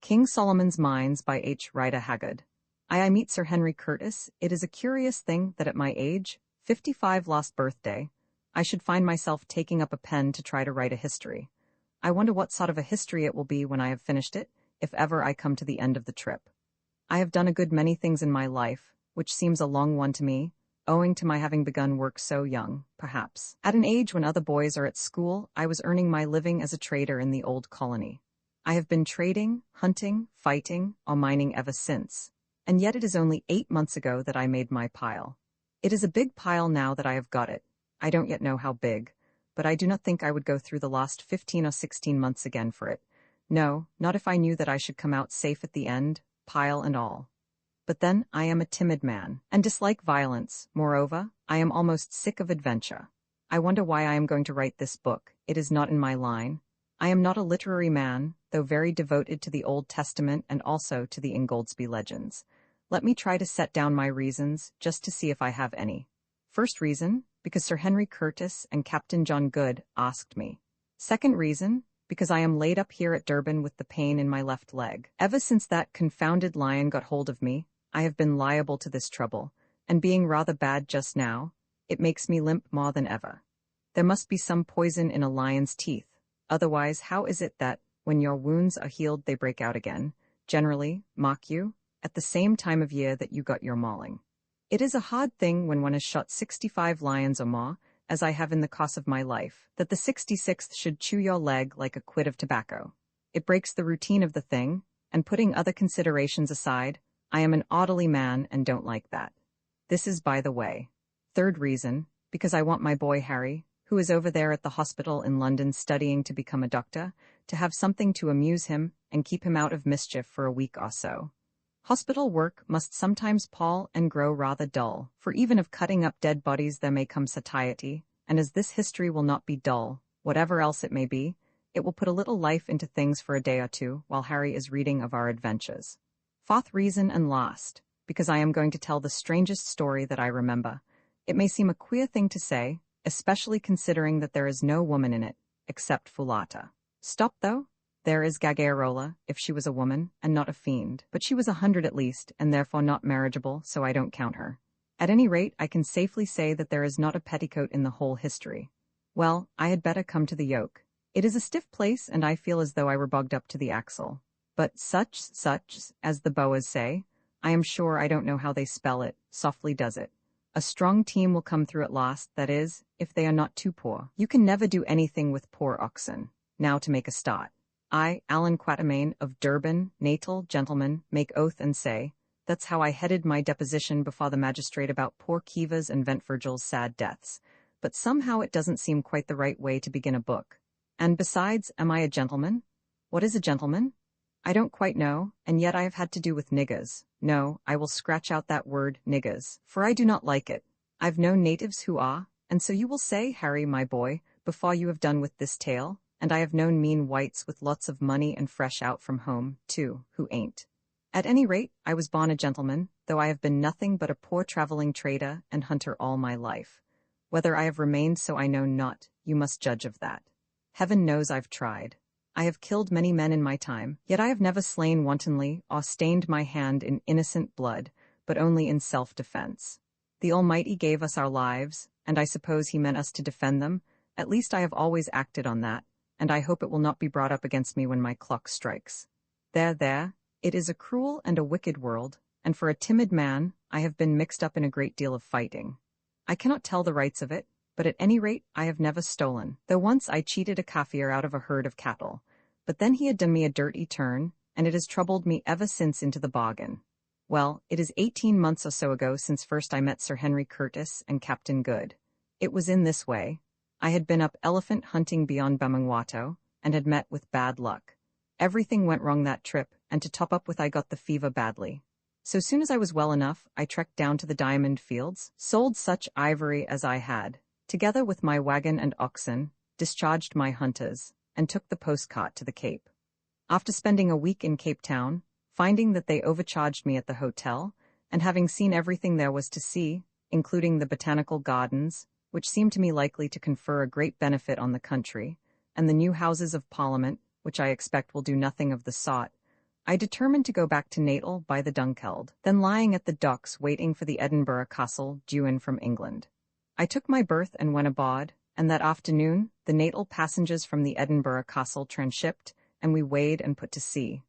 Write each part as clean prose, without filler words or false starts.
King Solomon's Mines by H. Rider Haggard. I meet Sir Henry Curtis. It is a curious thing that at my age, 55 last birthday, I should find myself taking up a pen to try to write a history. I wonder what sort of a history it will be when I have finished it, if ever I come to the end of the trip. I have done a good many things in my life, which seems a long one to me, owing to my having begun work so young, perhaps. At an age when other boys are at school, I was earning my living as a trader in the old colony. I have been trading, hunting, fighting, or mining ever since, and yet it is only 8 months ago that I made my pile. It is a big pile now that I have got it. I don't yet know how big, but I do not think I would go through the last 15 or 16 months again for it. No, not if I knew that I should come out safe at the end, pile and all. But then, I am a timid man, and dislike violence. Moreover, I am almost sick of adventure. I wonder why I am going to write this book. It is not in my line. I am not a literary man, though very devoted to the Old Testament and also to the Ingoldsby legends. Let me try to set down my reasons, just to see if I have any. First reason, because Sir Henry Curtis and Captain John Good asked me. Second reason, because I am laid up here at Durban with the pain in my left leg. Ever since that confounded lion got hold of me, I have been liable to this trouble, and being rather bad just now, it makes me limp more than ever. There must be some poison in a lion's teeth. Otherwise, how is it that, when your wounds are healed they break out again, generally, mark you, at the same time of year that you got your mauling? It is a hard thing when one has shot 65 lions or more, as I have in the course of my life, that the 66th should chew your leg like a quid of tobacco. It breaks the routine of the thing, and putting other considerations aside, I am an orderly man and don't like that. This is by the way. Third reason, because I want my boy Harry, who is over there at the hospital in London studying to become a doctor, to have something to amuse him and keep him out of mischief for a week or so. Hospital work must sometimes pall and grow rather dull, for even of cutting up dead bodies there may come satiety, and as this history will not be dull, whatever else it may be, it will put a little life into things for a day or two while Harry is reading of our adventures. Fourth reason and last, because I am going to tell the strangest story that I remember. It may seem a queer thing to say, especially considering that there is no woman in it, except Fulata. Stop though. There is Gagarola, if she was a woman, and not a fiend, but she was 100 at least, and therefore not marriageable, so I don't count her. At any rate, I can safely say that there is not a petticoat in the whole history. Well, I had better come to the yoke. It is a stiff place, and I feel as though I were bogged up to the axle. But such, as the Boas say, I am sure I don't know how they spell it, softly does it. A strong team will come through at last, that is, if they are not too poor. You can never do anything with poor oxen. Now to make a start. I, Alan Quatermain, of Durban, natal gentleman, make oath and say, that's how I headed my deposition before the magistrate about poor Kiva's and Ventvirgil's sad deaths. But somehow it doesn't seem quite the right way to begin a book. And besides, am I a gentleman? What is a gentleman? I don't quite know, and yet I have had to do with niggers. No, I will scratch out that word, niggers, for I do not like it. I've known natives who are, and so you will say, Harry, my boy, before you have done with this tale, and I have known mean whites with lots of money and fresh out from home, too, who ain't. At any rate, I was born a gentleman, though I have been nothing but a poor traveling trader and hunter all my life. Whether I have remained so I know not, you must judge of that. Heaven knows I've tried. I have killed many men in my time, yet I have never slain wantonly or stained my hand in innocent blood, but only in self-defense. The Almighty gave us our lives, and I suppose He meant us to defend them. At least I have always acted on that, and I hope it will not be brought up against me when my clock strikes. There, it is a cruel and a wicked world, and for a timid man, I have been mixed up in a great deal of fighting. I cannot tell the rights of it, but at any rate I have never stolen, though once I cheated a Kaffir out of a herd of cattle. But then he had done me a dirty turn, and it has troubled me ever since into the bargain. Well, it is 18 months or so ago since first I met Sir Henry Curtis and Captain Good. It was in this way. I had been up elephant hunting beyond Bamangwato, and had met with bad luck. Everything went wrong that trip, and to top up with I got the fever badly. So soon as I was well enough, I trekked down to the diamond fields, sold such ivory as I had, together with my wagon and oxen, discharged my hunters, and took the postcart to the Cape. After spending a week in Cape Town, finding that they overcharged me at the hotel, and having seen everything there was to see, including the botanical gardens, which seemed to me likely to confer a great benefit on the country, and the new Houses of Parliament, which I expect will do nothing of the sort, I determined to go back to Natal by the Dunkeld, then lying at the docks waiting for the Edinburgh Castle due in from England. I took my berth and went aboard, and that afternoon, the Natal passengers from the Edinburgh Castle transhipped, and we weighed and put to sea.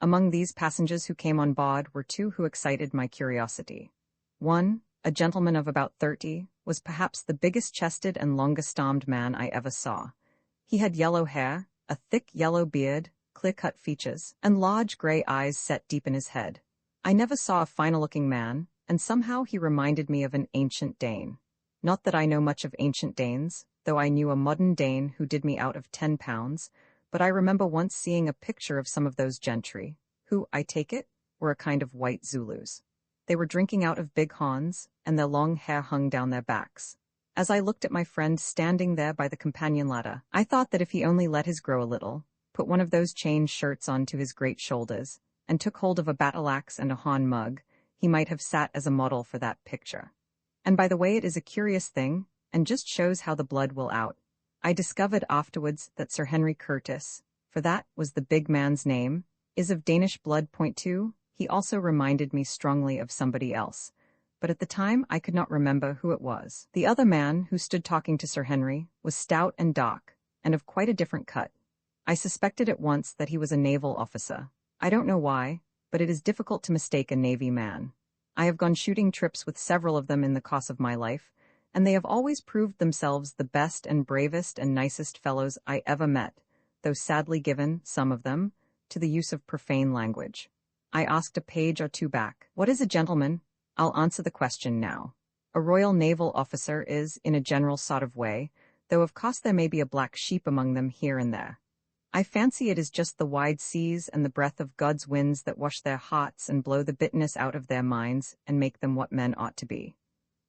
Among these passengers who came on board were two who excited my curiosity. One, a gentleman of about 30, was perhaps the biggest-chested and longest-armed man I ever saw. He had yellow hair, a thick yellow beard, clear-cut features, and large gray eyes set deep in his head. I never saw a finer-looking man, and somehow he reminded me of an ancient Dane. Not that I know much of ancient Danes, though I knew a modern Dane who did me out of 10 pounds, but I remember once seeing a picture of some of those gentry, who, I take it, were a kind of white Zulus. They were drinking out of big horns, and their long hair hung down their backs. As I looked at my friend standing there by the companion ladder, I thought that if he only let his grow a little, put one of those chain shirts onto his great shoulders, and took hold of a battle-axe and a horn mug, he might have sat as a model for that picture. And by the way, it is a curious thing, and just shows how the blood will out. I discovered afterwards that Sir Henry Curtis, for that was the big man's name, is of Danish blood. Point 2, he also reminded me strongly of somebody else, but at the time I could not remember who it was. The other man, who stood talking to Sir Henry, was stout and dark, and of quite a different cut. I suspected at once that he was a naval officer. I don't know why, but it is difficult to mistake a Navy man. I have gone shooting trips with several of them in the course of my life, and they have always proved themselves the best and bravest and nicest fellows I ever met, though sadly given, some of them, to the use of profane language. I asked a page or two back, "What is a gentleman?" I'll answer the question now. A Royal Naval officer is, in a general sort of way, though of course there may be a black sheep among them here and there. I fancy it is just the wide seas and the breath of God's winds that wash their hearts and blow the bitterness out of their minds and make them what men ought to be.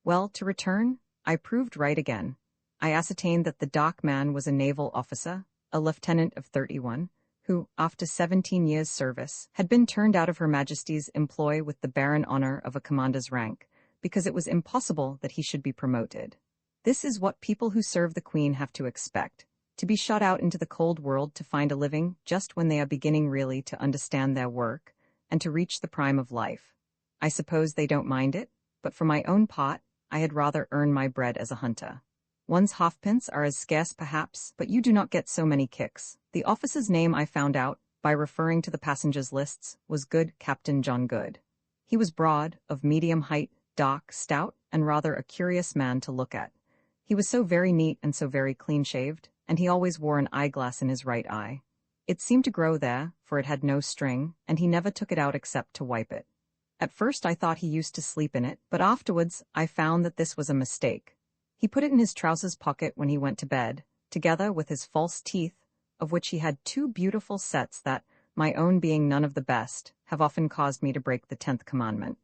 Well, to return, I proved right again. I ascertained that the dock man was a naval officer, a lieutenant of 31, who, after 17 years' service, had been turned out of Her Majesty's employ with the barren honor of a commander's rank, because it was impossible that he should be promoted. This is what people who serve the Queen have to expect, to be shot out into the cold world to find a living just when they are beginning really to understand their work and to reach the prime of life. I suppose they don't mind it, but for my own part, I had rather earn my bread as a hunter. One's halfpence are as scarce perhaps, but you do not get so many kicks. The officer's name I found out, by referring to the passengers' lists, was Good Captain John Good. He was broad, of medium height, dark, stout, and rather a curious man to look at. He was so very neat and so very clean-shaved, and he always wore an eyeglass in his right eye. It seemed to grow there, for it had no string, and he never took it out except to wipe it. At first I thought he used to sleep in it, but afterwards I found that this was a mistake. He put it in his trousers pocket when he went to bed, together with his false teeth, of which he had 2 beautiful sets that, my own being none of the best, have often caused me to break the 10th commandment.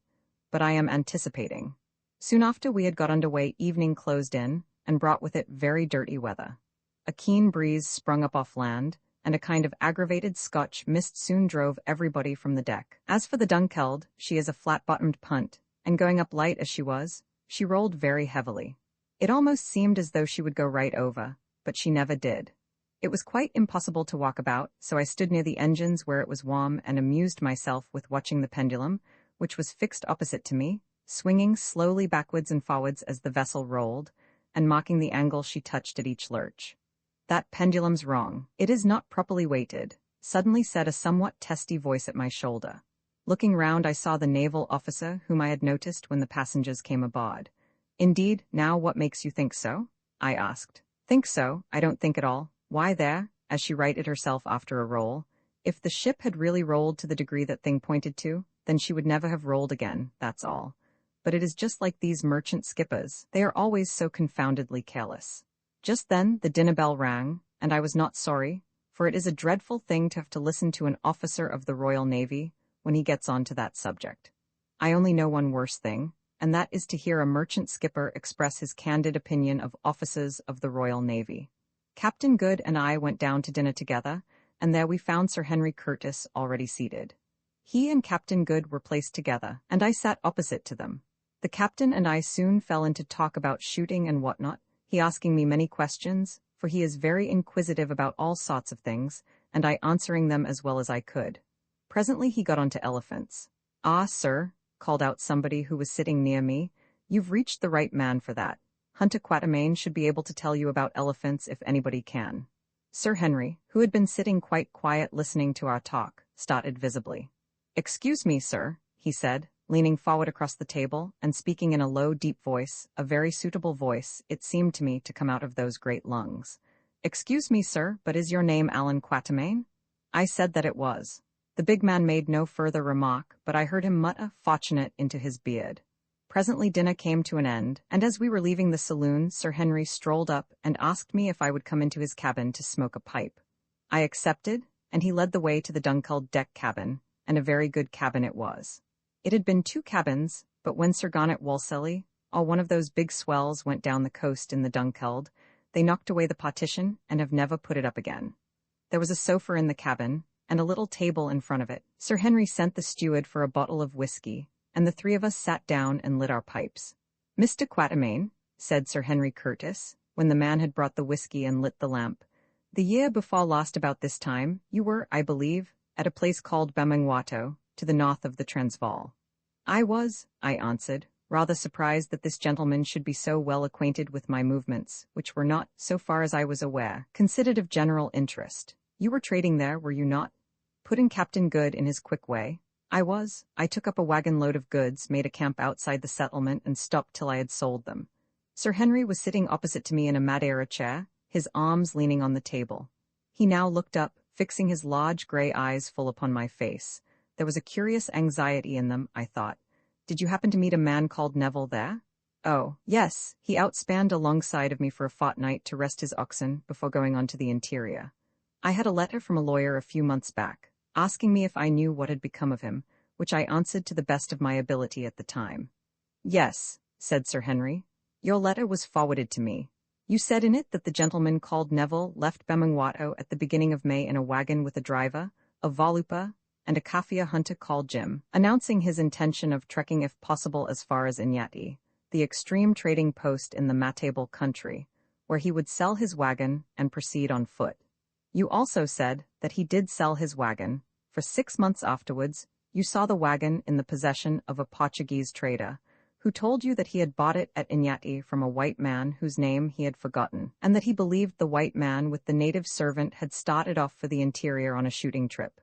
But I am anticipating. Soon after we had got under way, evening closed in, and brought with it very dirty weather. A keen breeze sprung up off land, and a kind of aggravated Scotch mist soon drove everybody from the deck. As for the Dunkeld, she is a flat-bottomed punt, and going up light as she was, she rolled very heavily. It almost seemed as though she would go right over, but she never did. It was quite impossible to walk about, so I stood near the engines where it was warm and amused myself with watching the pendulum, which was fixed opposite to me, swinging slowly backwards and forwards as the vessel rolled, and marking the angle she touched at each lurch. "That pendulum's wrong. It is not properly weighted," suddenly said a somewhat testy voice at my shoulder. Looking round, I saw the naval officer whom I had noticed when the passengers came aboard. "Indeed, now what makes you think so?" I asked. "Think so? I don't think at all. Why there," as she righted herself after a roll, "if the ship had really rolled to the degree that thing pointed to, then she would never have rolled again, that's all. But it is just like these merchant skippers, they are always so confoundedly careless." Just then the dinner bell rang, and I was not sorry, for it is a dreadful thing to have to listen to an officer of the Royal Navy when he gets on to that subject. I only know one worse thing, and that is to hear a merchant skipper express his candid opinion of officers of the Royal Navy. Captain Good and I went down to dinner together, and there we found Sir Henry Curtis already seated. He and Captain Good were placed together, and I sat opposite to them. The captain and I soon fell into talk about shooting and whatnot, he asking me many questions, for he is very inquisitive about all sorts of things, and I answering them as well as I could. Presently he got onto elephants. "Ah, sir," called out somebody who was sitting near me, "you've reached the right man for that. Hunter Quatermain should be able to tell you about elephants if anybody can." Sir Henry, who had been sitting quite quiet listening to our talk, started visibly. "Excuse me, sir," he said, leaning forward across the table and speaking in a low, deep voice, a very suitable voice, it seemed to me, to come out of those great lungs. "Excuse me, sir, but is your name Alan Quatermain?" I said that it was. The big man made no further remark, but I heard him mutter "fortunate" into his beard. Presently dinner came to an end, and as we were leaving the saloon, Sir Henry strolled up and asked me if I would come into his cabin to smoke a pipe. I accepted, and he led the way to the Dunkeld deck cabin, and a very good cabin it was. It had been 2 cabins, but when Sir Garnet Wolseley, or one of those big swells, went down the coast in the Dunkeld, they knocked away the partition and have never put it up again. There was a sofa in the cabin, and a little table in front of it. Sir Henry sent the steward for a bottle of whiskey, and the 3 of us sat down and lit our pipes. "Mr. Quatermain," said Sir Henry Curtis, when the man had brought the whiskey and lit the lamp, "the year before last about this time, you were, I believe, at a place called Bamangwato, to the north of the Transvaal." "I was," I answered, rather surprised that this gentleman should be so well acquainted with my movements, which were not, so far as I was aware, considered of general interest. "You were trading there, were you not?" put in Captain Good in his quick way. "I was. I took up a wagon load of goods, made a camp outside the settlement, and stopped till I had sold them." Sir Henry was sitting opposite to me in a Madeira chair, his arms leaning on the table. He now looked up, fixing his large grey eyes full upon my face. There was a curious anxiety in them, I thought. "Did you happen to meet a man called Neville there?" "Oh, yes, he outspanned alongside of me for a fortnight to rest his oxen before going on to the interior. I had a letter from a lawyer a few months back, asking me if I knew what had become of him, which I answered to the best of my ability at the time." "Yes," said Sir Henry, "your letter was forwarded to me. You said in it that the gentleman called Neville left Bamangwato at the beginning of May in a wagon with a driver, a Volupa, and a Kaffir hunter called Jim, announcing his intention of trekking if possible as far as Inyati, the extreme trading post in the Matable country, where he would sell his wagon and proceed on foot. You also said that he did sell his wagon. For 6 months afterwards, you saw the wagon in the possession of a Portuguese trader, who told you that he had bought it at Inyati from a white man whose name he had forgotten, and that he believed the white man with the native servant had started off for the interior on a shooting trip."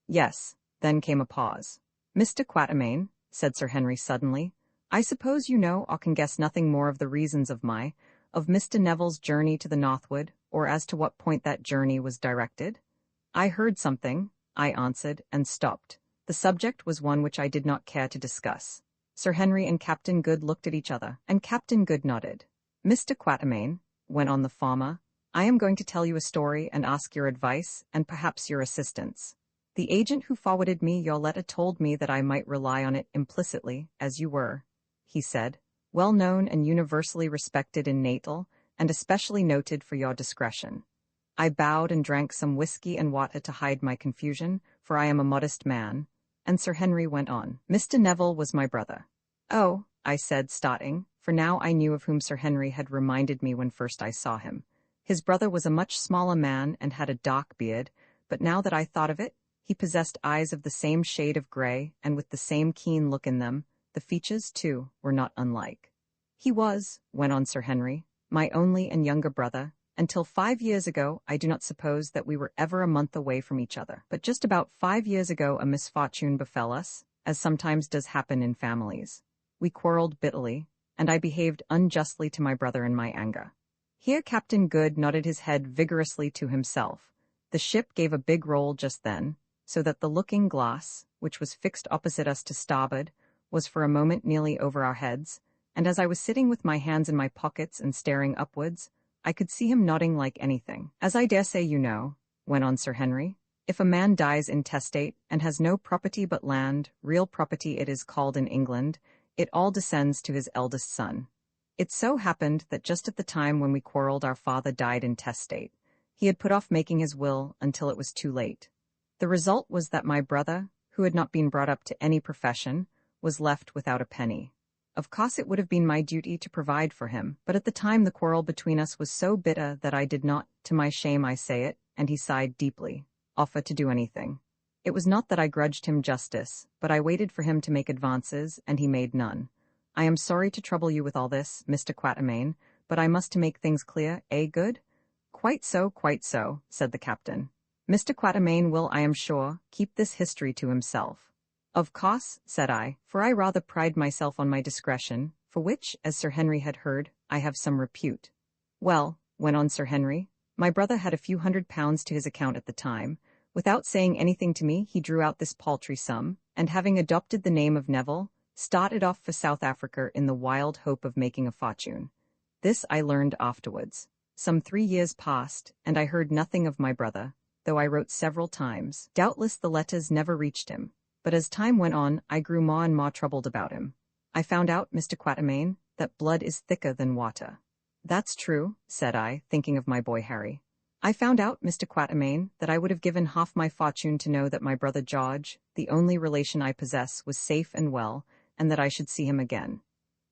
"Yes." Then came a pause. "Mr. Quatermain," said Sir Henry suddenly, "I suppose you know or can guess nothing more of the reasons of Mr. Neville's journey to the northward, or as to what point that journey was directed?" "I heard something," I answered, and stopped. The subject was one which I did not care to discuss. Sir Henry and Captain Good looked at each other, and Captain Good nodded. "Mr. Quatermain," went on the farmer, "I am going to tell you a story and ask your advice, and perhaps your assistance. The agent who forwarded me your letter told me that I might rely on it implicitly, as you were," he said, "well known and universally respected in Natal, and especially noted for your discretion." I bowed and drank some whiskey and water to hide my confusion, for I am a modest man, and Sir Henry went on. "Mr. Neville was my brother." "Oh," I said, starting, for now I knew of whom Sir Henry had reminded me when first I saw him. His brother was a much smaller man and had a dark beard, but now that I thought of it, he possessed eyes of the same shade of grey, and with the same keen look in them. The features, too, were not unlike. "He was," went on Sir Henry, "my only and younger brother. Until 5 years ago, I do not suppose that we were ever a month away from each other. But just about 5 years ago a misfortune befell us, as sometimes does happen in families. We quarrelled bitterly, and I behaved unjustly to my brother in my anger." Here Captain Good nodded his head vigorously to himself. The ship gave a big roll just then, so that the looking-glass, which was fixed opposite us to starboard, was for a moment nearly over our heads, and as I was sitting with my hands in my pockets and staring upwards, I could see him nodding like anything. "As I dare say you know," went on Sir Henry, "if a man dies intestate and has no property but land, real property it is called in England, it all descends to his eldest son. It so happened that just at the time when we quarrelled our father died intestate. He had put off making his will until it was too late. The result was that my brother, who had not been brought up to any profession, was left without a penny. Of course it would have been my duty to provide for him, but at the time the quarrel between us was so bitter that I did not, to my shame I say it, and he sighed deeply, offer to do anything. It was not that I grudged him justice, but I waited for him to make advances, and he made none. I am sorry to trouble you with all this, Mr. Quatermain, but I must to make things clear, good? Quite so, said the captain. Mr. Quatermain will, I am sure, keep this history to himself. Of course, said I, for I rather pride myself on my discretion, for which, as Sir Henry had heard, I have some repute. Well, went on Sir Henry, my brother had a few £100 to his account at the time. Without saying anything to me, he drew out this paltry sum, and having adopted the name of Neville, started off for South Africa in the wild hope of making a fortune. This I learned afterwards. Some 3 years passed, and I heard nothing of my brother, though I wrote several times. Doubtless the letters never reached him, but as time went on, I grew more and more troubled about him. I found out, Mr. Quatermain, that blood is thicker than water. That's true, said I, thinking of my boy Harry. I found out, Mr. Quatermain, that I would have given half my fortune to know that my brother George, the only relation I possess, was safe and well, and that I should see him again.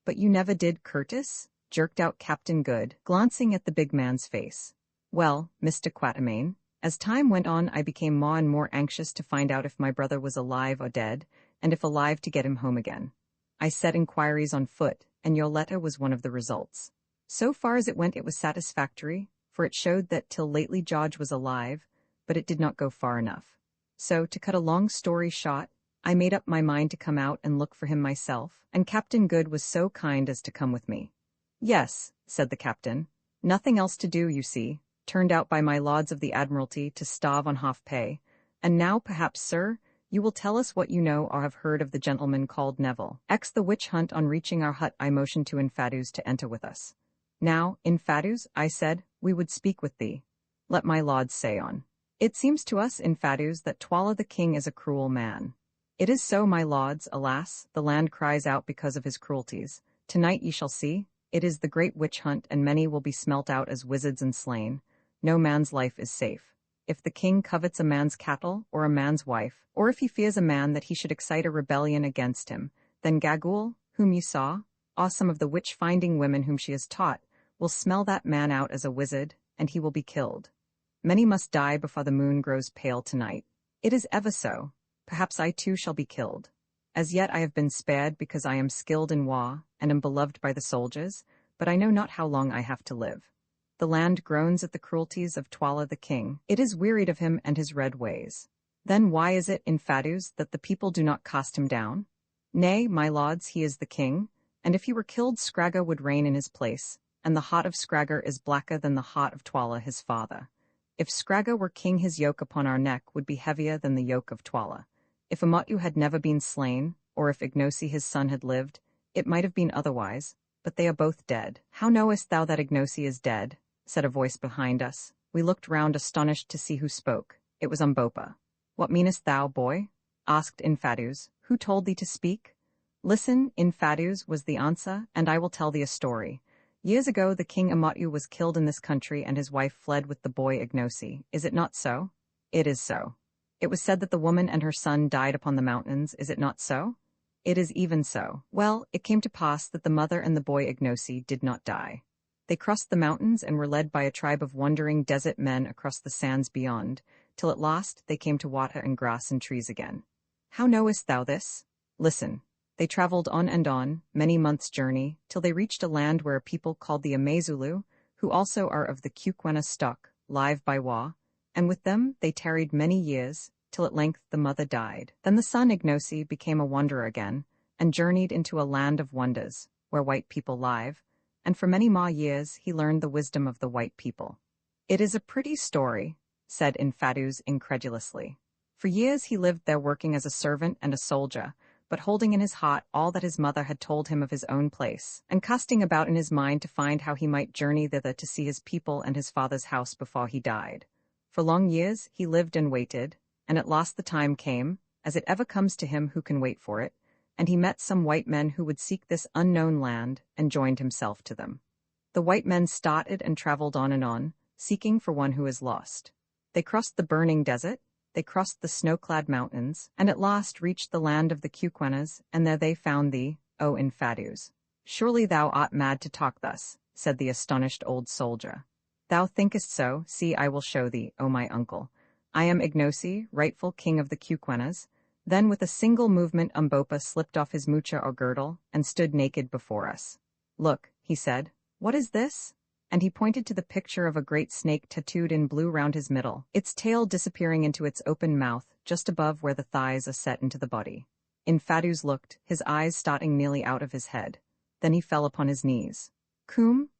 But you never did, Curtis? Jerked out Captain Good, glancing at the big man's face. Well, Mr. Quatermain, as time went on I became more and more anxious to find out if my brother was alive or dead, and if alive to get him home again. I set inquiries on foot, and your letter was one of the results. So far as it went it was satisfactory, for it showed that till lately George was alive, but it did not go far enough. So, to cut a long story short, I made up my mind to come out and look for him myself, and Captain Good was so kind as to come with me. Yes, said the captain. Nothing else to do, you see, turned out by my lords of the Admiralty to starve on half pay, and now perhaps, sir, you will tell us what you know or have heard of the gentleman called Neville. The witch hunt. On reaching our hut I motioned to Infadus to enter with us. Now, Infadus, I said, we would speak with thee. Let my lords say on. It seems to us, Infadus, that Twala the king is a cruel man. It is so, my lords, alas, the land cries out because of his cruelties. Tonight ye shall see. It is the great witch hunt, and many will be smelt out as wizards and slain. No man's life is safe. If the king covets a man's cattle, or a man's wife, or if he fears a man that he should excite a rebellion against him, then Gagool, whom you saw, or some of the witch-finding women whom she has taught, will smell that man out as a wizard, and he will be killed. Many must die before the moon grows pale tonight. It is ever so. Perhaps I too shall be killed. As yet I have been spared because I am skilled in war, and am beloved by the soldiers, but I know not how long I have to live. The land groans at the cruelties of Twala the king. It is wearied of him and his red ways. Then why is it, Infadus, that the people do not cast him down? Nay, my lords, he is the king, and if he were killed Scragga would reign in his place, and the heart of Scragga is blacker than the heart of Twala his father. If Scragga were king his yoke upon our neck would be heavier than the yoke of Twala. If Amotu had never been slain, or if Ignosi his son had lived, it might have been otherwise, but they are both dead. How knowest thou that Ignosi is dead? Said a voice behind us. We looked round astonished to see who spoke. It was Umbopa. What meanest thou, boy? Asked Infadus. Who told thee to speak? Listen, Infadus, was the answer, and I will tell thee a story. Years ago the king Amotu was killed in this country and his wife fled with the boy Ignosi. Is it not so? It is so. It was said that the woman and her son died upon the mountains. Is it not so? It is even so. Well, it came to pass that the mother and the boy Ignosi did not die. They crossed the mountains and were led by a tribe of wandering desert men across the sands beyond, till at last they came to water and grass and trees again. How knowest thou this? Listen. They traveled on and on, many months' journey, till they reached a land where a people called the Amazulu, who also are of the Kukwena stock, live by Wa, and with them they tarried many years, till at length the mother died. Then the son Ignosi became a wanderer again, and journeyed into a land of wonders, where white people live, and for many more years he learned the wisdom of the white people. It is a pretty story, said Infadus incredulously. For years he lived there working as a servant and a soldier, but holding in his heart all that his mother had told him of his own place, and casting about in his mind to find how he might journey thither to see his people and his father's house before he died. For long years he lived and waited, and at last the time came, as it ever comes to him who can wait for it, and he met some white men who would seek this unknown land, and joined himself to them. The white men started and traveled on, seeking for one who is lost. They crossed the burning desert, they crossed the snow-clad mountains, and at last reached the land of the Kukwenas, and there they found thee, O Infadus. Surely thou art mad to talk thus, said the astonished old soldier. Thou thinkest so, see I will show thee, O my uncle. I am Ignosi, rightful king of the Cuquenas. Then with a single movement Umbopa slipped off his mucha or girdle and stood naked before us. Look, he said. What is this? And he pointed to the picture of a great snake tattooed in blue round his middle, its tail disappearing into its open mouth, just above where the thighs are set into the body. Infadus looked, his eyes starting nearly out of his head. Then he fell upon his knees. Cum,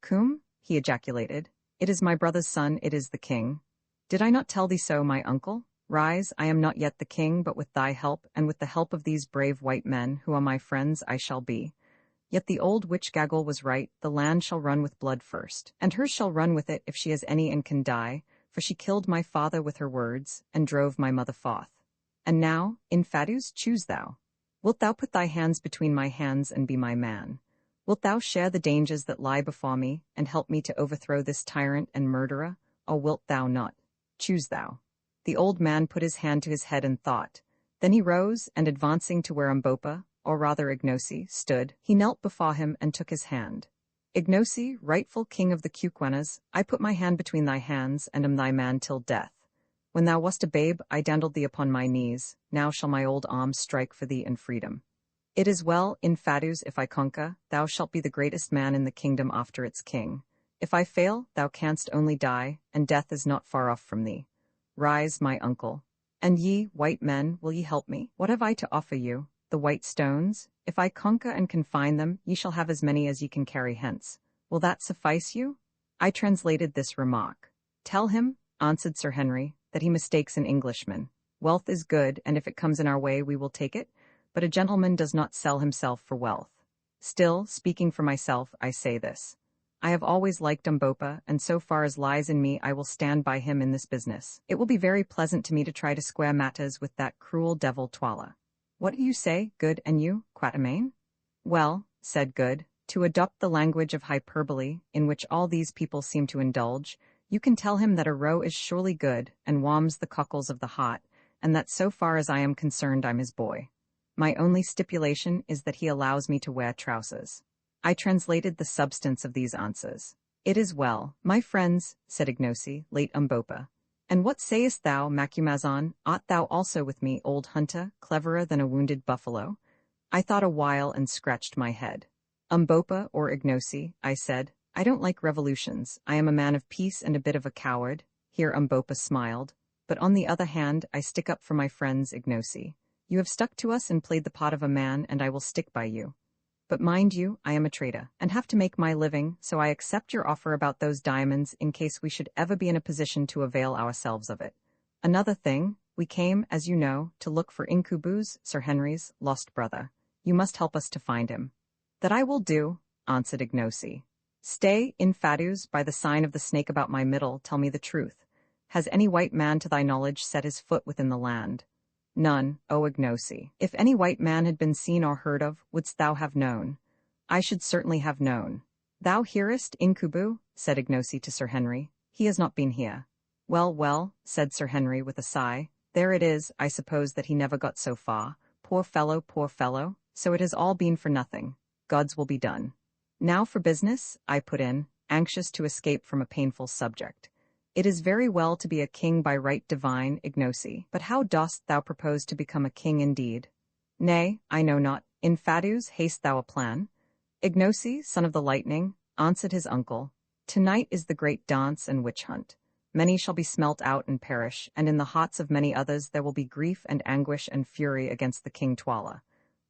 he ejaculated. It is my brother's son, it is the king. Did I not tell thee so, my uncle? Rise, I am not yet the king, but with thy help, and with the help of these brave white men, who are my friends, I shall be. Yet the old witch Gaggle was right, the land shall run with blood first, and hers shall run with it if she has any and can die, for she killed my father with her words, and drove my mother forth. And now, Infadus, choose thou. Wilt thou put thy hands between my hands and be my man? Wilt thou share the dangers that lie before me, and help me to overthrow this tyrant and murderer, or wilt thou not? Choose thou. The old man put his hand to his head and thought. Then he rose, and advancing to where Umbopa, or rather Ignosi, stood, he knelt before him and took his hand. Ignosi, rightful king of the Cuquenas, I put my hand between thy hands, and am thy man till death. When thou wast a babe, I dandled thee upon my knees, now shall my old arms strike for thee in freedom. It is well, Infadus, if I conquer, thou shalt be the greatest man in the kingdom after its king. If I fail, thou canst only die, and death is not far off from thee. Rise, my uncle. And ye, white men, will ye help me? What have I to offer you? The white stones? If I conquer and can find them, ye shall have as many as ye can carry hence. Will that suffice you? I translated this remark. Tell him, answered Sir Henry, that he mistakes an Englishman. Wealth is good, and if it comes in our way we will take it, but a gentleman does not sell himself for wealth. Still, speaking for myself, I say this. I have always liked Umbopa, and so far as lies in me I will stand by him in this business. It will be very pleasant to me to try to square matters with that cruel devil Twala. What do you say, Good, and you, Quatermain? Well, said Good, to adopt the language of hyperbole, in which all these people seem to indulge, you can tell him that a roe is surely good, and warms the cockles of the heart, and that so far as I am concerned I'm his boy. My only stipulation is that he allows me to wear trousers. I translated the substance of these answers. It is well, my friends, said Ignosi, late Umbopa. And what sayest thou, Macumazon? Art thou also with me, old hunter, cleverer than a wounded buffalo? I thought a while and scratched my head. Umbopa or Ignosi, I said, I don't like revolutions. I am a man of peace and a bit of a coward. Here Umbopa smiled. But on the other hand, I stick up for my friends, Ignosi. You have stuck to us and played the part of a man, and I will stick by you. But mind you, I am a trader, and have to make my living, so I accept your offer about those diamonds in case we should ever be in a position to avail ourselves of it. Another thing, we came, as you know, to look for Incubus, Sir Henry's lost brother. You must help us to find him. That I will do, answered Ignosi. Stay, Infadus, by the sign of the snake about my middle, tell me the truth. Has any white man to thy knowledge set his foot within the land? None, O Ignosi. If any white man had been seen or heard of, wouldst thou have known? I should certainly have known. Thou hearest, Incubu? Said Ignosi to Sir Henry. He has not been here. Well, said Sir Henry with a sigh. There it is, I suppose that he never got so far. Poor fellow, so it has all been for nothing. God's will be done. Now for business, I put in, anxious to escape from a painful subject. It is very well to be a king by right divine, Ignosi, but how dost thou propose to become a king indeed? Nay, I know not. Infadus, hast thou a plan? Ignosi, son of the lightning, answered his uncle, tonight is the great dance and witch hunt. Many shall be smelt out and perish, and in the hearts of many others there will be grief and anguish and fury against the king Twala.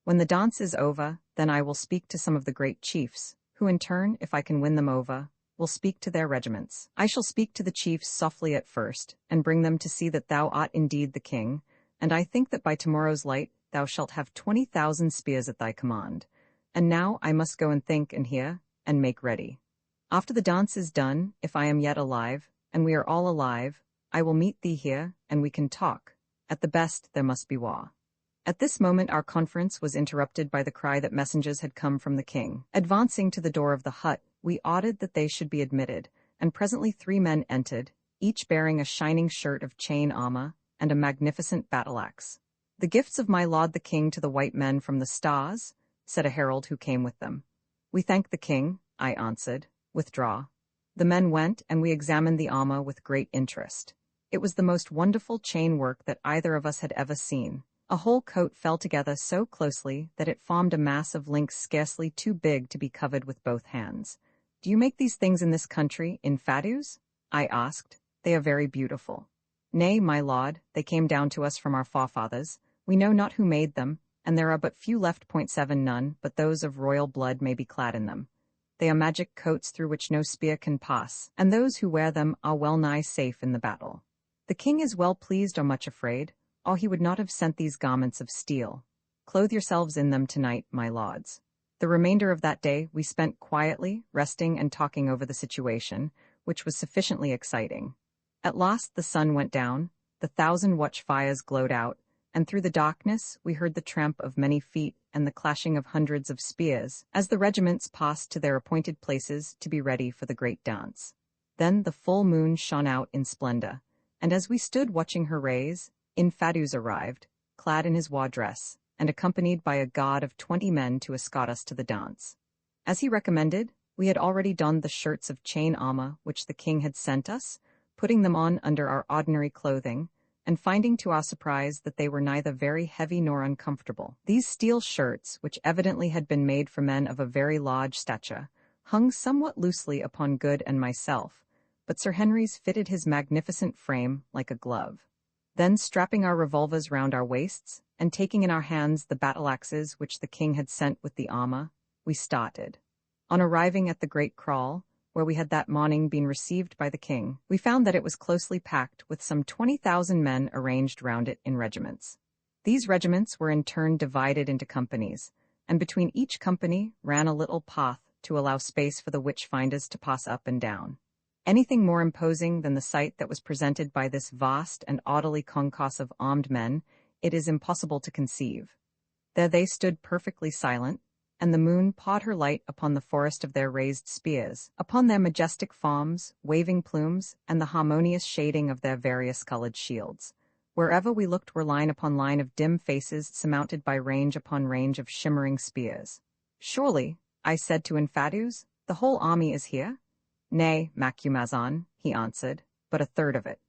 When the dance is over, then I will speak to some of the great chiefs, who in turn, if I can win them over, will speak to their regiments. I shall speak to the chiefs softly at first, and bring them to see that thou art indeed the king, and I think that by tomorrow's light thou shalt have 20,000 spears at thy command. And now I must go and think and hear, and make ready. After the dance is done, if I am yet alive, and we are all alive, I will meet thee here, and we can talk. At the best there must be war. At this moment our conference was interrupted by the cry that messengers had come from the king. Advancing to the door of the hut, we ordered that they should be admitted, and presently 3 men entered, each bearing a shining shirt of chain armor and a magnificent battle-axe. The gifts of my lord the king to the white men from the stars, said a herald who came with them. We thank the king, I answered. Withdraw. The men went, and we examined the armor with great interest. It was the most wonderful chain work that either of us had ever seen. A whole coat fell together so closely that it formed a mass of links scarcely too big to be covered with both hands. "Do you make these things in this country, in Fadus?" I asked. "They are very beautiful." "Nay, my lord, they came down to us from our forefathers. We know not who made them, and there are but few left. 7 None but those of royal blood may be clad in them. They are magic coats through which no spear can pass, and those who wear them are well nigh safe in the battle. The king is well pleased or much afraid, or he would not have sent these garments of steel. Clothe yourselves in them tonight, my lords." The remainder of that day we spent quietly, resting and talking over the situation, which was sufficiently exciting. At last the sun went down, the 1,000 watch-fires glowed out, and through the darkness we heard the tramp of many feet and the clashing of hundreds of spears, as the regiments passed to their appointed places to be ready for the great dance. Then the full moon shone out in splendor, and as we stood watching her rays, Infadus arrived, clad in his war dress, and accompanied by a guard of 20 men to escort us to the dance. As he recommended, we had already donned the shirts of chain armor which the king had sent us, putting them on under our ordinary clothing, and finding to our surprise that they were neither very heavy nor uncomfortable. These steel shirts, which evidently had been made for men of a very large stature, hung somewhat loosely upon Good and myself, but Sir Henry's fitted his magnificent frame like a glove. Then, strapping our revolvers round our waists, and taking in our hands the battle-axes which the king had sent with the armor, we started. On arriving at the great kraal, where we had that morning been received by the king, we found that it was closely packed with some 20,000 men arranged round it in regiments. These regiments were in turn divided into companies, and between each company ran a little path to allow space for the witch-finders to pass up and down. Anything more imposing than the sight that was presented by this vast and orderly concourse of armed men, it is impossible to conceive. There they stood perfectly silent, and the moon poured her light upon the forest of their raised spears, upon their majestic forms, waving plumes, and the harmonious shading of their various-colored shields. Wherever we looked were line upon line of dim faces surmounted by range upon range of shimmering spears. "Surely," I said to Infadus, "the whole army is here?" "Nay, Macumazon," he answered, "but a third of it.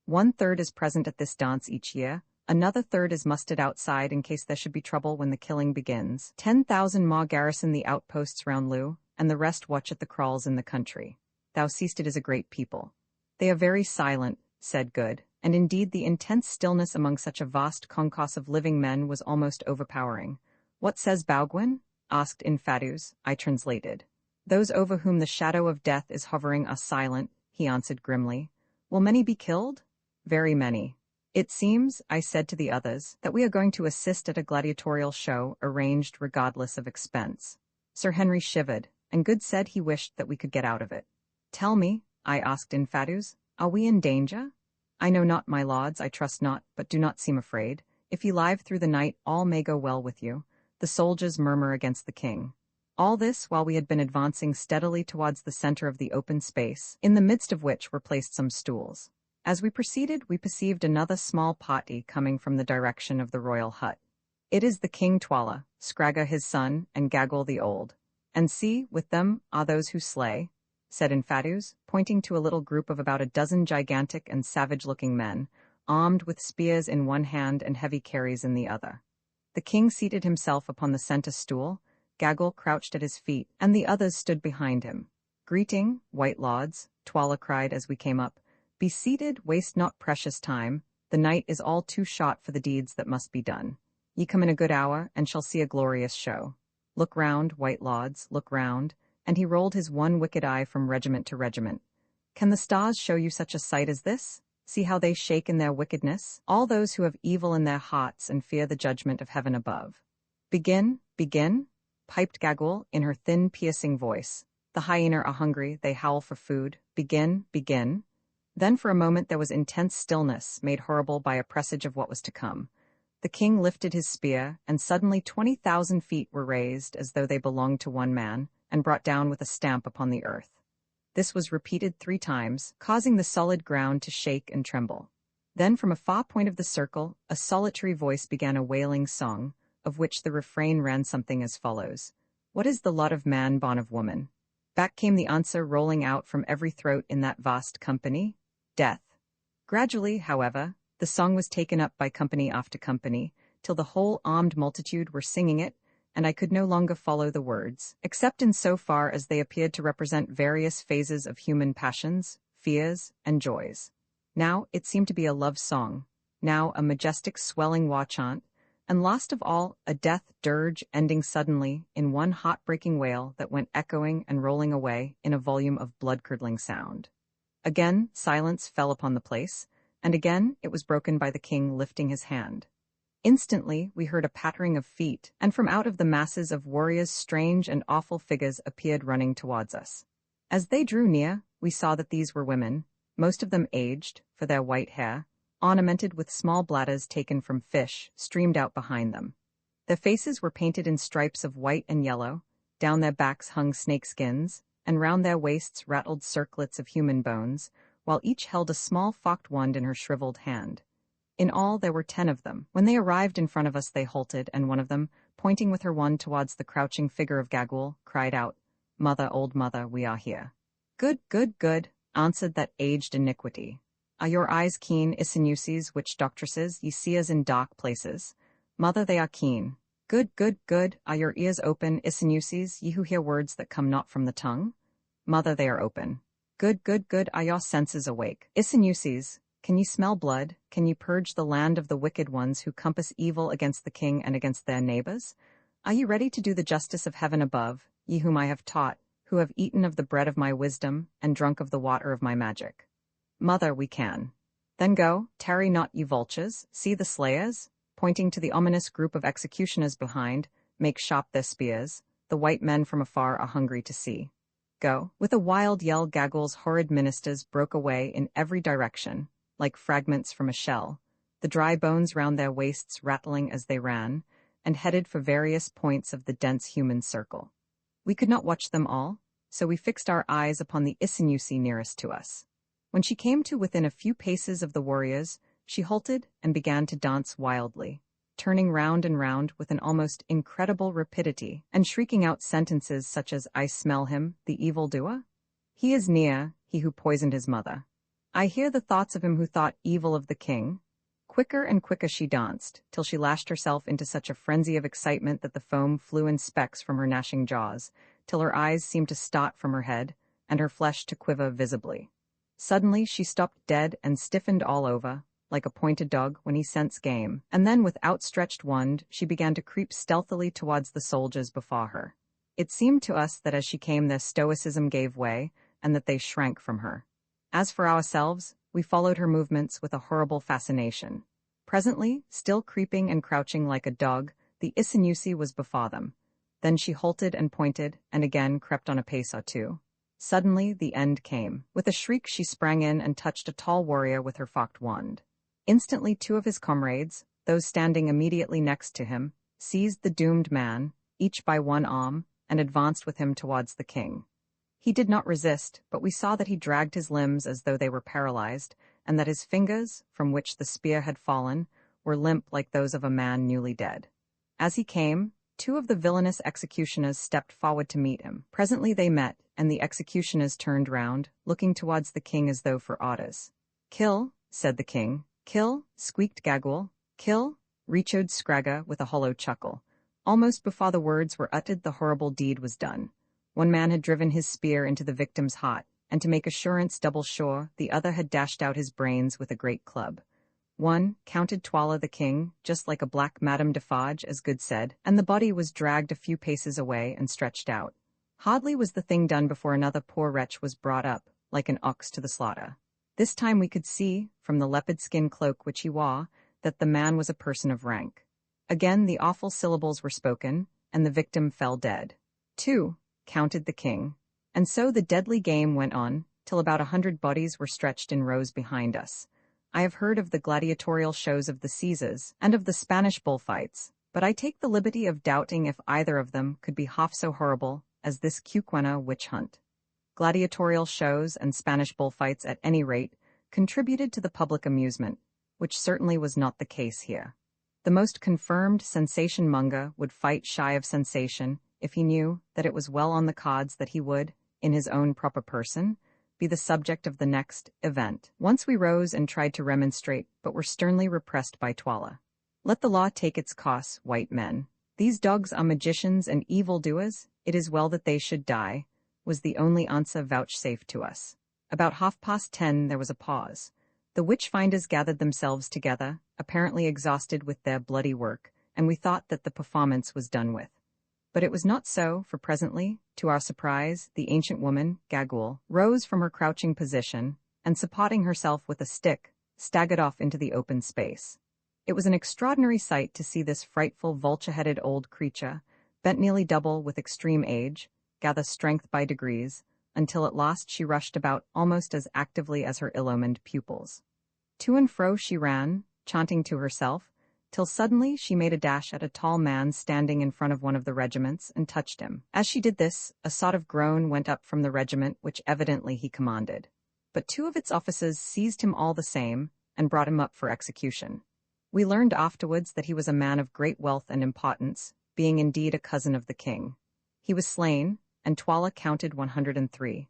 1/3 is present at this dance each year, another third is mustered outside in case there should be trouble when the killing begins. 10,000 more garrison the outposts round Loo, and the rest watch at the kraals in the country. Thou seest it is a great people." "They are very silent," said Good, and indeed the intense stillness among such a vast concourse of living men was almost overpowering. "What says Bauguin?" asked Infadus. I translated. "Those over whom the shadow of death is hovering are silent," he answered grimly. "Will many be killed?" "Very many." "It seems," I said to the others, "that we are going to assist at a gladiatorial show arranged regardless of expense." Sir Henry shivered, and Good said he wished that we could get out of it. "Tell me," I asked Infadus, "are we in danger?" "I know not, my lords, I trust not, but do not seem afraid. If ye live through the night, all may go well with you. The soldiers murmur against the king." All this while we had been advancing steadily towards the center of the open space, in the midst of which were placed some stools. As we proceeded, we perceived another small party coming from the direction of the royal hut. "It is the King Twala, Scragga his son, and Gaggle the old. And see, with them are those who slay," said Infadus, pointing to a little group of about a dozen gigantic and savage-looking men, armed with spears in one hand and heavy carries in the other. The king seated himself upon the center stool, Gaggle crouched at his feet, and the others stood behind him. "Greeting, white lords," Twala cried as we came up. "Be seated, waste not precious time. The night is all too short for the deeds that must be done. Ye come in a good hour, and shall see a glorious show. Look round, white lords, look round," and he rolled his one wicked eye from regiment to regiment. "Can the stars show you such a sight as this? See how they shake in their wickedness, all those who have evil in their hearts and fear the judgment of heaven above." "Begin, begin," piped Gaggle in her thin, piercing voice. "The hyena are hungry, they howl for food. Begin, begin." Then for a moment there was intense stillness, made horrible by a presage of what was to come. The king lifted his spear, and suddenly 20,000 feet were raised as though they belonged to one man, and brought down with a stamp upon the earth. This was repeated 3 times, causing the solid ground to shake and tremble. Then from a far point of the circle, a solitary voice began a wailing song, of which the refrain ran something as follows: "What is the lot of man born of woman?" Back came the answer rolling out from every throat in that vast company: "Death." Gradually, however, the song was taken up by company after company, till the whole armed multitude were singing it, and I could no longer follow the words, except in so far as they appeared to represent various phases of human passions, fears, and joys. Now it seemed to be a love song, now a majestic swelling war chant, and last of all, a death dirge ending suddenly in one heart-breaking wail that went echoing and rolling away in a volume of blood-curdling sound. Again, silence fell upon the place, and again it was broken by the king lifting his hand. Instantly, we heard a pattering of feet, and from out of the masses of warriors strange and awful figures appeared running towards us. As they drew near, we saw that these were women, most of them aged, for their white hair, ornamented with small bladders taken from fish, streamed out behind them. Their faces were painted in stripes of white and yellow, down their backs hung snake skins, and round their waists rattled circlets of human bones, while each held a small forked wand in her shriveled hand. In all there were 10 of them. When they arrived in front of us they halted, and one of them, pointing with her wand towards the crouching figure of Gagool, cried out, "Mother, old mother, we are here." "Good, good, good," answered that aged iniquity. "Are your eyes keen, Isinuses, witch doctresses, ye seers in dark places? Mother, they are keen. Good, good, good. Are your ears open, Isinuses, ye who hear words that come not from the tongue? Mother, they are open. Good, good, good. Are your senses awake, Isinuses? Can ye smell blood? Can ye purge the land of the wicked ones who compass evil against the king and against their neighbors? Are ye ready to do the justice of heaven above, ye whom I have taught, who have eaten of the bread of my wisdom and drunk of the water of my magic? Mother, we can. Then go, tarry not, ye vultures, see the slayers, pointing to the ominous group of executioners behind, make sharp their spears, the white men from afar are hungry to see. Go. With a wild yell Gagool's horrid ministers broke away in every direction, like fragments from a shell, the dry bones round their waists rattling as they ran, and headed for various points of the dense human circle. We could not watch them all, so we fixed our eyes upon the Isinusi nearest to us. When she came to within a few paces of the warriors, she halted and began to dance wildly, turning round and round with an almost incredible rapidity, and shrieking out sentences such as, "I smell him, the evildoer. He is near, he who poisoned his mother. I hear the thoughts of him who thought evil of the king." Quicker and quicker she danced, till she lashed herself into such a frenzy of excitement that the foam flew in specks from her gnashing jaws, till her eyes seemed to start from her head, and her flesh to quiver visibly. Suddenly she stopped dead and stiffened all over, like a pointed dog when he scents game, and then with outstretched wand she began to creep stealthily towards the soldiers before her. It seemed to us that as she came their stoicism gave way, and that they shrank from her. As for ourselves, we followed her movements with a horrible fascination. Presently, still creeping and crouching like a dog, the Isinusi was before them. Then she halted and pointed, and again crept on a pace or two. Suddenly the end came. With a shriek she sprang in and touched a tall warrior with her forked wand. Instantly 2 of his comrades, those standing immediately next to him, seized the doomed man, each by one arm, and advanced with him towards the king. He did not resist, but we saw that he dragged his limbs as though they were paralyzed, and that his fingers, from which the spear had fallen, were limp like those of a man newly dead. As he came, 2 of the villainous executioners stepped forward to meet him. Presently they met, and the executioners turned round, looking towards the king as though for orders. "Kill," said the king. "Kill," squeaked Gagool. "Kill," rechoed Scragga with a hollow chuckle. Almost before the words were uttered the horrible deed was done. One man had driven his spear into the victim's heart, and to make assurance double sure, the other had dashed out his brains with a great club. One, counted Twala the king, just like a black Madame Defarge, as Good said, and the body was dragged a few paces away and stretched out. Hardly was the thing done before another poor wretch was brought up, like an ox to the slaughter. This time we could see, from the leopard skin cloak which he wore, that the man was a person of rank. Again the awful syllables were spoken, and the victim fell dead. 2, counted the king. And so the deadly game went on, till about 100 bodies were stretched in rows behind us. I have heard of the gladiatorial shows of the Caesars, and of the Spanish bullfights, but I take the liberty of doubting if either of them could be half so horrible as this Cuquena witch hunt. Gladiatorial shows and Spanish bullfights, at any rate, contributed to the public amusement, which certainly was not the case here. The most confirmed sensation-monger would fight shy of sensation if he knew that it was well on the cards that he would, in his own proper person, be the subject of the next event. Once we rose and tried to remonstrate, but were sternly repressed by Twala. Let the law take its course, white men. These dogs are magicians and evil-doers, it is well that they should die, was the only answer vouchsafed to us. About 10:30 there was a pause. The witch-finders gathered themselves together, apparently exhausted with their bloody work, and we thought that the performance was done with. But it was not so, for presently, to our surprise, the ancient woman, Gagul, rose from her crouching position, and supporting herself with a stick, staggered off into the open space. It was an extraordinary sight to see this frightful vulture-headed old creature, bent nearly double with extreme age, gather strength by degrees, until at last she rushed about almost as actively as her ill-omened pupils. To and fro she ran, chanting to herself, till suddenly she made a dash at a tall man standing in front of one of the regiments and touched him. As she did this, a sort of groan went up from the regiment which evidently he commanded. But 2 of its officers seized him all the same, and brought him up for execution. We learned afterwards that he was a man of great wealth and importance, being indeed a cousin of the king. He was slain, and Twala counted 103.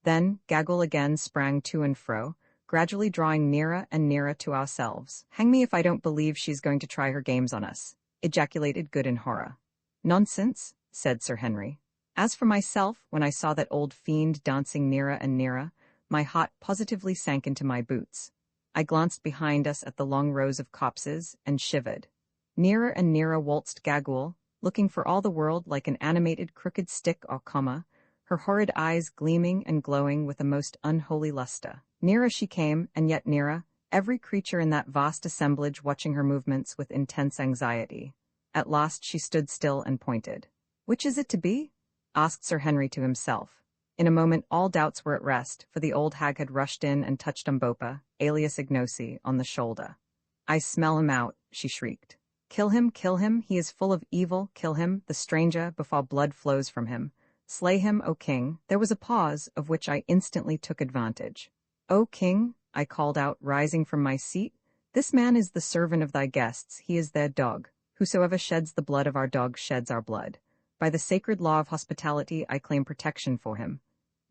Then Gagul again sprang to and fro, gradually drawing nearer and nearer to ourselves. Hang me if I don't believe she's going to try her games on us, ejaculated Good in horror. Nonsense, said Sir Henry. As for myself, when I saw that old fiend dancing nearer and nearer, my heart positively sank into my boots. I glanced behind us at the long rows of copses, and shivered. Nearer and nearer waltzed Gagul, looking for all the world like an animated crooked stick or comma, her horrid eyes gleaming and glowing with a most unholy lustre. Nearer she came, and yet nearer, every creature in that vast assemblage watching her movements with intense anxiety. At last she stood still and pointed. "Which is it to be?" asked Sir Henry to himself. In a moment all doubts were at rest, for the old hag had rushed in and touched Umbopa, alias Ignosi, on the shoulder. "I smell him out," she shrieked. Kill him, he is full of evil, kill him, the stranger, before blood flows from him. Slay him, O king." There was a pause, of which I instantly took advantage. "O king," I called out, rising from my seat, "this man is the servant of thy guests, he is their dog. Whosoever sheds the blood of our dog sheds our blood. By the sacred law of hospitality I claim protection for him.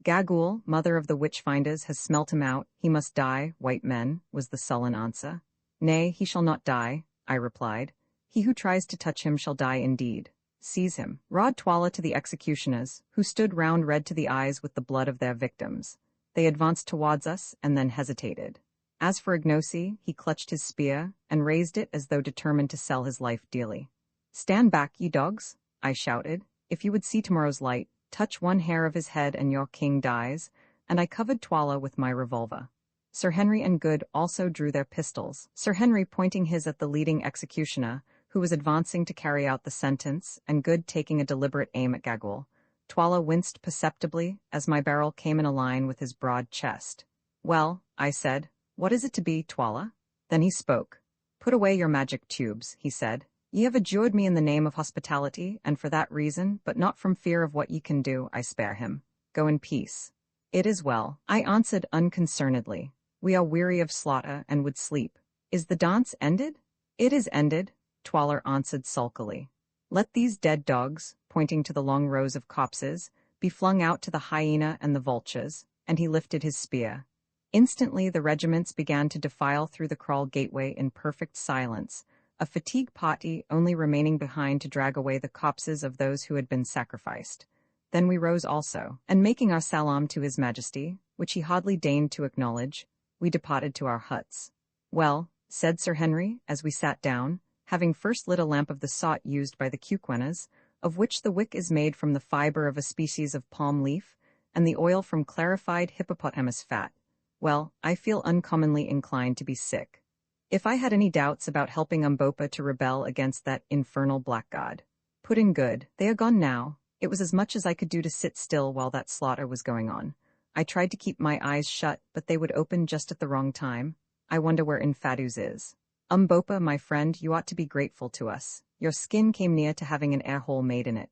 Gagul, mother of the witch-finders, has smelt him out, he must die, white men," was the sullen answer. "Nay, he shall not die," I replied. "He who tries to touch him shall die indeed. Seize him." Rod Twala to the executioners, who stood round red to the eyes with the blood of their victims. They advanced towards us, and then hesitated. As for Ignosi, he clutched his spear, and raised it as though determined to sell his life dearly. "Stand back, ye dogs," I shouted. "If you would see tomorrow's light, touch one hair of his head and your king dies," and I covered Twala with my revolver. Sir Henry and Good also drew their pistols, Sir Henry pointing his at the leading executioner, who was advancing to carry out the sentence, and Good taking a deliberate aim at Gagul. Twala winced perceptibly as my barrel came in a line with his broad chest. "Well," I said, "what is it to be, Twala?" Then he spoke. "Put away your magic tubes," he said. "Ye have adjured me in the name of hospitality, and for that reason, but not from fear of what ye can do, I spare him. Go in peace." "It is well," I answered unconcernedly. "We are weary of slaughter and would sleep. Is the dance ended?" "It is ended," Twaller answered sulkily. "Let these dead dogs," pointing to the long rows of copses, "be flung out to the hyena and the vultures," and he lifted his spear. Instantly the regiments began to defile through the kraal gateway in perfect silence, a fatigue party only remaining behind to drag away the copses of those who had been sacrificed. Then we rose also, and making our salam to His Majesty, which he hardly deigned to acknowledge, we departed to our huts. "Well," said Sir Henry, as we sat down, having first lit a lamp of the salt used by the Kuquenas, of which the wick is made from the fiber of a species of palm leaf, and the oil from clarified hippopotamus fat. "Well, I feel uncommonly inclined to be sick. If I had any doubts about helping Umbopa to rebel against that infernal black god," put in Good, "they are gone now. It was as much as I could do to sit still while that slaughter was going on. I tried to keep my eyes shut, but they would open just at the wrong time. I wonder where Infadus is. Umbopa, my friend, you ought to be grateful to us. Your skin came near to having an air hole made in it."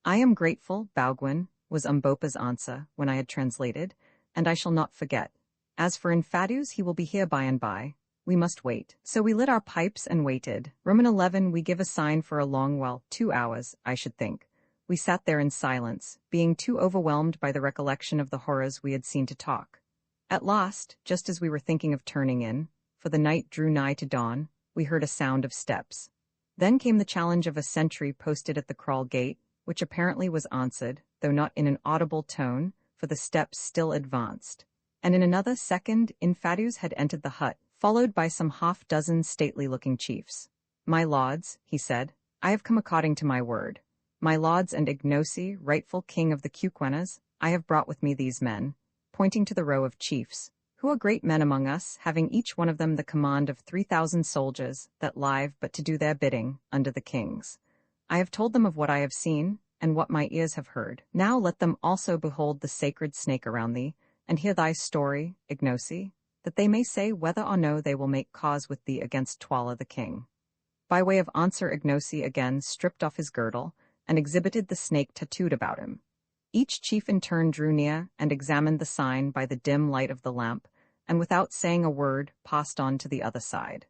"I am grateful, Bowgwin," was Umbopa's answer when I had translated, "and I shall not forget. As for Infadus, he will be here by and by. We must wait." So we lit our pipes and waited. Roman 11, we give a sign for a long while, 2 hours, I should think. We sat there in silence, being too overwhelmed by the recollection of the horrors we had seen to talk. At last, just as we were thinking of turning in, for the night drew nigh to dawn, we heard a sound of steps. Then came the challenge of a sentry posted at the kraal gate, which apparently was answered, though not in an audible tone, for the steps still advanced. And in another second, Infadus had entered the hut, followed by some half-dozen stately-looking chiefs. "My lords," he said, "I have come according to my word. My lords and Ignosi, rightful king of the Kuquenas, I have brought with me these men," pointing to the row of chiefs, "who are great men among us, having each one of them the command of 3,000 soldiers, that live but to do their bidding, under the kings. I have told them of what I have seen, and what my ears have heard. Now let them also behold the sacred snake around thee, and hear thy story, Ignosi, that they may say whether or no they will make cause with thee against Twala the king." By way of answer, Ignosi again stripped off his girdle, and exhibited the snake tattooed about him. Each chief in turn drew near and examined the sign by the dim light of the lamp, and without saying a word, passed on to the other side.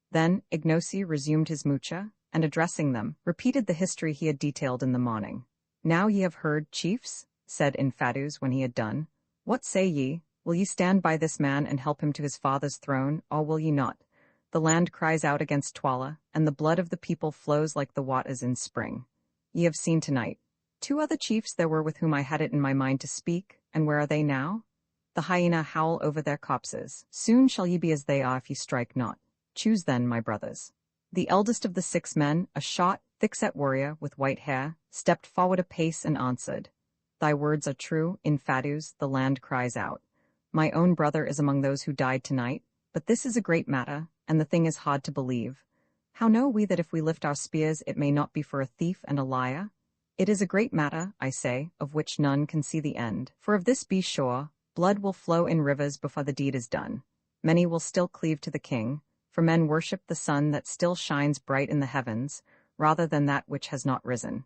Then Ignosi resumed his mucha, and addressing them, repeated the history he had detailed in the morning. "Now ye have heard, chiefs," said Infadus when he had done. "What say ye? Will ye stand by this man and help him to his father's throne, or will ye not? The land cries out against Twala, and the blood of the people flows like the waters in spring. Ye have seen tonight. 2 other chiefs there were with whom I had it in my mind to speak, and where are they now? The hyena howl over their corpses. Soon shall ye be as they are if ye strike not. Choose then, my brothers." The eldest of the 6 men, a short, thick-set warrior with white hair, stepped forward a pace and answered, "Thy words are true, Infadus, the land cries out. My own brother is among those who died tonight, but this is a great matter, and the thing is hard to believe. How know we that if we lift our spears it may not be for a thief and a liar? It is a great matter, I say, of which none can see the end. For of this be sure, blood will flow in rivers before the deed is done. Many will still cleave to the king, for men worship the sun that still shines bright in the heavens, rather than that which has not risen.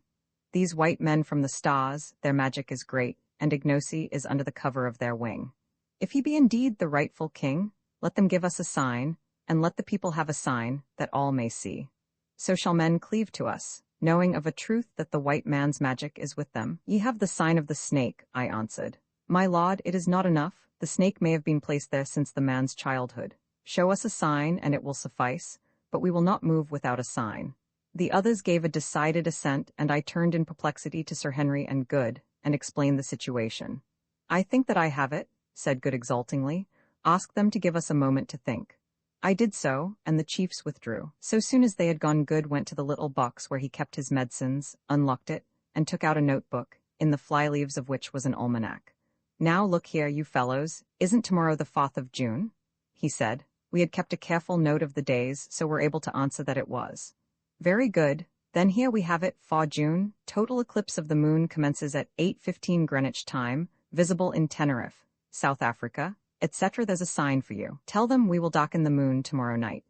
These white men from the stars, their magic is great, and Ignosi is under the cover of their wing. If he be indeed the rightful king, let them give us a sign, and let the people have a sign, that all may see. So shall men cleave to us, knowing of a truth that the white man's magic is with them. Ye have the sign of the snake, I answered. My lord, it is not enough. The snake may have been placed there since the man's childhood. Show us a sign, and it will suffice, but we will not move without a sign. The others gave a decided assent, and I turned in perplexity to Sir Henry and Good, and explained the situation. "I think that I have it," said Good exultingly. "Ask them to give us a moment to think." I did so, and the chiefs withdrew. So soon as they had gone, Good went to the little box where he kept his medicines, unlocked it, and took out a notebook, in the fly-leaves of which was an almanac. "Now look here, you fellows, isn't tomorrow the 4th of June?" he said. We had kept a careful note of the days, so were able to answer that it was. "Very good. Then here we have it, 4 June. Total eclipse of the moon commences at 8:15 Greenwich time, visible in Tenerife, South Africa, etc. There's a sign for you. Tell them we will darken the moon tomorrow night."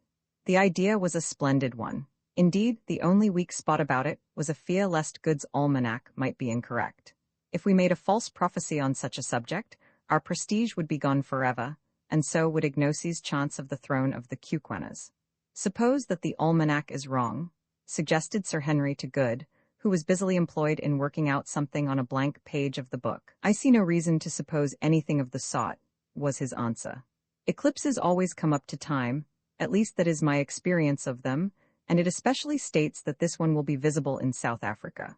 The idea was a splendid one. Indeed, the only weak spot about it was a fear lest Good's almanac might be incorrect. If we made a false prophecy on such a subject, our prestige would be gone forever, and so would Ignosi's chance of the throne of the Kuquenas. "Suppose that the almanac is wrong," suggested Sir Henry to Good, who was busily employed in working out something on a blank page of the book. "I see no reason to suppose anything of the sort," was his answer. "Eclipses always come up to time, at least that is my experience of them, and it especially states that this one will be visible in South Africa.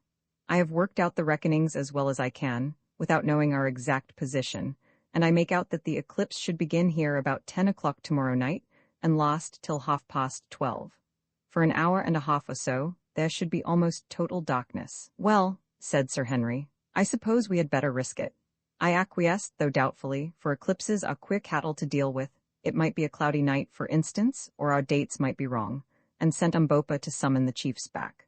I have worked out the reckonings as well as I can, without knowing our exact position, and I make out that the eclipse should begin here about 10 o'clock tomorrow night, and last till 12:30. For an hour and a half or so, there should be almost total darkness." "Well," said Sir Henry, "I suppose we had better risk it." I acquiesced, though doubtfully, for eclipses are queer cattle to deal with. It might be a cloudy night, for instance, or our dates might be wrong, and sent Umbopa to summon the chiefs back.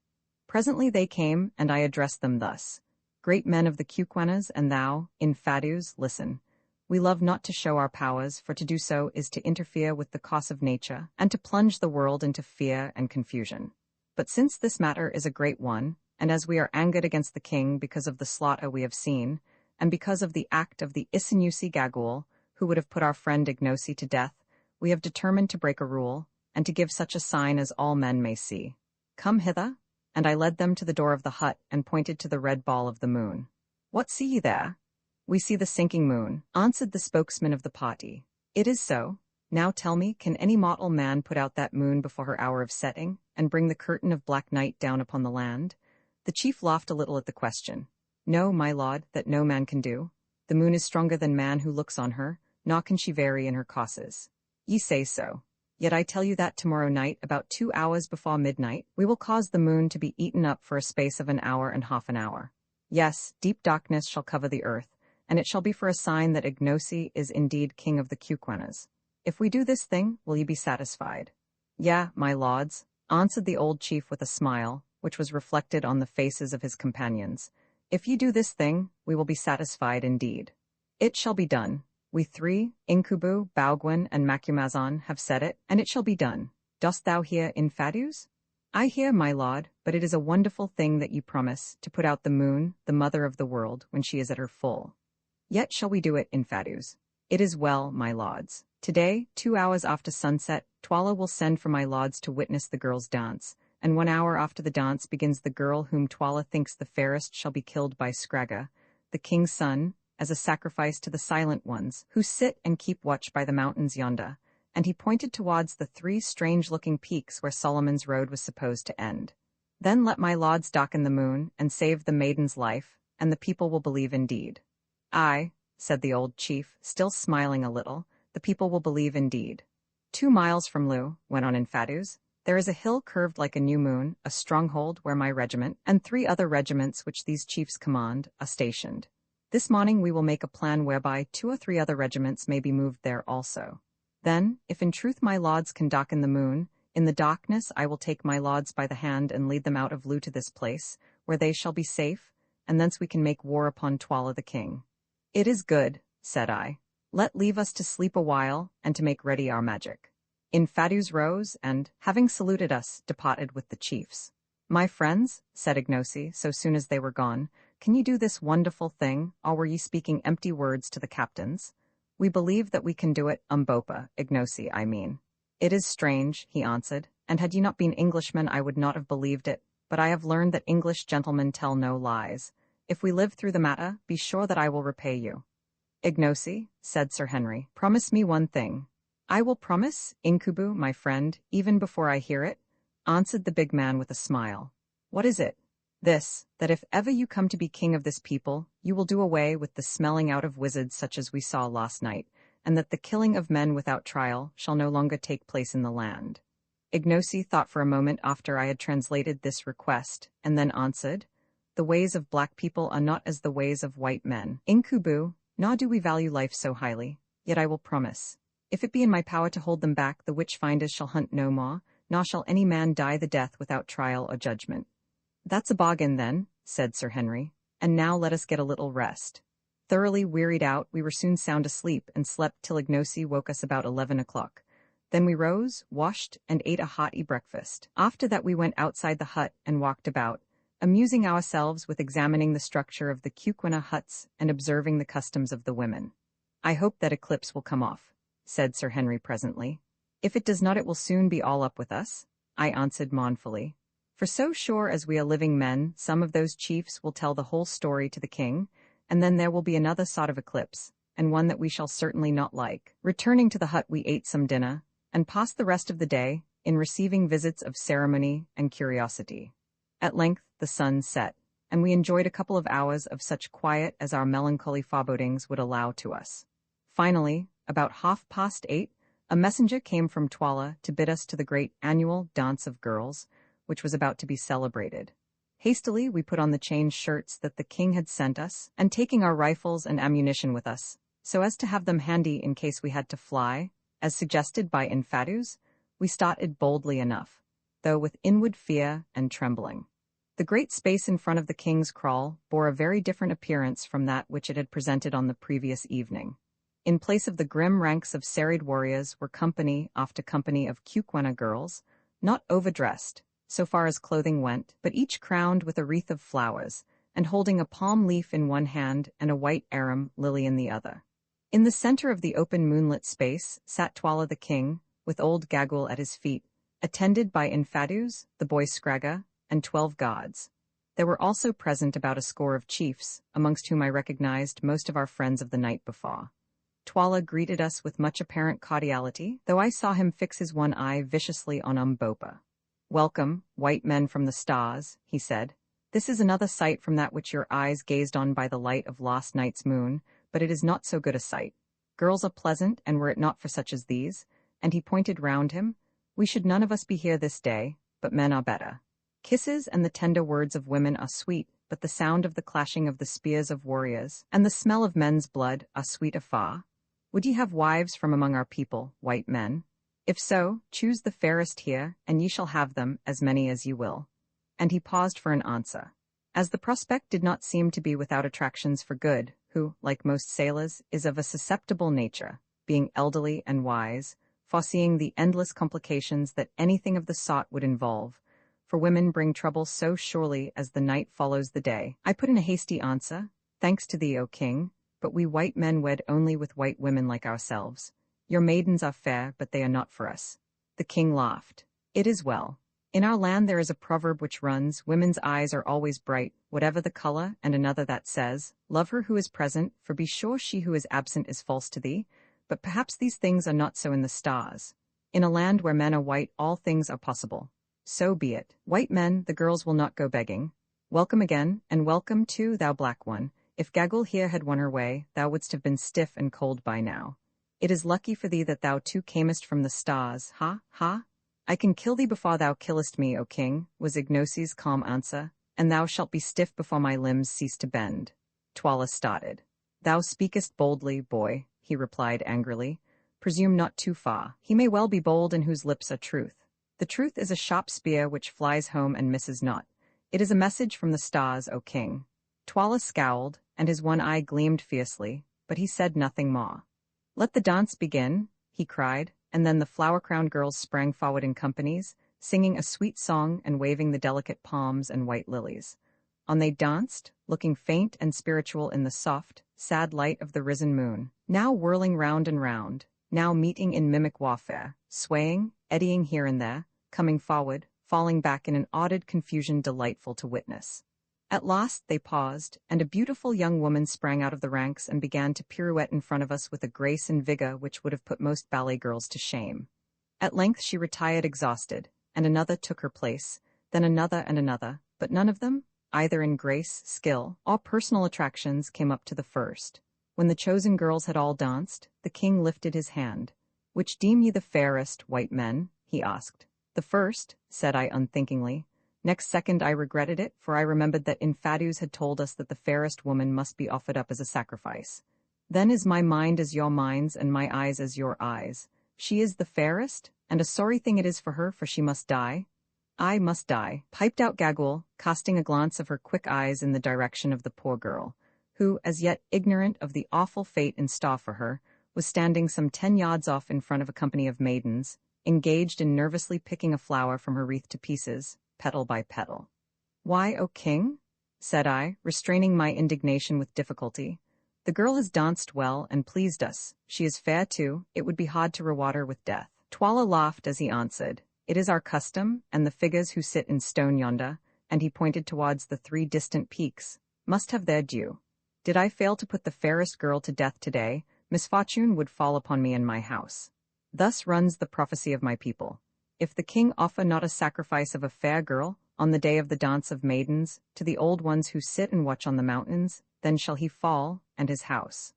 Presently they came, and I addressed them thus. "Great men of the Kuquenas, and thou, Infadus, listen. We love not to show our powers, for to do so is to interfere with the cause of nature, and to plunge the world into fear and confusion. But since this matter is a great one, and as we are angered against the king because of the slaughter we have seen, and because of the act of the Isinusi Gagul, who would have put our friend Ignosi to death, we have determined to break a rule, and to give such a sign as all men may see. Come hither." And I led them to the door of the hut, and pointed to the red ball of the moon. "What see ye there?" We see the sinking moon, answered the spokesman of the party. It is so. Now tell me, can any mortal man put out that moon before her hour of setting, and bring the curtain of black night down upon the land? The chief laughed a little at the question. No, my lord, that no man can do. The moon is stronger than man who looks on her, nor can she vary in her causes. Ye say so. Yet I tell you that tomorrow night, about 2 hours before midnight, we will cause the moon to be eaten up for a space of an hour and half an hour. Yes, deep darkness shall cover the earth, and it shall be for a sign that Ignosi is indeed king of the Cuquenas. If we do this thing, will ye be satisfied? Yeah, my lords, answered the old chief with a smile, which was reflected on the faces of his companions. If ye do this thing, we will be satisfied indeed. It shall be done. We three, Incubu, Bauguin, and Macumazon, have said it, and it shall be done. Dost thou hear, Infadus? I hear, my lord, but it is a wonderful thing that ye promise, to put out the moon, the mother of the world, when she is at her full. Yet shall we do it, Infadus. It is well, my lords. Today, 2 hours after sunset, Twala will send for my lords to witness the girls' dance, and 1 hour after the dance begins the girl whom Twala thinks the fairest shall be killed by Scragga, the king's son, as a sacrifice to the silent ones, who sit and keep watch by the mountains yonder, and he pointed towards the 3 strange-looking peaks where Solomon's road was supposed to end. Then let my lords darken the moon, and save the maiden's life, and the people will believe indeed. Aye, said the old chief, still smiling a little, the people will believe indeed. 2 miles from Loo, went on Infadus, there is a hill curved like a new moon, a stronghold where my regiment, and 3 other regiments which these chiefs command, are stationed. This morning we will make a plan whereby 2 or 3 other regiments may be moved there also. Then, if in truth my lords can darken the moon, in the darkness I will take my lords by the hand and lead them out of Loo to this place, where they shall be safe, and thence we can make war upon Twala the king. It is good, said I. Let leave us to sleep a while, and to make ready our magic. Infadus rose, and, having saluted us, departed with the chiefs. My friends, said Ignosi, so soon as they were gone, can ye do this wonderful thing, or were ye speaking empty words to the captains? We believe that we can do it, Umbopa, Ignosi, I mean. It is strange, he answered, and had ye not been Englishmen I would not have believed it, but I have learned that English gentlemen tell no lies. If we live through the matter, be sure that I will repay you. Ignosi, said Sir Henry, promise me one thing. I will promise, Incubu, my friend, even before I hear it, answered the big man with a smile. What is it? This, that if ever you come to be king of this people, you will do away with the smelling out of wizards such as we saw last night, and that the killing of men without trial shall no longer take place in the land. Ignosi thought for a moment after I had translated this request, and then answered, The ways of black people are not as the ways of white men. Incubu, nor do we value life so highly, yet I will promise. If it be in my power to hold them back, the witch-finders shall hunt no more, nor shall any man die the death without trial or judgment. That's a bargain, then, said Sir Henry, and now let us get a little rest. Thoroughly wearied out, we were soon sound asleep, and slept till Ignosi woke us about 11 o'clock. Then we rose, washed, and ate a hearty breakfast. After that we went outside the hut and walked about, amusing ourselves with examining the structure of the Cuquena huts and observing the customs of the women. I hope that eclipse will come off, said Sir Henry presently. If it does not, it will soon be all up with us, I answered mournfully. For so sure as we are living men, some of those chiefs will tell the whole story to the king, and then there will be another sort of eclipse, and one that we shall certainly not like. Returning to the hut we ate some dinner, and passed the rest of the day in receiving visits of ceremony and curiosity. At length the sun set, and we enjoyed a couple of hours of such quiet as our melancholy forebodings would allow to us. Finally, about 8:30, a messenger came from Twala to bid us to the great annual dance of girls, which was about to be celebrated. Hastily we put on the changed shirts that the king had sent us, and taking our rifles and ammunition with us, so as to have them handy in case we had to fly, as suggested by Infadus, we started boldly enough, though with inward fear and trembling. The great space in front of the king's kraal bore a very different appearance from that which it had presented on the previous evening. In place of the grim ranks of serried warriors were company after company of Cuquena girls, not overdressed, so far as clothing went, but each crowned with a wreath of flowers, and holding a palm leaf in one hand and a white arum lily in the other. In the center of the open moonlit space sat Twala the king, with old Gagul at his feet, attended by Infadus, the boy Scragga, and 12 gods. There were also present about a score of chiefs, amongst whom I recognized most of our friends of the night before. Twala greeted us with much apparent cordiality, though I saw him fix his one eye viciously on Umbopa. "Welcome, white men from the stars," he said. "This is another sight from that which your eyes gazed on by the light of last night's moon, but it is not so good a sight. Girls are pleasant, and were it not for such as these," and he pointed round him, "we should none of us be here this day, but men are better. Kisses and the tender words of women are sweet, but the sound of the clashing of the spears of warriors, and the smell of men's blood, are sweet afar. Would ye have wives from among our people, white men? If so, choose the fairest here, and ye shall have them, as many as ye will." And he paused for an answer. As the prospect did not seem to be without attractions for Good, who, like most sailors, is of a susceptible nature, being elderly and wise, foreseeing the endless complications that anything of the sort would involve, for women bring trouble so surely as the night follows the day, I put in a hasty answer, "Thanks to thee, O king, but we white men wed only with white women like ourselves. Your maidens are fair, but they are not for us." The king laughed. "It is well. In our land there is a proverb which runs, women's eyes are always bright, whatever the color, and another that says, love her who is present, for be sure she who is absent is false to thee. But perhaps these things are not so in the stars. In a land where men are white, all things are possible. So be it. White men, the girls will not go begging. Welcome again, and welcome too, thou black one. If Gaggle here had won her way, thou wouldst have been stiff and cold by now. It is lucky for thee that thou too camest from the stars, ha, ha? I can kill thee before thou killest me, O king, was Ignosi's calm answer, and thou shalt be stiff before my limbs cease to bend. Twala started. Thou speakest boldly, boy, he replied angrily. Presume not too far. He may well be bold in whose lips are truth. The truth is a sharp spear which flies home and misses not. It is a message from the stars, O king. Twala scowled, and his one eye gleamed fiercely, but he said nothing more. Let the dance begin, he cried, and then the flower-crowned girls sprang forward in companies, singing a sweet song and waving the delicate palms and white lilies. On they danced, looking faint and spiritual in the soft, sad light of the risen moon, now whirling round and round, now meeting in mimic warfare, swaying, eddying here and there, coming forward, falling back in an awed confusion delightful to witness. At last they paused, and a beautiful young woman sprang out of the ranks and began to pirouette in front of us with a grace and vigor which would have put most ballet girls to shame. At length she retired exhausted, and another took her place, then another and another, but none of them, either in grace, skill, or personal attractions, came up to the first. When the chosen girls had all danced, the king lifted his hand. Which deem ye the fairest, white men? He asked. The first, said I unthinkingly. Next second I regretted it, for I remembered that Infadus had told us that the fairest woman must be offered up as a sacrifice. Then is my mind as your minds, and my eyes as your eyes. She is the fairest, and a sorry thing it is for her, for she must die. I must die, piped out Gagul, casting a glance of her quick eyes in the direction of the poor girl, who, as yet ignorant of the awful fate in store for her, was standing some 10 yards off in front of a company of maidens, engaged in nervously picking a flower from her wreath to pieces, petal by petal. Why, O king? Said I, restraining my indignation with difficulty. The girl has danced well and pleased us. She is fair too. It would be hard to reward her with death. Twala laughed as he answered. It is our custom, and the figures who sit in stone yonder, and he pointed towards the 3 distant peaks, must have their due. Did I fail to put the fairest girl to death today, misfortune would fall upon me in my house. Thus runs the prophecy of my people. If the king offer not a sacrifice of a fair girl, on the day of the dance of maidens, to the old ones who sit and watch on the mountains, then shall he fall, and his house.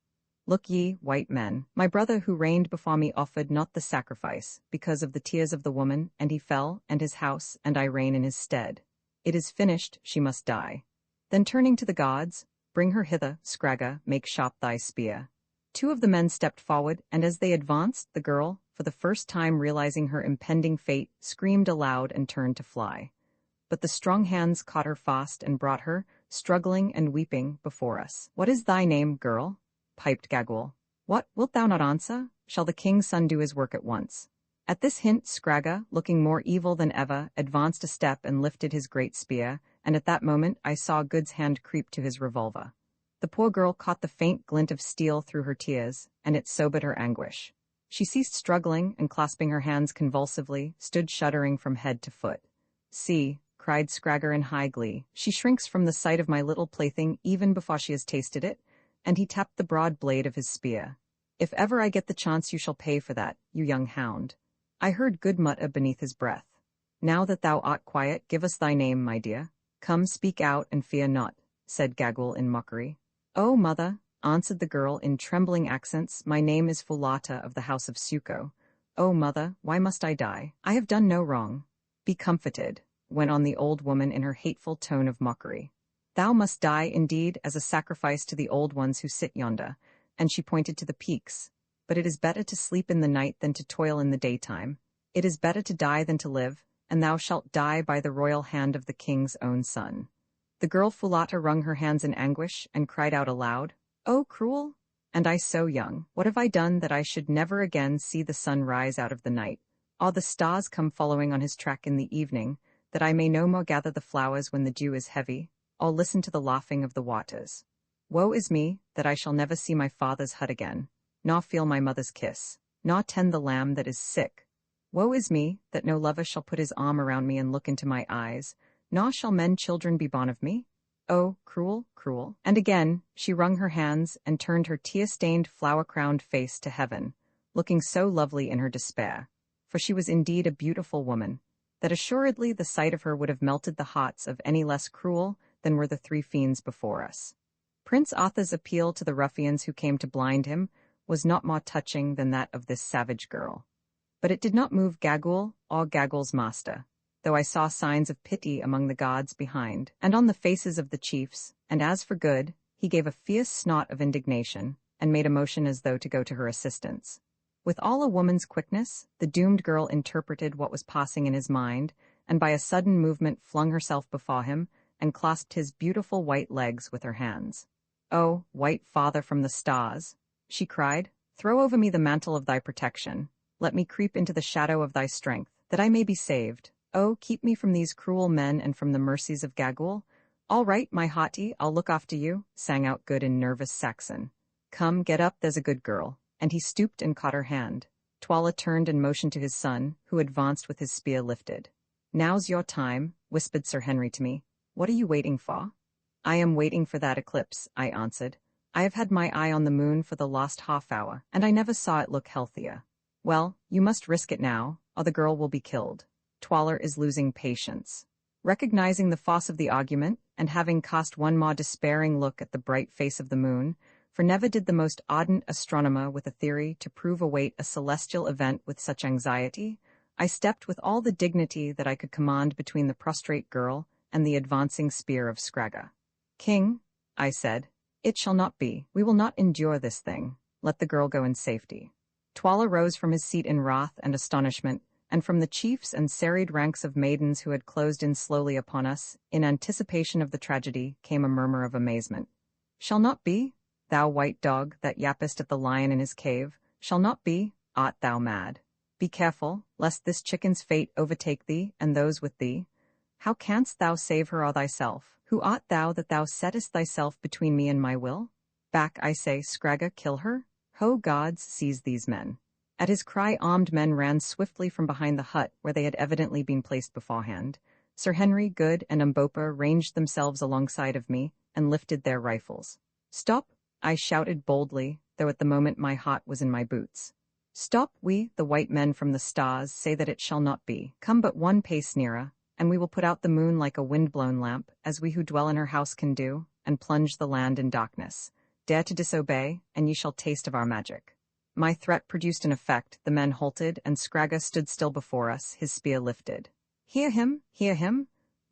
Look ye, white men, my brother who reigned before me offered not the sacrifice, because of the tears of the woman, and he fell, and his house, and I reign in his stead. It is finished, she must die. Then turning to the gods, bring her hither, Scragga, make sharp thy spear. 2 of the men stepped forward, and as they advanced, the girl, for the first time realizing her impending fate, screamed aloud and turned to fly. But the strong hands caught her fast and brought her, struggling and weeping, before us. What is thy name, girl? Piped Gagul. What, wilt thou not answer? Shall the king's son do his work at once? At this hint, Scragga, looking more evil than ever, advanced a step and lifted his great spear, and at that moment I saw Good's hand creep to his revolver. The poor girl caught the faint glint of steel through her tears, and it sobered her anguish. She ceased struggling, and clasping her hands convulsively, stood shuddering from head to foot. See, cried Scragger in high glee. She shrinks from the sight of my little plaything even before she has tasted it, and he tapped the broad blade of his spear. If ever I get the chance you shall pay for that, you young hound. I heard good mutter beneath his breath. Now that thou art quiet, give us thy name, my dear. Come, speak out, and fear not, said Gagul in mockery. Oh, mother, answered the girl in trembling accents, my name is Fulata of the house of Suko. Oh, mother, why must I die? I have done no wrong. Be comforted, went on the old woman in her hateful tone of mockery. Thou must die indeed as a sacrifice to the old ones who sit yonder, and she pointed to the peaks. But it is better to sleep in the night than to toil in the daytime. It is better to die than to live, and thou shalt die by the royal hand of the king's own son. The girl Fulata wrung her hands in anguish and cried out aloud, Oh, cruel! And I so young, what have I done that I should never again see the sun rise out of the night, or the stars come following on his track in the evening, that I may no more gather the flowers when the dew is heavy, or listen to the laughing of the waters? Woe is me, that I shall never see my father's hut again, nor feel my mother's kiss, nor tend the lamb that is sick. Woe is me, that no lover shall put his arm around me and look into my eyes, nor shall men children be born of me? Oh, cruel, cruel. And again she wrung her hands and turned her tear-stained, flower-crowned face to heaven, looking so lovely in her despair, for she was indeed a beautiful woman, that assuredly the sight of her would have melted the hearts of any less cruel than were the three fiends before us. Prince Arthur's appeal to the ruffians who came to blind him was not more touching than that of this savage girl. But it did not move Gagul or Gagul's master, though I saw signs of pity among the gods behind, and on the faces of the chiefs, and as for Good, he gave a fierce snort of indignation, and made a motion as though to go to her assistance. With all a woman's quickness, the doomed girl interpreted what was passing in his mind, and by a sudden movement flung herself before him, and clasped his beautiful white legs with her hands. Oh, white father from the stars, she cried, throw over me the mantle of thy protection. Let me creep into the shadow of thy strength, that I may be saved. Oh, keep me from these cruel men and from the mercies of Gagul. All right, my hottie, I'll look after you, sang out Good in nervous Saxon. Come, get up, there's a good girl. And he stooped and caught her hand. Twala turned and motioned to his son, who advanced with his spear lifted. Now's your time, whispered Sir Henry to me. What are you waiting for? I am waiting for that eclipse, I answered. I have had my eye on the moon for the last half-hour, and I never saw it look healthier. Well, you must risk it now, or the girl will be killed. Twaller is losing patience. Recognizing the force of the argument, and having cast one more despairing look at the bright face of the moon, for never did the most ardent astronomer with a theory to prove await a celestial event with such anxiety, I stepped with all the dignity that I could command between the prostrate girl and the advancing spear of Scragga. King, I said, it shall not be. We will not endure this thing. Let the girl go in safety. Twala rose from his seat in wrath and astonishment, and from the chiefs and serried ranks of maidens who had closed in slowly upon us, in anticipation of the tragedy, came a murmur of amazement. Shall not be? Thou white dog, that yappest at the lion in his cave, shall not be? Art thou mad? Be careful, lest this chicken's fate overtake thee, and those with thee. How canst thou save her or thyself? Who art thou that thou settest thyself between me and my will? Back, I say, Scragga, kill her? Ho, gods, seize these men. At his cry, armed men ran swiftly from behind the hut where they had evidently been placed beforehand. Sir Henry, Good, and Umbopa ranged themselves alongside of me and lifted their rifles. Stop, I shouted boldly, though at the moment my heart was in my boots. Stop, we, the white men from the stars, say that it shall not be. Come but one pace nearer, and we will put out the moon like a wind-blown lamp, as we who dwell in her house can do, and plunge the land in darkness. Dare to disobey, and ye shall taste of our magic. My threat produced an effect. The men halted, and Scragga stood still before us, his spear lifted. Hear him,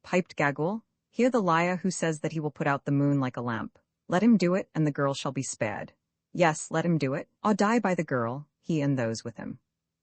piped Gagul. Hear the liar who says that he will put out the moon like a lamp. Let him do it, and the girl shall be spared. Yes, let him do it, or die by the girl, he and those with him.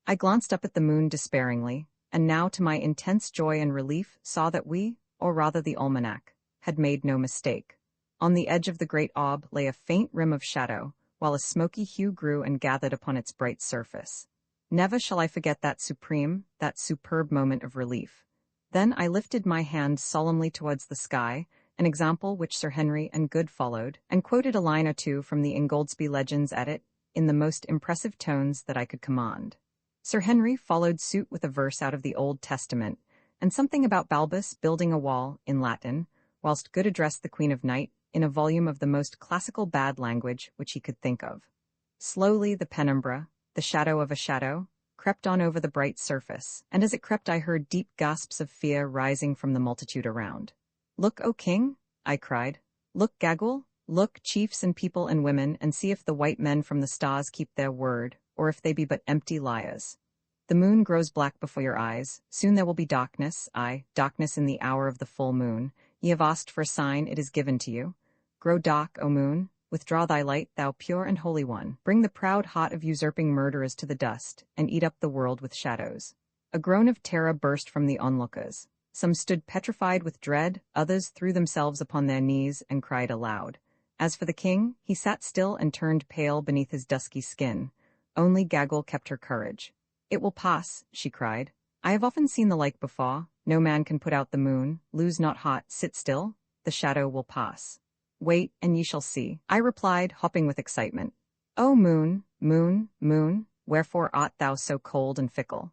I glanced up at the moon despairingly, and now to my intense joy and relief saw that we, or rather the almanac, had made no mistake. On the edge of the great orb lay a faint rim of shadow, while a smoky hue grew and gathered upon its bright surface. Never shall I forget that superb moment of relief. Then I lifted my hand solemnly towards the sky, an example which Sir Henry and Good followed, and quoted a line or two from the Ingoldsby legends at it, in the most impressive tones that I could command. Sir Henry followed suit with a verse out of the Old Testament, and something about Balbus building a wall, in Latin, whilst Good addressed the Queen of Night, in a volume of the most classical bad language which he could think of. Slowly the penumbra, the shadow of a shadow, crept on over the bright surface, and as it crept I heard deep gasps of fear rising from the multitude around. "Look, O king!" I cried. "Look, Gagul! Look, chiefs and people and women, and see if the white men from the stars keep their word, or if they be but empty liars. The moon grows black before your eyes, soon there will be darkness, aye, darkness in the hour of the full moon. Ye have asked for a sign, it is given to you. Grow dark, O moon, withdraw thy light, thou pure and holy one. Bring the proud heart of usurping murderers to the dust, and eat up the world with shadows." A groan of terror burst from the onlookers. Some stood petrified with dread, others threw themselves upon their knees and cried aloud. As for the king, he sat still and turned pale beneath his dusky skin. Only Gagul kept her courage. "It will pass," she cried. "I have often seen the like before. No man can put out the moon. Lose not heart, sit still. The shadow will pass." "Wait, and ye shall see," I replied, hopping with excitement. "O moon, moon, moon, wherefore art thou so cold and fickle?"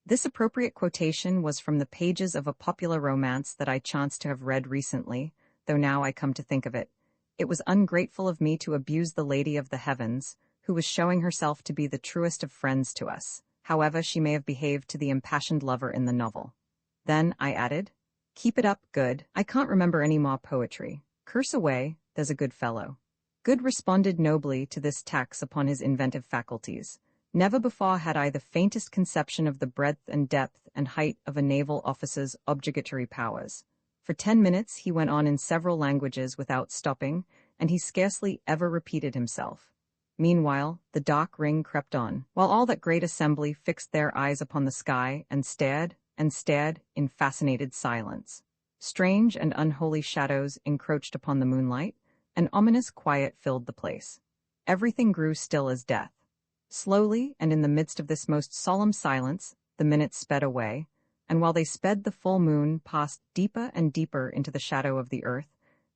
This appropriate quotation was from the pages of a popular romance that I chanced to have read recently, though now I come to think of it, it was ungrateful of me to abuse the Lady of the Heavens, who was showing herself to be the truest of friends to us, however she may have behaved to the impassioned lover in the novel. Then I added, "Keep it up, Good. I can't remember any more poetry. Curse away, there's a good fellow." Good responded nobly to this tax upon his inventive faculties. Never before had I the faintest conception of the breadth and depth and height of a naval officer's objurgatory powers. For 10 minutes he went on in several languages without stopping, and he scarcely ever repeated himself. Meanwhile, the dark ring crept on, while all that great assembly fixed their eyes upon the sky and stared in fascinated silence. Strange and unholy shadows encroached upon the moonlight, and ominous quiet filled the place. Everything grew still as death. Slowly, and in the midst of this most solemn silence, the minutes sped away, and while they sped the full moon passed deeper and deeper into the shadow of the earth,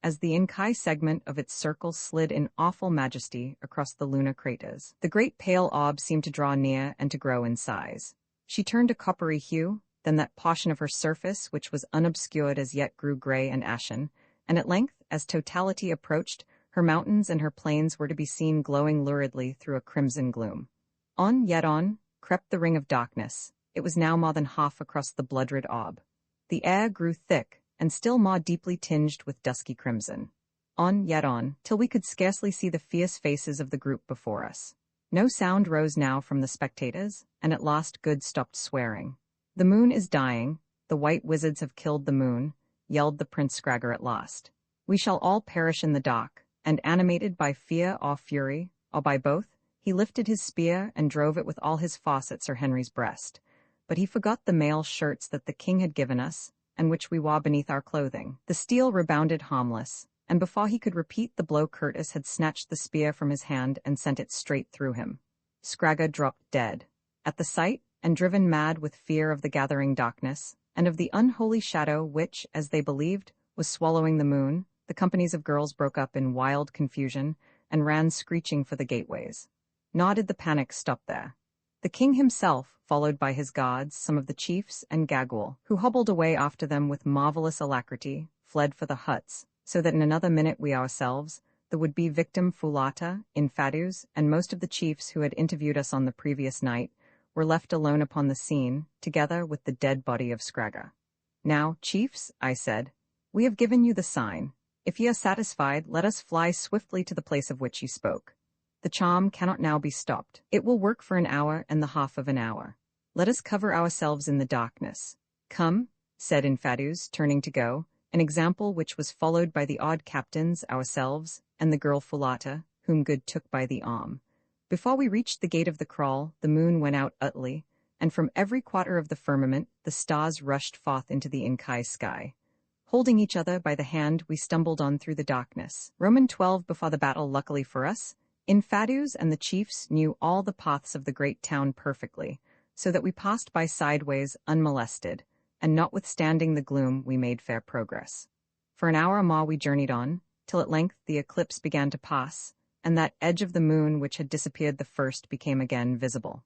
as the Inkai segment of its circle slid in awful majesty across the lunar craters. The great pale orb seemed to draw near and to grow in size. She turned a coppery hue, then that portion of her surface which was unobscured as yet grew gray and ashen, and at length, as totality approached, her mountains and her plains were to be seen glowing luridly through a crimson gloom. On, yet on, crept the ring of darkness. It was now more than half across the blood-red orb. The air grew thick, and still more deeply tinged with dusky crimson. On, yet on, till we could scarcely see the fierce faces of the group before us. No sound rose now from the spectators, and at last Good stopped swearing. "The moon is dying, the white wizards have killed the moon," yelled the Prince Scragger at last. "We shall all perish in the dark," and animated by fear or fury, or by both, he lifted his spear and drove it with all his force at Sir Henry's breast. But he forgot the mail shirts that the king had given us, and which we wore beneath our clothing. The steel rebounded harmless, and before he could repeat the blow Curtis had snatched the spear from his hand and sent it straight through him. Scragga dropped dead. At the sight, and driven mad with fear of the gathering darkness, and of the unholy shadow which, as they believed, was swallowing the moon, the companies of girls broke up in wild confusion and ran screeching for the gateways. Nor did the panic stop there. The king himself, followed by his guards, some of the chiefs, and Gagul, who hobbled away after them with marvelous alacrity, fled for the huts, so that in another minute we ourselves, the would-be victim Fulata, Infadus, and most of the chiefs who had interviewed us on the previous night, were left alone upon the scene, together with the dead body of Scragga. "Now, chiefs," I said, "we have given you the sign. If ye are satisfied, let us fly swiftly to the place of which ye spoke. The charm cannot now be stopped. It will work for an hour and the half of an hour. Let us cover ourselves in the darkness." "Come," said Infadus, turning to go, an example which was followed by the odd captains, ourselves, and the girl Fulata, whom Good took by the arm. Before we reached the gate of the kraal, the moon went out utterly, and from every quarter of the firmament the stars rushed forth into the Inkai sky. Holding each other by the hand, we stumbled on through the darkness. Roman 12 before the battle, luckily for us, Infadus and the chiefs knew all the paths of the great town perfectly, so that we passed by sideways unmolested, and notwithstanding the gloom we made fair progress. For an hour more we journeyed on, till at length the eclipse began to pass, and that edge of the moon which had disappeared the first became again visible.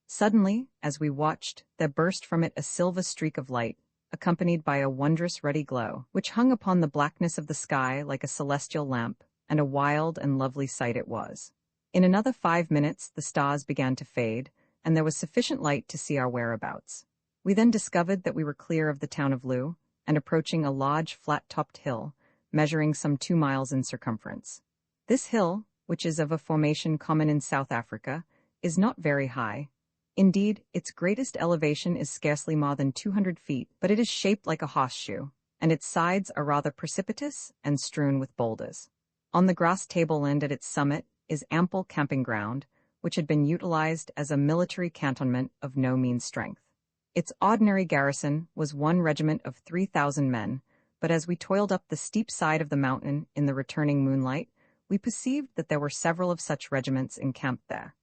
Suddenly, as we watched, there burst from it a silver streak of light, accompanied by a wondrous ruddy glow, which hung upon the blackness of the sky like a celestial lamp, and a wild and lovely sight it was. In another 5 minutes the stars began to fade, and there was sufficient light to see our whereabouts. We then discovered that we were clear of the town of Loo, and approaching a large flat-topped hill, measuring some 2 miles in circumference. This hill, which is of a formation common in South Africa, is not very high. Indeed, its greatest elevation is scarcely more than 200 feet, but it is shaped like a horseshoe, and its sides are rather precipitous and strewn with boulders. On the grass tableland at its summit is ample camping ground, which had been utilized as a military cantonment of no mean strength. Its ordinary garrison was 1 regiment of 3,000 men, but as we toiled up the steep side of the mountain in the returning moonlight, we perceived that there were several of such regiments encamped there.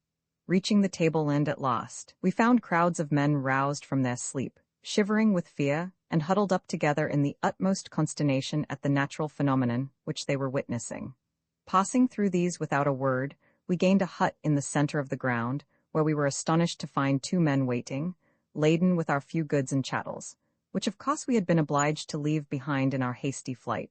Reaching the tableland at last, we found crowds of men roused from their sleep, shivering with fear, and huddled up together in the utmost consternation at the natural phenomenon which they were witnessing. Passing through these without a word, we gained a hut in the center of the ground, where we were astonished to find 2 men waiting, laden with our few goods and chattels, which of course we had been obliged to leave behind in our hasty flight.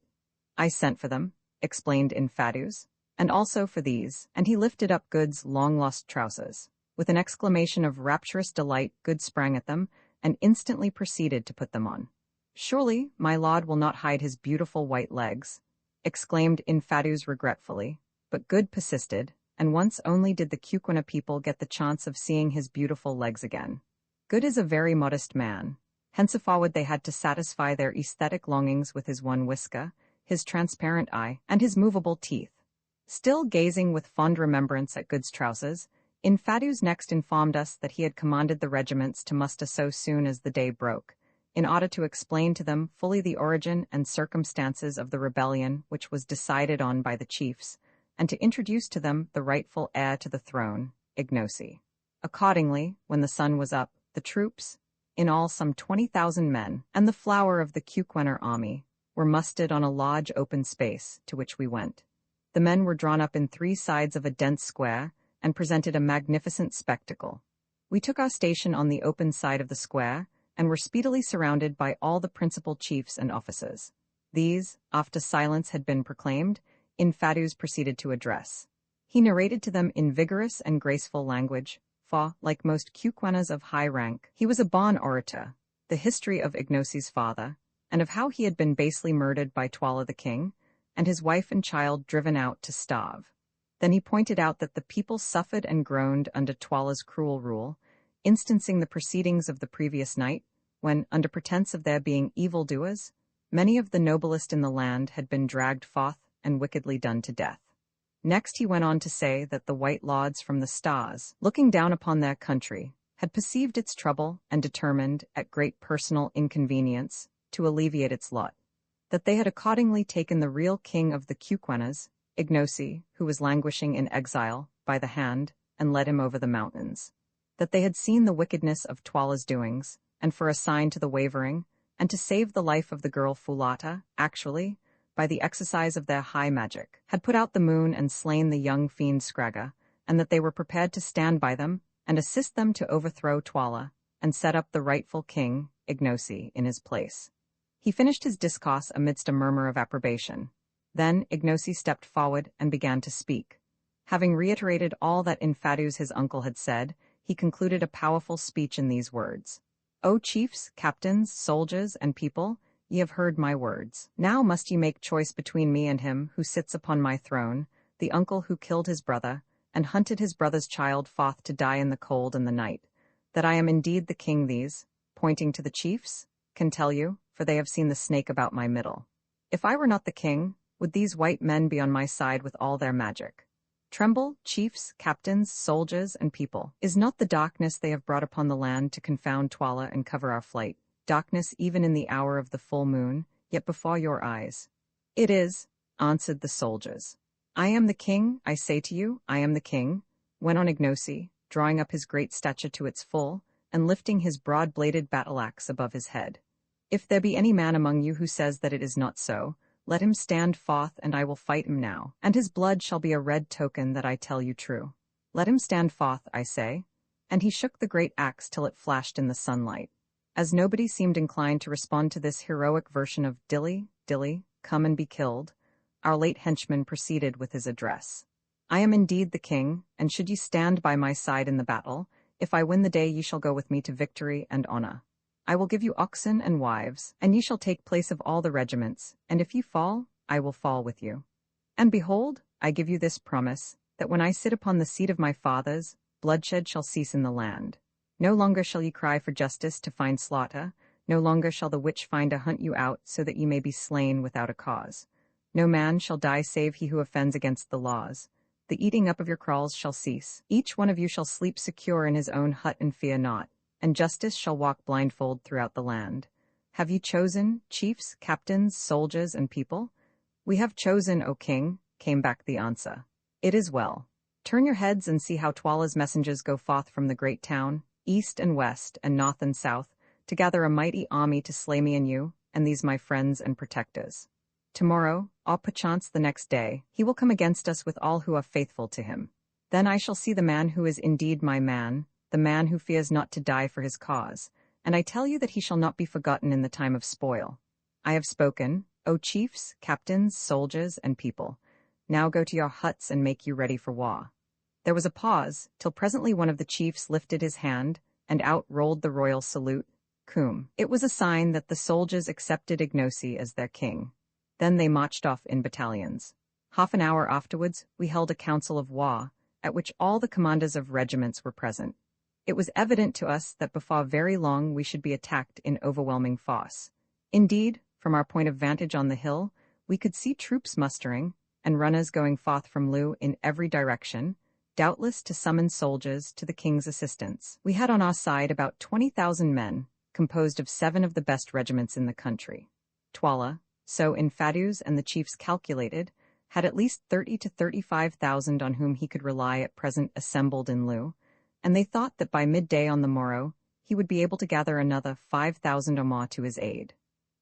"I sent for them," explained Infadus, "and also for these," and he lifted up Good's long-lost trousers. With an exclamation of rapturous delight, Good sprang at them, and instantly proceeded to put them on. "Surely, my lord will not hide his beautiful white legs," exclaimed Infadus regretfully, but Good persisted, and once only did the Kukwana people get the chance of seeing his beautiful legs again. Good is a very modest man. Henceforward they had to satisfy their aesthetic longings with his one whisker, his transparent eye, and his movable teeth. Still gazing with fond remembrance at Good's trousers, Infadus next informed us that he had commanded the regiments to muster so soon as the day broke, in order to explain to them fully the origin and circumstances of the rebellion which was decided on by the chiefs, and to introduce to them the rightful heir to the throne, Ignosi. Accordingly, when the sun was up, the troops, in all some 20,000 men, and the flower of the Kukwana army, were mustered on a large open space, to which we went. The men were drawn up in 3 sides of a dense square, and presented a magnificent spectacle. We took our station on the open side of the square, and were speedily surrounded by all the principal chiefs and officers. These, after silence had been proclaimed, Infadus proceeded to address. He narrated to them in vigorous and graceful language, for, like most Kukwanas of high rank, he was a born orator, the history of Ignosi's father, and of how he had been basely murdered by Twala the king, and his wife and child driven out to starve. Then he pointed out that the people suffered and groaned under Twala's cruel rule, instancing the proceedings of the previous night, when, under pretense of their being evildoers, many of the noblest in the land had been dragged forth and wickedly done to death. Next he went on to say that the white lords from the stars, looking down upon their country, had perceived its trouble and determined, at great personal inconvenience, to alleviate its lot. That they had accordingly taken the real king of the Kukwanas, Ignosi, who was languishing in exile, by the hand, and led him over the mountains. That they had seen the wickedness of Twala's doings, and for a sign to the wavering, and to save the life of the girl Fulata, actually, by the exercise of their high magic, had put out the moon and slain the young fiend Scragga, and that they were prepared to stand by them and assist them to overthrow Twala and set up the rightful king, Ignosi, in his place. He finished his discourse amidst a murmur of approbation. Then Ignosi stepped forward and began to speak. Having reiterated all that Infadus his uncle had said, he concluded a powerful speech in these words. "O chiefs, captains, soldiers, and people, ye have heard my words. Now must ye make choice between me and him who sits upon my throne, the uncle who killed his brother, and hunted his brother's child forth to die in the cold and the night. That I am indeed the king these, pointing to the chiefs, can tell you, for they have seen the snake about my middle. If I were not the king, would these white men be on my side with all their magic? Tremble, chiefs, captains, soldiers, and people. Is not the darkness they have brought upon the land to confound Twala and cover our flight, darkness even in the hour of the full moon, yet before your eyes?" "It is," answered the soldiers. "I am the king, I say to you, I am the king," went on Ignosi, drawing up his great stature to its full, and lifting his broad-bladed battle-axe above his head. "If there be any man among you who says that it is not so, let him stand forth, and I will fight him now, and his blood shall be a red token that I tell you true. Let him stand forth, I say." And he shook the great axe till it flashed in the sunlight. As nobody seemed inclined to respond to this heroic version of "Dilly, Dilly, come and be killed," our late henchman proceeded with his address. "I am indeed the king, and should ye stand by my side in the battle, if I win the day ye shall go with me to victory and honour. I will give you oxen and wives, and ye shall take place of all the regiments, and if ye fall, I will fall with you. And behold, I give you this promise, that when I sit upon the seat of my fathers, bloodshed shall cease in the land. No longer shall ye cry for justice to find slaughter, no longer shall the witch-finder hunt you out so that ye may be slain without a cause. No man shall die save he who offends against the laws. The eating up of your kraals shall cease. Each one of you shall sleep secure in his own hut and fear not, and justice shall walk blindfold throughout the land. Have ye chosen, chiefs, captains, soldiers, and people?" "We have chosen, O king," came back the answer. "It is well. Turn your heads and see how Twala's messengers go forth from the great town, east and west, and north and south, to gather a mighty army to slay me and you, and these my friends and protectors. Tomorrow, or perchance the next day, he will come against us with all who are faithful to him. Then I shall see the man who is indeed my man, the man who fears not to die for his cause, and I tell you that he shall not be forgotten in the time of spoil. I have spoken, O chiefs, captains, soldiers, and people. Now go to your huts and make you ready for war." There was a pause, till presently one of the chiefs lifted his hand, and out rolled the royal salute, "Cum." It was a sign that the soldiers accepted Ignosi as their king. Then they marched off in battalions. Half an hour afterwards, we held a council of war, at which all the commanders of regiments were present. It was evident to us that before very long we should be attacked in overwhelming force. Indeed, from our point of vantage on the hill, we could see troops mustering, and runners going forth from Loo in every direction, doubtless to summon soldiers to the king's assistance. We had on our side about 20,000 men, composed of 7 of the best regiments in the country. Twala, so Infadus and the chiefs calculated, had at least 30 to 35,000 on whom he could rely at present assembled in Loo, and they thought that by midday on the morrow he would be able to gather another 5,000 or more to his aid.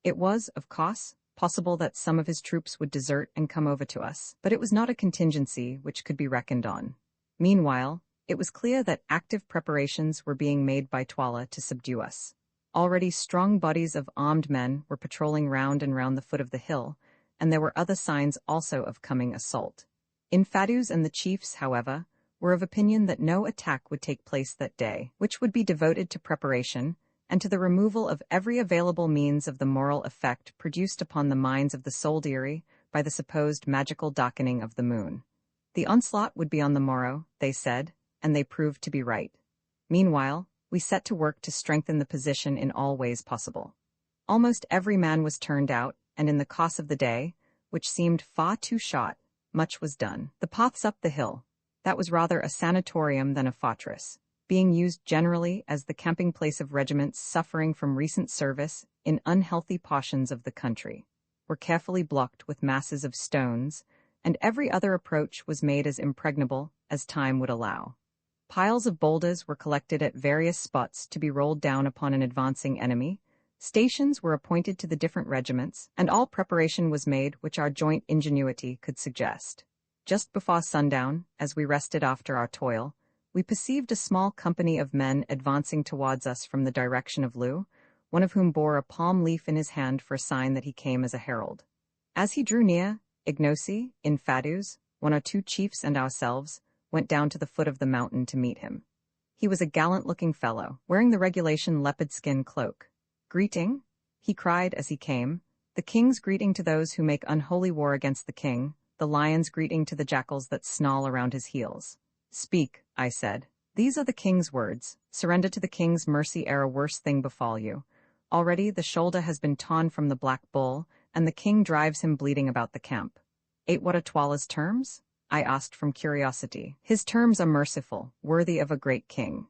It was, of course, possible that some of his troops would desert and come over to us, but it was not a contingency which could be reckoned on. Meanwhile, it was clear that active preparations were being made by Twala to subdue us. Already strong bodies of armed men were patrolling round and round the foot of the hill, and there were other signs also of coming assault. Infadus and the chiefs, however, were of opinion that no attack would take place that day, which would be devoted to preparation, and to the removal of every available means of the moral effect produced upon the minds of the soldiery by the supposed magical darkening of the moon. The onslaught would be on the morrow, they said, and they proved to be right. Meanwhile, we set to work to strengthen the position in all ways possible. Almost every man was turned out, and in the course of the day, which seemed far too short, much was done. The paths up the hill, that was rather a sanatorium than a fortress, being used generally as the camping place of regiments suffering from recent service in unhealthy portions of the country, were carefully blocked with masses of stones, and every other approach was made as impregnable as time would allow. Piles of boulders were collected at various spots to be rolled down upon an advancing enemy, stations were appointed to the different regiments, and all preparation was made which our joint ingenuity could suggest. Just before sundown, as we rested after our toil, we perceived a small company of men advancing towards us from the direction of Loo, one of whom bore a palm leaf in his hand for a sign that he came as a herald. As he drew near, Ignosi, Infadus, 1 or 2 chiefs and ourselves, went down to the foot of the mountain to meet him. He was a gallant-looking fellow, wearing the regulation leopard skin cloak. "Greeting," he cried as he came, "the king's greeting to those who make unholy war against the king, the lion's greeting to the jackals that snarl around his heels." "Speak," I said. "These are the king's words. Surrender to the king's mercy ere a worse thing befall you. Already the shoulder has been torn from the black bull, and the king drives him bleeding about the camp." "Ain't what are Twala's terms?" I asked from curiosity. "His terms are merciful, worthy of a great king.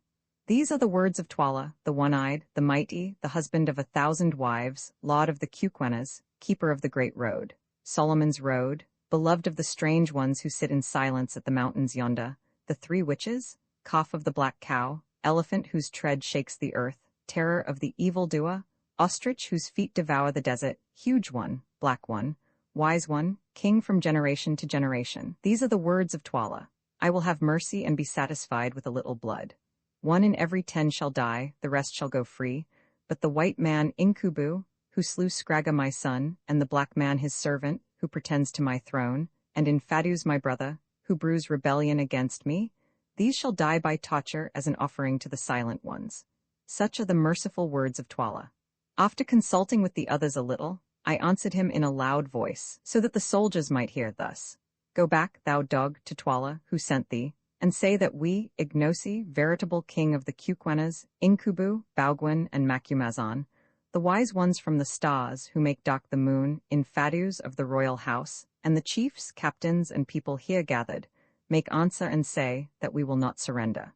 These are the words of Twala, the one-eyed, the mighty, the husband of 1,000 wives, lord of the Kuquenas, keeper of the great road, Solomon's road, beloved of the strange ones who sit in silence at the mountains yonder, the 3 witches, calf of the black cow, elephant whose tread shakes the earth, terror of the evil-doer, ostrich whose feet devour the desert, huge one, black one, wise one, king from generation to generation. These are the words of Twala. I will have mercy and be satisfied with a little blood. 1 in every 10 shall die, the rest shall go free, but the white man Inkubu, who slew Scragga my son, and the black man his servant, who pretends to my throne, and Infadus my brother, who brews rebellion against me, these shall die by torture as an offering to the silent ones. Such are the merciful words of Twala. After consulting with the others a little, I answered him in a loud voice, so that the soldiers might hear thus. Go back, thou dog, to Twala, who sent thee, and say that we, Ignosi, veritable king of the Cuquenas, Inkubu, Baugwin, and Macumazon, the wise ones from the stars who make dark the moon, Infadus of the royal house, and the chiefs, captains, and people here gathered, make answer and say that we will not surrender.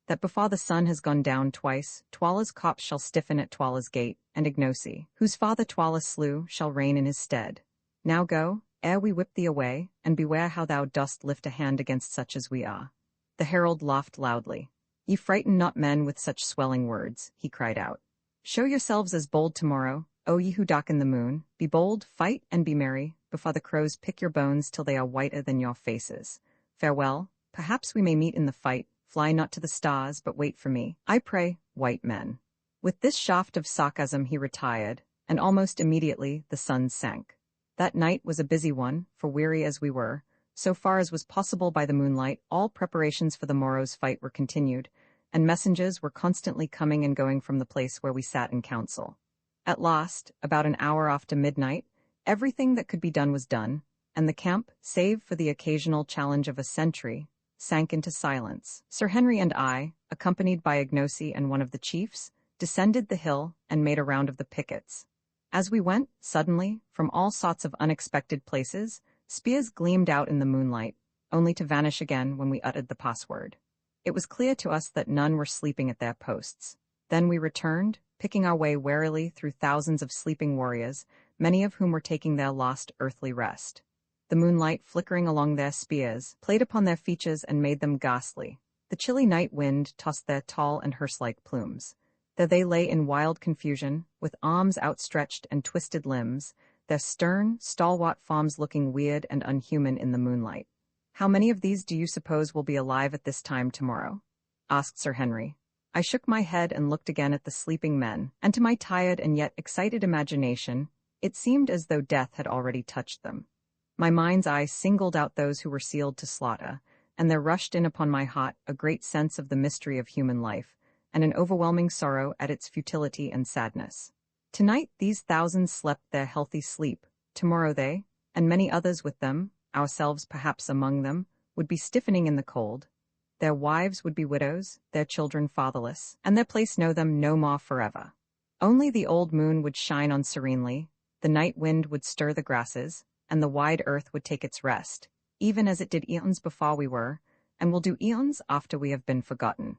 That before the sun has gone down twice, Twala's copse shall stiffen at Twala's gate, and Ignosi, whose father Twala slew, shall reign in his stead. Now go, ere we whip thee away, and beware how thou dost lift a hand against such as we are. The herald laughed loudly. Ye frighten not men with such swelling words, he cried out. Show yourselves as bold tomorrow, O ye who darken the moon, be bold, fight, and be merry, before the crows pick your bones till they are whiter than your faces. Farewell, perhaps we may meet in the fight, fly not to the stars, but wait for me, I pray, white men. With this shaft of sarcasm he retired, and almost immediately the sun sank. That night was a busy one, for weary as we were, so far as was possible by the moonlight, all preparations for the morrow's fight were continued, and messengers were constantly coming and going from the place where we sat in council. At last, about an hour after midnight, everything that could be done was done, and the camp, save for the occasional challenge of a sentry, sank into silence. Sir Henry and I, accompanied by Ignosi and one of the chiefs, descended the hill and made a round of the pickets. As we went, suddenly, from all sorts of unexpected places, spears gleamed out in the moonlight, only to vanish again when we uttered the password. It was clear to us that none were sleeping at their posts. Then we returned, picking our way warily through thousands of sleeping warriors, many of whom were taking their lost earthly rest. The moonlight, flickering along their spears, played upon their features and made them ghastly. The chilly night wind tossed their tall and hearse-like plumes. There they lay in wild confusion, with arms outstretched and twisted limbs, their stern, stalwart forms looking weird and unhuman in the moonlight. How many of these do you suppose will be alive at this time tomorrow? Asked Sir Henry. I shook my head and looked again at the sleeping men, and to my tired and yet excited imagination, it seemed as though death had already touched them. My mind's eye singled out those who were sealed to slaughter, and there rushed in upon my heart a great sense of the mystery of human life, and an overwhelming sorrow at its futility and sadness. Tonight these thousands slept their healthy sleep, tomorrow they, and many others with them, ourselves perhaps among them, would be stiffening in the cold. Their wives would be widows, their children fatherless, and their place know them no more forever. Only the old moon would shine on serenely, the night wind would stir the grasses, and the wide earth would take its rest, even as it did eons before we were, and will do eons after we have been forgotten.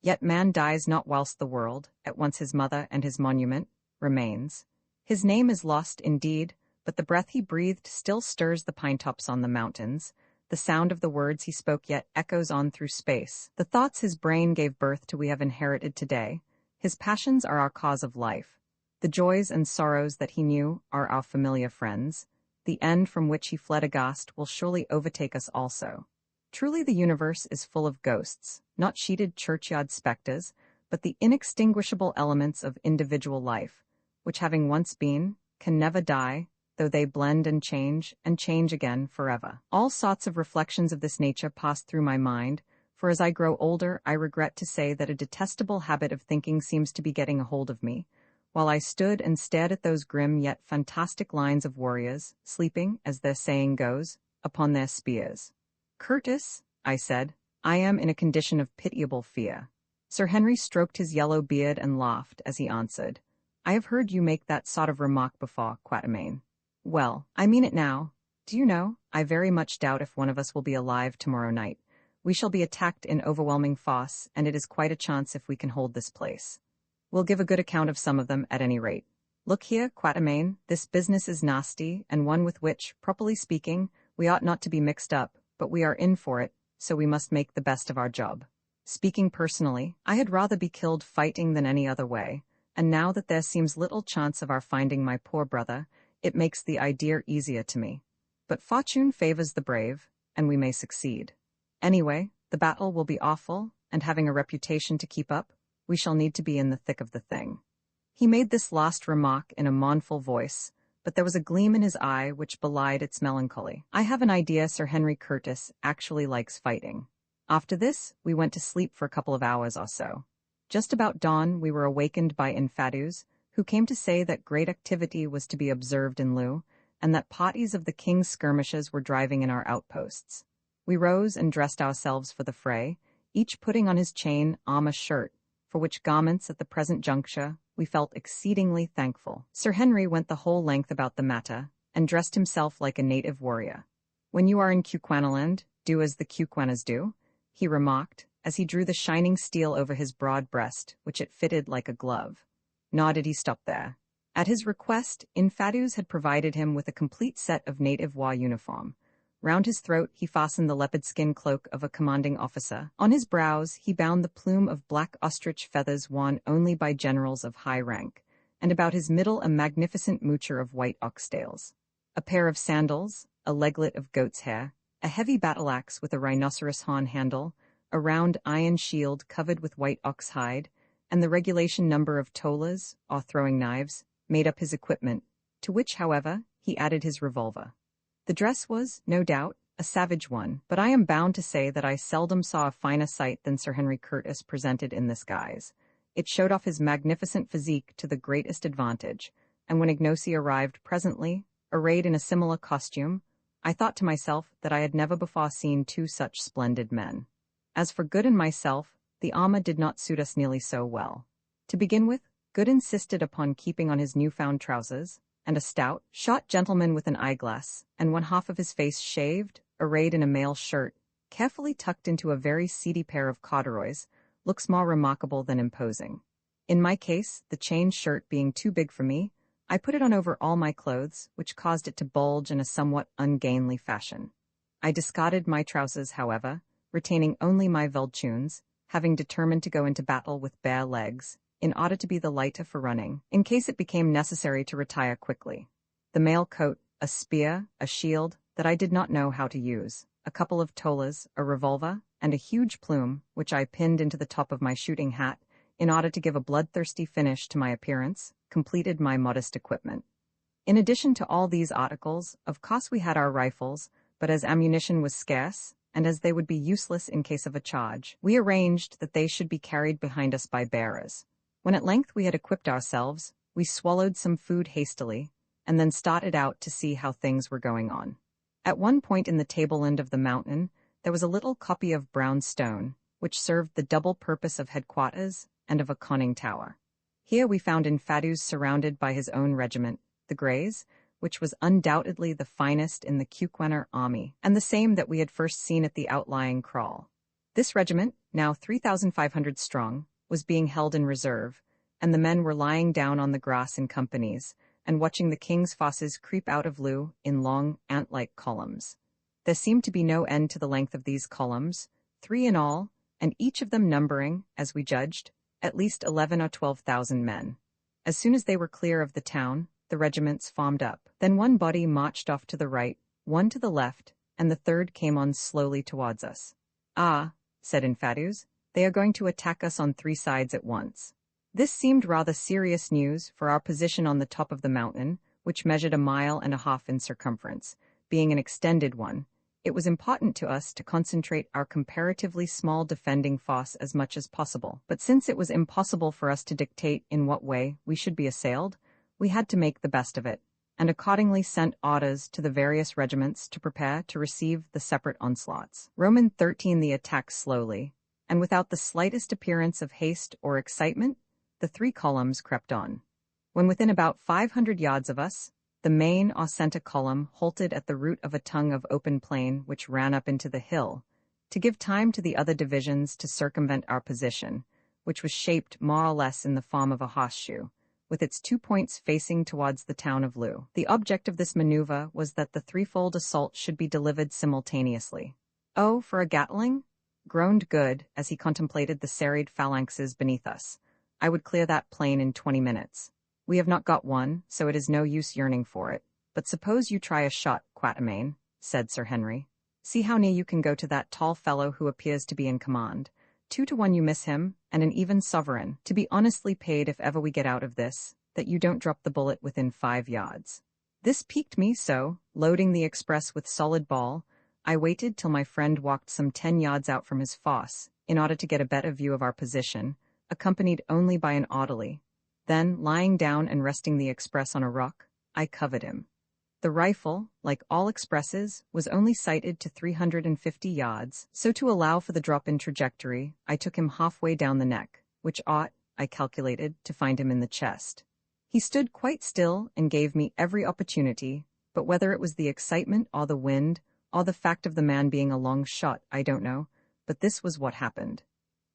Yet man dies not whilst the world, at once his mother and his monument, remains. His name is lost indeed, but the breath he breathed still stirs the pine tops on the mountains. The sound of the words he spoke yet echoes on through space. The thoughts his brain gave birth to we have inherited today. His passions are our cause of life. The joys and sorrows that he knew are our familiar friends. The end from which he fled aghast will surely overtake us also. Truly the universe is full of ghosts, not sheeted churchyard spectres, but the inextinguishable elements of individual life, which having once been, can never die, though they blend and change again forever. All sorts of reflections of this nature pass through my mind, for as I grow older I regret to say that a detestable habit of thinking seems to be getting a hold of me, while I stood and stared at those grim yet fantastic lines of warriors, sleeping, as their saying goes, upon their spears. Curtis, I said, I am in a condition of pitiable fear. Sir Henry stroked his yellow beard and laughed as he answered, I have heard you make that sort of remark before, Quatermain. Well, I mean it now. Do you know, I very much doubt if one of us will be alive tomorrow night. We shall be attacked in overwhelming force, and it is quite a chance if we can hold this place. We'll give a good account of some of them at any rate. Look here, Quatermain, this business is nasty, and one with which, properly speaking, we ought not to be mixed up, but we are in for it, so we must make the best of our job. Speaking personally, I had rather be killed fighting than any other way, and now that there seems little chance of our finding my poor brother, it makes the idea easier to me. But fortune favors the brave, and we may succeed. Anyway, the battle will be awful, and having a reputation to keep up, we shall need to be in the thick of the thing. He made this last remark in a mournful voice, but there was a gleam in his eye which belied its melancholy. I have an idea Sir Henry Curtis actually likes fighting. After this, we went to sleep for a couple of hours or so. Just about dawn, we were awakened by Infadus, who came to say that great activity was to be observed in Loo, and that parties of the king's skirmishers were driving in our outposts. We rose and dressed ourselves for the fray, each putting on his chain armor shirt, for which garments at the present juncture we felt exceedingly thankful. Sir Henry went the whole length about the matter, and dressed himself like a native warrior. When you are in Cuquanaland, do as the Cuquanas do, he remarked, as he drew the shining steel over his broad breast, which it fitted like a glove. Nor did he stop there. At his request, Infadus had provided him with a complete set of native war uniform. Round his throat he fastened the leopard skin cloak of a commanding officer. On his brows he bound the plume of black ostrich feathers worn only by generals of high rank, and about his middle a magnificent moucher of white oxtails. A pair of sandals, a leglet of goat's hair, a heavy battle-axe with a rhinoceros horn handle, a round iron shield covered with white ox hide, and the regulation number of tolas, or throwing knives, made up his equipment, to which, however, he added his revolver. The dress was, no doubt, a savage one, but I am bound to say that I seldom saw a finer sight than Sir Henry Curtis presented in this guise. It showed off his magnificent physique to the greatest advantage, and when Ignosi arrived presently, arrayed in a similar costume, I thought to myself that I had never before seen two such splendid men. As for Good and myself, the armor did not suit us nearly so well. To begin with, Good insisted upon keeping on his new-found trousers, and a stout, short gentleman with an eyeglass, and one half of his face shaved, arrayed in a mail shirt, carefully tucked into a very seedy pair of corduroys, looks more remarkable than imposing. In my case, the chain shirt being too big for me, I put it on over all my clothes, which caused it to bulge in a somewhat ungainly fashion. I discarded my trousers, however, retaining only my veltunes, having determined to go into battle with bare legs, in order to be the lighter for running, in case it became necessary to retire quickly. The mail coat, a spear, a shield, that I did not know how to use, a couple of tolas, a revolver, and a huge plume, which I pinned into the top of my shooting hat, in order to give a bloodthirsty finish to my appearance, completed my modest equipment. In addition to all these articles, of course we had our rifles, but as ammunition was scarce, and as they would be useless in case of a charge, we arranged that they should be carried behind us by bearers. When at length we had equipped ourselves, we swallowed some food hastily, and then started out to see how things were going on. At one point in the tableland of the mountain, there was a little copy of brown stone, which served the double purpose of headquarters and of a conning tower. Here we found Infadus surrounded by his own regiment, the Greys, which was undoubtedly the finest in the Cuquanar army, and the same that we had first seen at the outlying kraal. This regiment, now 3,500 strong, was being held in reserve, and the men were lying down on the grass in companies, and watching the king's forces creep out of Loo in long, ant-like columns. There seemed to be no end to the length of these columns, 3 in all, and each of them numbering, as we judged, at least 11 or 12,000 men. As soon as they were clear of the town, the regiments formed up. Then one body marched off to the right, one to the left, and the third came on slowly towards us. "Ah," said Infadus, "they are going to attack us on 3 sides at once." This seemed rather serious news, for our position on the top of the mountain, which measured 1.5 miles in circumference, being an extended one, it was important to us to concentrate our comparatively small defending force as much as possible. But since it was impossible for us to dictate in what way we should be assailed, we had to make the best of it, and accordingly sent orders to the various regiments to prepare to receive the separate onslaughts. Roman 13 The attack slowly, and without the slightest appearance of haste or excitement, the 3 columns crept on. When within about 500 yards of us, the main or center column halted at the root of a tongue of open plain which ran up into the hill, to give time to the other divisions to circumvent our position, which was shaped more or less in the form of a horseshoe, with its 2 points facing towards the town of Loo. The object of this maneuver was that the threefold assault should be delivered simultaneously. "Oh, for a Gatling," groaned Good as he contemplated the serried phalanxes beneath us. "I would clear that plain in 20 minutes. We have not got one, so it is no use yearning for it. But suppose you try a shot, Quatermain," said Sir Henry. "See how near you can go to that tall fellow who appears to be in command. 2 to 1 you miss him, and an even sovereign, to be honestly paid if ever we get out of this, that you don't drop the bullet within 5 yards. This piqued me, so, loading the express with solid ball, I waited till my friend walked some 10 yards out from his fosse, in order to get a better view of our position, accompanied only by an orderly. Then, lying down and resting the express on a rock, I covered him. The rifle, like all expresses, was only sighted to 350 yards, so to allow for the drop-in trajectory, I took him halfway down the neck, which ought, I calculated, to find him in the chest. He stood quite still and gave me every opportunity, but whether it was the excitement or the wind, or the fact of the man being a long shot, I don't know, but this was what happened.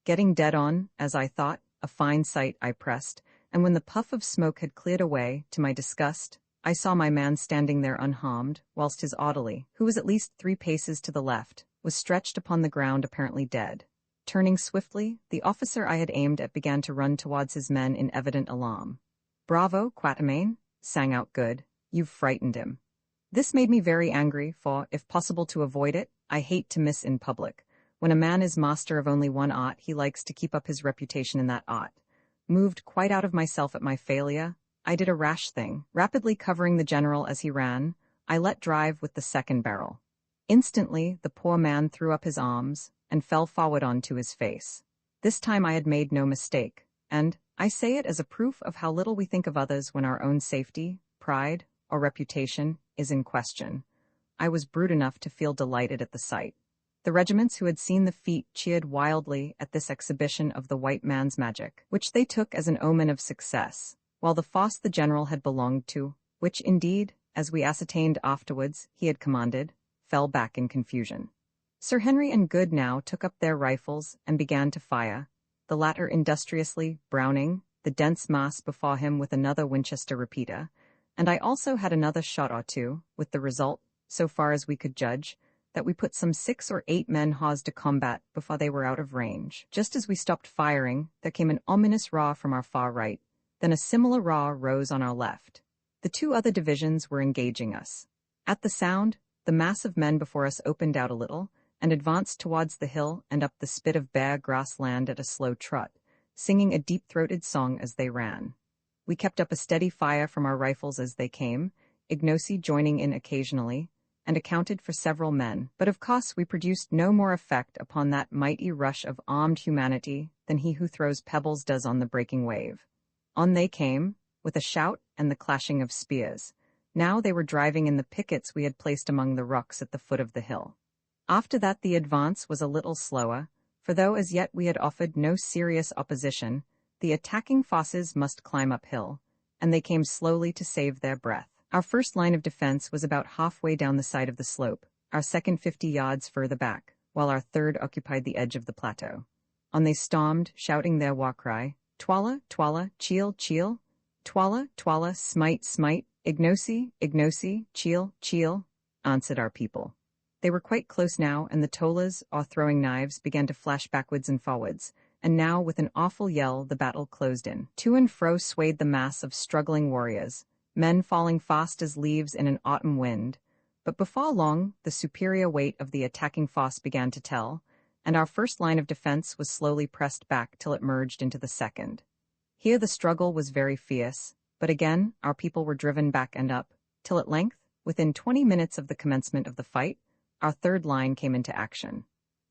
Getting dead on, as I thought, a fine sight, I pressed, and when the puff of smoke had cleared away, to my disgust, I saw my man standing there unharmed, whilst his orderly, who was at least 3 paces to the left, was stretched upon the ground apparently dead. Turning swiftly, the officer I had aimed at began to run towards his men in evident alarm. "Bravo, Quatermain," sang out Good, "you've frightened him." This made me very angry, for, if possible to avoid it, I hate to miss in public. When a man is master of only one art, he likes to keep up his reputation in that art. Moved quite out of myself at my failure, I did a rash thing. Rapidly covering the general as he ran, I let drive with the second barrel. Instantly, the poor man threw up his arms and fell forward onto his face. This time I had made no mistake, and I say it as a proof of how little we think of others when our own safety, pride, or reputation is in question. I was brute enough to feel delighted at the sight. The regiments who had seen the feat cheered wildly at this exhibition of the white man's magic, which they took as an omen of success, while the fosse the general had belonged to, which indeed, as we ascertained afterwards, he had commanded, fell back in confusion. Sir Henry and Good now took up their rifles and began to fire, the latter industriously, Browning, the dense mass before him with another Winchester repeater, and I also had another shot or two, with the result, so far as we could judge, that we put some 6 or 8 men hors de combat before they were out of range. Just as we stopped firing, there came an ominous roar from our far right, then a similar roar rose on our left. The 2 other divisions were engaging us. At the sound, the mass of men before us opened out a little, and advanced towards the hill and up the spit of bare grass land at a slow trot, singing a deep-throated song as they ran. We kept up a steady fire from our rifles as they came, Ignacy joining in occasionally, and accounted for several men, but of course we produced no more effect upon that mighty rush of armed humanity than he who throws pebbles does on the breaking wave. On they came, with a shout and the clashing of spears. Now they were driving in the pickets we had placed among the rocks at the foot of the hill. After that the advance was a little slower, for though as yet we had offered no serious opposition, the attacking fosses must climb uphill, and they came slowly to save their breath. Our first line of defense was about halfway down the side of the slope, our second 50 yards further back, while our third occupied the edge of the plateau. On they stormed, shouting their war cry, "Twala, Twala, Cheel, Cheel, Twala, Twala, Smite, Smite, Ignacy, Ignacy, Cheel, Cheel," answered our people. They were quite close now, and the tolas, or throwing knives, began to flash backwards and forwards, and now, with an awful yell, the battle closed in. To and fro swayed the mass of struggling warriors, men falling fast as leaves in an autumn wind, but before long the superior weight of the attacking fosse began to tell, and our first line of defense was slowly pressed back till it merged into the second. Here the struggle was very fierce, but again our people were driven back and up, till at length, within 20 minutes of the commencement of the fight, our third line came into action.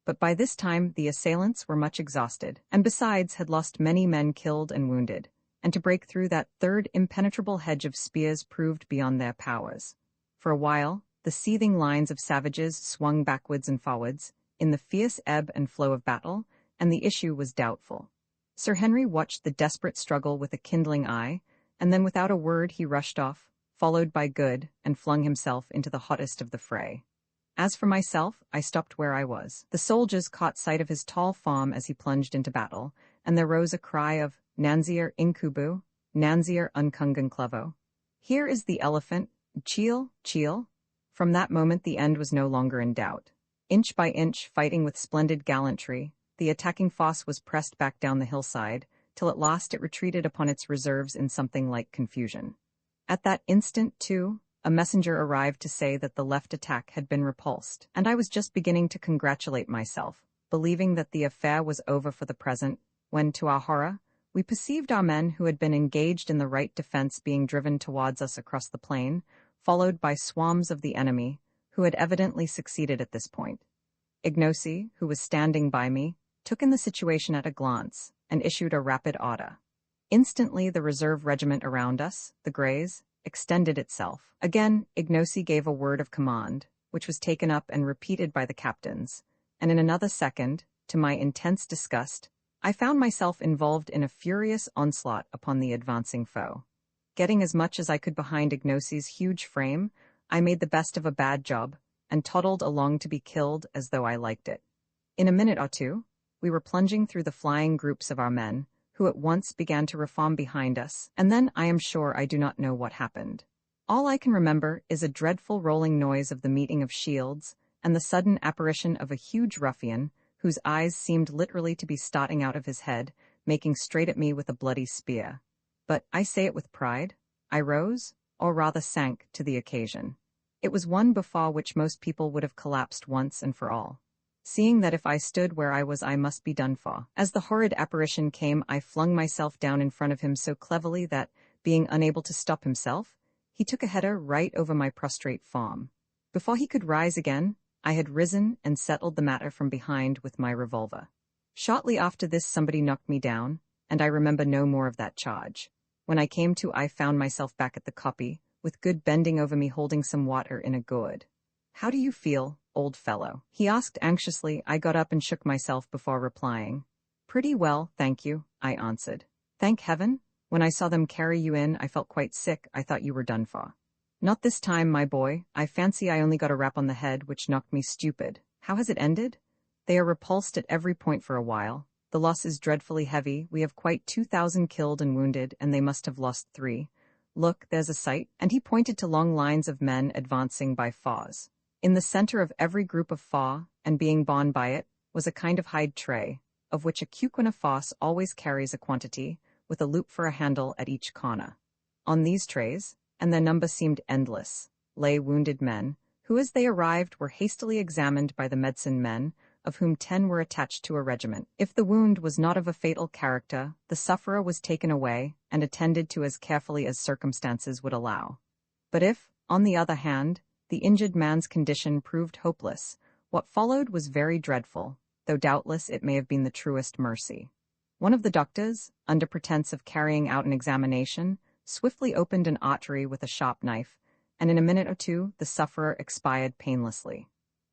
But by this time the assailants were much exhausted, and besides had lost many men killed and wounded, and to break through that third impenetrable hedge of spears proved beyond their powers. For a while, the seething lines of savages swung backwards and forwards, in the fierce ebb and flow of battle, and the issue was doubtful. Sir Henry watched the desperate struggle with a kindling eye, and then without a word he rushed off, followed by Good, and flung himself into the hottest of the fray. As for myself, I stopped where I was. The soldiers caught sight of his tall form as he plunged into battle, and there rose a cry of "Nanzier incubu, Nanzier unkungan clovo." Here is the elephant, Cheel, Cheel. From that moment the end was no longer in doubt. Inch by inch, fighting with splendid gallantry, the attacking fosse was pressed back down the hillside, till at last it retreated upon its reserves in something like confusion. At that instant, too, a messenger arrived to say that the left attack had been repulsed, and I was just beginning to congratulate myself, believing that the affair was over for the present, when, to our horror, we perceived our men who had been engaged in the right defense being driven towards us across the plain, followed by swarms of the enemy, who had evidently succeeded at this point. Ignosi, who was standing by me, took in the situation at a glance and issued a rapid order. Instantly, the reserve regiment around us, the Greys, extended itself. Again, Ignosi gave a word of command, which was taken up and repeated by the captains, and in another second, to my intense disgust, I found myself involved in a furious onslaught upon the advancing foe. Getting as much as I could behind Ignosi's huge frame, I made the best of a bad job, and toddled along to be killed as though I liked it. In a minute or two, we were plunging through the flying groups of our men, who at once began to reform behind us, and then I am sure I do not know what happened. All I can remember is a dreadful rolling noise of the meeting of shields, and the sudden apparition of a huge ruffian, whose eyes seemed literally to be starting out of his head, making straight at me with a bloody spear. But I say it with pride, I rose, or rather sank, to the occasion. It was one before which most people would have collapsed once and for all. Seeing that if I stood where I was I must be done for. As the horrid apparition came, I flung myself down in front of him so cleverly that, being unable to stop himself, he took a header right over my prostrate form. Before he could rise again, I had risen and settled the matter from behind with my revolver. Shortly after this somebody knocked me down, and I remember no more of that charge. When I came to, I found myself back at the copy, with Good bending over me holding some water in a gourd. "How do you feel, old fellow?" he asked anxiously. I got up and shook myself before replying. "Pretty well, thank you," I answered. "Thank heaven. When I saw them carry you in, I felt quite sick. I thought you were done for." "Not this time, my boy. I fancy I only got a rap on the head, which knocked me stupid. How has it ended?" "They are repulsed at every point for a while. The loss is dreadfully heavy. We have quite 2,000 killed and wounded, and they must have lost 3. Look, there's a sight," and he pointed to long lines of men advancing by fours. In the center of every group of four, and being borne by it, was a kind of hide tray, of which a Kuquina fosse always carries a quantity, with a loop for a handle at each corner. On these trays, and their number seemed endless, lay wounded men, who as they arrived were hastily examined by the medicine men, of whom 10 were attached to a regiment. If the wound was not of a fatal character, the sufferer was taken away and attended to as carefully as circumstances would allow. But if, on the other hand, the injured man's condition proved hopeless, what followed was very dreadful, though doubtless it may have been the truest mercy. One of the doctors, under pretense of carrying out an examination, swiftly opened an artery with a sharp knife, and in a minute or two the sufferer expired painlessly.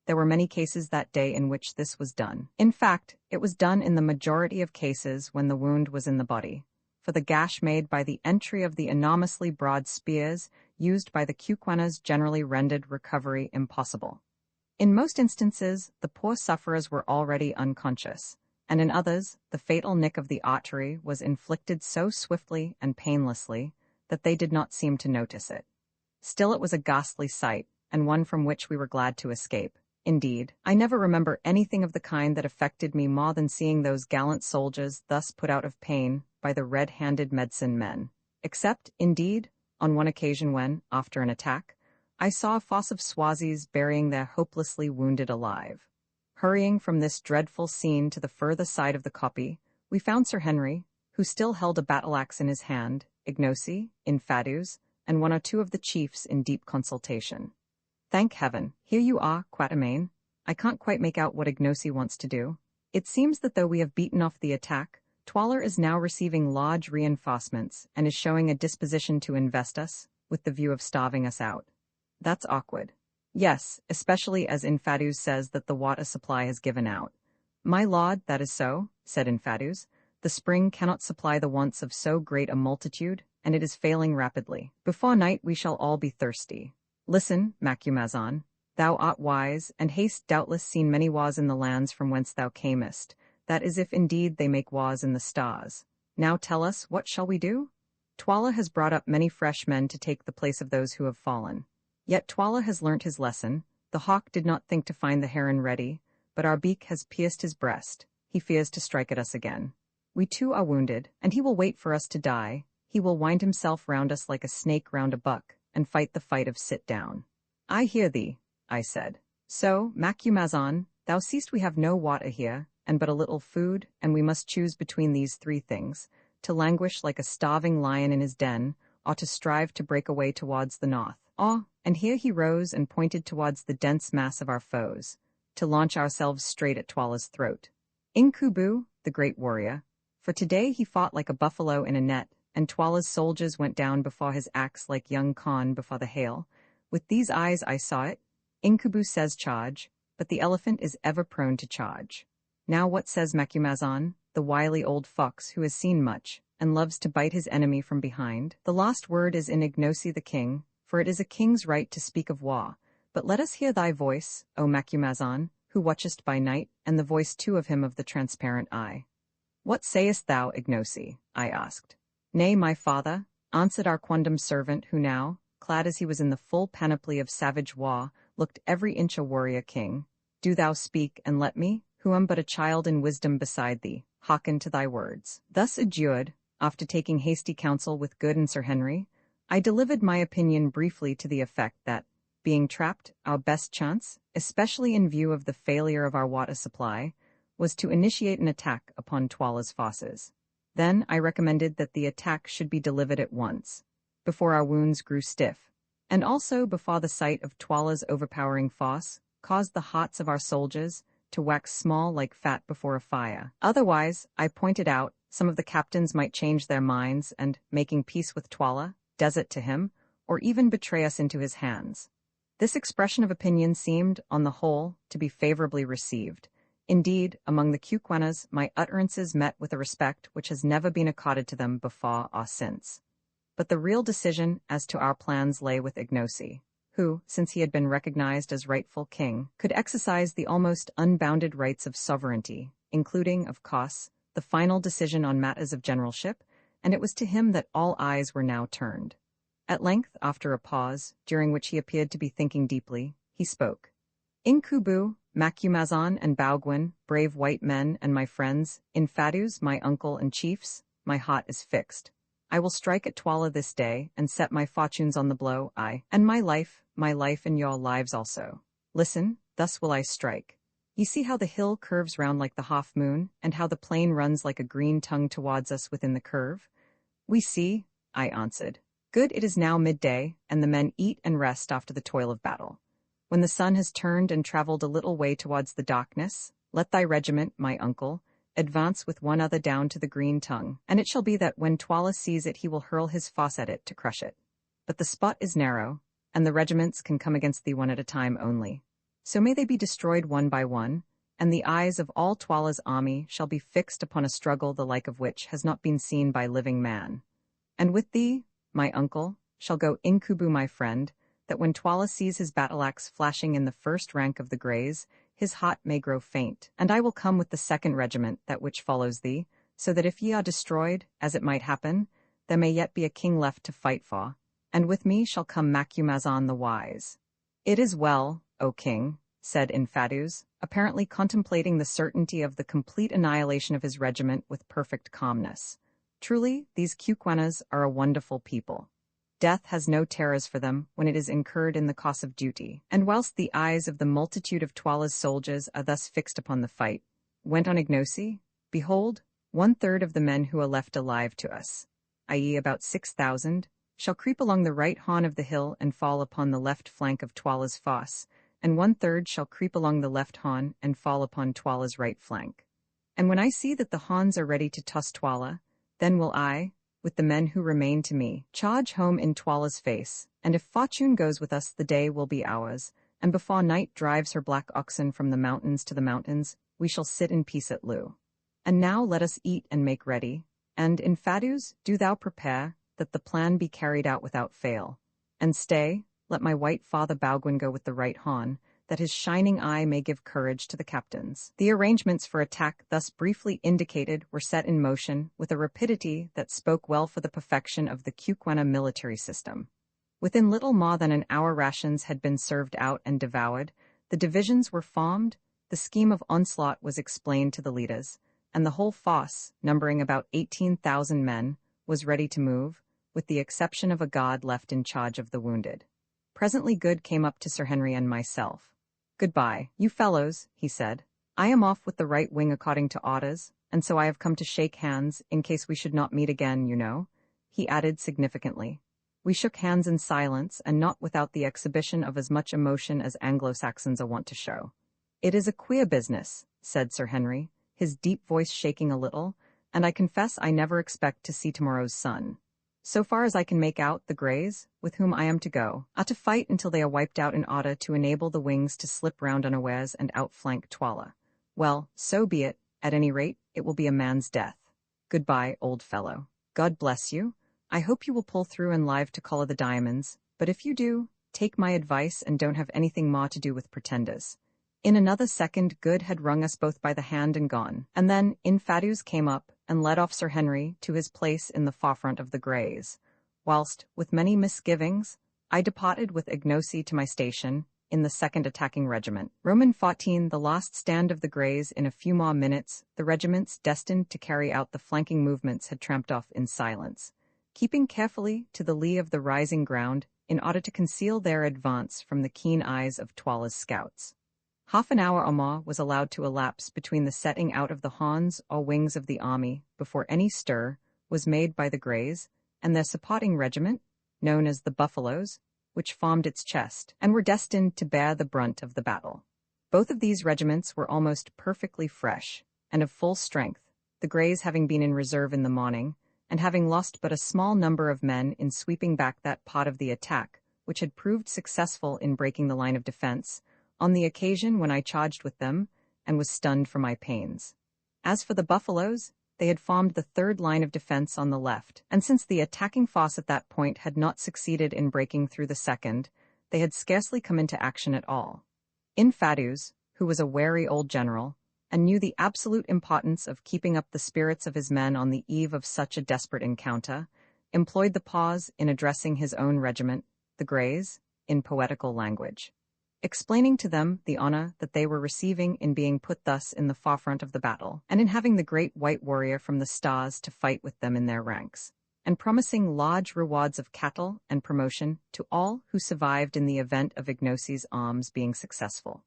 There were many cases that day in which this was done. In fact, it was done in the majority of cases when the wound was in the body, for the gash made by the entry of the enormously broad spears used by the Kuquinas generally rendered recovery impossible. In most instances, the poor sufferers were already unconscious, and in others, the fatal nick of the artery was inflicted so swiftly and painlessly that they did not seem to notice it. Still, it was a ghastly sight, and one from which we were glad to escape. Indeed, I never remember anything of the kind that affected me more than seeing those gallant soldiers thus put out of pain by the red-handed medicine men, except, indeed, on one occasion when, after an attack, I saw a force of Swazis burying their hopelessly wounded alive. Hurrying from this dreadful scene to the further side of the copy, we found Sir Henry, who still held a battle-axe in his hand, Ignosi, Infadus, and 1 or 2 of the chiefs in deep consultation. "Thank heaven, here you are, Quatermain. I can't quite make out what Ignosi wants to do. It seems that though we have beaten off the attack, Twaller is now receiving large reinforcements and is showing a disposition to invest us, with the view of starving us out. That's awkward." "Yes, especially as Infadus says that the water supply has given out." "My lord, that is so," said Infadus. "The spring cannot supply the wants of so great a multitude, and it is failing rapidly. Before night we shall all be thirsty. Listen, Macumazon, thou art wise, and hast doubtless seen many wars in the lands from whence thou camest, that is if indeed they make wars in the stars. Now tell us, what shall we do? Twaller has brought up many fresh men to take the place of those who have fallen. Yet Twaller has learnt his lesson. The hawk did not think to find the heron ready, but our beak has pierced his breast. He fears to strike at us again. We too are wounded, and he will wait for us to die. He will wind himself round us like a snake round a buck, and fight the fight of sit down." "I hear thee," I said. "So, Macumazon, thou seest we have no water here, and but a little food, and we must choose between these three things, to languish like a starving lion in his den, or to strive to break away towards the north. And here he rose and pointed towards the dense mass of our foes, to launch ourselves straight at Twala's throat. Inkubu, the great warrior, for today he fought like a buffalo in a net, and Twala's soldiers went down before his axe like young corn before the hail. With these eyes I saw it. Inkubu says charge, but the elephant is ever prone to charge. Now what says Macumazahn, the wily old fox who has seen much, and loves to bite his enemy from behind? The last word is in Ignosi the king, for it is a king's right to speak of war. But let us hear thy voice, O Macumazahn, who watchest by night, and the voice too of him of the transparent eye. What sayest thou, Ignosi? I asked. Nay, my father, answered our quondam servant, who now, clad as he was in the full panoply of savage war, looked every inch a warrior king. Do thou speak, and let me, who am but a child in wisdom beside thee, hearken to thy words. Thus adjured, after taking hasty counsel with Good and Sir Henry, I delivered my opinion briefly to the effect that, being trapped, our best chance, especially in view of the failure of our water supply, was to initiate an attack upon Twala's fosses. Then I recommended that the attack should be delivered at once, before our wounds grew stiff, and also before the sight of Twala's overpowering fosse caused the hearts of our soldiers to wax small like fat before a fire. Otherwise, I pointed out, some of the captains might change their minds and, making peace with Twala, desert to him, or even betray us into his hands. This expression of opinion seemed, on the whole, to be favorably received. Indeed, among the Kukwenas, my utterances met with a respect which has never been accorded to them before or since. But the real decision as to our plans lay with Ignosi, who, since he had been recognized as rightful king, could exercise the almost unbounded rights of sovereignty, including, of course, the final decision on matters of generalship, and it was to him that all eyes were now turned. At length, after a pause, during which he appeared to be thinking deeply, he spoke. Inkubu, Macumazahn and Baugwin, brave white men and my friends, Infadus, my uncle and chiefs, my heart is fixed. I will strike at Twala this day, and set my fortunes on the blow, and my life and your lives also. Listen, thus will I strike. Ye see how the hill curves round like the half-moon, and how the plain runs like a green tongue towards us within the curve? We see, I answered. Good, it is now midday, and the men eat and rest after the toil of battle. When the sun has turned and travelled a little way towards the darkness, let thy regiment, my uncle, advance with one other down to the green tongue, and it shall be that when Twala sees it he will hurl his fosse at it to crush it. But the spot is narrow, and the regiments can come against thee one at a time only. So may they be destroyed one by one, and the eyes of all Twala's army shall be fixed upon a struggle the like of which has not been seen by living man. And with thee, my uncle, shall go Inkubu my friend, that when Twala sees his battle-axe flashing in the first rank of the greys, his heart may grow faint, and I will come with the second regiment, that which follows thee, so that if ye are destroyed, as it might happen, there may yet be a king left to fight for, and with me shall come Macumazahn the wise. It is well, O king, said Infadus, apparently contemplating the certainty of the complete annihilation of his regiment with perfect calmness. Truly, these Kukwenas are a wonderful people. Death has no terrors for them when it is incurred in the cause of duty. And whilst the eyes of the multitude of Twala's soldiers are thus fixed upon the fight, went on Ignosi, behold, 1/3 of the men who are left alive to us, i.e. about 6,000, shall creep along the right horn of the hill and fall upon the left flank of Twala's fosse, and 1/3 shall creep along the left horn and fall upon Twala's right flank. And when I see that the horns are ready to toss Twala, then will I, with the men who remain to me, charge home in Twala's face, and if fortune goes with us the day will be ours, and before night drives her black oxen from the mountains to the mountains, we shall sit in peace at Loo. And now let us eat and make ready, and, Infadus, do thou prepare, that the plan be carried out without fail. And stay, let my white father Baugwin go with the right horn, that his shining eye may give courage to the captains. The arrangements for attack thus briefly indicated were set in motion with a rapidity that spoke well for the perfection of the Kukwena military system. Within little more than an hour rations had been served out and devoured, the divisions were formed, the scheme of onslaught was explained to the leaders, and the whole fosse, numbering about 18,000 men, was ready to move, with the exception of a guard left in charge of the wounded. Presently Good came up to Sir Henry and myself. "Goodbye, you fellows," he said. I am off with the right wing according to orders, and so I have come to shake hands in case we should not meet again, you know," he added significantly. We shook hands in silence and not without the exhibition of as much emotion as Anglo-Saxons are wont to show. "It is a queer business," said Sir Henry, his deep voice shaking a little, "and I confess I never expect to see tomorrow's sun. So far as I can make out, the Greys, with whom I am to go, are to fight until they are wiped out in order to enable the wings to slip round unawares and outflank Twala. Well, so be it. At any rate, it will be a man's death. Goodbye, old fellow. God bless you. I hope you will pull through and live to collar the diamonds, but if you do, take my advice and don't have anything more to do with pretenders." In another second Good had wrung us both by the hand and gone, and then Infadus came up and led off Sir Henry to his place in the forefront of the Greys, whilst, with many misgivings, I departed with Ignosi to my station in the 2nd Attacking Regiment. Roman 14, the last stand of the Greys. In a few more minutes, the regiments destined to carry out the flanking movements had tramped off in silence, keeping carefully to the lee of the rising ground in order to conceal their advance from the keen eyes of Twala's scouts. Half an hour or more was allowed to elapse between the setting out of the horns or wings of the army before any stir was made by the Greys and their supporting regiment, known as the Buffaloes, which formed its chest, and were destined to bear the brunt of the battle. Both of these regiments were almost perfectly fresh and of full strength, the Greys having been in reserve in the morning, and having lost but a small number of men in sweeping back that part of the attack which had proved successful in breaking the line of defense on the occasion when I charged with them and was stunned for my pains. As for the Buffaloes, they had formed the third line of defense on the left, and since the attacking force at that point had not succeeded in breaking through the second, they had scarcely come into action at all. Infadus, who was a wary old general, and knew the absolute importance of keeping up the spirits of his men on the eve of such a desperate encounter, employed the pause in addressing his own regiment, the Greys, in poetical language, explaining to them the honor that they were receiving in being put thus in the forefront of the battle, and in having the great white warrior from the stars to fight with them in their ranks, and promising large rewards of cattle and promotion to all who survived in the event of Ignosi's arms being successful.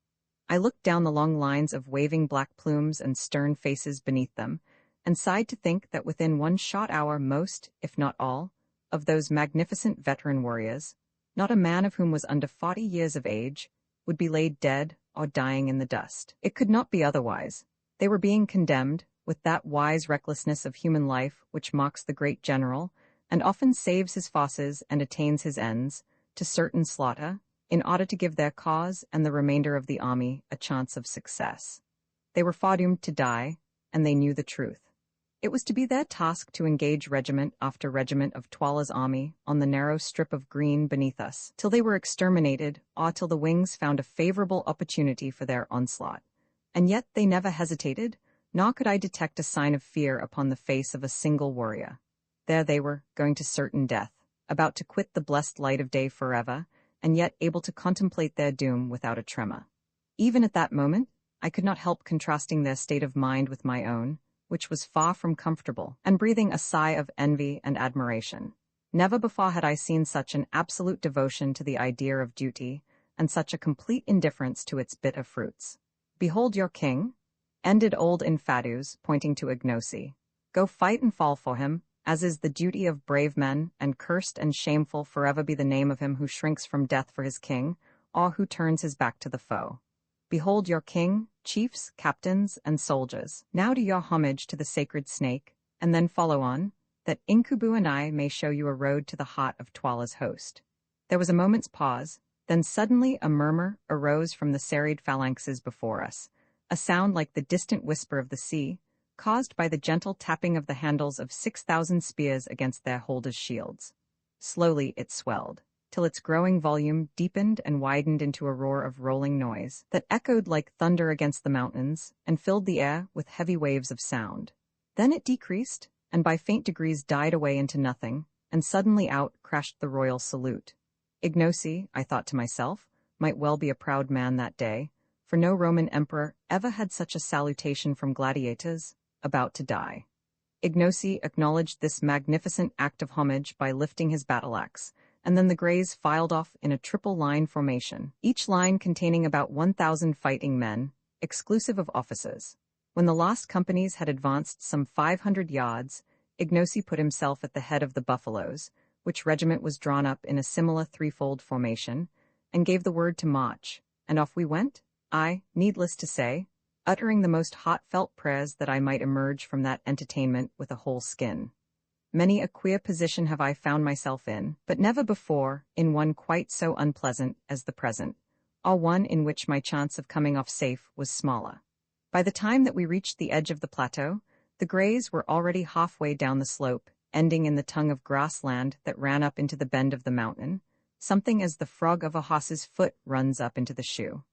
I looked down the long lines of waving black plumes and stern faces beneath them, and sighed to think that within one short hour most, if not all, of those magnificent veteran warriors, not a man of whom was under 40 years of age, would be laid dead or dying in the dust. It could not be otherwise. They were being condemned, with that wise recklessness of human life which marks the great general, and often saves his forces and attains his ends, to certain slaughter, in order to give their cause and the remainder of the army a chance of success. They were foredoomed to die, and they knew the truth. It was to be their task to engage regiment after regiment of Twala's army on the narrow strip of green beneath us, till they were exterminated, or till the wings found a favorable opportunity for their onslaught. And yet they never hesitated, nor could I detect a sign of fear upon the face of a single warrior. There they were, going to certain death, about to quit the blessed light of day forever, and yet able to contemplate their doom without a tremor. Even at that moment, I could not help contrasting their state of mind with my own, which was far from comfortable, and breathing a sigh of envy and admiration. Never before had I seen such an absolute devotion to the idea of duty, and such a complete indifference to its bitter fruits. "Behold your king," ended old Infadus, pointing to Ignosi. "Go fight and fall for him, as is the duty of brave men, and cursed and shameful forever be the name of him who shrinks from death for his king, or who turns his back to the foe. Behold your king, chiefs, captains, and soldiers. Now do your homage to the sacred snake, and then follow on, that Incubu and I may show you a road to the heart of Twala's host." There was a moment's pause, then suddenly a murmur arose from the serried phalanxes before us, a sound like the distant whisper of the sea, caused by the gentle tapping of the handles of 6,000 spears against their holders' shields. Slowly it swelled, till its growing volume deepened and widened into a roar of rolling noise that echoed like thunder against the mountains and filled the air with heavy waves of sound. Then it decreased, and by faint degrees died away into nothing, and suddenly out crashed the royal salute. Ignosi, I thought to myself, might well be a proud man that day, for no Roman emperor ever had such a salutation from gladiators about to die. Ignosi acknowledged this magnificent act of homage by lifting his battle-axe, and then the Greys filed off in a triple line formation, each line containing about 1,000 fighting men, exclusive of officers. When the lost companies had advanced some 500 yards, Ignacy put himself at the head of the buffaloes, which regiment was drawn up in a similar threefold formation, and gave the word to march, and off we went, I, needless to say, uttering the most heartfelt prayers that I might emerge from that entertainment with a whole skin. Many a queer position have I found myself in, but never before in one quite so unpleasant as the present, or one in which my chance of coming off safe was smaller. By the time that we reached the edge of the plateau, the Greys were already halfway down the slope, ending in the tongue of grassland that ran up into the bend of the mountain, something as the frog of a horse's foot runs up into the shoe.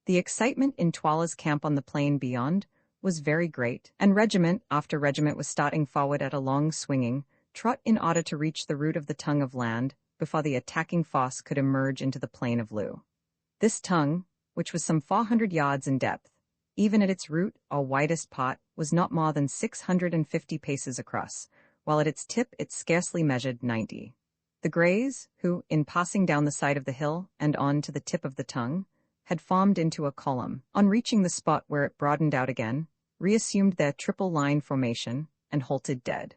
The excitement in Twala's camp on the plain beyond was very great, and regiment after regiment was starting forward at a long swinging trot in order to reach the root of the tongue of land before the attacking force could emerge into the plain of Loo. This tongue, which was some 400 yards in depth, even at its root or widest part, was not more than 650 paces across, while at its tip it scarcely measured 90. The Greys, who, in passing down the side of the hill and on to the tip of the tongue, had formed into a column, on reaching the spot where it broadened out again, reassumed their triple-line formation, and halted dead.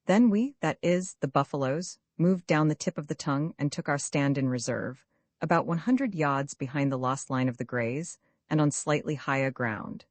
Then we, that is, the buffaloes, moved down the tip of the tongue and took our stand in reserve, about 100 yards behind the lost line of the Greys, and on slightly higher ground.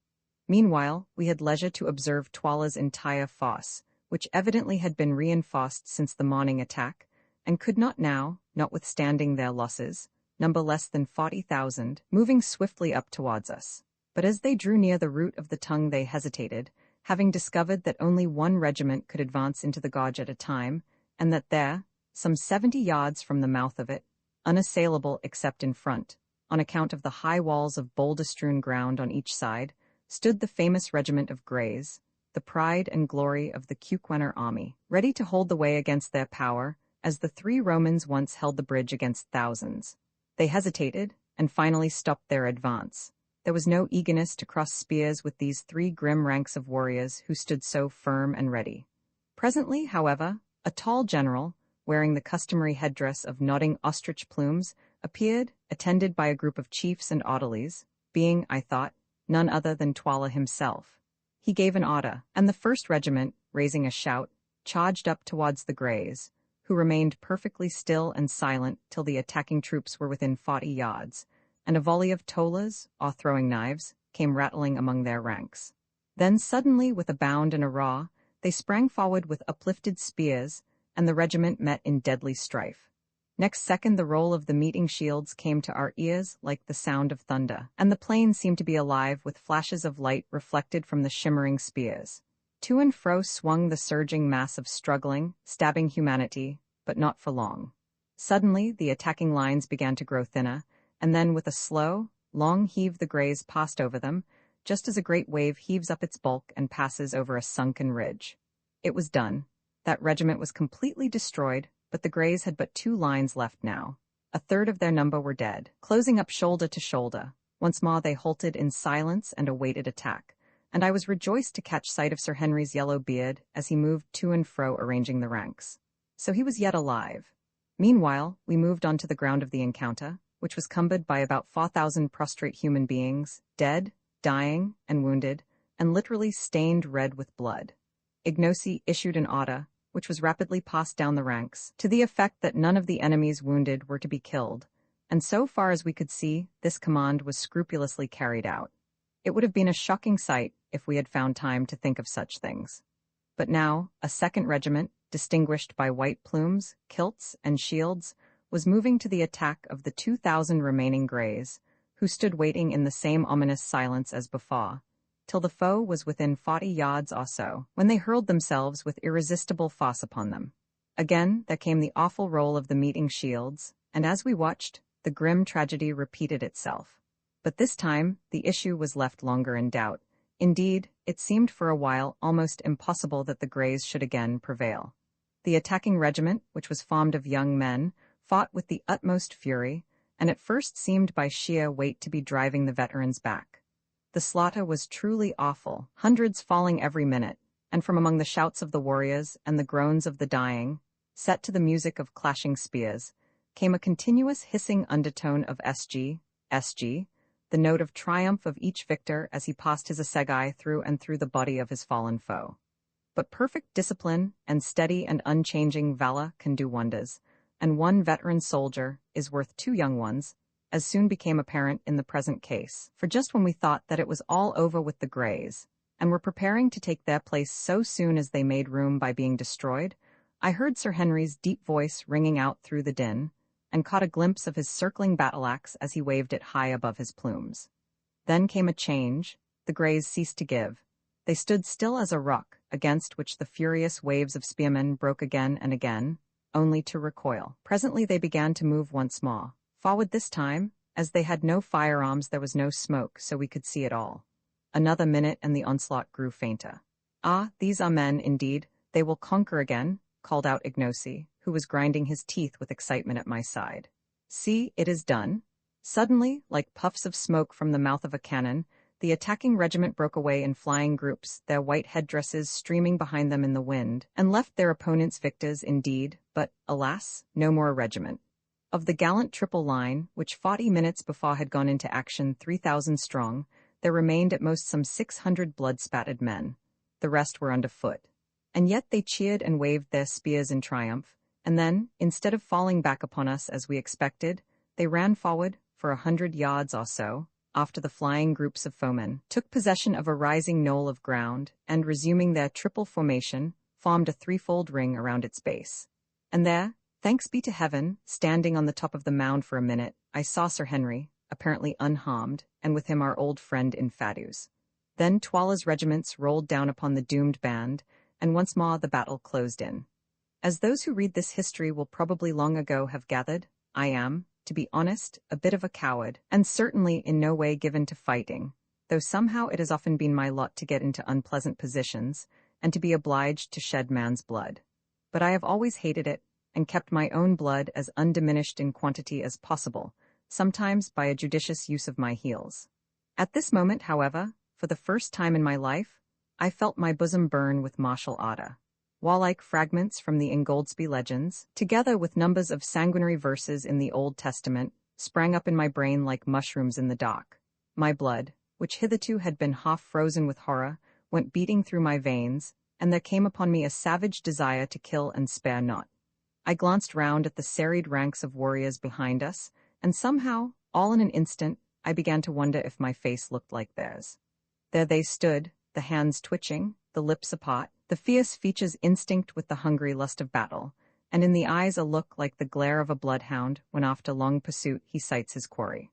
Meanwhile, we had leisure to observe Twala's entire force, which evidently had been reinforced since the morning attack, and could not now, notwithstanding their losses, number less than 40,000, moving swiftly up towards us. But as they drew near the root of the tongue they hesitated, having discovered that only one regiment could advance into the gorge at a time, and that there, some 70 yards from the mouth of it, unassailable except in front, on account of the high walls of boulder-strewn ground on each side, stood the famous regiment of Greys, the pride and glory of the Cuquener army, ready to hold the way against their power, as the 3 Romans once held the bridge against thousands. They hesitated, and finally stopped their advance. There was no eagerness to cross spears with these 3 grim ranks of warriors who stood so firm and ready. Presently, however, a tall general, wearing the customary headdress of nodding ostrich plumes, appeared, attended by a group of chiefs and orderlies, being, I thought, none other than Twala himself. He gave an order, and the first regiment, raising a shout, charged up towards the Greys, who remained perfectly still and silent till the attacking troops were within 40 yards, and a volley of tolas, or throwing knives, came rattling among their ranks. Then suddenly, with a bound and a roar, they sprang forward with uplifted spears, and the regiment met in deadly strife. Next second the roll of the meeting shields came to our ears like the sound of thunder, and the plain seemed to be alive with flashes of light reflected from the shimmering spears. To and fro swung the surging mass of struggling, stabbing humanity, but not for long. Suddenly the attacking lines began to grow thinner, and then with a slow, long heave the Greys passed over them, just as a great wave heaves up its bulk and passes over a sunken ridge. It was done. That regiment was completely destroyed, but the Greys had but 2 lines left now. A third of their number were dead. Closing up shoulder to shoulder, once more they halted in silence and awaited attack, and I was rejoiced to catch sight of Sir Henry's yellow beard as he moved to and fro arranging the ranks. So he was yet alive. Meanwhile, we moved on to the ground of the encounter, which was cumbered by about 4,000 prostrate human beings, dead, dying, and wounded, and literally stained red with blood. Ignacy issued an order, which was rapidly passed down the ranks, to the effect that none of the enemy's wounded were to be killed, and so far as we could see, this command was scrupulously carried out. It would have been a shocking sight if we had found time to think of such things. But now, a second regiment, distinguished by white plumes, kilts, and shields, was moving to the attack of the 2,000 remaining Greys, who stood waiting in the same ominous silence as before, till the foe was within 40 yards or so, when they hurled themselves with irresistible force upon them. Again there came the awful roll of the meeting shields, and as we watched, the grim tragedy repeated itself. But this time the issue was left longer in doubt. Indeed, it seemed for a while almost impossible that the Greys should again prevail. The attacking regiment, which was formed of young men, fought with the utmost fury, and at first seemed by sheer weight to be driving the veterans back. The slaughter was truly awful, hundreds falling every minute, and from among the shouts of the warriors and the groans of the dying, set to the music of clashing spears, came a continuous hissing undertone of SG, SG, the note of triumph of each victor as he passed his assegai through and through the body of his fallen foe. But perfect discipline and steady and unchanging valor can do wonders, and one veteran soldier is worth two young ones, as soon became apparent in the present case. For just when we thought that it was all over with the Greys, and were preparing to take their place so soon as they made room by being destroyed, I heard Sir Henry's deep voice ringing out through the din, and caught a glimpse of his circling battle-axe as he waved it high above his plumes. Then came a change. The Greys ceased to give. They stood still as a rock, against which the furious waves of spearmen broke again and again, only to recoil. Presently they began to move once more. Forward this time, as they had no firearms there was no smoke, so we could see it all. Another minute and the onslaught grew fainter. "Ah, these are men, indeed. They will conquer again," called out Ignacy, who was grinding his teeth with excitement at my side. "See, it is done." Suddenly, like puffs of smoke from the mouth of a cannon, the attacking regiment broke away in flying groups, their white headdresses streaming behind them in the wind, and left their opponents victors indeed, but, alas, no more a regiment. Of the gallant triple line, which 40 minutes before had gone into action 3,000 strong, there remained at most some 600 blood-spattered men. The rest were under foot. And yet they cheered and waved their spears in triumph, and then, instead of falling back upon us as we expected, they ran forward, for 100 yards or so, after the flying groups of foemen, took possession of a rising knoll of ground, and, resuming their triple formation, formed a threefold ring around its base. And there, thanks be to heaven, standing on the top of the mound for a minute, I saw Sir Henry, apparently unharmed, and with him our old friend Infadus. Then Tuala's regiments rolled down upon the doomed band, and once more the battle closed in. As those who read this history will probably long ago have gathered, I am, to be honest, a bit of a coward, and certainly in no way given to fighting, though somehow it has often been my lot to get into unpleasant positions, and to be obliged to shed man's blood. But I have always hated it, and kept my own blood as undiminished in quantity as possible, sometimes by a judicious use of my heels. At this moment, however, for the first time in my life, I felt my bosom burn with martial ardor. Warlike fragments from the Ingoldsby legends, together with numbers of sanguinary verses in the Old Testament, sprang up in my brain like mushrooms in the dark. My blood, which hitherto had been half frozen with horror, went beating through my veins, and there came upon me a savage desire to kill and spare not. I glanced round at the serried ranks of warriors behind us, and somehow, all in an instant, I began to wonder if my face looked like theirs. There they stood, the hands twitching, the lips apart, the fierce features instinct with the hungry lust of battle, and in the eyes a look like the glare of a bloodhound when after long pursuit he sights his quarry.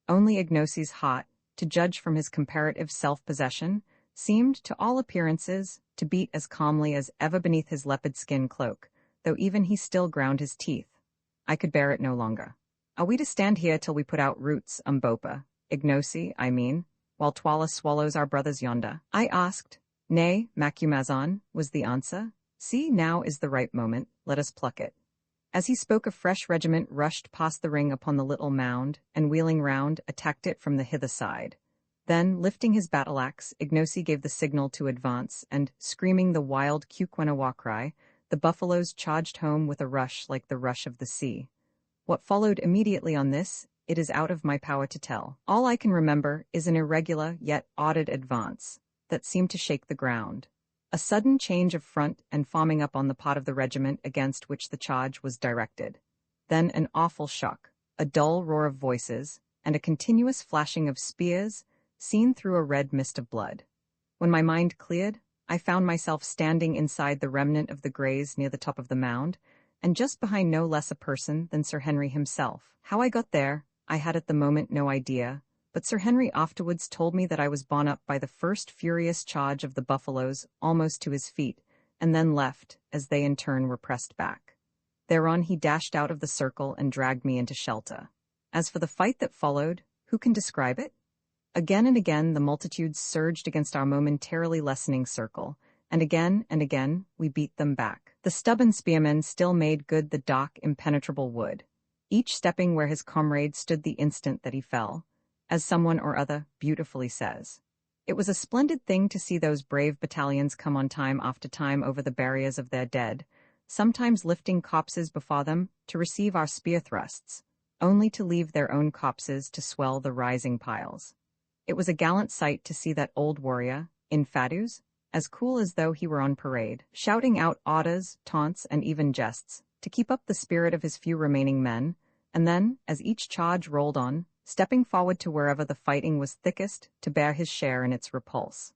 Only Ignacy's heart, to judge from his comparative self-possession, seemed, to all appearances, to beat as calmly as ever beneath his leopard skin cloak, though even he still ground his teeth. I could bear it no longer. "Are we to stand here till we put out roots, Umbopa? Ignacy, I mean, while Tuala swallows our brothers yonder?" I asked. "Nay, Macumazon," was the answer. "See, now is the ripe moment, let us pluck it." As he spoke, a fresh regiment rushed past the ring upon the little mound, and wheeling round, attacked it from the hither side. Then, lifting his battle-axe, Ignacy gave the signal to advance, and, screaming the wild Kukwena war cry, the buffaloes charged home with a rush like the rush of the sea. What followed immediately on this, it is out of my power to tell. All I can remember is an irregular yet ordered advance that seemed to shake the ground. A sudden change of front and forming up on the part of the regiment against which the charge was directed. Then an awful shock, a dull roar of voices, and a continuous flashing of spears, seen through a red mist of blood. When my mind cleared, I found myself standing inside the remnant of the Greys near the top of the mound, and just behind no less a person than Sir Henry himself. How I got there, I had at the moment no idea, but Sir Henry afterwards told me that I was borne up by the first furious charge of the buffaloes almost to his feet, and then left, as they in turn were pressed back. Thereon he dashed out of the circle and dragged me into shelter. As for the fight that followed, who can describe it? Again and again the multitudes surged against our momentarily lessening circle, and again we beat them back. The stubborn spearmen still made good the dark, impenetrable wood, each stepping where his comrade stood the instant that he fell, as someone or other beautifully says. It was a splendid thing to see those brave battalions come on time after time over the barriers of their dead, sometimes lifting corpses before them to receive our spear thrusts. only to leave their own corpses to swell the rising piles. It was a gallant sight to see that old warrior, in Fadus, as cool as though he were on parade, shouting out orders, taunts, and even jests, to keep up the spirit of his few remaining men, and then, as each charge rolled on, stepping forward to wherever the fighting was thickest to bear his share in its repulse.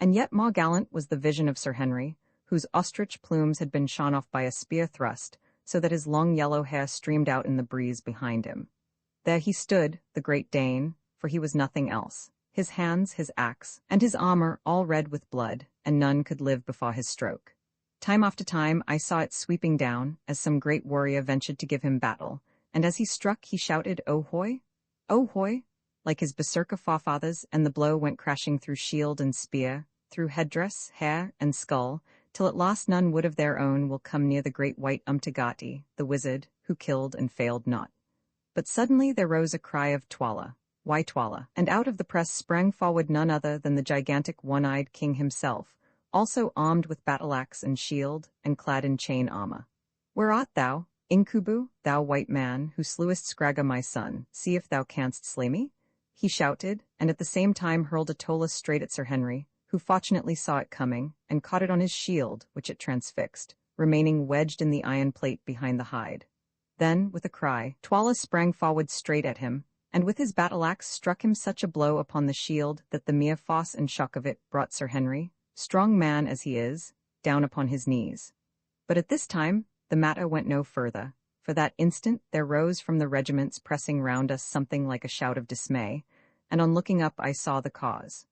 And yet more gallant was the vision of Sir Henry, whose ostrich plumes had been shorn off by a spear thrust, so that his long yellow hair streamed out in the breeze behind him. There he stood, the great Dane, for he was nothing else, his hands, his axe, and his armor all red with blood, and none could live before his stroke. Time after time I saw it sweeping down, as some great warrior ventured to give him battle, and as he struck he shouted, "Oh hoy! Oh hoy!" like his berserker forefathers, and the blow went crashing through shield and spear, through headdress, hair, and skull, till at last none would of their own will come near the great white Umtagati, the wizard, who killed and failed not. But suddenly there rose a cry of Twala, why Twala, and out of the press sprang forward none other than the gigantic one-eyed king himself, also armed with battle-axe and shield, and clad in chain armor. "Where art thou, Incubu, thou white man, who slewest Scragga my son? See if thou canst slay me?" he shouted, and at the same time hurled a tola straight at Sir Henry, who fortunately saw it coming, and caught it on his shield, which it transfixed, remaining wedged in the iron plate behind the hide. Then, with a cry, Twala sprang forward straight at him, and with his battle-axe struck him such a blow upon the shield that the mere force and shock of it brought Sir Henry, strong man as he is, down upon his knees. But at this time the matter went no further. For that instant there rose from the regiments pressing round us something like a shout of dismay, and on looking up I saw the cause.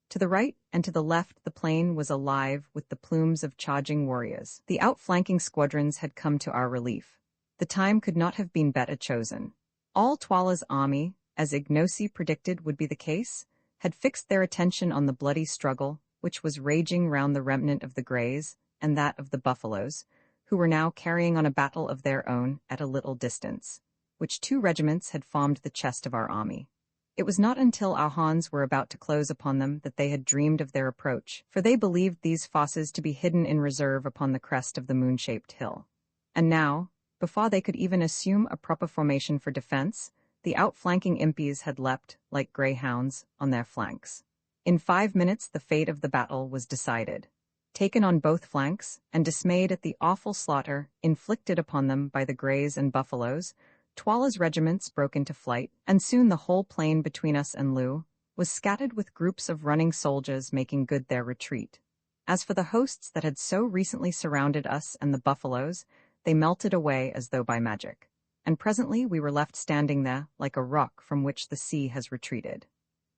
To the right and to the left the plain was alive with the plumes of charging warriors. The outflanking squadrons had come to our relief. The time could not have been better chosen. All Twala's army, as Ignosi predicted would be the case, had fixed their attention on the bloody struggle which was raging round the remnant of the Greys and that of the Buffaloes, who were now carrying on a battle of their own at a little distance, which 2 regiments had formed the chest of our army. It was not until our horns were about to close upon them that they had dreamed of their approach, for they believed these fosses to be hidden in reserve upon the crest of the moon-shaped hill. And now, before they could even assume a proper formation for defense, the outflanking impis had leapt, like greyhounds, on their flanks. In 5 minutes the fate of the battle was decided. Taken on both flanks, and dismayed at the awful slaughter inflicted upon them by the Greys and Buffaloes, Twala's regiments broke into flight, and soon the whole plain between us and Loo was scattered with groups of running soldiers making good their retreat. As for the hosts that had so recently surrounded us and the Buffaloes, they melted away as though by magic, and presently we were left standing there like a rock from which the sea has retreated.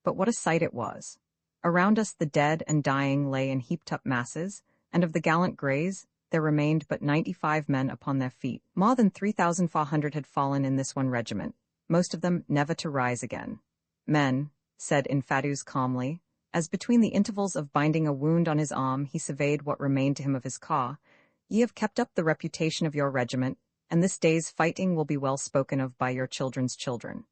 But what a sight it was! Around us the dead and dying lay in heaped-up masses, and of the gallant Greys there remained but 95 men upon their feet. More than 3,400 had fallen in this one regiment, most of them never to rise again. "Men," said Infadus calmly, as between the intervals of binding a wound on his arm he surveyed what remained to him of his corps, "ye have kept up the reputation of your regiment, and this day's fighting will be well spoken of by your children's children."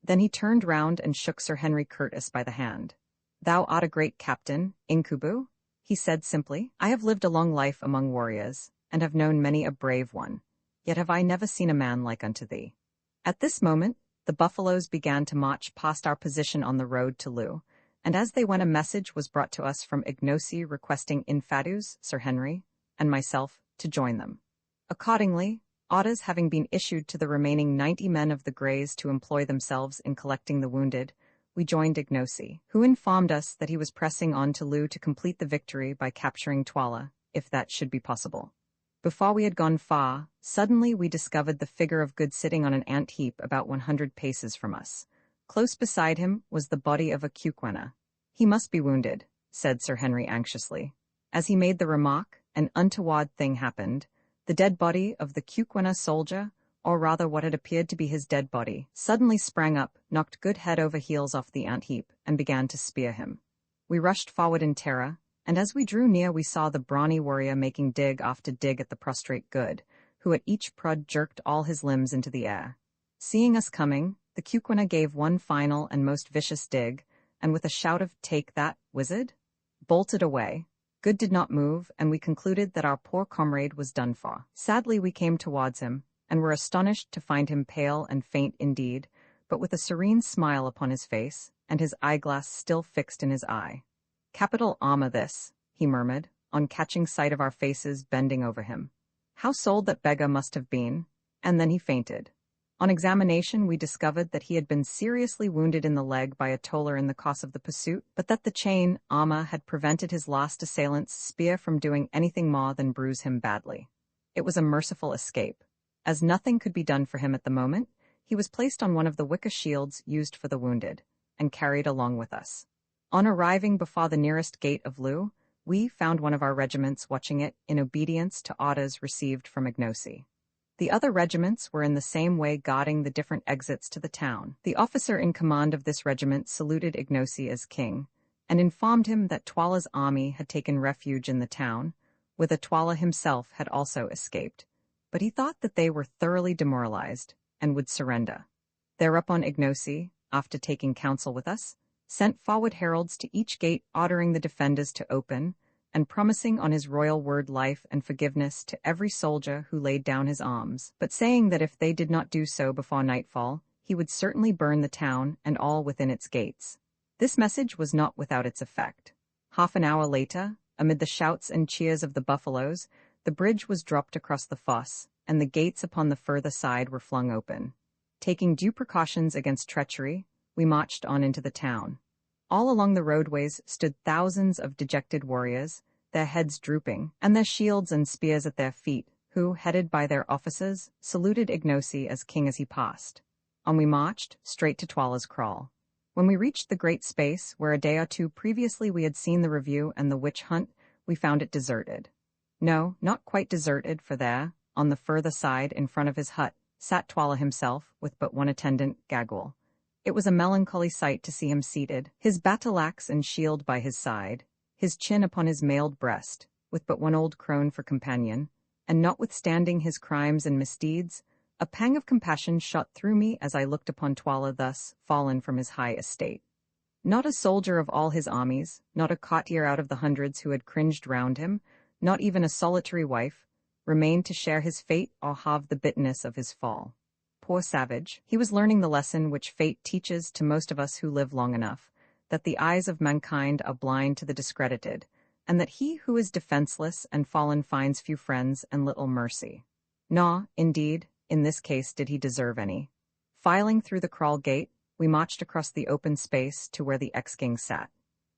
Then he turned round and shook Sir Henry Curtis by the hand. "Thou art a great captain, Incubu," he said simply. "I have lived a long life among warriors, and have known many a brave one, yet have I never seen a man like unto thee." At this moment the Buffaloes began to march past our position on the road to Loo, and as they went a message was brought to us from Ignosi requesting Infadus, Sir Henry, and myself to join them. Accordingly, orders having been issued to the remaining 90 men of the Greys to employ themselves in collecting the wounded, we joined Ignosi, who informed us that he was pressing on to Loo to complete the victory by capturing Twala, if that should be possible. Before we had gone far, suddenly we discovered the figure of Good sitting on an ant heap about 100 paces from us. Close beside him was the body of a Cuquena. "He must be wounded," said Sir Henry anxiously. As he made the remark, an untoward thing happened. The dead body of the Cuquena soldier, or rather what had appeared to be his dead body, suddenly sprang up, knocked Good head over heels off the ant heap, and began to spear him. We rushed forward in terror, and as we drew near we saw the brawny warrior making dig after dig at the prostrate Good, who at each prod jerked all his limbs into the air. Seeing us coming, the Cuquena gave one final and most vicious dig, and with a shout of "Take that, wizard!" bolted away. Good did not move, and we concluded that our poor comrade was done for. Sadly we came towards him, and were astonished to find him pale and faint indeed, but with a serene smile upon his face, and his eyeglass still fixed in his eye. "Capital armor this," he murmured, on catching sight of our faces bending over him. "How sold that beggar must have been," and then he fainted. On examination we discovered that he had been seriously wounded in the leg by a toller in the course of the pursuit, but that the chain armor had prevented his last assailant's spear from doing anything more than bruise him badly. It was a merciful escape. As nothing could be done for him at the moment, he was placed on one of the wicker shields used for the wounded, and carried along with us. On arriving before the nearest gate of Loo, we found one of our regiments watching it in obedience to orders received from Ignosi. The other regiments were in the same way guarding the different exits to the town. The officer in command of this regiment saluted Ignosi as king, and informed him that Twala's army had taken refuge in the town, whither Twala himself had also escaped, but he thought that they were thoroughly demoralized, and would surrender. Thereupon Ignosi, after taking counsel with us, sent forward heralds to each gate ordering the defenders to open, and promising on his royal word life and forgiveness to every soldier who laid down his arms, but saying that if they did not do so before nightfall, he would certainly burn the town and all within its gates. This message was not without its effect. Half an hour later, amid the shouts and cheers of the buffaloes, the bridge was dropped across the fosse, and the gates upon the further side were flung open. Taking due precautions against treachery, we marched on into the town. All along the roadways stood thousands of dejected warriors, their heads drooping, and their shields and spears at their feet, who, headed by their officers, saluted Ignosi as king as he passed. On we marched, straight to Twala's kraal. When we reached the great space where a day or two previously we had seen the review and the witch hunt, we found it deserted. No, not quite deserted, for there, on the further side in front of his hut, sat Twala himself, with but one attendant, Gagul. It was a melancholy sight to see him seated, his battle-axe and shield by his side, his chin upon his mailed breast, with but one old crone for companion, and notwithstanding his crimes and misdeeds, a pang of compassion shot through me as I looked upon Twala thus fallen from his high estate. Not a soldier of all his armies, not a courtier out of the hundreds who had cringed round him, not even a solitary wife, remained to share his fate or halve the bitterness of his fall. Poor savage, he was learning the lesson which fate teaches to most of us who live long enough, that the eyes of mankind are blind to the discredited, and that he who is defenseless and fallen finds few friends and little mercy. Nor, indeed, in this case did he deserve any. Filing through the kraal gate, we marched across the open space to where the ex-king sat.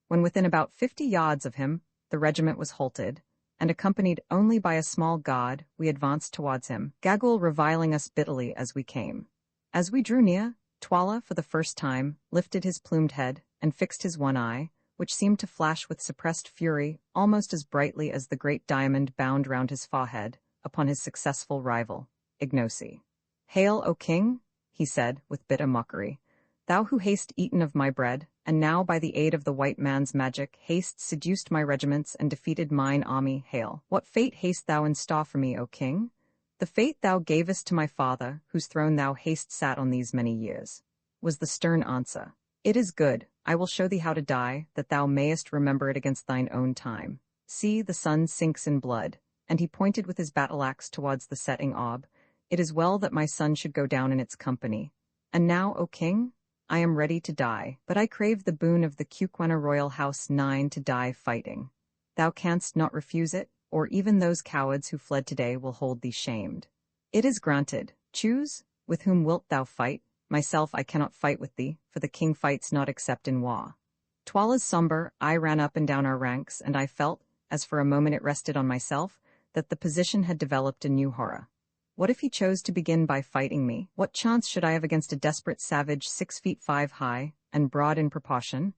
When within about 50 yards of him, the regiment was halted, and accompanied only by a small guard, we advanced towards him, Gagul reviling us bitterly as we came. As we drew near, Twala, for the first time, lifted his plumed head and fixed his one eye, which seemed to flash with suppressed fury almost as brightly as the great diamond bound round his forehead, upon his successful rival, Ignosi. "Hail, O king," he said, with bitter mockery, "thou who hast eaten of my bread, and now by the aid of the white man's magic hast seduced my regiments and defeated mine army, hail. What fate hast thou in store for me, O king? The fate thou gavest to my father, whose throne thou hast sat on these many years," was the stern answer. "It is good. I will show thee how to die, that thou mayest remember it against thine own time. See, the sun sinks in blood," and he pointed with his battle-axe towards the setting orb. "It is well that my son should go down in its company. And now, O king, I am ready to die, but I crave the boon of the Kukwana royal house 9 to die fighting. Thou canst not refuse it, or even those cowards who fled today will hold thee shamed. It is granted. Choose, with whom wilt thou fight? Myself I cannot fight with thee, for the king fights not except in war." Twala's somber eye ran up and down our ranks, and I felt, as for a moment it rested on myself, that the position had developed a new horror. What if he chose to begin by fighting me? What chance should I have against a desperate savage 6 feet 5 high, and broad in proportion?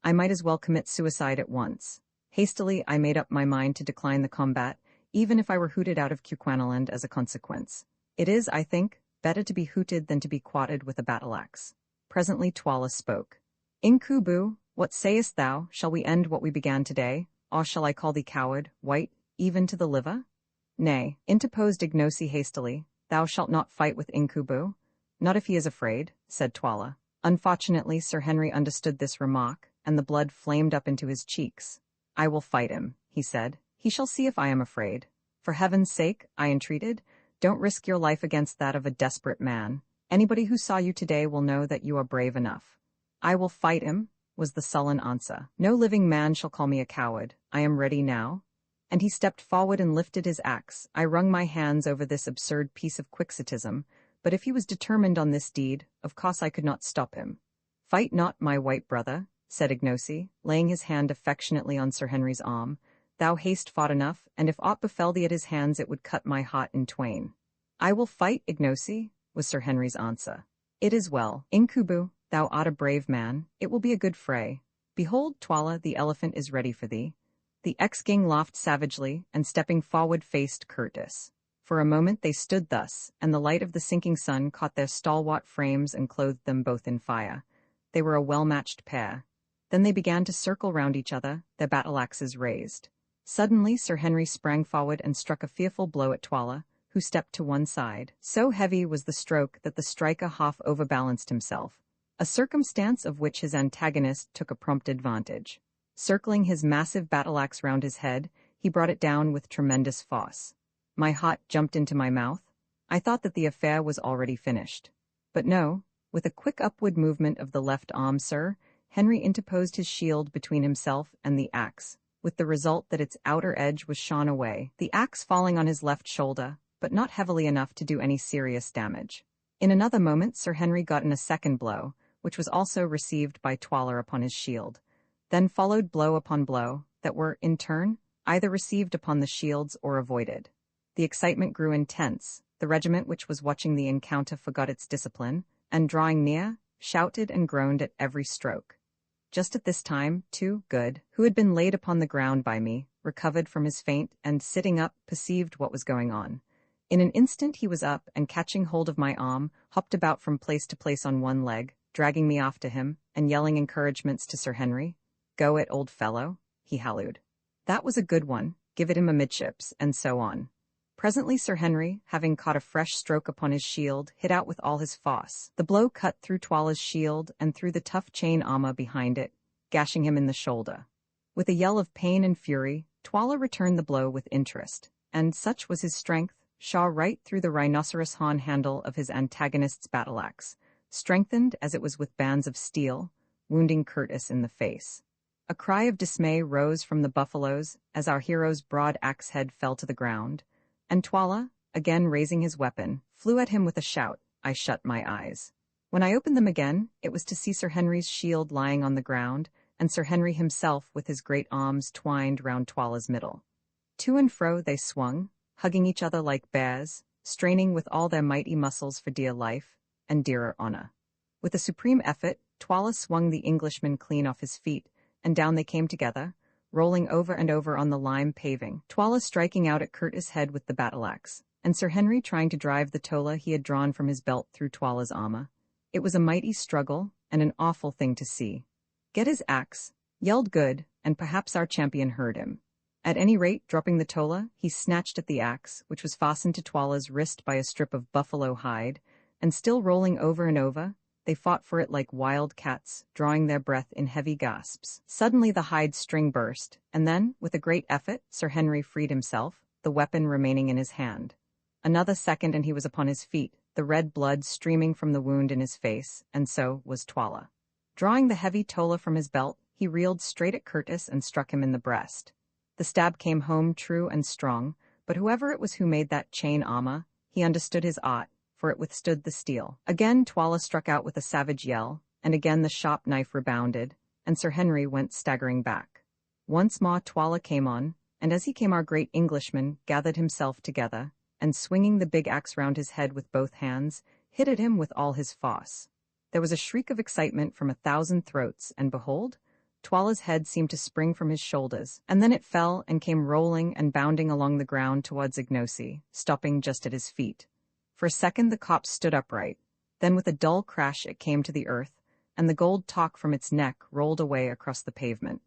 I might as well commit suicide at once. Hastily I made up my mind to decline the combat, even if I were hooted out of Kukwanaland as a consequence. It is, I think, better to be hooted than to be quatted with a battle-axe. Presently Twala spoke. "Inkubu, what sayest thou? Shall we end what we began today, or shall I call thee coward, white, even to the liver?" "Nay," interposed Ignosi hastily, "thou shalt not fight with Inkubu." "Not if he is afraid," said Twala. Unfortunately, Sir Henry understood this remark, and the blood flamed up into his cheeks. "I will fight him," he said. "He shall see if I am afraid." "For heaven's sake," I entreated, Don't risk your life against that of a desperate man. Anybody who saw you today will know that you are brave enough. I will fight him, was the sullen answer. No living man shall call me a coward. I am ready now. And he stepped forward and lifted his axe. I wrung my hands over this absurd piece of quixotism, but if he was determined on this deed, of course I could not stop him. Fight not, my white brother, said Ignacy, laying his hand affectionately on Sir Henry's arm. Thou hast fought enough, and if aught befell thee at his hands it would cut my heart in twain. I will fight, Ignacy, was Sir Henry's answer. It is well. Incubu, thou art a brave man, it will be a good fray. Behold, Twala, the elephant is ready for thee. The ex-king laughed savagely, and stepping forward faced Curtis. For a moment they stood thus, and the light of the sinking sun caught their stalwart frames and clothed them both in fire. They were a well-matched pair. Then they began to circle round each other, their battle-axes raised. Suddenly Sir Henry sprang forward and struck a fearful blow at Twala, who stepped to one side. So heavy was the stroke that the striker half overbalanced himself, a circumstance of which his antagonist took a prompt advantage. Circling his massive battle-axe round his head, he brought it down with tremendous force. My heart jumped into my mouth. I thought that the affair was already finished. But no, with a quick upward movement of the left arm, Sir Henry interposed his shield between himself and the axe, with the result that its outer edge was shorn away, the axe falling on his left shoulder, but not heavily enough to do any serious damage. In another moment Sir Henry got in a second blow, which was also received by Twala upon his shield. Then followed blow upon blow, that were, in turn, either received upon the shields or avoided. The excitement grew intense. The regiment which was watching the encounter forgot its discipline, and drawing near, shouted and groaned at every stroke. Just at this time, too, Good, who had been laid upon the ground by me, recovered from his faint, and, sitting up, perceived what was going on. In an instant he was up, and catching hold of my arm, hopped about from place to place on one leg, dragging me after him, and yelling encouragements to Sir Henry. Go it, old fellow, he hallooed. That was a good one, give it him amidships, and so on. Presently Sir Henry, having caught a fresh stroke upon his shield, hit out with all his force. The blow cut through Twala's shield and through the tough chain armor behind it, gashing him in the shoulder. With a yell of pain and fury, Twala returned the blow with interest, and such was his strength, shot right through the rhinoceros horn handle of his antagonist's battle-axe, strengthened as it was with bands of steel, wounding Curtis in the face. A cry of dismay rose from the buffaloes as our hero's broad axe head fell to the ground, and Twala, again raising his weapon, flew at him with a shout. I shut my eyes. When I opened them again, it was to see Sir Henry's shield lying on the ground, and Sir Henry himself with his great arms twined round Twala's middle. To and fro they swung, hugging each other like bears, straining with all their mighty muscles for dear life, and dearer honor. With a supreme effort, Twala swung the Englishman clean off his feet, and down they came together, rolling over and over on the lime paving, Twala striking out at Curtis' head with the battle-axe, and Sir Henry trying to drive the tola he had drawn from his belt through Twala's armor. It was a mighty struggle, and an awful thing to see. Get his axe, yelled Good, and perhaps our champion heard him. At any rate, dropping the tola, he snatched at the axe, which was fastened to Twala's wrist by a strip of buffalo hide, and still rolling over and over, they fought for it like wild cats, drawing their breath in heavy gasps. Suddenly the hide string burst, and then, with a great effort, Sir Henry freed himself, the weapon remaining in his hand. Another second and he was upon his feet, the red blood streaming from the wound in his face, and so was Twala. Drawing the heavy tola from his belt, he reeled straight at Curtis and struck him in the breast. The stab came home true and strong, but whoever it was who made that chain armor, he understood his art, for it withstood the steel. Again Twala struck out with a savage yell, and again the sharp knife rebounded, and Sir Henry went staggering back. Once more Twala came on, and as he came our great Englishman gathered himself together, and swinging the big axe round his head with both hands, hit at him with all his force. There was a shriek of excitement from 1,000 throats, and behold, Twala's head seemed to spring from his shoulders, and then it fell and came rolling and bounding along the ground towards Ignacy, stopping just at his feet. For a second the corpse stood upright, then with a dull crash it came to the earth, and the gold talk from its neck rolled away across the pavement.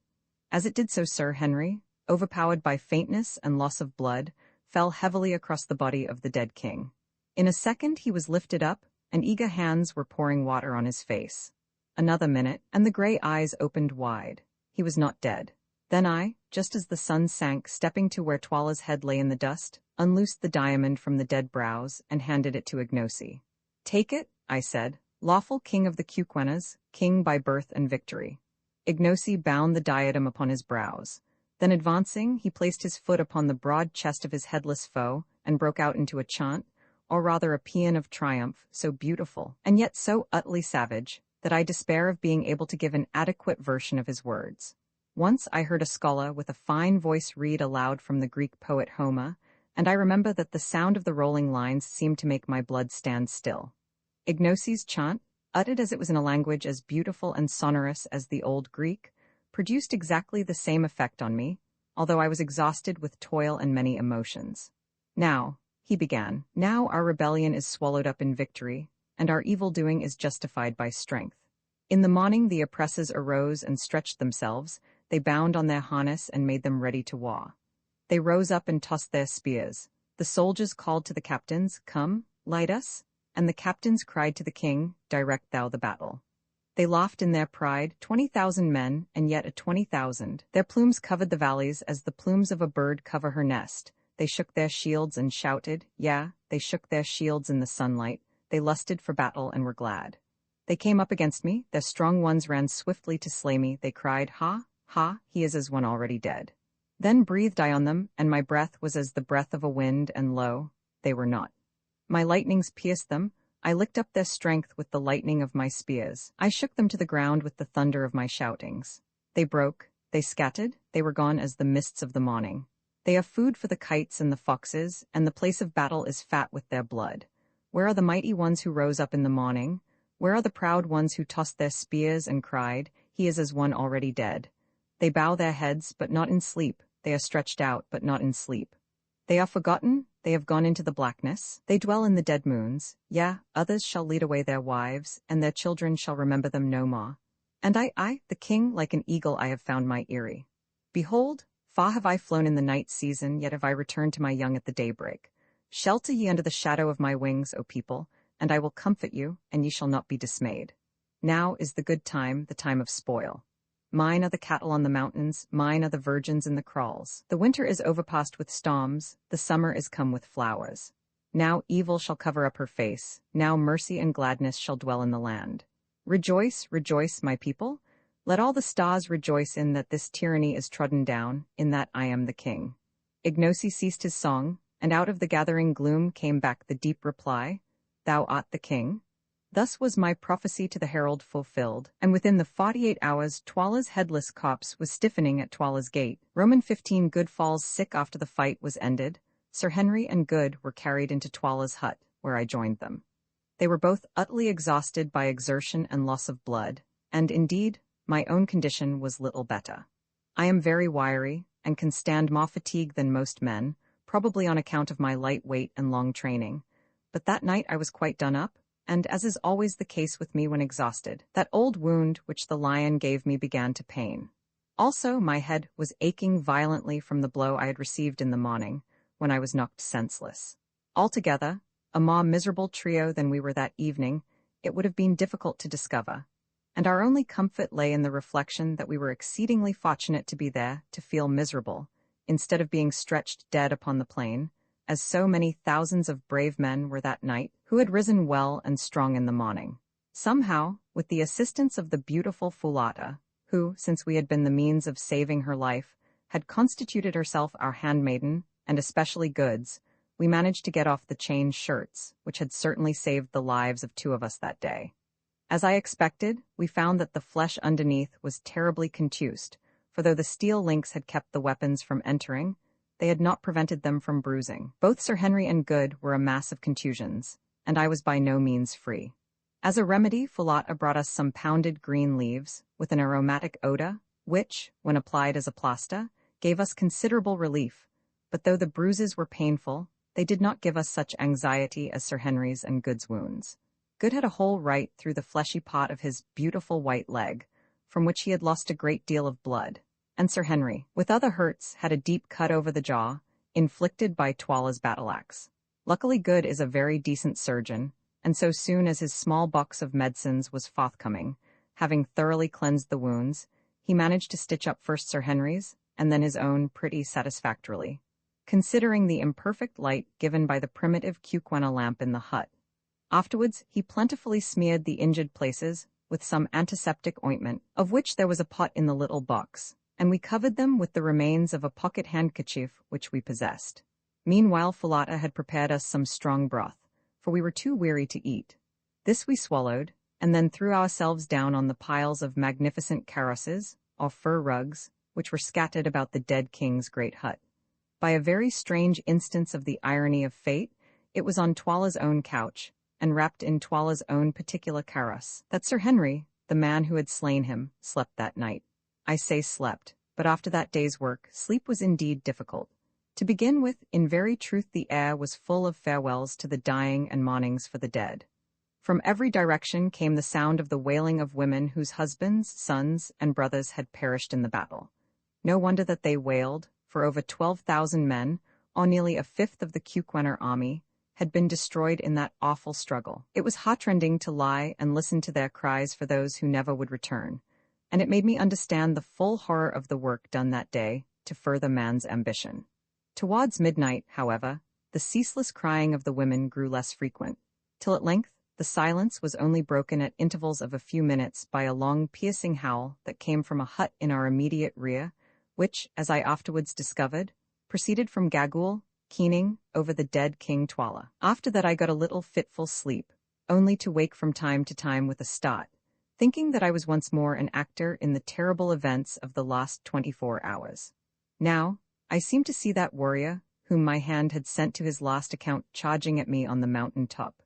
As it did so Sir Henry, overpowered by faintness and loss of blood, fell heavily across the body of the dead king. In a second he was lifted up, and eager hands were pouring water on his face. Another minute, and the grey eyes opened wide. He was not dead. Then I, just as the sun sank, stepping to where Twala's head lay in the dust, unloosed the diamond from the dead brows and handed it to Ignosi. "Take it," I said, "lawful king of the Cuquenas, king by birth and victory." Ignosi bound the diadem upon his brows. Then advancing, he placed his foot upon the broad chest of his headless foe and broke out into a chant, or rather a paean of triumph, so beautiful, and yet so utterly savage, that I despair of being able to give an adequate version of his words. Once I heard a scholar with a fine voice read aloud from the Greek poet Homer, and I remember that the sound of the rolling lines seemed to make my blood stand still. Ignosi's chant, uttered as it was in a language as beautiful and sonorous as the old Greek, produced exactly the same effect on me, although I was exhausted with toil and many emotions. "Now," he began, "now our rebellion is swallowed up in victory, and our evil-doing is justified by strength. In the morning the oppressors arose and stretched themselves, they bound on their harness and made them ready to war. They rose up and tossed their spears. The soldiers called to the captains, 'Come, light us,' and the captains cried to the king, 'Direct thou the battle.' They laughed in their pride, 20,000 men, and yet at 20,000. Their plumes covered the valleys as the plumes of a bird cover her nest. They shook their shields and shouted, they shook their shields in the sunlight. They lusted for battle and were glad. They came up against me, their strong ones ran swiftly to slay me. They cried, 'Ha, ha, he is as one already dead.' Then breathed I on them, and my breath was as the breath of a wind, and lo, they were not. My lightnings pierced them. I licked up their strength with the lightning of my spears. I shook them to the ground with the thunder of my shoutings. They broke, they scattered, they were gone as the mists of the morning. They are food for the kites and the foxes, and the place of battle is fat with their blood. Where are the mighty ones who rose up in the morning? Where are the proud ones who tossed their spears and cried, 'He is as one already dead'? They bow their heads, but not in sleep. They are stretched out, but not in sleep. They are forgotten, they have gone into the blackness. They dwell in the dead moons. Others shall lead away their wives, and their children shall remember them no more. And I, the king, like an eagle I have found my eyrie. Behold, far have I flown in the night season, yet have I returned to my young at the daybreak. Shelter ye under the shadow of my wings, O people, and I will comfort you, and ye shall not be dismayed. Now is the good time, the time of spoil. Mine are the cattle on the mountains, mine are the virgins in the kraals. The winter is overpast with storms, the summer is come with flowers. Now evil shall cover up her face, now mercy and gladness shall dwell in the land. Rejoice, rejoice, my people. Let all the stars rejoice in that this tyranny is trodden down, in that I am the king." Ignosi ceased his song, and out of the gathering gloom came back the deep reply, "Thou art the king." Thus was my prophecy to the herald fulfilled, and within the 48 hours Twala's headless corpse was stiffening at Twala's gate. Roman 15 Good falls sick after the fight was ended. Sir Henry and Good were carried into Twala's hut, where I joined them. They were both utterly exhausted by exertion and loss of blood, and indeed, my own condition was little better. I am very wiry, and can stand more fatigue than most men, probably on account of my light weight and long training. But that night I was quite done up, and as is always the case with me when exhausted, that old wound which the lion gave me began to pain. Also, my head was aching violently from the blow I had received in the morning, when I was knocked senseless. Altogether, a more miserable trio than we were that evening, it would have been difficult to discover, and our only comfort lay in the reflection that we were exceedingly fortunate to be there to feel miserable, instead of being stretched dead upon the plain, as so many thousands of brave men were that night, who had risen well and strong in the morning. Somehow, with the assistance of the beautiful Fulata, who, since we had been the means of saving her life, had constituted herself our handmaiden, and especially Goods, we managed to get off the chain shirts, which had certainly saved the lives of 2 of us that day. As I expected, we found that the flesh underneath was terribly contused, for though the steel links had kept the weapons from entering, they had not prevented them from bruising. Both Sir Henry and Good were a mass of contusions, and I was by no means free. As a remedy, Fulata brought us some pounded green leaves, with an aromatic odor, which, when applied as a plaster, gave us considerable relief, but though the bruises were painful, they did not give us such anxiety as Sir Henry's and Good's wounds. Good had a hole right through the fleshy part of his beautiful white leg, from which he had lost a great deal of blood, and Sir Henry, with other hurts, had a deep cut over the jaw, inflicted by Twala's battle-axe. Luckily Good is a very decent surgeon, and so soon as his small box of medicines was forthcoming, having thoroughly cleansed the wounds, he managed to stitch up first Sir Henry's, and then his own pretty satisfactorily, considering the imperfect light given by the primitive Cuquena lamp in the hut. Afterwards, he plentifully smeared the injured places with some antiseptic ointment, of which there was a pot in the little box, and we covered them with the remains of a pocket handkerchief which we possessed. Meanwhile, Falata had prepared us some strong broth, for we were too weary to eat. This we swallowed, and then threw ourselves down on the piles of magnificent karosses, or fur rugs, which were scattered about the dead king's great hut. By a very strange instance of the irony of fate, it was on Twala's own couch, and wrapped in Twala's own particular kaross, that Sir Henry, the man who had slain him, slept that night. I say slept, but after that day's work, sleep was indeed difficult. To begin with, in very truth the air was full of farewells to the dying and mournings for the dead. From every direction came the sound of the wailing of women whose husbands, sons, and brothers had perished in the battle. No wonder that they wailed, for over 12,000 men, or nearly a fifth of the Cuquener army, had been destroyed in that awful struggle. It was heartrending to lie and listen to their cries for those who never would return, and it made me understand the full horror of the work done that day to further man's ambition. Towards midnight, however, the ceaseless crying of the women grew less frequent, till at length the silence was only broken at intervals of a few minutes by a long piercing howl that came from a hut in our immediate rear, which, as I afterwards discovered, proceeded from Gagul, keening over the dead King Twala. After that I got a little fitful sleep, only to wake from time to time with a start, thinking that I was once more an actor in the terrible events of the last 24 hours. Now, I seemed to see that warrior, whom my hand had sent to his last account, charging at me on the mountain top.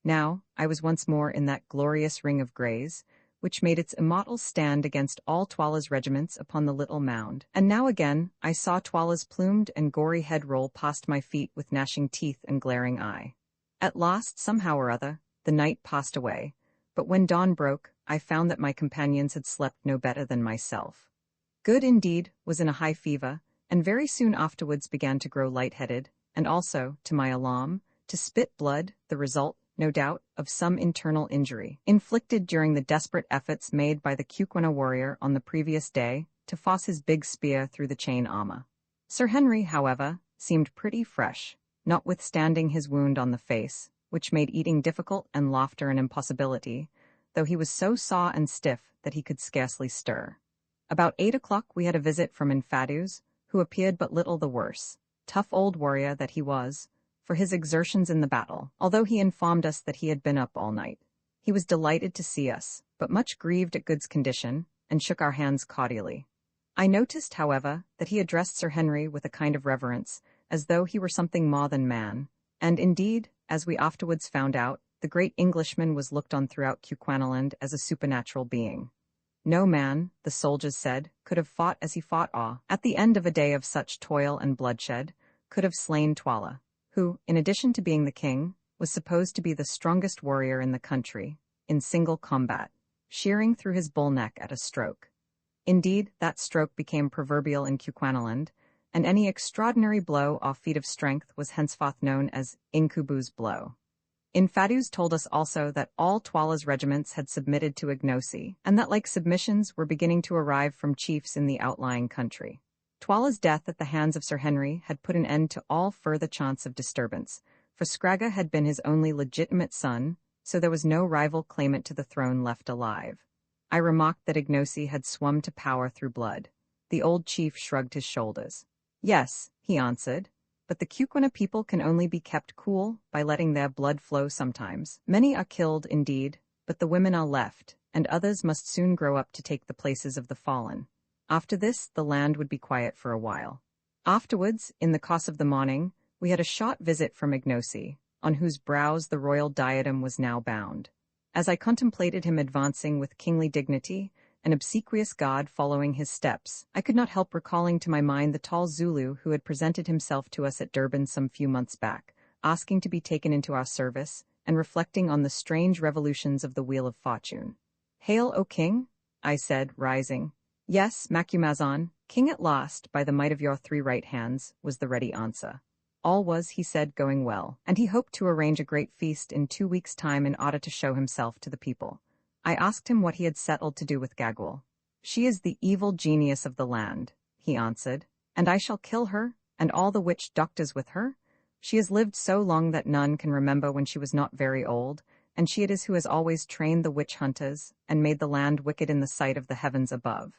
Now, I was once more in that glorious ring of greys, which made its immortal stand against all Twala's regiments upon the little mound. And now again, I saw Twala's plumed and gory head roll past my feet with gnashing teeth and glaring eye. At last, somehow or other, the night passed away, but when dawn broke, I found that my companions had slept no better than myself. Good, indeed, was in a high fever, and very soon afterwards began to grow lightheaded, and also, to my alarm, to spit blood, the result, no doubt, of some internal injury, inflicted during the desperate efforts made by the Cuquena warrior on the previous day to force his big spear through the chain armor. Sir Henry, however, seemed pretty fresh, notwithstanding his wound on the face, which made eating difficult and laughter an impossibility, though he was so sore and stiff that he could scarcely stir. About 8 o'clock we had a visit from Infadus, who appeared but little the worse, tough old warrior that he was, for his exertions in the battle, although he informed us that he had been up all night. He was delighted to see us, but much grieved at Good's condition, and shook our hands cordially. I noticed, however, that he addressed Sir Henry with a kind of reverence, as though he were something more than man, and indeed, as we afterwards found out, the great Englishman was looked on throughout Cuquenaland as a supernatural being. No man, the soldiers said, could have fought as he fought at the end of a day of such toil and bloodshed, could have slain Twala, who, in addition to being the king, was supposed to be the strongest warrior in the country, in single combat, shearing through his bull neck at a stroke. Indeed, that stroke became proverbial in Cuquenaland, and any extraordinary blow or feat of strength was henceforth known as Incubu's blow. Infadus told us also that all Twala's regiments had submitted to Ignosi, and that like submissions were beginning to arrive from chiefs in the outlying country. Twala's death at the hands of Sir Henry had put an end to all further chance of disturbance, for Scragga had been his only legitimate son, so there was no rival claimant to the throne left alive. I remarked that Ignosi had swum to power through blood. The old chief shrugged his shoulders. Yes, he answered, but the Cuquena people can only be kept cool by letting their blood flow sometimes. Many are killed, indeed, but the women are left, and others must soon grow up to take the places of the fallen. After this, the land would be quiet for a while. Afterwards, in the course of the morning, we had a short visit from Ignosi, on whose brows the royal diadem was now bound. As I contemplated him advancing with kingly dignity, an obsequious god following his steps, I could not help recalling to my mind the tall Zulu who had presented himself to us at Durban some few months back, asking to be taken into our service, and reflecting on the strange revolutions of the Wheel of Fortune. "Hail, O king," I said, rising. "Yes, Macumazon, king at last, by the might of your 3 right hands," was the ready answer. All was, he said, going well, and he hoped to arrange a great feast in 2 weeks' time in order to show himself to the people. I asked him what he had settled to do with Gagul. "She is the evil genius of the land," he answered, and I shall kill her, and all the witch doctors with her. She has lived so long that none can remember when she was not very old, and she it is who has always trained the witch hunters, and made the land wicked in the sight of the heavens above.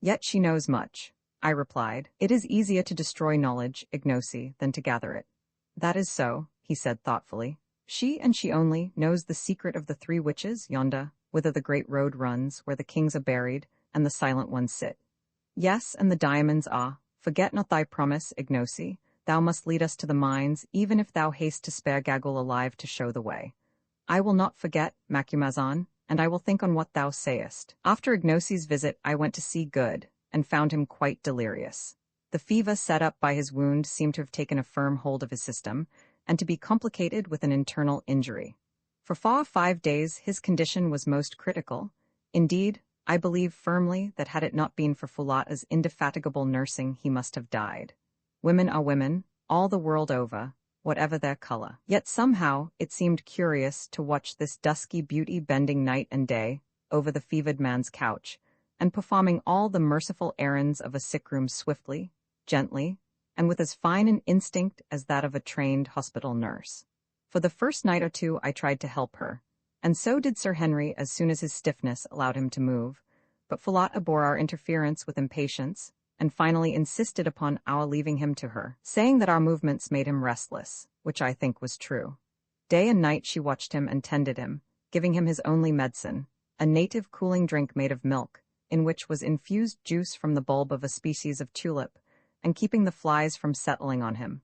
Yet she knows much, I replied. It is easier to destroy knowledge, Ignosi, than to gather it. That is so, he said thoughtfully. She and she only knows the secret of the 3 witches yonder, whither the great road runs, where the kings are buried, and the silent ones sit. Yes, and the diamonds are. Forget not thy promise, Ignosi. Thou must lead us to the mines, even if thou haste to spare Gaggle alive to show the way. I will not forget, Macumazahn, and I will think on what thou sayest. After Ignosi's visit, I went to see Good, and found him quite delirious. The fever set up by his wound seemed to have taken a firm hold of his system, and to be complicated with an internal injury. For 5 days his condition was most critical. Indeed, I believe firmly that had it not been for Fulata's indefatigable nursing he must have died. Women are women, all the world over, whatever their color. Yet somehow it seemed curious to watch this dusky beauty bending night and day over the fevered man's couch, and performing all the merciful errands of a sick room swiftly, gently, and with as fine an instinct as that of a trained hospital nurse. For the first night or 2 I tried to help her, and so did Sir Henry as soon as his stiffness allowed him to move, but Fulata bore our interference with impatience, and finally insisted upon our leaving him to her, saying that our movements made him restless, which I think was true. Day and night she watched him and tended him, giving him his only medicine, a native cooling drink made of milk, in which was infused juice from the bulb of a species of tulip, and keeping the flies from settling on him.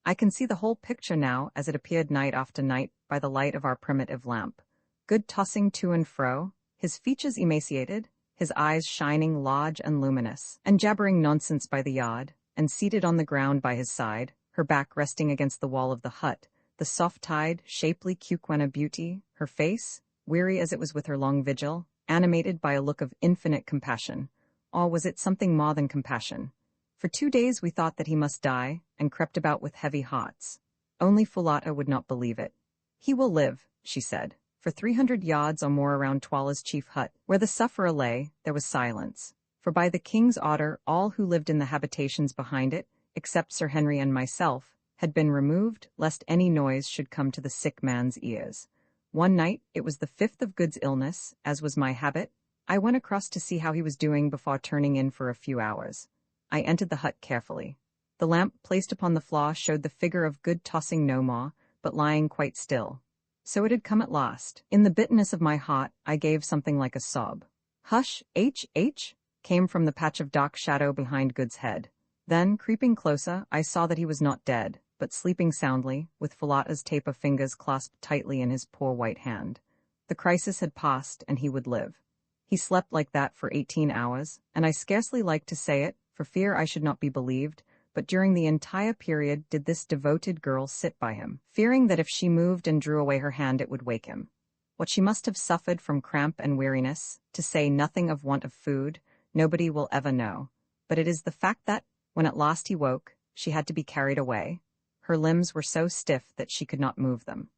I can see the whole picture now as it appeared night after night by the light of our primitive lamp. Good tossing to and fro, his features emaciated, his eyes shining large and luminous, and jabbering nonsense by the yard, and seated on the ground by his side, her back resting against the wall of the hut, the soft-eyed, shapely Cuquena beauty, her face, weary as it was with her long vigil, animated by a look of infinite compassion. Or was it something more than compassion? For 2 days we thought that he must die, and crept about with heavy hearts. Only Fulata would not believe it. He will live, she said. For 300 yards or more around Twala's chief hut, where the sufferer lay, there was silence. For by the king's order all who lived in the habitations behind it, except Sir Henry and myself, had been removed, lest any noise should come to the sick man's ears. One night, it was the 5th of Good's illness, as was my habit, I went across to see how he was doing before turning in for a few hours. I entered the hut carefully. The lamp placed upon the floor showed the figure of Good tossing no more, but lying quite still. So it had come at last. In the bitterness of my heart, I gave something like a sob. Hush, H, came from the patch of dark shadow behind Good's head. Then, creeping closer, I saw that he was not dead, but sleeping soundly, with Fulata's tape of fingers clasped tightly in his poor white hand. The crisis had passed, and he would live. He slept like that for 18 hours, and I scarcely liked to say it, for fear I should not be believed, but during the entire period did this devoted girl sit by him, fearing that if she moved and drew away her hand it would wake him. What she must have suffered from cramp and weariness, to say nothing of want of food, nobody will ever know. But it is the fact that, when at last he woke, she had to be carried away. Her limbs were so stiff that she could not move them.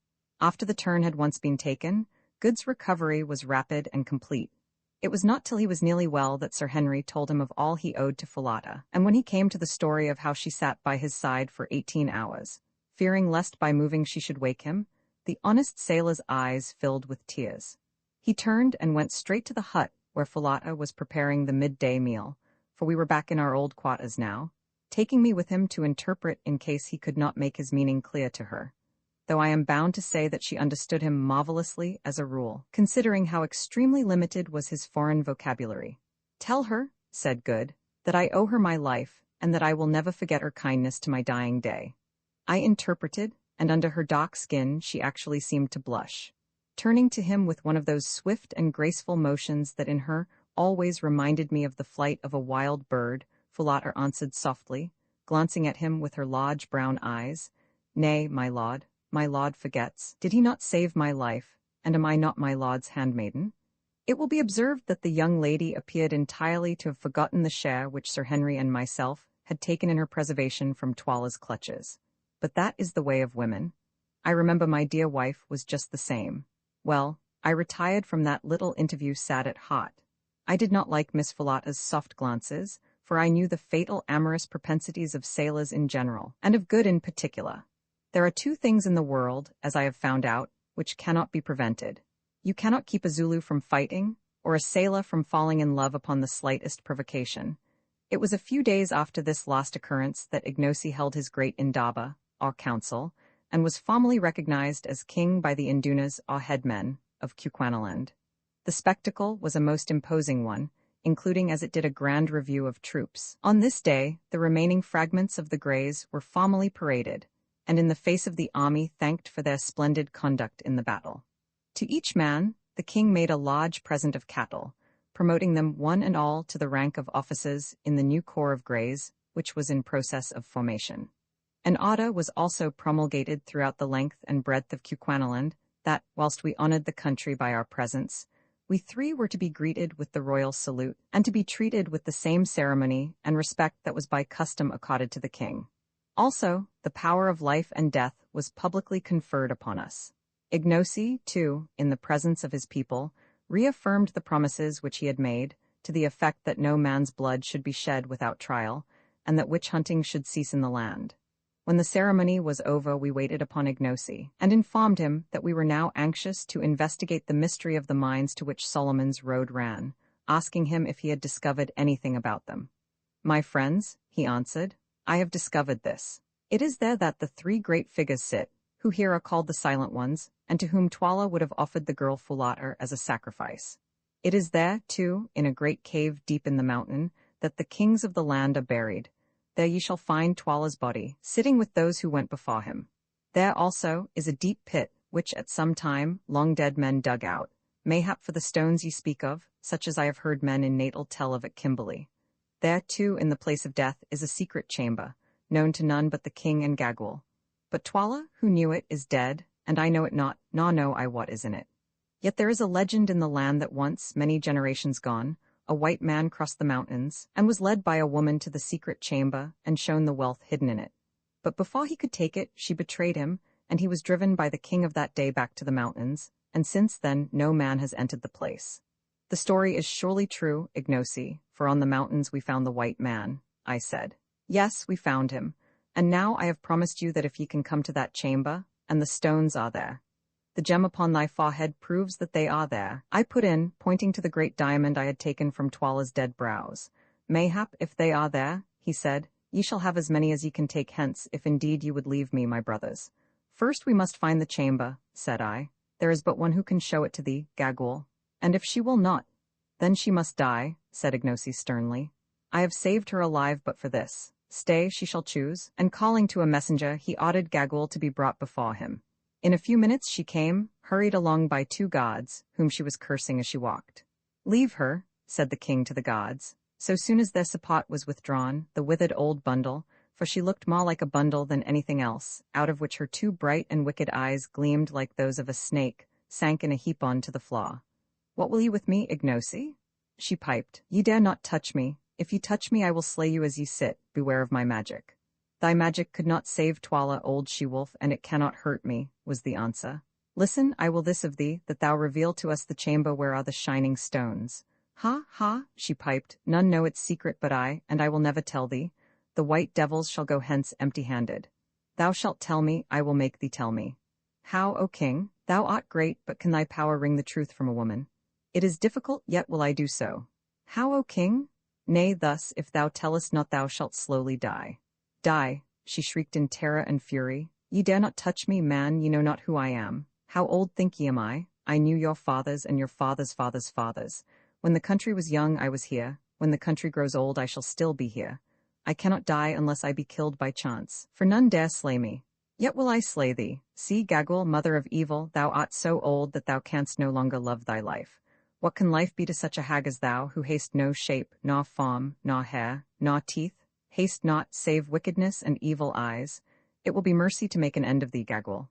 After the turn had once been taken, Good's recovery was rapid and complete. It was not till he was nearly well that Sir Henry told him of all he owed to Fulata, and when he came to the story of how she sat by his side for 18 hours, fearing lest by moving she should wake him, the honest sailor's eyes filled with tears. He turned and went straight to the hut where Fulata was preparing the midday meal, for we were back in our old quarters now, taking me with him to interpret in case he could not make his meaning clear to her, though I am bound to say that she understood him marvelously as a rule, considering how extremely limited was his foreign vocabulary. "Tell her," said Good, "that I owe her my life, and that I will never forget her kindness to my dying day." I interpreted, and under her dark skin she actually seemed to blush. Turning to him with one of those swift and graceful motions that in her always reminded me of the flight of a wild bird, Fulata answered softly, glancing at him with her large brown eyes, "Nay, my lord forgets. Did he not save my life, and am I not my lord's handmaiden?" It will be observed that the young lady appeared entirely to have forgotten the share which Sir Henry and myself had taken in her preservation from Twala's clutches. But that is the way of women. I remember my dear wife was just the same. Well, I retired from that little interview sad at heart. I did not like Miss Fulata's soft glances, for I knew the fatal amorous propensities of sailors in general, and of good in particular. There are two things in the world, as I have found out, which cannot be prevented. You cannot keep a Zulu from fighting, or a sailor from falling in love upon the slightest provocation. It was a few days after this last occurrence that Ignosi held his great Indaba, or council, and was formally recognized as king by the Indunas, or headmen, of Cuquanaland. The spectacle was a most imposing one, including as it did a grand review of troops. On this day, the remaining fragments of the Greys were formally paraded, and in the face of the army thanked for their splendid conduct in the battle. To each man, the king made a large present of cattle, promoting them one and all to the rank of officers in the new corps of Greys, which was in process of formation. An order was also promulgated throughout the length and breadth of Cuquanaland that, whilst we honored the country by our presence, we three were to be greeted with the royal salute, and to be treated with the same ceremony and respect that was by custom accorded to the king. Also, the power of life and death was publicly conferred upon us. Ignosi, too, in the presence of his people, reaffirmed the promises which he had made, to the effect that no man's blood should be shed without trial, and that witch-hunting should cease in the land. When the ceremony was over, we waited upon Ignosi, and informed him that we were now anxious to investigate the mystery of the mines to which Solomon's road ran, asking him if he had discovered anything about them. "My friends," he answered, "I have discovered this. It is there that the three great figures sit, who here are called the Silent Ones, and to whom Twala would have offered the girl Fulater as a sacrifice. It is there, too, in a great cave deep in the mountain, that the kings of the land are buried. There ye shall find Twala's body, sitting with those who went before him. There also is a deep pit, which at some time long-dead men dug out, mayhap for the stones ye speak of, such as I have heard men in Natal tell of at Kimberley. There, too, in the place of death, is a secret chamber, known to none but the king and Gagwal. But Twala, who knew it, is dead, and I know it not, nor know I what is in it. Yet there is a legend in the land that once, many generations gone, a white man crossed the mountains, and was led by a woman to the secret chamber, and shown the wealth hidden in it. But before he could take it, she betrayed him, and he was driven by the king of that day back to the mountains, and since then no man has entered the place. The story is surely true, Ignosi, for on the mountains we found the white man," I said. "Yes, we found him, and now I have promised you that if ye can come to that chamber, and the stones are there. The gem upon thy forehead proves that they are there," I put in, pointing to the great diamond I had taken from Twala's dead brows. "Mayhap, if they are there," he said, "ye shall have as many as ye can take hence, if indeed ye would leave me, my brothers." "First we must find the chamber," said I. "There is but one who can show it to thee, Gagwal. And if she will not, then she must die," said Ignosi sternly. "I have saved her alive but for this. Stay, she shall choose," and calling to a messenger, he ordered Gagwal to be brought before him. In a few minutes she came, hurried along by 2 guards, whom she was cursing as she walked. "Leave her," said the king to the guards. So soon as their support was withdrawn, the withered old bundle, for she looked more like a bundle than anything else, out of which her 2 bright and wicked eyes gleamed like those of a snake, sank in a heap on to the floor. "What will you with me, Ignosi?" she piped. "Ye dare not touch me. If ye touch me I will slay you as ye sit. Beware of my magic." "Thy magic could not save Twala, old she-wolf, and it cannot hurt me," was the answer. "Listen, I will this of thee, that thou reveal to us the chamber where are the shining stones." "Ha, ha," she piped, "none know its secret but I, and I will never tell thee. The white devils shall go hence empty-handed. Thou shalt tell me, I will make thee tell me." "How, O king? Thou art great, but can thy power wring the truth from a woman?" "It is difficult, yet will I do so." "How, O king?" "Nay, thus, if thou tellest not thou shalt slowly die." "Die," she shrieked in terror and fury. "Ye dare not touch me, man, ye know not who I am. How old think ye am I? I knew your fathers and your fathers' fathers' fathers. When the country was young I was here. When the country grows old I shall still be here. I cannot die unless I be killed by chance, for none dare slay me. Yet will I slay thee. See, Gagwal, mother of evil, thou art so old that thou canst no longer love thy life. What can life be to such a hag as thou, who hast no shape, nor form, nor hair, nor teeth? Haste not, save wickedness and evil eyes. It will be mercy to make an end of thee, Gagwal."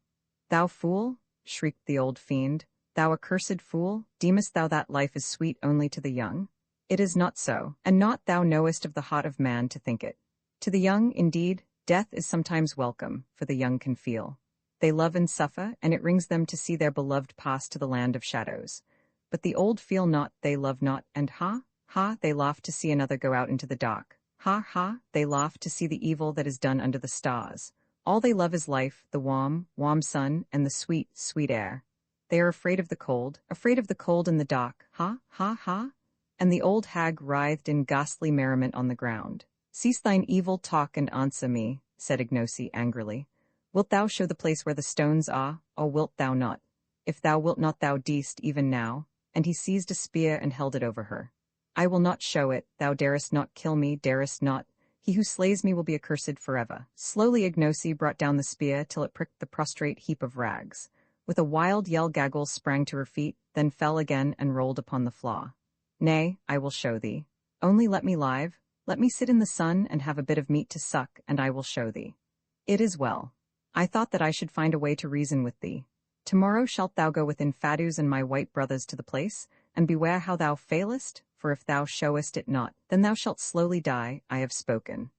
"Thou fool," shrieked the old fiend, "thou accursed fool, deemest thou that life is sweet only to the young? It is not so, and not thou knowest of the heart of man to think it. To the young, indeed, death is sometimes welcome, for the young can feel. They love and suffer, and it wrings them to see their beloved pass to the land of shadows. But the old feel not, they love not, and ha, ha, they laugh to see another go out into the dark. Ha ha, they laugh to see the evil that is done under the stars. All they love is life, the warm, warm sun, and the sweet, sweet air. They are afraid of the cold and the dark. Ha, ha, ha. And the old hag writhed in ghastly merriment on the ground. Cease thine evil talk and answer me, said Ignosi angrily. Wilt thou show the place where the stones are, or wilt thou not? If thou wilt not, thou deest even now. And he seized a spear and held it over her. I will not show it, thou darest not kill me, darest not. He who slays me will be accursed forever. Slowly Ignosi brought down the spear till it pricked the prostrate heap of rags. With a wild yell Gaggle sprang to her feet, then fell again and rolled upon the floor. Nay, I will show thee. Only let me live, let me sit in the sun and have a bit of meat to suck, and I will show thee. It is well. I thought that I should find a way to reason with thee. Tomorrow shalt thou go within Fadus and my white brothers to the place, and beware how thou failest, for if thou showest it not, then thou shalt slowly die. I have spoken.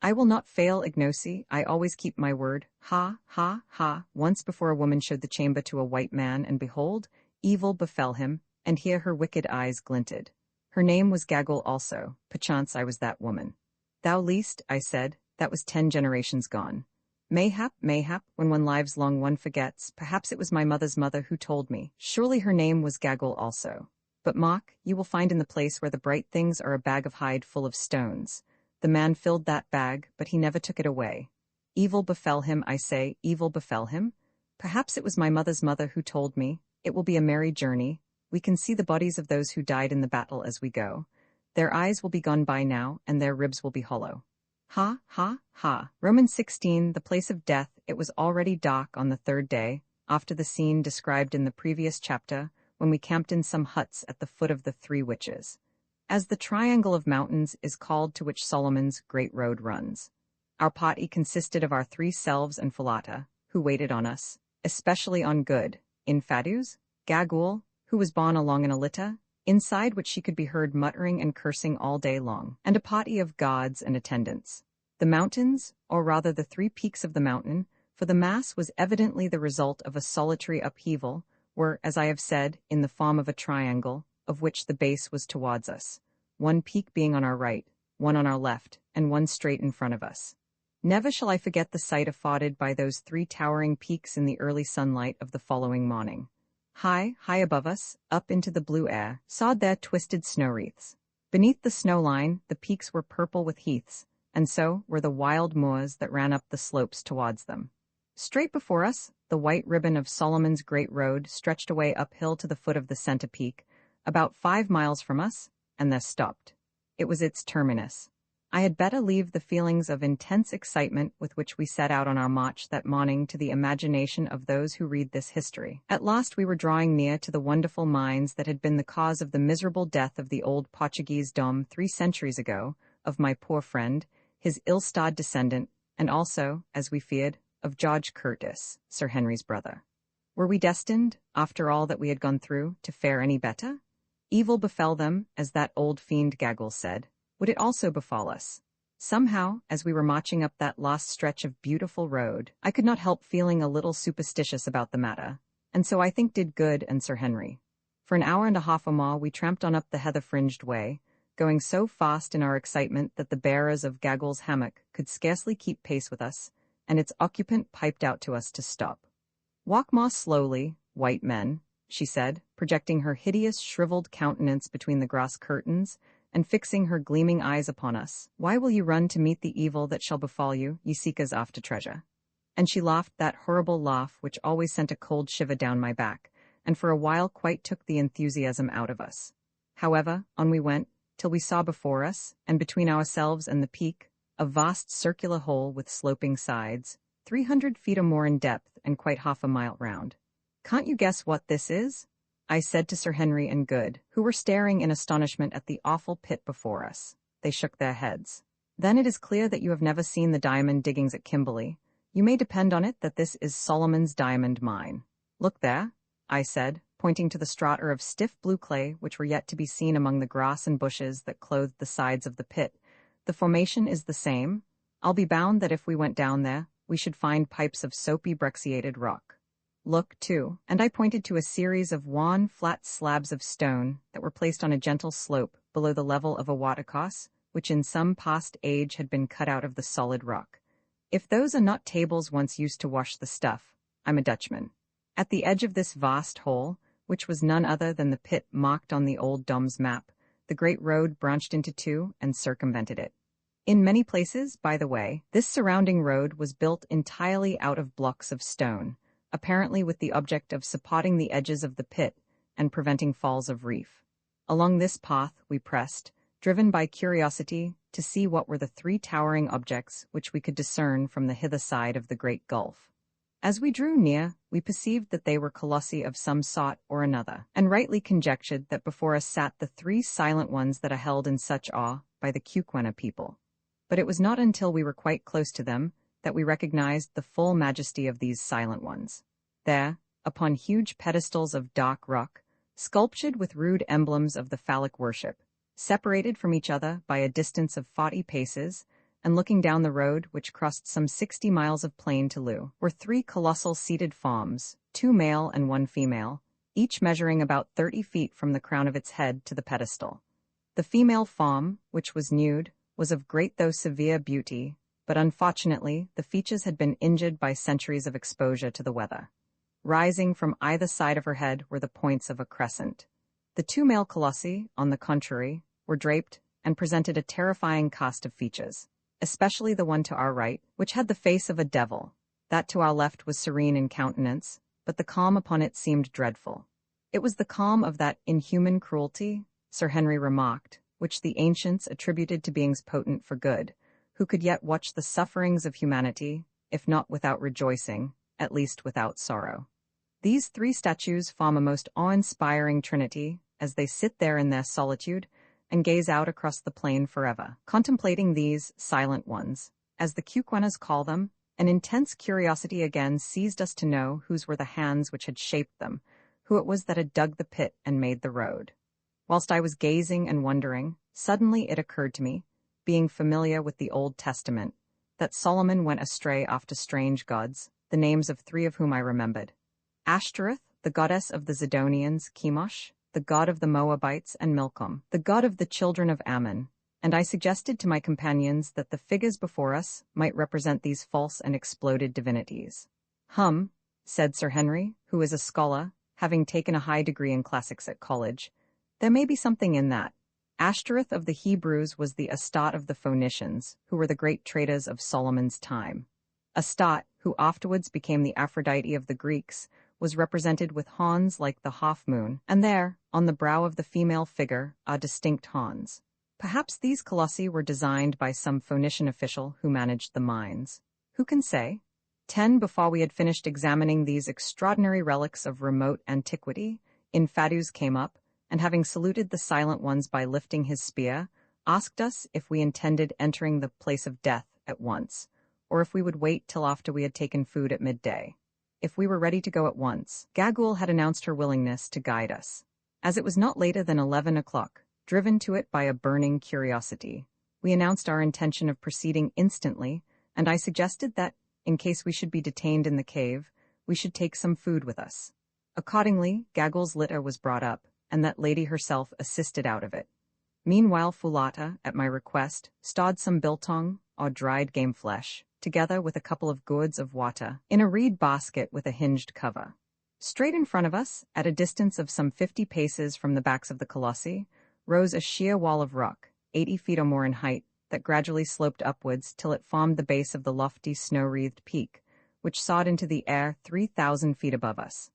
I will not fail, Ignosi, I always keep my word. Ha, ha, ha. Once before a woman showed the chamber to a white man, and behold, evil befell him, and here her wicked eyes glinted. Her name was Gaggle also, perchance I was that woman. Thou least, I said, that was 10 generations gone. Mayhap, when one lives long one forgets, perhaps it was my mother's mother who told me. Surely her name was Gaggle also. But mock, you will find in the place where the bright things are a bag of hide full of stones. The man filled that bag, but he never took it away. Evil befell him, I say, evil befell him? Perhaps it was my mother's mother who told me. It will be a merry journey. We can see the bodies of those who died in the battle as we go. Their eyes will be gone by now, and their ribs will be hollow. Ha, ha, ha. Romans 16, the place of death. It was already dark on the 3rd day, after the scene described in the previous chapter, when we camped in some huts at the foot of the 3 witches. As the triangle of mountains is called to which Solomon's great road runs. Our party consisted of our 3 selves and Falata, who waited on us, especially on good, in Fadus, Gagul, who was borne along in a litter, inside which she could be heard muttering and cursing all day long, and a party of guards and attendants. The mountains, or rather the 3 peaks of the mountain, for the mass was evidently the result of a solitary upheaval, were, as I have said, in the form of a triangle, of which the base was towards us, 1 peak being on our right, 1 on our left, and 1 straight in front of us. Never shall I forget the sight afforded by those 3 towering peaks in the early sunlight of the following morning. High, high above us, up into the blue air, sawed their twisted snow wreaths. Beneath the snow line, the peaks were purple with heaths, and so were the wild moors that ran up the slopes towards them. Straight before us, the white ribbon of Solomon's great road stretched away uphill to the foot of the center peak, about 5 miles from us, and there stopped. It was its terminus. I had better leave the feelings of intense excitement with which we set out on our march that morning to the imagination of those who read this history. At last we were drawing near to the wonderful mines that had been the cause of the miserable death of the old Portuguese Dom 3 centuries ago, of my poor friend, his ill-starred descendant, and also, as we feared, of George Curtis, Sir Henry's brother. Were we destined, after all that we had gone through, to fare any better? Evil befell them, as that old fiend Gaggle said. Would it also befall us? Somehow, as we were marching up that last stretch of beautiful road, I could not help feeling a little superstitious about the matter, and so I think did Good and Sir Henry. For an hour and a half or more we tramped on up the heather-fringed way, going so fast in our excitement that the bearers of Gaggle's hammock could scarcely keep pace with us, and its occupant piped out to us to stop. "Walk more slowly, white men," she said, projecting her hideous shriveled countenance between the grass curtains, and fixing her gleaming eyes upon us. "Why will you run to meet the evil that shall befall you, ye seekers after treasure?" And she laughed that horrible laugh which always sent a cold shiver down my back, and for a while quite took the enthusiasm out of us. However, on we went, till we saw before us, and between ourselves and the peak, a vast circular hole with sloping sides, 300 feet or more in depth and quite half a mile round. "Can't you guess what this is?" I said to Sir Henry and Good, who were staring in astonishment at the awful pit before us. They shook their heads. "Then it is clear that you have never seen the diamond diggings at Kimberley. You may depend on it that this is Solomon's diamond mine. Look there," I said, pointing to the strata of stiff blue clay which were yet to be seen among the grass and bushes that clothed the sides of the pit. "The formation is the same. I'll be bound that if we went down there, we should find pipes of soapy brecciated rock. Look, too," and I pointed to a series of wan, flat slabs of stone that were placed on a gentle slope below the level of a watercourse, which in some past age had been cut out of the solid rock. If those are not tables once used to wash the stuff, I'm a Dutchman. At the edge of this vast hole, which was none other than the pit marked on the old Dom's map, the great road branched into two and circumvented it. In many places, by the way, this surrounding road was built entirely out of blocks of stone, apparently with the object of supporting the edges of the pit and preventing falls of reef. Along this path we pressed, driven by curiosity to see what were the three towering objects which we could discern from the hither side of the great gulf. As we drew near, we perceived that they were colossi of some sort or another, and rightly conjectured that before us sat the three silent ones that are held in such awe by the Kukwena people. But it was not until we were quite close to them that we recognized the full majesty of these silent ones. There, upon huge pedestals of dark rock, sculptured with rude emblems of the phallic worship, separated from each other by a distance of 40 paces, and looking down the road which crossed some 60 miles of plain to Loo, were three colossal seated forms, 2 male and 1 female, each measuring about 30 feet from the crown of its head to the pedestal. The female form, which was nude, was of great though severe beauty, but unfortunately the features had been injured by centuries of exposure to the weather. Rising from either side of her head were the points of a crescent. The 2 male colossi, on the contrary, were draped and presented a terrifying cast of features, especially the one to our right, which had the face of a devil. That to our left was serene in countenance, but the calm upon it seemed dreadful. It was the calm of that inhuman cruelty, Sir Henry remarked, which the ancients attributed to beings potent for good, who could yet watch the sufferings of humanity, if not without rejoicing, at least without sorrow. These three statues form a most awe-inspiring trinity, as they sit there in their solitude and gaze out across the plain forever, contemplating these silent ones, as the Kukwenas call them. An intense curiosity again seized us to know whose were the hands which had shaped them, who it was that had dug the pit and made the road. Whilst I was gazing and wondering, suddenly it occurred to me, being familiar with the Old Testament, that Solomon went astray after strange gods, the names of 3 of whom I remembered: Ashtoreth, the goddess of the Zidonians, Chemosh, the god of the Moabites, and Milcom, the god of the children of Ammon, and I suggested to my companions that the figures before us might represent these false and exploded divinities. Said Sir Henry, who is a scholar, having taken a high degree in classics at college, there may be something in that. Ashtoreth of the Hebrews was the Astarte of the Phoenicians, who were the great traders of Solomon's time. Astarte, who afterwards became the Aphrodite of the Greeks, was represented with horns like the half-moon, and there, on the brow of the female figure, are distinct horns. Perhaps these colossi were designed by some Phoenician official who managed the mines. Who can say? 10 before we had finished examining these extraordinary relics of remote antiquity, Infadus came up, and having saluted the silent ones by lifting his spear, asked us if we intended entering the place of death at once, or if we would wait till after we had taken food at midday. If we were ready to go at once, Gagul had announced her willingness to guide us. As it was not later than 11 o'clock, driven to it by a burning curiosity, we announced our intention of proceeding instantly, and I suggested that, in case we should be detained in the cave, we should take some food with us. Accordingly, Gagul's litter was brought up, and that lady herself assisted out of it. Meanwhile, Fulata, at my request, stowed some biltong, or dried game flesh, together with a couple of gourds of water, in a reed basket with a hinged cover. Straight in front of us, at a distance of some 50 paces from the backs of the colossi, rose a sheer wall of rock, 80 feet or more in height, that gradually sloped upwards till it formed the base of the lofty snow-wreathed peak, which soared into the air 3,000 feet above us.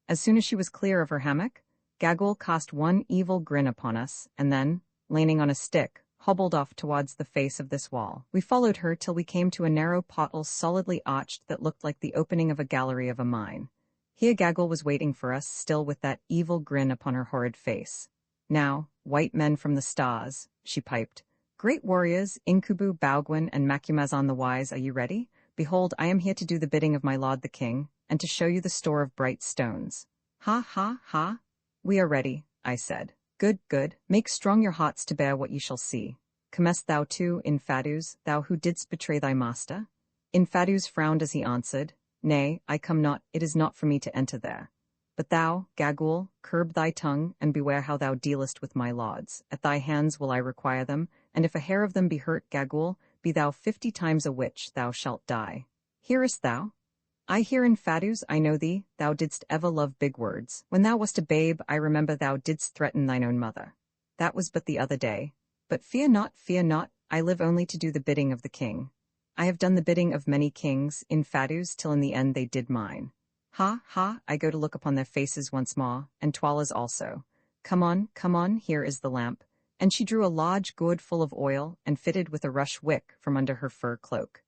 As soon as she was clear of her hammock, Gagul cast one evil grin upon us, and then, leaning on a stick, hobbled off towards the face of this wall. We followed her till we came to a narrow portal solidly arched that looked like the opening of a gallery of a mine. Here Gagul was waiting for us, still with that evil grin upon her horrid face. "Now, white men from the stars," she piped. "Great warriors, Incubu, Baugwin, and Macumazon the Wise, are you ready? Behold, I am here to do the bidding of my lord the king, and to show you the store of bright stones." "Ha, ha, ha! We are ready," I said. "Good, good. Make strong your hearts to bear what ye shall see. Comest thou too, Infadus, thou who didst betray thy master?" Infadus frowned as he answered, "Nay, I come not, it is not for me to enter there. But thou, Gagul, curb thy tongue, and beware how thou dealest with my lords. At thy hands will I require them, and if a hair of them be hurt, Gagul, be thou 50 times a witch, thou shalt die. Hearest thou? I hear in Fadus, I know thee, thou didst ever love big words. When thou wast a babe, I remember thou didst threaten thine own mother. That was but the other day. But fear not, I live only to do the bidding of the king. I have done the bidding of many kings, in Fadus, till in the end they did mine. Ha, ha, I go to look upon their faces once more, and Twalla's also. Come on, here is the lamp. And she drew a large gourd full of oil, and fitted with a rush wick from under her fur cloak.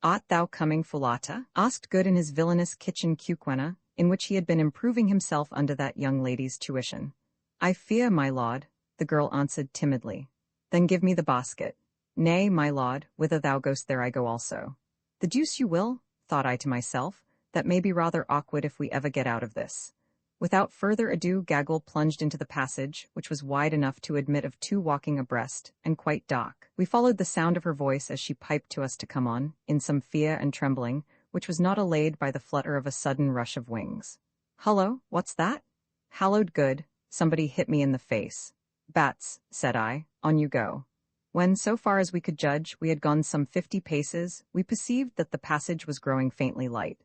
Art thou coming, Fulata? Asked Good in his villainous kitchen cuquena, in which he had been improving himself under that young lady's tuition. I fear, my lord, the girl answered timidly. Then give me the basket. Nay, my lord, whither thou goest there I go also. The deuce you will, thought I to myself, that may be rather awkward if we ever get out of this. Without further ado, Gaggle plunged into the passage, which was wide enough to admit of 2 walking abreast, and quite dark. We followed the sound of her voice as she piped to us to come on, in some fear and trembling, which was not allayed by the flutter of a sudden rush of wings. Hullo, what's that? Hallowed Good, somebody hit me in the face. Bats, said I, on you go. When, so far as we could judge, we had gone some 50 paces, we perceived that the passage was growing faintly light.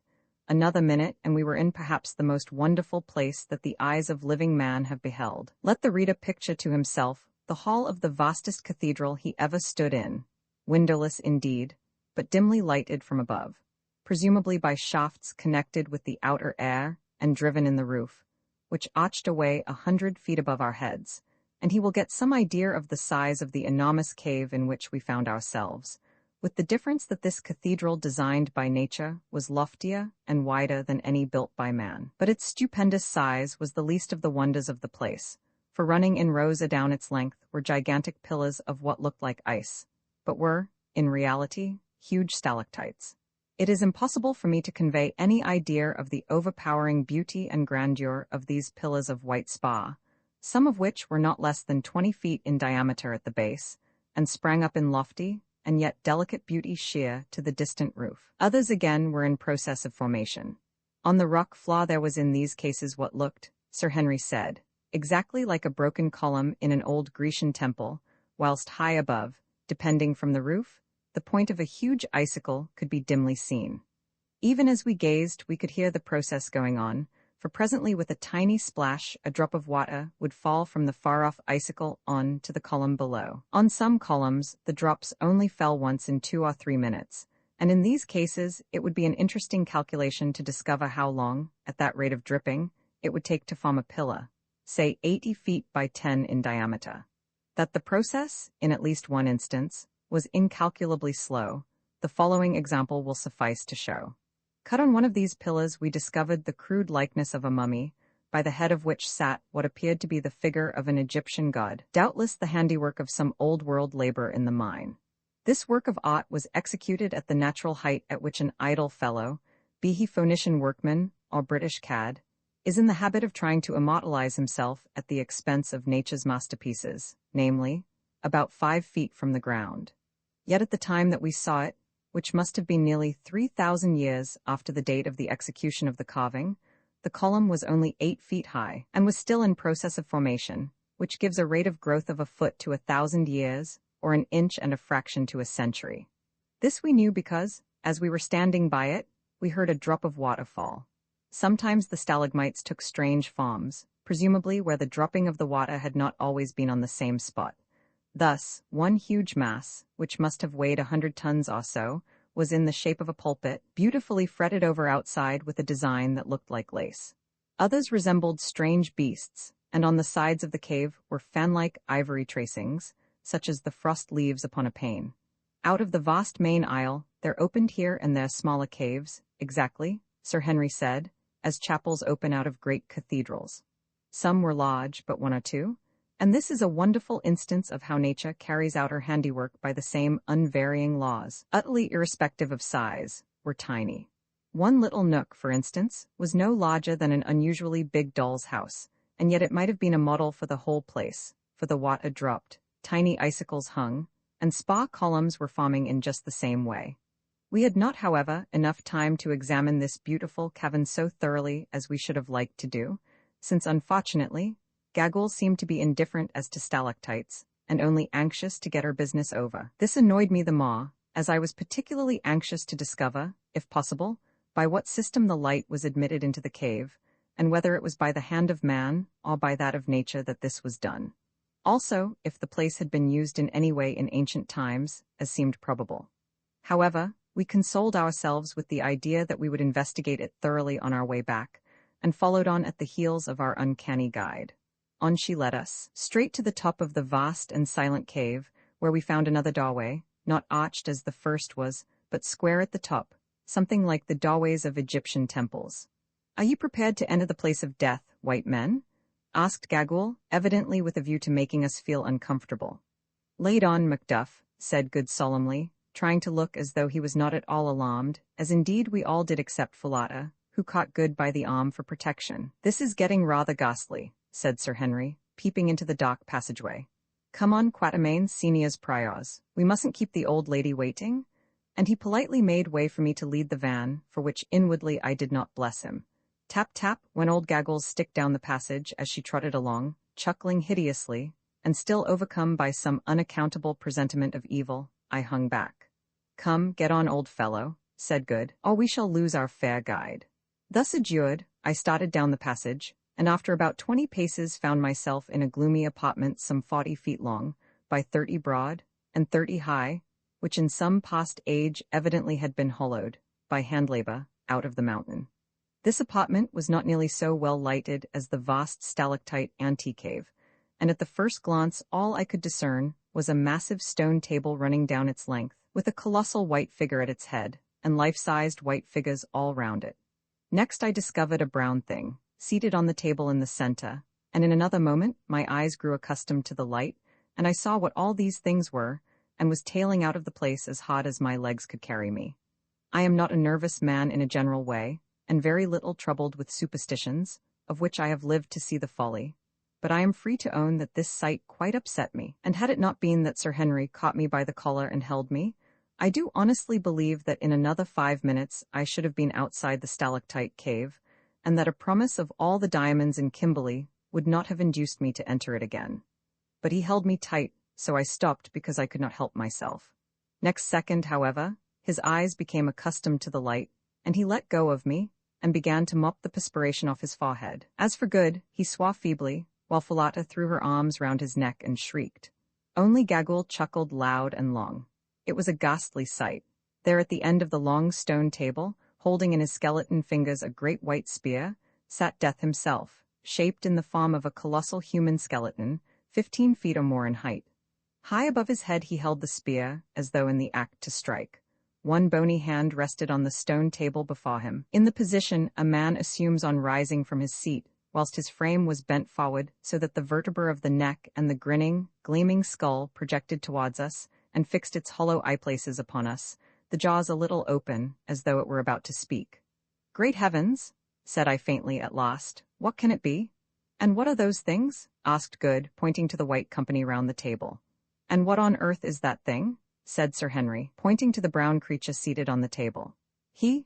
Another minute, and we were in perhaps the most wonderful place that the eyes of living man have beheld. Let the reader picture to himself the hall of the vastest cathedral he ever stood in, windowless indeed, but dimly lighted from above, presumably by shafts connected with the outer air and driven in the roof, which arched away 100 feet above our heads, and he will get some idea of the size of the enormous cave in which we found ourselves, with the difference that this cathedral designed by nature was loftier and wider than any built by man. But its stupendous size was the least of the wonders of the place, for running in rows adown its length were gigantic pillars of what looked like ice, but were, in reality, huge stalactites. It is impossible for me to convey any idea of the overpowering beauty and grandeur of these pillars of white spar, some of which were not less than 20 feet in diameter at the base, and sprang up in lofty, and yet delicate beauty sheer to the distant roof. Others again were in process of formation. On the rock floor there was in these cases what looked, Sir Henry said, exactly like a broken column in an old Grecian temple, whilst high above, depending from the roof, the point of a huge icicle could be dimly seen. Even as we gazed, we could hear the process going on, for presently with a tiny splash a drop of water would fall from the far-off icicle on to the column below. On some columns, the drops only fell once in 2 or 3 minutes, and in these cases it would be an interesting calculation to discover how long, at that rate of dripping, it would take to form a pillar, say 80 feet by 10 in diameter. That the process, in at least one instance, was incalculably slow, the following example will suffice to show. Cut on one of these pillars we discovered the crude likeness of a mummy, by the head of which sat what appeared to be the figure of an Egyptian god, doubtless the handiwork of some old-world labor in the mine. This work of art was executed at the natural height at which an idle fellow, be he Phoenician workman or British cad, is in the habit of trying to immortalize himself at the expense of nature's masterpieces, namely, about 5 feet from the ground. Yet at the time that we saw it, which must have been nearly 3,000 years after the date of the execution of the carving, the column was only 8 feet high, and was still in process of formation, which gives a rate of growth of a foot to 1,000 years, or an inch and a fraction to a century. This we knew because, as we were standing by it, we heard a drop of water fall. Sometimes the stalagmites took strange forms, presumably where the dropping of the water had not always been on the same spot. Thus, one huge mass, which must have weighed 100 tons or so, was in the shape of a pulpit, beautifully fretted over outside with a design that looked like lace. Others resembled strange beasts, and on the sides of the cave were fan-like ivory tracings, such as the frost leaves upon a pane. Out of the vast main aisle, there opened here and there smaller caves, exactly, Sir Henry said, as chapels open out of great cathedrals. Some were large, but 1 or 2, and this is a wonderful instance of how nature carries out her handiwork by the same unvarying laws, utterly irrespective of size, were tiny. One little nook, for instance, was no larger than an unusually big doll's house, and yet it might have been a model for the whole place, for the water dropped, tiny icicles hung, and spa columns were forming in just the same way. We had not, however, enough time to examine this beautiful cavern so thoroughly as we should have liked to do, since unfortunately, Gaggle seemed to be indifferent as to stalactites, and only anxious to get her business over. This annoyed me the more, as I was particularly anxious to discover, if possible, by what system the light was admitted into the cave, and whether it was by the hand of man or by that of nature that this was done. Also, if the place had been used in any way in ancient times, as seemed probable. However, we consoled ourselves with the idea that we would investigate it thoroughly on our way back, and followed on at the heels of our uncanny guide. On she led us, straight to the top of the vast and silent cave, where we found another doorway, not arched as the first was, but square at the top, something like the doorways of Egyptian temples. "Are you prepared to enter the place of death, white men?" asked Gagul, evidently with a view to making us feel uncomfortable. "Laid on, Macduff," said Good solemnly, trying to look as though he was not at all alarmed, as indeed we all did except Folletta, who caught Good by the arm for protection. "This is getting rather ghastly," said Sir Henry, peeping into the dark passageway. "Come on, Quatermain, seniors priors. We mustn't keep the old lady waiting." And he politely made way for me to lead the van, for which inwardly I did not bless him. Tap tap went old Gaggle's stick down the passage as she trotted along, chuckling hideously, and still overcome by some unaccountable presentiment of evil, I hung back. "Come, get on, old fellow," said Good, "or we shall lose our fair guide." Thus adjured, I started down the passage, and after about 20 paces found myself in a gloomy apartment some 40 feet long, by 30 broad, and 30 high, which in some past age evidently had been hollowed, by hand labor, out of the mountain. This apartment was not nearly so well lighted as the vast stalactite ante-cave, and at the first glance all I could discern was a massive stone table running down its length, with a colossal white figure at its head, and life-sized white figures all round it. Next I discovered a brown thing, seated on the table in the center, and in another moment my eyes grew accustomed to the light, and I saw what all these things were, and was tailing out of the place as hard as my legs could carry me. I am not a nervous man in a general way, and very little troubled with superstitions, of which I have lived to see the folly, but I am free to own that this sight quite upset me, and had it not been that Sir Henry caught me by the collar and held me, I do honestly believe that in another 5 minutes I should have been outside the stalactite cave, and that a promise of all the diamonds in Kimberley would not have induced me to enter it again. But he held me tight, so I stopped because I could not help myself. Next second, however, his eyes became accustomed to the light, and he let go of me, and began to mop the perspiration off his forehead. As for Good, he swore feebly, while Folletta threw her arms round his neck and shrieked. Only Gagul chuckled loud and long. It was a ghastly sight. There at the end of the long stone table, holding in his skeleton fingers a great white spear, sat Death himself, shaped in the form of a colossal human skeleton, 15 feet or more in height. High above his head he held the spear, as though in the act to strike. One bony hand rested on the stone table before him, in the position a man assumes on rising from his seat, whilst his frame was bent forward so that the vertebra of the neck and the grinning, gleaming skull projected towards us and fixed its hollow eyeplaces upon us, the jaws a little open, as though it were about to speak. "Great heavens," said I faintly at last, "what can it be?" "And what are those things?" asked Good, pointing to the white company round the table. "And what on earth is that thing?" said Sir Henry, pointing to the brown creature seated on the table. He,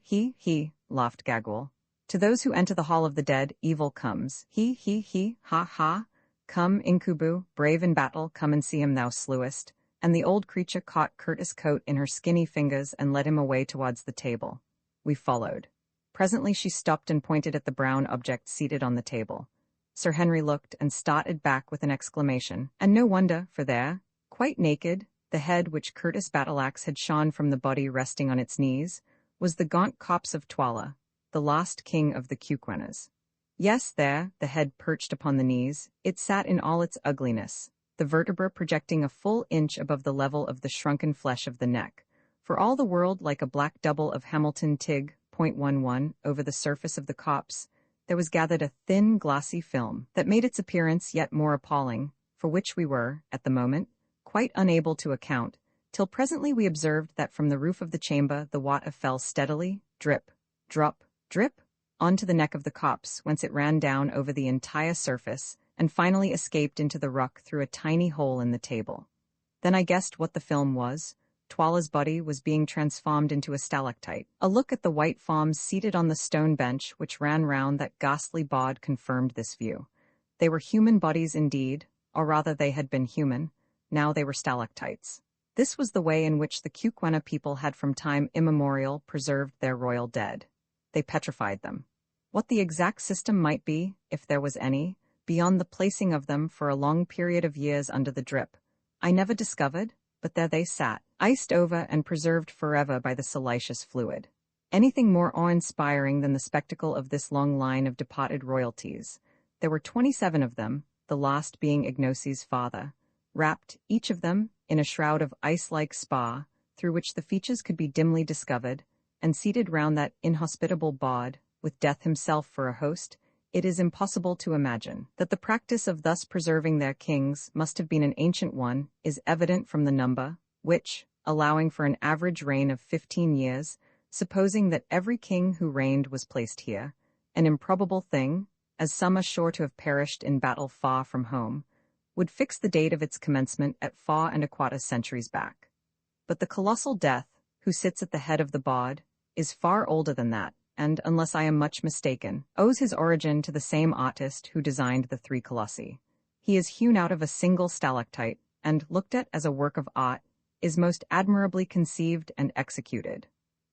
laughed Gagul. "To those who enter the hall of the dead, evil comes. He, ha. Come, Incubu, brave in battle, come and see him thou slewest." And the old creature caught Curtis' coat in her skinny fingers and led him away towards the table. We followed. Presently she stopped and pointed at the brown object seated on the table. Sir Henry looked and started back with an exclamation, and no wonder, for there, quite naked, the head which Curtis' battle-axe had shone from the body resting on its knees, was the gaunt corpse of Twala, the last king of the Cuquenas. Yes, there, the head perched upon the knees, it sat in all its ugliness, the vertebra projecting a full inch above the level of the shrunken flesh of the neck, for all the world like a black double of Hamilton Tig, .11, over the surface of the copse, there was gathered a thin, glossy film that made its appearance yet more appalling, for which we were, at the moment, quite unable to account, till presently we observed that from the roof of the chamber the water fell steadily, drip, drop, drip, onto the neck of the copse, whence it ran down over the entire surface, and finally escaped into the ruck through a tiny hole in the table. Then I guessed what the film was. Twala's body was being transformed into a stalactite. A look at the white forms seated on the stone bench which ran round that ghastly bod confirmed this view. They were human bodies indeed, or rather they had been human, now they were stalactites. This was the way in which the Kukwena people had from time immemorial preserved their royal dead. They petrified them. What the exact system might be, if there was any, beyond the placing of them for a long period of years under the drip, I never discovered, but there they sat, iced over and preserved forever by the siliceous fluid. Anything more awe-inspiring than the spectacle of this long line of departed royalties. There were 27 of them, the last being Ignosi's father, wrapped, each of them, in a shroud of ice-like spar, through which the features could be dimly discovered, and seated round that inhospitable bod, with death himself for a host. It is impossible to imagine that the practice of thus preserving their kings must have been an ancient one, is evident from the number, which, allowing for an average reign of 15 years, supposing that every king who reigned was placed here, an improbable thing, as some are sure to have perished in battle far from home, would fix the date of its commencement at 4¼ centuries back. But the colossal death, who sits at the head of the bod, is far older than that, and, unless I am much mistaken, owes his origin to the same artist who designed the 3 colossi. He is hewn out of a single stalactite, and, looked at as a work of art, is most admirably conceived and executed.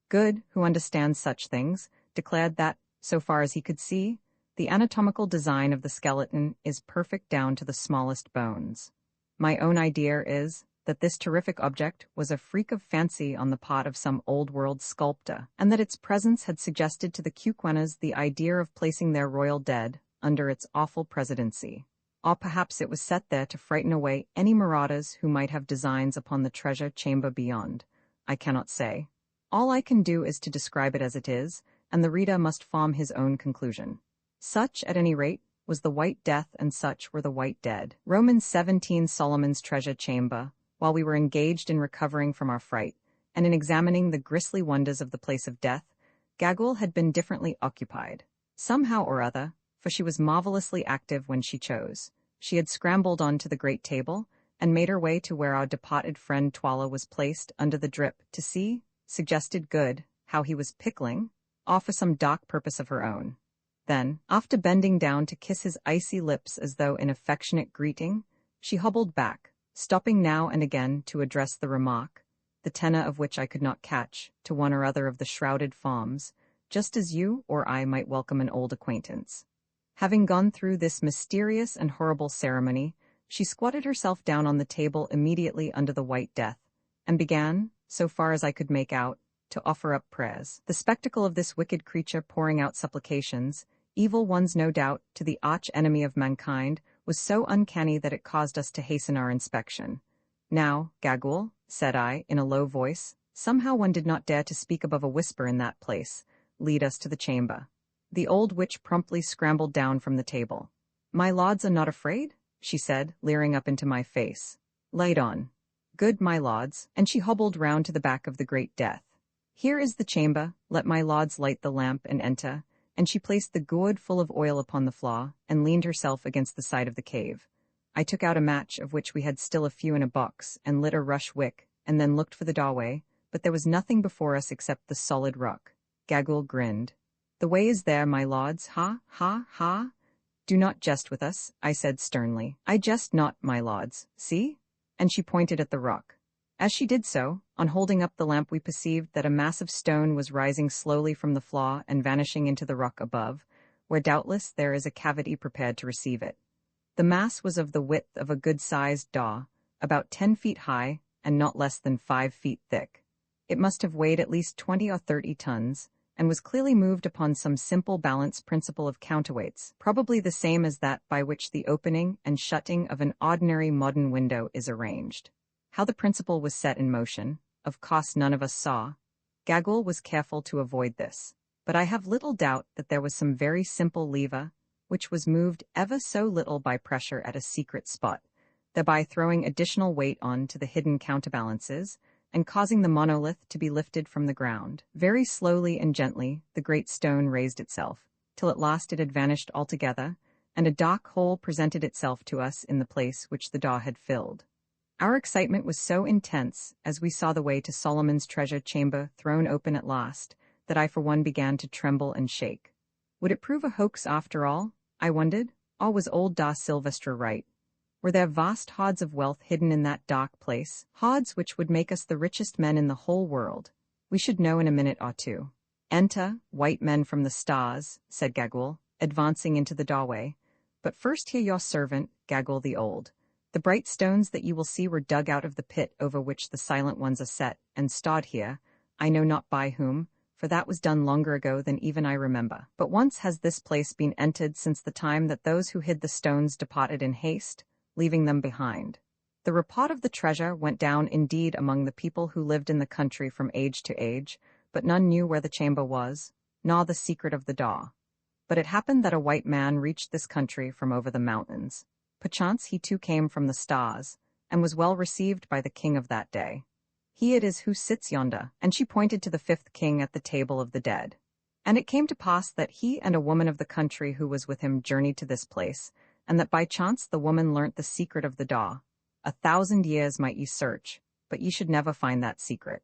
Good, who understands such things, declared that, so far as he could see, the anatomical design of the skeleton is perfect down to the smallest bones. My own idea is that this terrific object was a freak of fancy on the part of some old-world sculptor, and that its presence had suggested to the Kukwenas the idea of placing their royal dead under its awful presidency. Or perhaps it was set there to frighten away any marauders who might have designs upon the treasure chamber beyond. I cannot say. All I can do is to describe it as it is, and the reader must form his own conclusion. Such, at any rate, was the White Death, and such were the White Dead. Romans 17 Solomon's treasure chamber, while we were engaged in recovering from our fright, and in examining the grisly wonders of the place of death, Gagul had been differently occupied. Somehow or other, for she was marvelously active when she chose, she had scrambled on to the great table, and made her way to where our departed friend Twala was placed under the drip to see, suggested good, how he was pickling, or for some dark purpose of her own. Then, after bending down to kiss his icy lips as though in affectionate greeting, she hobbled back, stopping now and again to address the remark, the tenor of which I could not catch, to one or other of the shrouded forms, just as you or I might welcome an old acquaintance. Having gone through this mysterious and horrible ceremony, she squatted herself down on the table immediately under the White Death, and began, so far as I could make out, to offer up prayers. The spectacle of this wicked creature pouring out supplications, evil ones no doubt, to the arch-enemy of mankind, was so uncanny that it caused us to hasten our inspection. Now, Gagul, said I, in a low voice, somehow one did not dare to speak above a whisper in that place, lead us to the chamber. The old witch promptly scrambled down from the table. My lords are not afraid? She said, leering up into my face. Light on. Good, my lords, and she hobbled round to the back of the great death. Here is the chamber, let my lords light the lamp and enter, and she placed the gourd full of oil upon the floor, and leaned herself against the side of the cave. I took out a match, of which we had still a few in a box, and lit a rush wick, and then looked for the doorway, but there was nothing before us except the solid rock. Gagul grinned. The way is there, my lords, ha, ha, ha. Do not jest with us, I said sternly. I jest not, my lords, see? And she pointed at the rock. As she did so, on holding up the lamp we perceived that a mass of stone was rising slowly from the floor and vanishing into the rock above, where doubtless there is a cavity prepared to receive it. The mass was of the width of a good-sized daw, about 10 feet high, and not less than 5 feet thick. It must have weighed at least 20 or 30 tons, and was clearly moved upon some simple balance principle of counterweights, probably the same as that by which the opening and shutting of an ordinary modern window is arranged. How the principle was set in motion, of course none of us saw. Gagul was careful to avoid this, but I have little doubt that there was some very simple lever, which was moved ever so little by pressure at a secret spot, thereby throwing additional weight on to the hidden counterbalances, and causing the monolith to be lifted from the ground. Very slowly and gently, the great stone raised itself, till at last it had vanished altogether, and a dark hole presented itself to us in the place which the daw had filled. Our excitement was so intense, as we saw the way to Solomon's treasure chamber thrown open at last, that I for one began to tremble and shake. Would it prove a hoax after all? I wondered. Or was old Da Silvestre right? Were there vast hoards of wealth hidden in that dark place, hoards which would make us the richest men in the whole world? We should know in a minute or two. Enter, white men from the stars, said Gaguel, advancing into the doorway. But first hear your servant, Gaguel the Old. The bright stones that you will see were dug out of the pit over which the silent ones are set, and stowed here, I know not by whom, for that was done longer ago than even I remember. But once has this place been entered since the time that those who hid the stones departed in haste, leaving them behind. The report of the treasure went down indeed among the people who lived in the country from age to age, but none knew where the chamber was, nor the secret of the door. But it happened that a white man reached this country from over the mountains. Perchance he too came from the stars, and was well received by the king of that day. He it is who sits yonder, and she pointed to the fifth king at the table of the dead. And it came to pass that he and a woman of the country who was with him journeyed to this place, and that by chance the woman learnt the secret of the door. 1,000 years might ye search, but ye should never find that secret.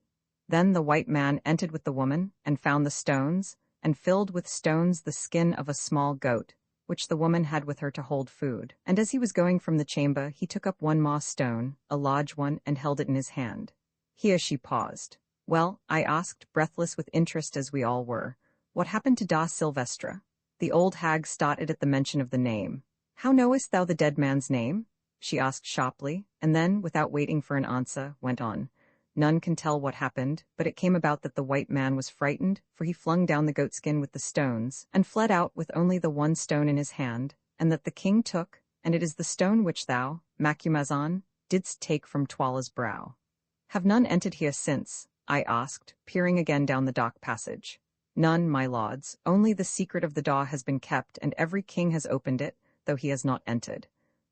Then the white man entered with the woman, and found the stones, and filled with stones the skin of a small goat, which the woman had with her to hold food. And as he was going from the chamber, he took up one more stone, a large one, and held it in his hand. Here she paused. Well, I asked, breathless with interest as we all were, what happened to Da Silvestra? The old hag started at the mention of the name. How knowest thou the dead man's name? She asked sharply, and then, without waiting for an answer, went on. None can tell what happened, but it came about that the white man was frightened, for he flung down the goatskin with the stones, and fled out with only the one stone in his hand, and that the king took, and it is the stone which thou, Macumazahn, didst take from Twala's brow. Have none entered here since? I asked, peering again down the dark passage. None, my lords, only the secret of the door has been kept, and every king has opened it, though he has not entered.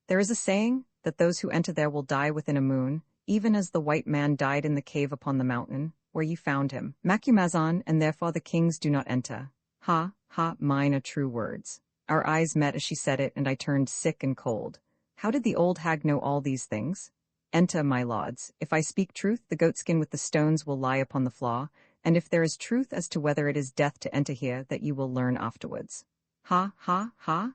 There is a saying, that those who enter there will die within a moon, even as the white man died in the cave upon the mountain, where ye found him, Macumazahn, and therefore the kings do not enter. Ha, ha, mine are true words. Our eyes met as she said it, and I turned sick and cold. How did the old hag know all these things? Enter, my lords. If I speak truth, the goatskin with the stones will lie upon the floor, and if there is truth as to whether it is death to enter here, that you will learn afterwards. Ha, ha, ha?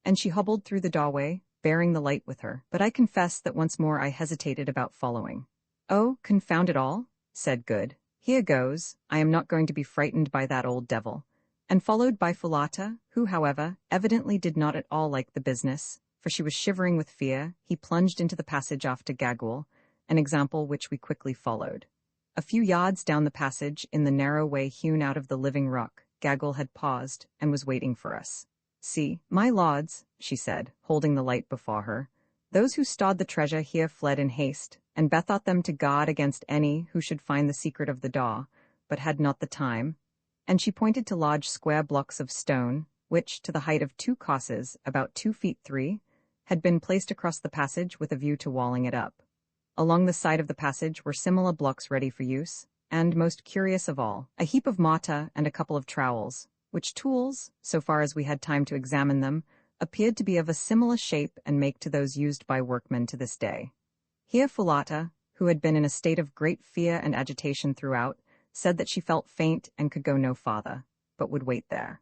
And she hobbled through the doorway, bearing the light with her, but I confess that once more I hesitated about following. Oh, confound it all, said Good. Here goes, I am not going to be frightened by that old devil. And followed by Fulata, who, however, evidently did not at all like the business, for she was shivering with fear, he plunged into the passage after Gaguel, an example which we quickly followed. A few yards down the passage, in the narrow way hewn out of the living rock, Gaguel had paused, and was waiting for us. See, my lords, she said, holding the light before her, those who stowed the treasure here fled in haste, and bethought them to God against any who should find the secret of the door, but had not the time. And she pointed to large square blocks of stone, which, to the height of 2 cosses, about 2 feet 3, had been placed across the passage with a view to walling it up. Along the side of the passage were similar blocks ready for use, and, most curious of all, a heap of mortar and a couple of trowels, which tools, so far as we had time to examine them, appeared to be of a similar shape and make to those used by workmen to this day. Here Fulata, who had been in a state of great fear and agitation throughout, said that she felt faint and could go no farther, but would wait there.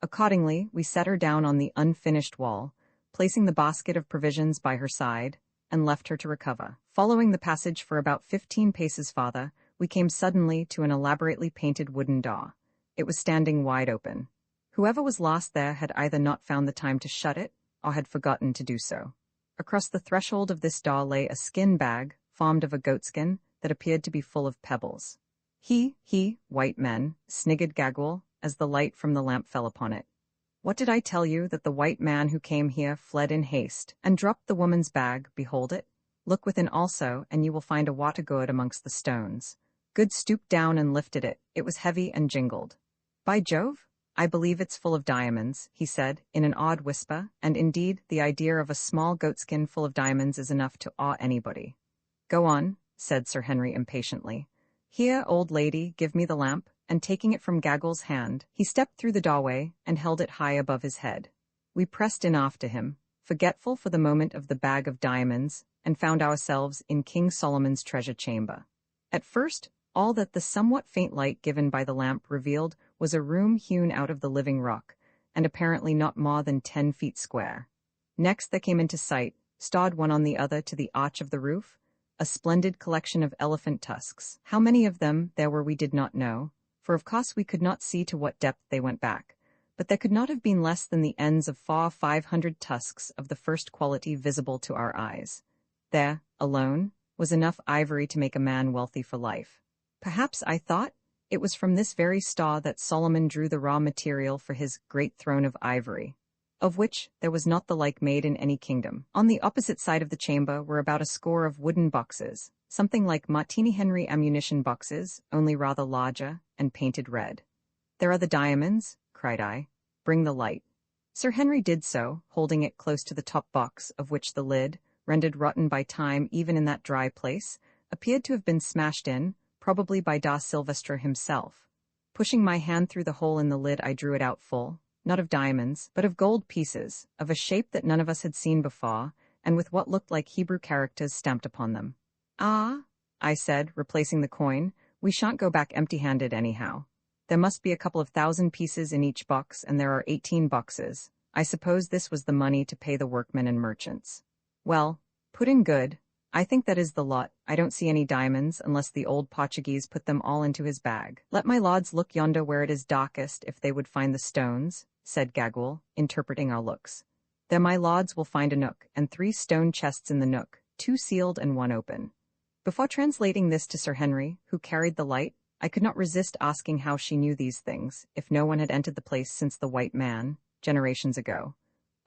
Accordingly, we set her down on the unfinished wall, placing the basket of provisions by her side, and left her to recover. Following the passage for about 15 paces farther, we came suddenly to an elaborately painted wooden door. It was standing wide open. Whoever was lost there had either not found the time to shut it, or had forgotten to do so. Across the threshold of this door lay a skin bag, formed of a goatskin, that appeared to be full of pebbles. White men, sniggered Gaguel, as the light from the lamp fell upon it. What did I tell you, that the white man who came here fled in haste, and dropped the woman's bag, behold it? Look within also, and you will find a water gourd amongst the stones. Good stooped down and lifted it. It was heavy and jingled. By Jove, I believe it's full of diamonds, he said, in an odd whisper, and indeed, the idea of a small goatskin full of diamonds is enough to awe anybody. Go on, said Sir Henry impatiently. Here, old lady, give me the lamp, and taking it from Gaguel's hand, he stepped through the doorway and held it high above his head. We pressed in after him, forgetful for the moment of the bag of diamonds, and found ourselves in King Solomon's treasure chamber. At first, all that the somewhat faint light given by the lamp revealed was a room hewn out of the living rock, and apparently not more than 10 feet square. Next there came into sight, stawed one on the other to the arch of the roof, a splendid collection of elephant tusks. How many of them there were we did not know, for of course we could not see to what depth they went back, but there could not have been less than the ends of 500 tusks of the first quality visible to our eyes. There, alone, was enough ivory to make a man wealthy for life. Perhaps, I thought, it was from this very star that Solomon drew the raw material for his great throne of ivory, of which there was not the like made in any kingdom. On the opposite side of the chamber were about a score of wooden boxes, something like Martini Henry ammunition boxes, only rather larger, and painted red. "There are the diamonds," cried I. "Bring the light." Sir Henry did so, holding it close to the top box, of which the lid, rendered rotten by time even in that dry place, appeared to have been smashed in, probably by da Silvestre himself. Pushing my hand through the hole in the lid, I drew it out full, not of diamonds, but of gold pieces, of a shape that none of us had seen before, and with what looked like Hebrew characters stamped upon them. "Ah," I said, replacing the coin, "we shan't go back empty-handed anyhow. There must be a couple of thousand pieces in each box, and there are 18 boxes. I suppose this was the money to pay the workmen and merchants. Well, put in good. I think that is the lot. I don't see any diamonds, unless the old Portuguese put them all into his bag. Let my lords look yonder where it is darkest, if they would find the stones," said Gagool, interpreting our looks. "There my lords will find a nook, and 3 stone chests in the nook, 2 sealed and 1 open." Before translating this to Sir Henry, who carried the light, I could not resist asking how she knew these things, if no one had entered the place since the white man, generations ago.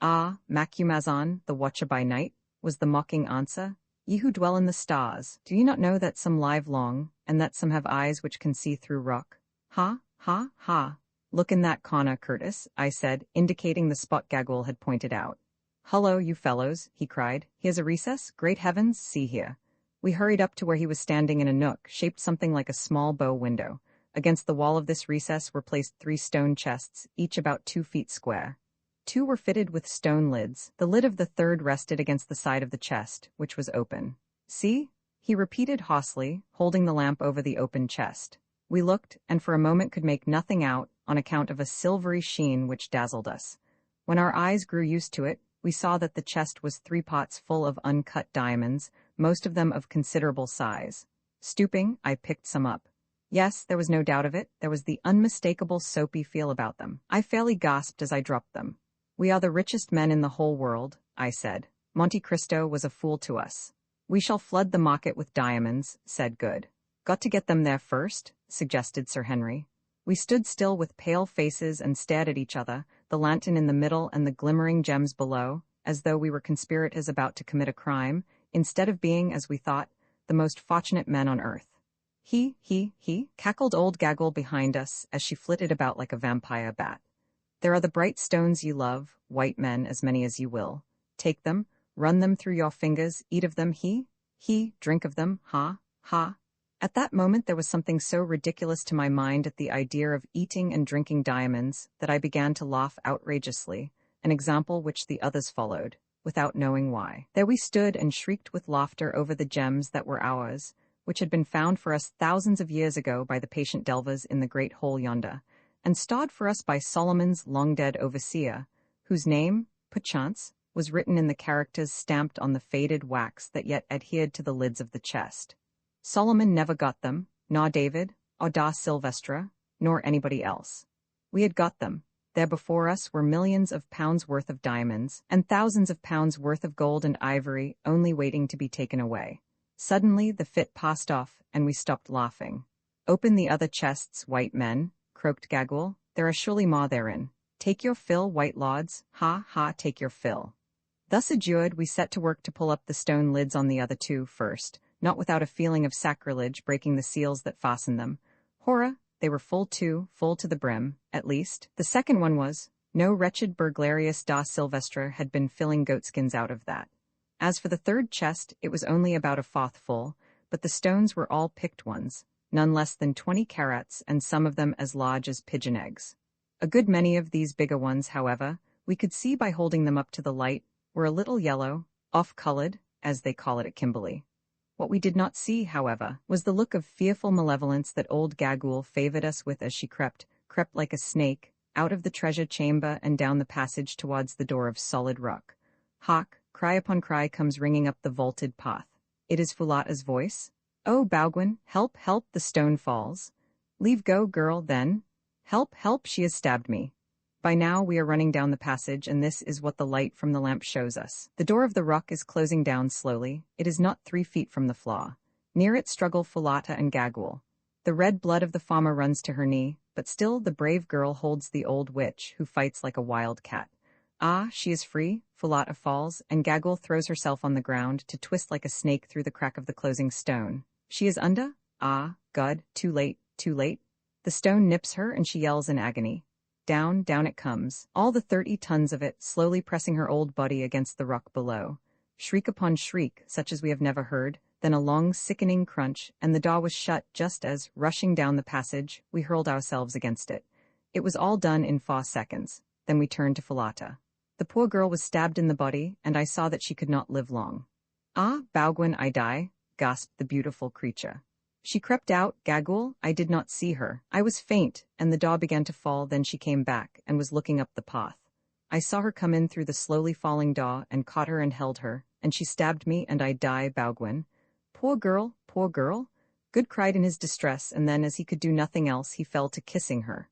"Ah, Macumazon, the watcher by night," was the mocking answer. "Ye who dwell in the stars, do ye not know that some live long, and that some have eyes which can see through rock? Ha, ha, ha. Look in that corner, Curtis," I said, indicating the spot Gagool had pointed out. "Hullo, you fellows," he cried. "Here's a recess? Great heavens, see here." We hurried up to where he was standing in a nook, shaped something like a small bow window. Against the wall of this recess were placed 3 stone chests, each about 2 feet square. 2 were fitted with stone lids. The lid of the third rested against the side of the chest, which was open. "See?" he repeated hoarsely, holding the lamp over the open chest. We looked, and for a moment could make nothing out, on account of a silvery sheen which dazzled us. When our eyes grew used to it, we saw that the chest was 3 pots full of uncut diamonds, most of them of considerable size. Stooping, I picked some up. Yes, there was no doubt of it, there was the unmistakable soapy feel about them. I fairly gasped as I dropped them. "We are the richest men in the whole world," I said. "Monte Cristo was a fool to us." "We shall flood the market with diamonds," said Good. "Got to get them there first," suggested Sir Henry. We stood still with pale faces and stared at each other, the lantern in the middle and the glimmering gems below, as though we were conspirators about to commit a crime, instead of being, as we thought, the most fortunate men on earth. He, cackled old Gagool behind us as she flitted about like a vampire bat. "There are the bright stones you love, white men, as many as you will. Take them, run them through your fingers, eat of them, he, drink of them, ha, ha." At that moment there was something so ridiculous to my mind at the idea of eating and drinking diamonds that I began to laugh outrageously, an example which the others followed, without knowing why. There we stood and shrieked with laughter over the gems that were ours, which had been found for us thousands of years ago by the patient delvers in the great hole yonder, and stawed for us by Solomon's long-dead overseer, whose name, perchance, was written in the characters stamped on the faded wax that yet adhered to the lids of the chest. Solomon never got them, nor David, or da Silvestre, nor anybody else. We had got them. There before us were millions of pounds worth of diamonds, and thousands of pounds worth of gold and ivory only waiting to be taken away. Suddenly the fit passed off, and we stopped laughing. "Open the other chests, white men," croaked Gagool. "There are surely more therein. Take your fill, white lords, ha, ha, take your fill." Thus adjured, we set to work to pull up the stone lids on the other 2 first, not without a feeling of sacrilege breaking the seals that fastened them. Horror, they were full to the brim, at least. The second one was, no wretched burglarious da Silvestre had been filling goatskins out of that. As for the third chest, it was only about a fourth full, but the stones were all picked ones, none less than 20 carats, and some of them as large as pigeon eggs. A good many of these bigger ones, however, we could see by holding them up to the light, were a little yellow, off-colored, as they call it at Kimberley. What we did not see, however, was the look of fearful malevolence that old Gagool favored us with as she crept like a snake, out of the treasure chamber and down the passage towards the door of solid rock. "Hark!" cried cry upon cry comes ringing up the vaulted path. It is Fulata's voice. "Oh, Bauguin, help, help, the stone falls. Leave go, girl, then. Help, help, she has stabbed me." By now we are running down the passage, and this is what the light from the lamp shows us. The door of the ruck is closing down slowly. It is not 3 feet from the floor. Near it struggle Fulata and Gagul. The red blood of the farmer runs to her knee, but still the brave girl holds the old witch, who fights like a wild cat. Ah, she is free. Fulata falls, and Gagul throws herself on the ground to twist like a snake through the crack of the closing stone. She is under? Ah, God, too late, too late. The stone nips her, and she yells in agony. Down, down it comes, all the 30 tons of it, slowly pressing her old body against the rock below. Shriek upon shriek, such as we have never heard, then a long, sickening crunch, and the door was shut just as, rushing down the passage, we hurled ourselves against it. It was all done in 4 seconds. Then we turned to Fulata. The poor girl was stabbed in the body, and I saw that she could not live long. "Ah, Bauguin, I die," gasped the beautiful creature. "She crept out, Gagul, I did not see her. I was faint, and the door began to fall, then she came back, and was looking up the path. I saw her come in through the slowly falling door, and caught her and held her, and she stabbed me, and I die, Bauguin." Poor girl, poor girl. Good cried in his distress, and then, as he could do nothing else, he fell to kissing her.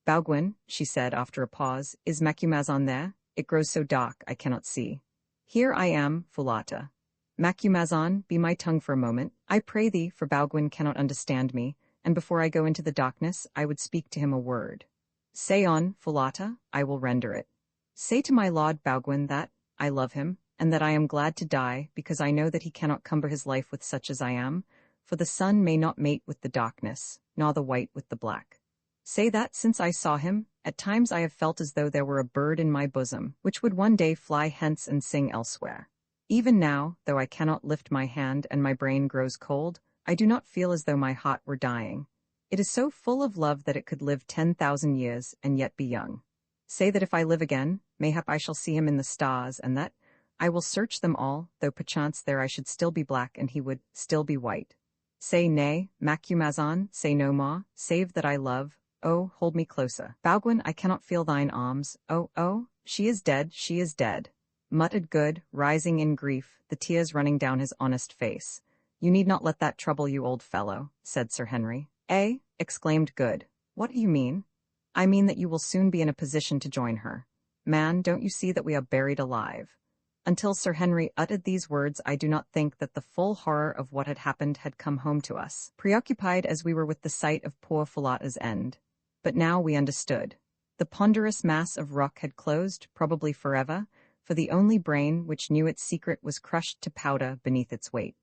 "Bauguin," she said after a pause, "is Macumazahn there? It grows so dark, I cannot see." "Here I am, Fulata." "Macumazahn, be my tongue for a moment, I pray thee, for Bauguin cannot understand me, and before I go into the darkness, I would speak to him a word." "Say on, Fulata, I will render it." "Say to my lord Bauguin that I love him, and that I am glad to die, because I know that he cannot cumber his life with such as I am, for the sun may not mate with the darkness, nor the white with the black. Say that since I saw him, at times I have felt as though there were a bird in my bosom, which would one day fly hence and sing elsewhere. Even now, though I cannot lift my hand and my brain grows cold, I do not feel as though my heart were dying. It is so full of love that it could live 10,000 years and yet be young. Say that if I live again, mayhap I shall see him in the stars, and that I will search them all, though perchance there I should still be black and he would still be white. Say nay, Macumazahn, say no more, save that I love. Oh, hold me closer. Bauguin, I cannot feel thine arms. Oh, oh, she is dead, she is dead," muttered Good, rising in grief, the tears running down his honest face. "You need not let that trouble you, old fellow," said Sir Henry. "Eh?" exclaimed Good. "What do you mean?" "I mean that you will soon be in a position to join her. Man, don't you see that we are buried alive?" Until Sir Henry uttered these words, I do not think that the full horror of what had happened had come home to us, preoccupied as we were with the sight of poor Fulata's end. But now we understood. The ponderous mass of rock had closed, probably forever, for the only brain which knew its secret was crushed to powder beneath its weight.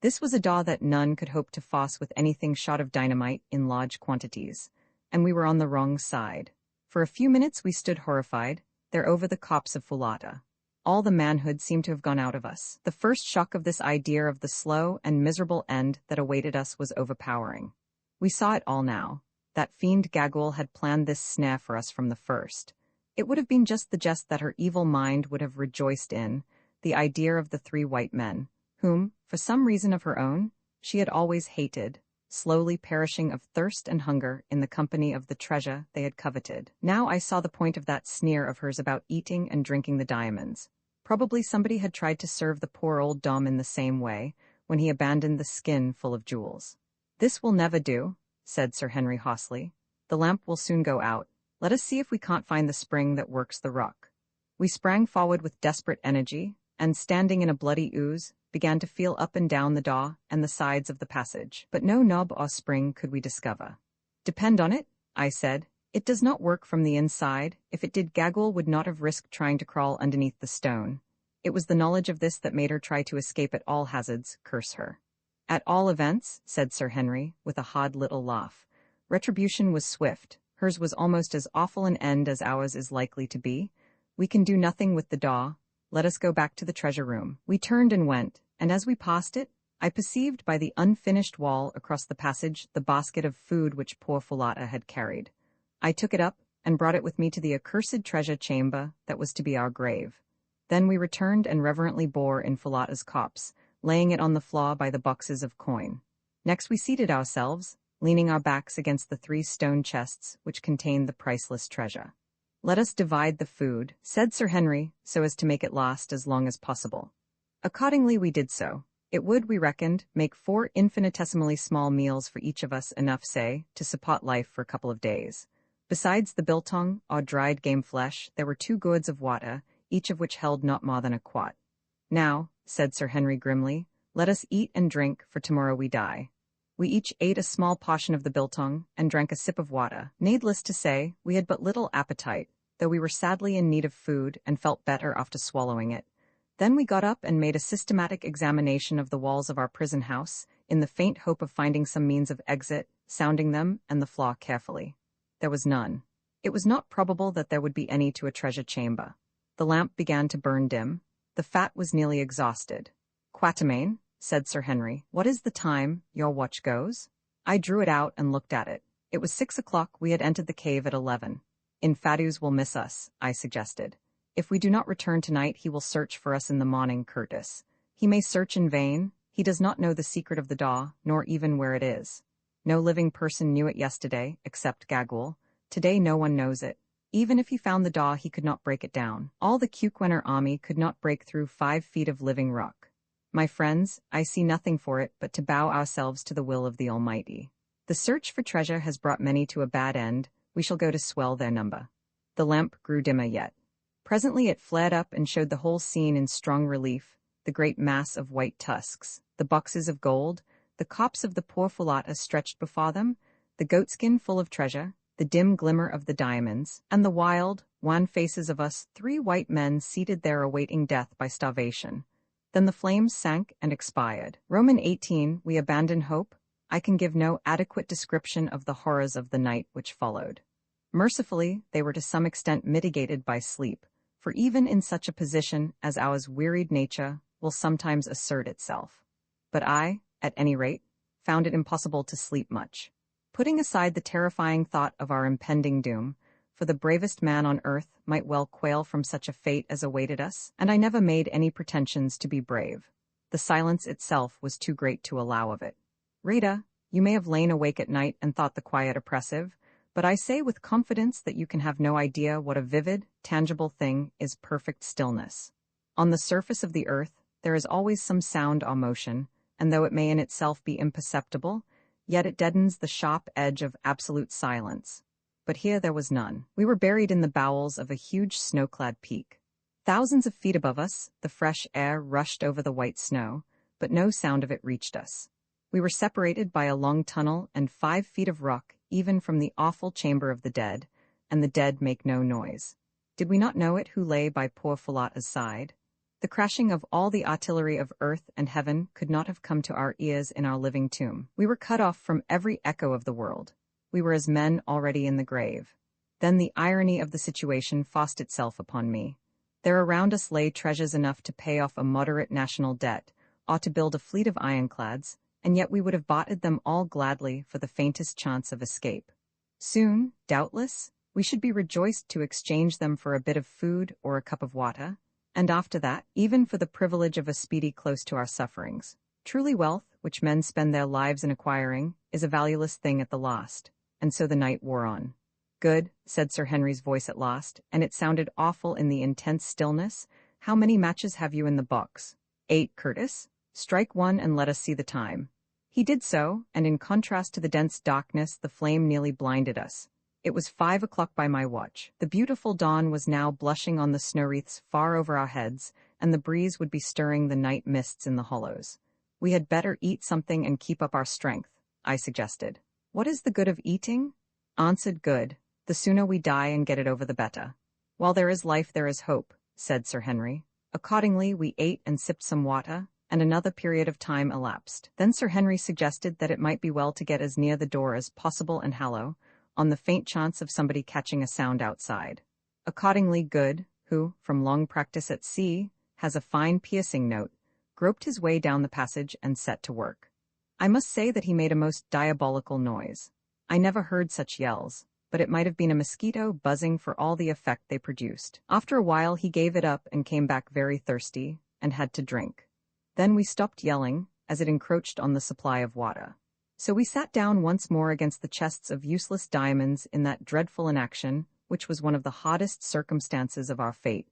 This was a door that none could hope to force with anything short of dynamite in large quantities, and we were on the wrong side. For a few minutes we stood horrified, there over the corpse of Fulata. All the manhood seemed to have gone out of us. The first shock of this idea of the slow and miserable end that awaited us was overpowering. We saw it all now. That fiend Gagul had planned this snare for us from the first. It would have been just the jest that her evil mind would have rejoiced in, the idea of the 3 white men, whom, for some reason of her own, she had always hated, slowly perishing of thirst and hunger in the company of the treasure they had coveted. Now I saw the point of that sneer of hers about eating and drinking the diamonds. Probably somebody had tried to serve the poor old Dom in the same way, when he abandoned the skin full of jewels. "This will never do," said Sir Henry hoarsely. "The lamp will soon go out. Let us see if we can't find the spring that works the rock." We sprang forward with desperate energy, and standing in a bloody ooze, began to feel up and down the door and the sides of the passage. But no knob or spring could we discover. "Depend on it," I said. "It does not work from the inside. If it did, Gagul would not have risked trying to crawl underneath the stone." It was the knowledge of this that made her try to escape at all hazards, curse her. "At all events," said Sir Henry, with a hard little laugh, "retribution was swift. Hers was almost as awful an end as ours is likely to be. We can do nothing with the door. Let us go back to the treasure room." We turned and went, and as we passed it, I perceived by the unfinished wall across the passage the basket of food which poor Fulata had carried. I took it up and brought it with me to the accursed treasure chamber that was to be our grave. Then we returned and reverently bore in Fulata's corpse, laying it on the floor by the boxes of coin. Next we seated ourselves, leaning our backs against the 3 stone chests which contained the priceless treasure. Let us divide the food, said Sir Henry, so as to make it last as long as possible. Accordingly we did so. It would, we reckoned, make 4 infinitesimally small meals for each of us, enough, say, to support life for a couple of days. Besides the biltong, or dried game flesh, there were 2 gourds of water, each of which held not more than a quart. Now, said Sir Henry grimly, let us eat and drink, for tomorrow we die. We each ate a small portion of the biltong, and drank a sip of water. Needless to say, we had but little appetite, though we were sadly in need of food, and felt better after swallowing it. Then we got up and made a systematic examination of the walls of our prison house, in the faint hope of finding some means of exit, sounding them and the floor carefully. There was none. It was not probable that there would be any to a treasure chamber. The lamp began to burn dim. The fat was nearly exhausted. Quatermain, said Sir Henry, what is the time your watch goes? I drew it out and looked at it. It was 6 o'clock. We had entered the cave at 11. Infadus will miss us, I suggested. If we do not return tonight, he will search for us in the morning, Curtis. He may search in vain. He does not know the secret of the door, nor even where it is. No living person knew it yesterday, except Gagul. Today no one knows it. Even if he found the door, he could not break it down. All the Cuquener army could not break through 5 feet of living rock. My friends, I see nothing for it but to bow ourselves to the will of the Almighty. The search for treasure has brought many to a bad end. We shall go to swell their number. The lamp grew dimmer yet. Presently it flared up and showed the whole scene in strong relief, the great mass of white tusks, the boxes of gold, the copse of the poor Fulata stretched before them, the goatskin full of treasure, the dim glimmer of the diamonds, and the wild, wan faces of us 3 white men seated there awaiting death by starvation. Then the flames sank and expired. Roman 18, we abandon hope. I can give no adequate description of the horrors of the night which followed. Mercifully, they were to some extent mitigated by sleep, for even in such a position as ours wearied nature will sometimes assert itself. But I, at any rate, found it impossible to sleep much. Putting aside the terrifying thought of our impending doom, for the bravest man on earth might well quail from such a fate as awaited us, and I never made any pretensions to be brave. The silence itself was too great to allow of it. Rita, you may have lain awake at night and thought the quiet oppressive, but I say with confidence that you can have no idea what a vivid, tangible thing is perfect stillness. On the surface of the earth, there is always some sound or motion, and though it may in itself be imperceptible, yet it deadens the sharp edge of absolute silence. But here there was none. We were buried in the bowels of a huge snow-clad peak. Thousands of feet above us, the fresh air rushed over the white snow, but no sound of it reached us. We were separated by a long tunnel and 5 feet of rock, even from the awful chamber of the dead, and the dead make no noise. Did we not know it who lay by poor Fulata's side? The crashing of all the artillery of earth and heaven could not have come to our ears in our living tomb. We were cut off from every echo of the world. We were as men already in the grave. Then the irony of the situation forced itself upon me. There around us lay treasures enough to pay off a moderate national debt, or to build a fleet of ironclads, and yet we would have bought them all gladly for the faintest chance of escape. Soon, doubtless, we should be rejoiced to exchange them for a bit of food or a cup of water, and after that, even for the privilege of a speedy close to our sufferings. Truly wealth, which men spend their lives in acquiring, is a valueless thing at the last. And so the night wore on. Good, said Sir Henry's voice at last, and it sounded awful in the intense stillness. How many matches have you in the box? 8, Curtis. Strike one and let us see the time. He did so, and in contrast to the dense darkness, the flame nearly blinded us. It was 5 o'clock by my watch. The beautiful dawn was now blushing on the snow wreaths far over our heads, and the breeze would be stirring the night mists in the hollows. We had better eat something and keep up our strength, I suggested. What is the good of eating? Answered Good. The sooner we die and get it over the better. While there is life there is hope, said Sir Henry. Accordingly we ate and sipped some water, and another period of time elapsed. Then Sir Henry suggested that it might be well to get as near the door as possible and hallo, on the faint chance of somebody catching a sound outside. Accordingly Good, who, from long practice at sea, has a fine piercing note, groped his way down the passage and set to work. I must say that he made a most diabolical noise. I never heard such yells, but it might have been a mosquito buzzing for all the effect they produced. After a while he gave it up and came back very thirsty, and had to drink. Then we stopped yelling, as it encroached on the supply of water. So we sat down once more against the chests of useless diamonds in that dreadful inaction, which was one of the hottest circumstances of our fate,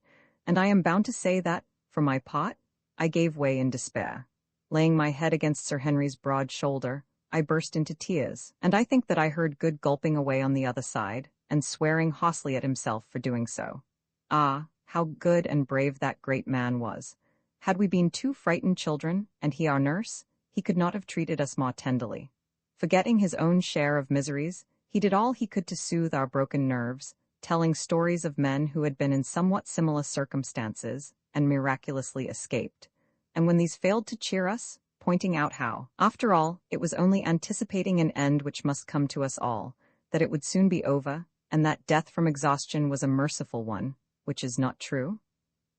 and I am bound to say that, for my part, I gave way in despair. Laying my head against Sir Henry's broad shoulder, I burst into tears, and I think that I heard Good gulping away on the other side, and swearing hoarsely at himself for doing so. Ah, how good and brave that great man was! Had we been two frightened children, and he our nurse, he could not have treated us more tenderly. Forgetting his own share of miseries, he did all he could to soothe our broken nerves, telling stories of men who had been in somewhat similar circumstances and miraculously escaped. And when these failed to cheer us, pointing out how, after all, it was only anticipating an end which must come to us all, that it would soon be over, and that death from exhaustion was a merciful one, which is not true.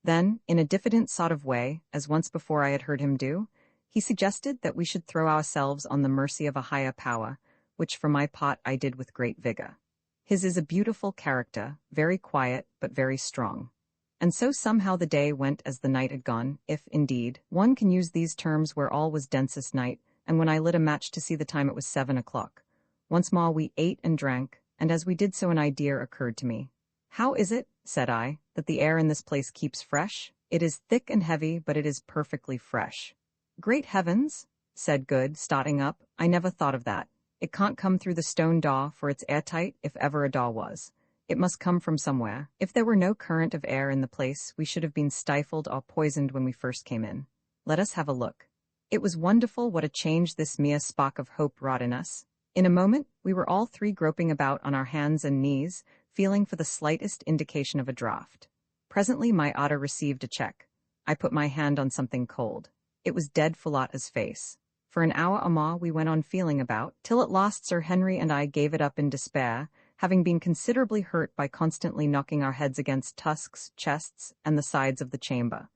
Then, in a diffident sort of way, as once before I had heard him do, he suggested that we should throw ourselves on the mercy of a higher power, which for my part I did with great vigor. His is a beautiful character, very quiet but very strong. And so somehow the day went as the night had gone, if, indeed, one can use these terms where all was densest night, and when I lit a match to see the time it was 7 o'clock. Once more we ate and drank, and as we did so an idea occurred to me. "How is it," said I, "that the air in this place keeps fresh? It is thick and heavy, but it is perfectly fresh." "Great heavens," said Good, starting up, "I never thought of that. It can't come through the stone door, for it's airtight, if ever a door was. It must come from somewhere. If there were no current of air in the place, we should have been stifled or poisoned when we first came in. Let us have a look." It was wonderful what a change this mere spark of hope wrought in us. In a moment, we were all three groping about on our hands and knees, feeling for the slightest indication of a draught. Presently my otter received a check. I put my hand on something cold. It was dead Fulata's face. For an hour or more we went on feeling about, till at last Sir Henry and I gave it up in despair, having been considerably hurt by constantly knocking our heads against tusks, chests, and the sides of the chamber.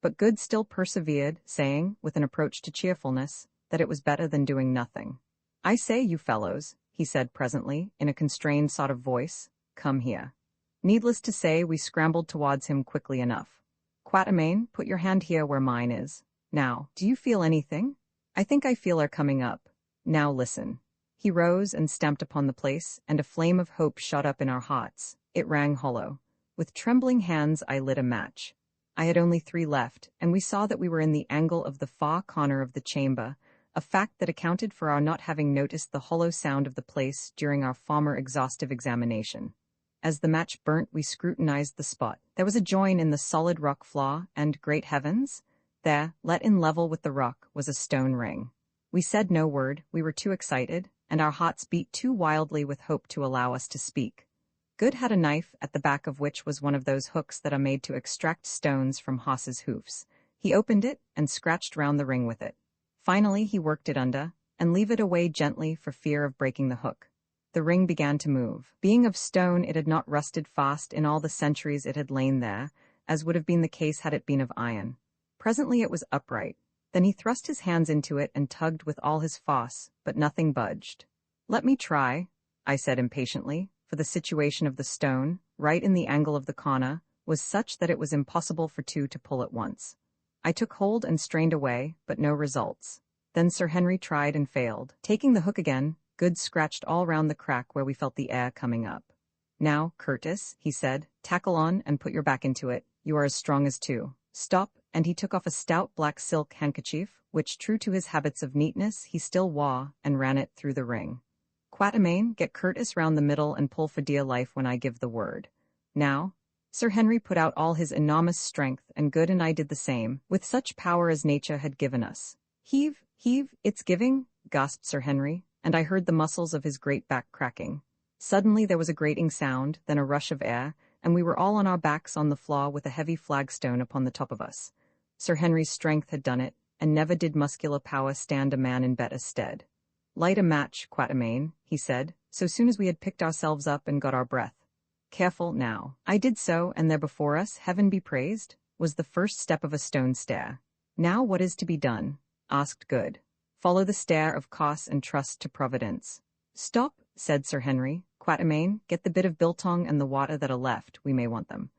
But Good still persevered, saying, with an approach to cheerfulness, that it was better than doing nothing. "I say, you fellows," he said presently, in a constrained sort of voice, "come here." Needless to say, we scrambled towards him quickly enough. "Quatermain, put your hand here where mine is. Now, do you feel anything? I think I feel her coming up. Now listen." He rose and stamped upon the place, and a flame of hope shot up in our hearts. It rang hollow. With trembling hands I lit a match. I had only 3 left, and we saw that we were in the angle of the far corner of the chamber, a fact that accounted for our not having noticed the hollow sound of the place during our former exhaustive examination. As the match burnt, we scrutinized the spot. There was a join in the solid rock floor, and, great heavens, there, let in level with the rock, was a stone ring. We said no word, we were too excited, and our hearts beat too wildly with hope to allow us to speak. Good had a knife, at the back of which was one of those hooks that are made to extract stones from horses' hoofs. He opened it and scratched round the ring with it. Finally he worked it under, and levered it away gently for fear of breaking the hook. The ring began to move. Being of stone, it had not rusted fast in all the centuries it had lain there, as would have been the case had it been of iron. Presently it was upright. Then he thrust his hands into it and tugged with all his force, but nothing budged. "Let me try," I said impatiently, for the situation of the stone, right in the angle of the corner, was such that it was impossible for two to pull at once. I took hold and strained away, but no results. Then Sir Henry tried and failed. Taking the hook again, Good scratched all round the crack where we felt the air coming up. "Now, Curtis," he said, "tackle on and put your back into it. You are as strong as 2. Stop," and he took off a stout black silk handkerchief, which, true to his habits of neatness, he still wore, and ran it through the ring. "Quatermain, get Curtis round the middle and pull for dear life when I give the word. Now." Sir Henry put out all his enormous strength, and Good and I did the same, with such power as nature had given us. "Heave, heave, it's giving," gasped Sir Henry, and I heard the muscles of his great back cracking. Suddenly there was a grating sound, then a rush of air, and we were all on our backs on the floor with a heavy flagstone upon the top of us. Sir Henry's strength had done it, and never did muscular power stand a man in better stead. "Light a match, Quatermain," he said, so soon as we had picked ourselves up and got our breath. "Careful, now." I did so, and there before us, heaven be praised, was the first step of a stone stair. "Now what is to be done?" asked Good. "Follow the stair, of course, and trust to Providence." "Stop," said Sir Henry. "Quatermain, get the bit of biltong and the water that are left, we may want them."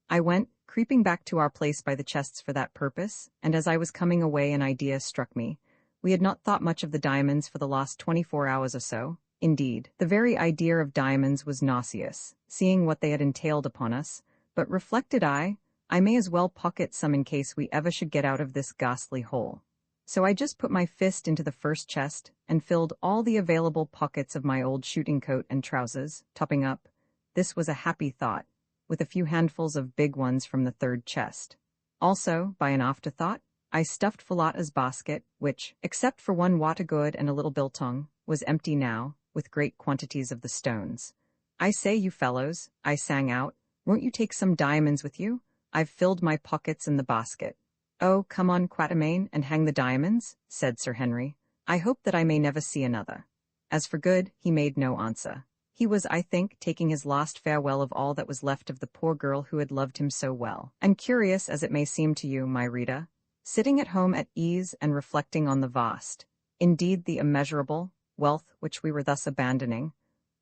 I went, creeping back to our place by the chests for that purpose, and as I was coming away an idea struck me. We had not thought much of the diamonds for the last 24 hours or so, Indeed, the very idea of diamonds was nauseous, seeing what they had entailed upon us, but reflected I may as well pocket some in case we ever should get out of this ghastly hole. So I just put my fist into the first chest and filled all the available pockets of my old shooting coat and trousers, topping up. This was a happy thought, with a few handfuls of big ones from the third chest. Also, by an afterthought, I stuffed Falata's basket, which, except for one water gourd and a little biltong, was empty now, with great quantities of the stones. I say, you fellows, I sang out, won't you take some diamonds with you? I've filled my pockets in the basket. Oh, come on, Quatermain, and hang the diamonds, said Sir Henry. I hope that I may never see another. As for Good, he made no answer. He was, I think, taking his last farewell of all that was left of the poor girl who had loved him so well. And curious as it may seem to you, my reader, sitting at home at ease and reflecting on the vast, indeed the immeasurable, wealth which we were thus abandoning,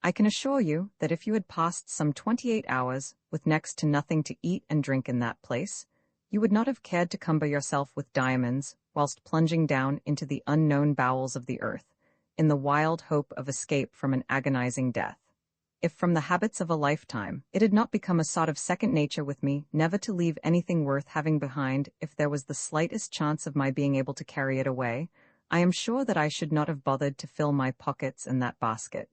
I can assure you that if you had passed some 28 hours with next to nothing to eat and drink in that place, you would not have cared to cumber yourself with diamonds whilst plunging down into the unknown bowels of the earth, in the wild hope of escape from an agonizing death. If from the habits of a lifetime, it had not become a sort of second nature with me never to leave anything worth having behind if there was the slightest chance of my being able to carry it away, I am sure that I should not have bothered to fill my pockets in that basket.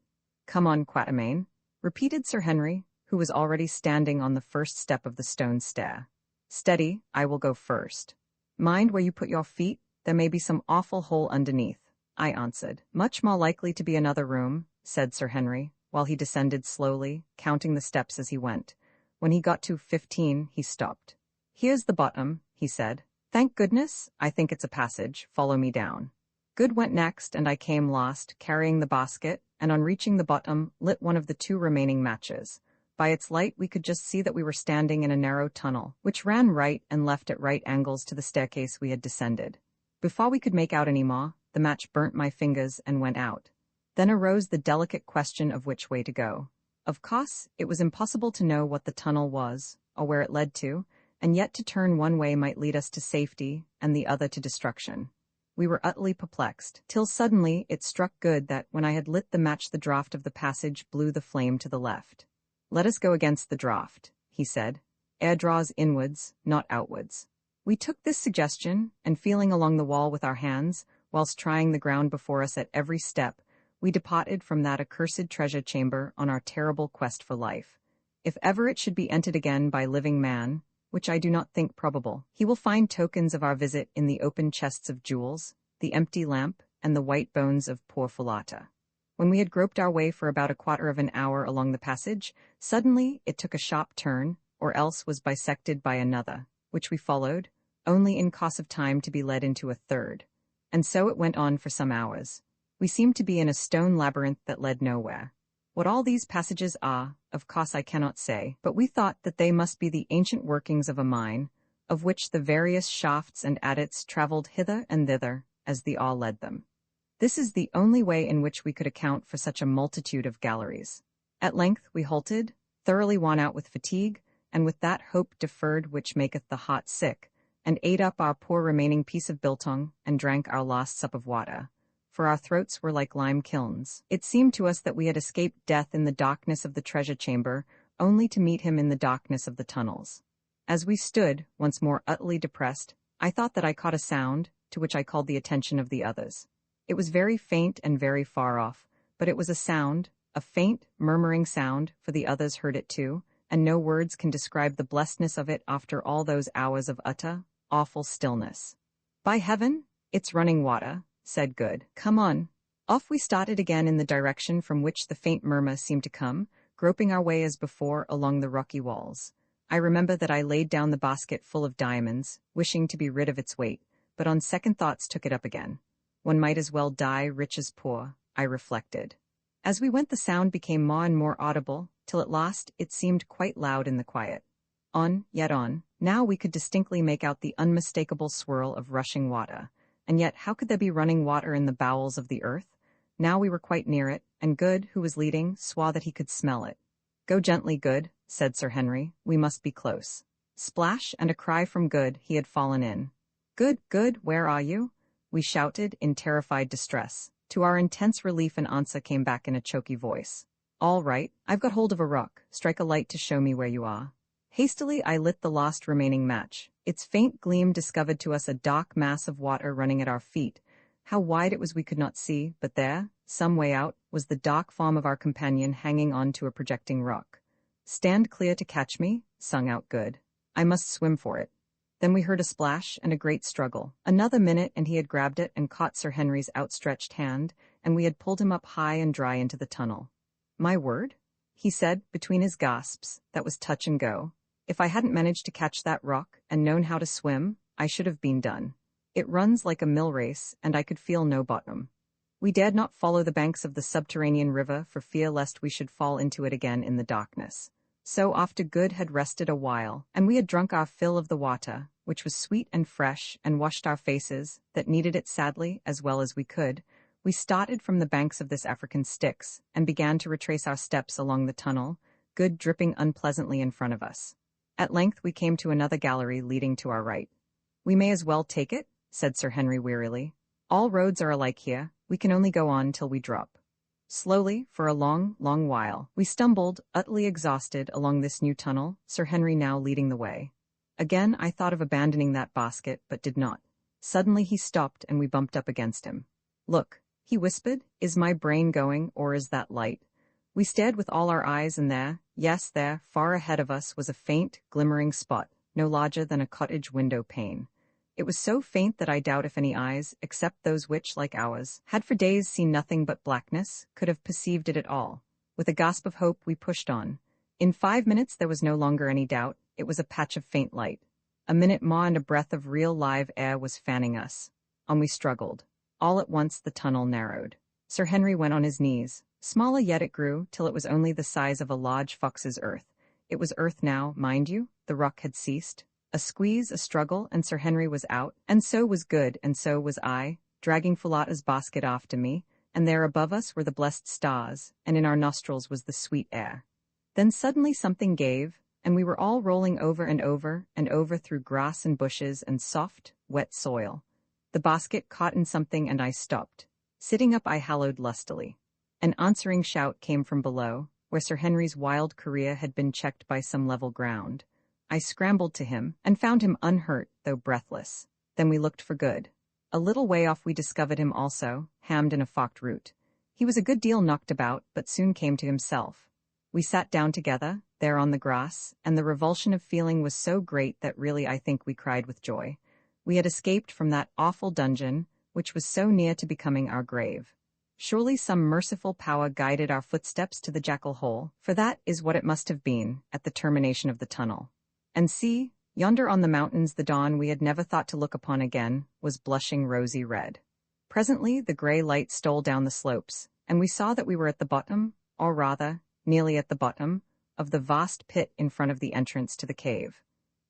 Come on, Quatermain, repeated Sir Henry, who was already standing on the first step of the stone stair. Steady, I will go first. Mind where you put your feet, there may be some awful hole underneath, I answered. Much more likely to be another room, said Sir Henry, while he descended slowly, counting the steps as he went. When he got to 15, he stopped. Here's the bottom, he said. Thank goodness, I think it's a passage, follow me down. Good went next, and I came last, carrying the basket, and on reaching the bottom, lit one of the 2 remaining matches. By its light we could just see that we were standing in a narrow tunnel, which ran right and left at right angles to the staircase we had descended. Before we could make out any more, the match burnt my fingers and went out. Then arose the delicate question of which way to go. Of course, it was impossible to know what the tunnel was, or where it led to, and yet to turn one way might lead us to safety, and the other to destruction. We were utterly perplexed, till suddenly it struck Good that, when I had lit the match, the draught of the passage blew the flame to the left. Let us go against the draught, he said. Air draws inwards, not outwards. We took this suggestion, and feeling along the wall with our hands, whilst trying the ground before us at every step, we departed from that accursed treasure chamber on our terrible quest for life. If ever it should be entered again by living man, which I do not think probable, he will find tokens of our visit in the open chests of jewels, the empty lamp, and the white bones of poor Falata. When we had groped our way for about a quarter of an hour along the passage, suddenly it took a sharp turn, or else was bisected by another, which we followed, only in course of time to be led into a third. And so it went on for some hours. We seemed to be in a stone labyrinth that led nowhere. What all these passages are, of course I cannot say, but we thought that they must be the ancient workings of a mine, of which the various shafts and adits travelled hither and thither, as the awe led them. This is the only way in which we could account for such a multitude of galleries. At length we halted, thoroughly worn out with fatigue, and with that hope deferred which maketh the heart sick, and ate up our poor remaining piece of biltong, and drank our last sup of water, for our throats were like lime kilns. It seemed to us that we had escaped death in the darkness of the treasure chamber, only to meet him in the darkness of the tunnels. As we stood, once more utterly depressed, I thought that I caught a sound, to which I called the attention of the others. It was very faint and very far off, but it was a sound, a faint, murmuring sound, for the others heard it too, and no words can describe the blessedness of it after all those hours of utter, awful stillness. By heaven, it's running water, said Good. Come on. Off we started again in the direction from which the faint murmur seemed to come, groping our way as before along the rocky walls. I remember that I laid down the basket full of diamonds, wishing to be rid of its weight, but on second thoughts took it up again. One might as well die rich as poor, I reflected. As we went the sound became more and more audible, till at last it seemed quite loud in the quiet. On, yet on. Now we could distinctly make out the unmistakable swirl of rushing water. And yet how could there be running water in the bowels of the earth? Now we were quite near it, and Good, who was leading, swore that he could smell it. Go gently, Good, said Sir Henry. We must be close. Splash, and a cry from Good, he had fallen in. Good, Good, where are you? We shouted in terrified distress. To our intense relief, an answer came back in a choky voice. All right, I've got hold of a rock. Strike a light to show me where you are. Hastily, I lit the last remaining match. Its faint gleam discovered to us a dark mass of water running at our feet. How wide it was we could not see, but there, some way out, was the dark form of our companion hanging on to a projecting rock. Stand clear to catch me, sung out Good. I must swim for it. Then we heard a splash and a great struggle. Another minute and he had grabbed it and caught Sir Henry's outstretched hand, and we had pulled him up high and dry into the tunnel. My word? He said, between his gasps, that was touch and go. If I hadn't managed to catch that rock and known how to swim, I should have been done. It runs like a mill race, and I could feel no bottom. We dared not follow the banks of the subterranean river for fear lest we should fall into it again in the darkness. So after Good had rested a while, and we had drunk our fill of the water, which was sweet and fresh, and washed our faces, that needed it sadly as well as we could, we started from the banks of this African Styx, and began to retrace our steps along the tunnel, Good dripping unpleasantly in front of us. At length we came to another gallery leading to our right. We may as well take it, said Sir Henry wearily. All roads are alike here, we can only go on till we drop. Slowly, for a long, long while, we stumbled, utterly exhausted, along this new tunnel, Sir Henry now leading the way. Again I thought of abandoning that basket, but did not. Suddenly he stopped and we bumped up against him. Look, he whispered, is my brain going, or is that light? We stared with all our eyes, and there, yes there, far ahead of us was a faint, glimmering spot, no larger than a cottage window pane. It was so faint that I doubt if any eyes, except those which, like ours, had for days seen nothing but blackness, could have perceived it at all. With a gasp of hope we pushed on. In 5 minutes there was no longer any doubt, it was a patch of faint light. A minute more and a breath of real live air was fanning us. On we struggled. All at once the tunnel narrowed. Sir Henry went on his knees. Smaller yet it grew, till it was only the size of a large fox's earth. It was earth now, mind you, the rock had ceased. A squeeze, a struggle, and Sir Henry was out, and so was Good, and so was I, dragging Fulata's basket after me, and there above us were the blessed stars, and in our nostrils was the sweet air. Then suddenly something gave, and we were all rolling over and over, and over through grass and bushes and soft, wet soil. The basket caught in something and I stopped. Sitting up I hallooed lustily. An answering shout came from below, where Sir Henry's wild career had been checked by some level ground. I scrambled to him, and found him unhurt, though breathless. Then we looked for Good. A little way off we discovered him also, hammed in a forked root. He was a good deal knocked about, but soon came to himself. We sat down together, there on the grass, and the revulsion of feeling was so great that really I think we cried with joy. We had escaped from that awful dungeon, which was so near to becoming our grave. Surely some merciful power guided our footsteps to the jackal hole, for that is what it must have been, at the termination of the tunnel. And see, yonder on the mountains the dawn we had never thought to look upon again was blushing rosy red. Presently the grey light stole down the slopes, and we saw that we were at the bottom, or rather, nearly at the bottom, of the vast pit in front of the entrance to the cave.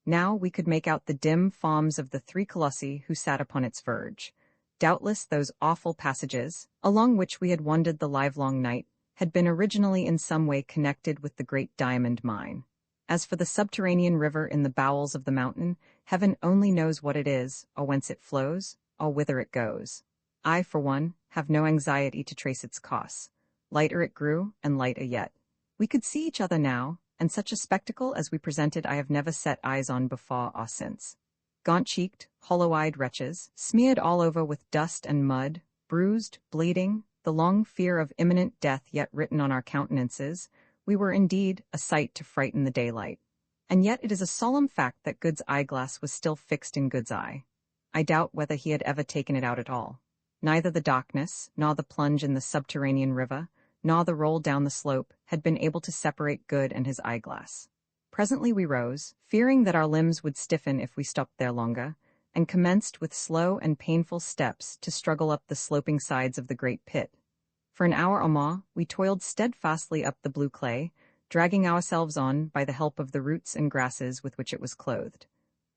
Now we could make out the dim forms of the 3 colossi who sat upon its verge. Doubtless those awful passages, along which we had wandered the livelong night, had been originally in some way connected with the great diamond mine. As for the subterranean river in the bowels of the mountain, heaven only knows what it is, or whence it flows, or whither it goes. I, for one, have no anxiety to trace its course. Lighter it grew, and lighter yet. We could see each other now, and such a spectacle as we presented I have never set eyes on before or since. Gaunt-cheeked, hollow-eyed wretches, smeared all over with dust and mud, bruised, bleeding, the long fear of imminent death yet written on our countenances, we were indeed a sight to frighten the daylight. And yet it is a solemn fact that Good's eyeglass was still fixed in Good's eye. I doubt whether he had ever taken it out at all. Neither the darkness, nor the plunge in the subterranean river, nor the roll down the slope, had been able to separate Good and his eyeglass. Presently we rose, fearing that our limbs would stiffen if we stopped there longer, and commenced with slow and painful steps to struggle up the sloping sides of the great pit. For an hour or more, we toiled steadfastly up the blue clay, dragging ourselves on by the help of the roots and grasses with which it was clothed.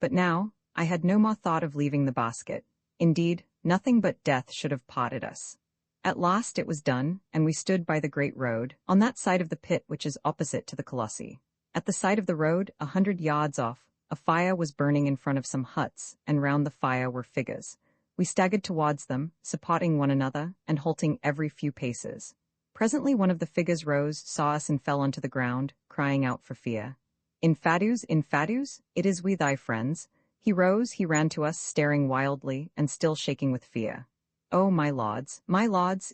But now, I had no more thought of leaving the basket. Indeed, nothing but death should have parted us. At last it was done, and we stood by the great road, on that side of the pit which is opposite to the colossi. At the side of the road, 100 yards off, a fire was burning in front of some huts, and round the fire were figures. We staggered towards them, supporting one another, and halting every few paces. Presently one of the figures rose, saw us and fell onto the ground, crying out for fear. Infadus, it is we thy friends. He rose, he ran to us, staring wildly, and still shaking with fear. Oh, my lords,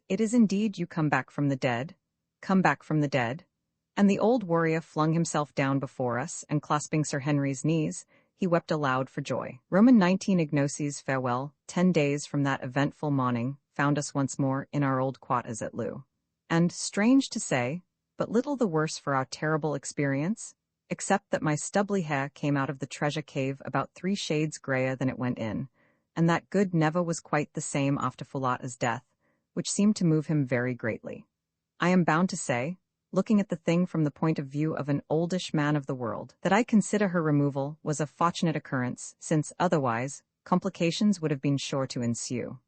it is indeed you come back from the dead. Come back from the dead. And the old warrior flung himself down before us, and clasping Sir Henry's knees, he wept aloud for joy. Roman 19 Ignatius farewell, 10 days from that eventful morning, found us once more in our old quarters at Loo. And, strange to say, but little the worse for our terrible experience, except that my stubbly hair came out of the treasure cave about 3 shades grayer than it went in, and that good Neva was quite the same after Fulata's death, which seemed to move him very greatly. I am bound to say, looking at the thing from the point of view of an oldish man of the world, that I consider her removal was a fortunate occurrence, since otherwise, complications would have been sure to ensue.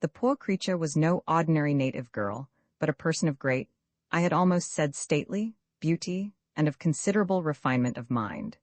The poor creature was no ordinary native girl, but a person of great, I had almost said stately, beauty, and of considerable refinement of mind.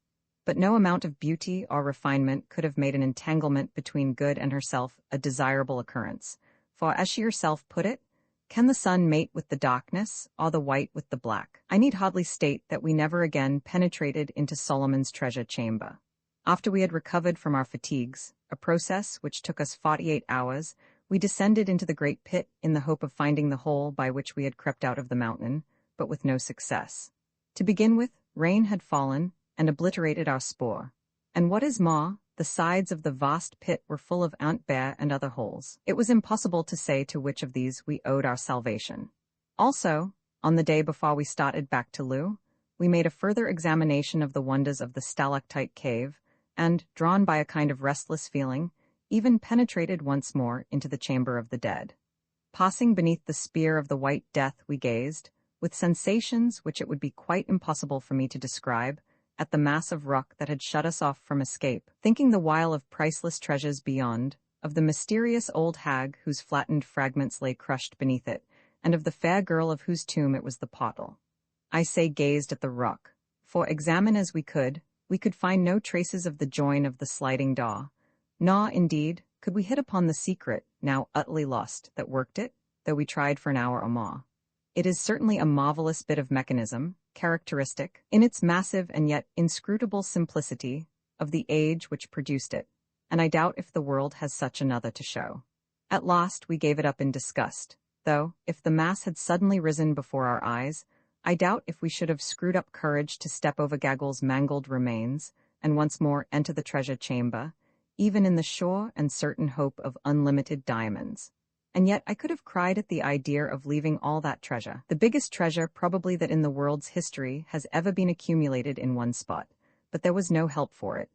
But no amount of beauty or refinement could have made an entanglement between Good and herself a desirable occurrence, for, as she herself put it, can the sun mate with the darkness, or the white with the black? I need hardly state that we never again penetrated into Solomon's treasure chamber. After we had recovered from our fatigues, a process which took us 48 hours, we descended into the great pit in the hope of finding the hole by which we had crept out of the mountain, but with no success. To begin with, rain had fallen and obliterated our spoor. And what is more, the sides of the vast pit were full of ant bear and other holes. It was impossible to say to which of these we owed our salvation. Also, on the day before we started back to Loo, we made a further examination of the wonders of the stalactite cave, and, drawn by a kind of restless feeling, even penetrated once more into the chamber of the dead. Passing beneath the spear of the white death, we gazed, with sensations which it would be quite impossible for me to describe, at the mass of rock that had shut us off from escape, thinking the while of priceless treasures beyond, of the mysterious old hag whose flattened fragments lay crushed beneath it, and of the fair girl of whose tomb it was the portal. I say gazed at the rock, for examine as we could find no traces of the join of the sliding door, nor, indeed, could we hit upon the secret, now utterly lost, that worked it, though we tried for an hour or more. It is certainly a marvelous bit of mechanism, characteristic, in its massive and yet inscrutable simplicity, of the age which produced it, and I doubt if the world has such another to show. At last we gave it up in disgust, though, if the mass had suddenly risen before our eyes, I doubt if we should have screwed up courage to step over Gaggle's mangled remains, and once more enter the treasure chamber, even in the sure and certain hope of unlimited diamonds. And yet I could have cried at the idea of leaving all that treasure, the biggest treasure probably that in the world's history has ever been accumulated in one spot, but there was no help for it.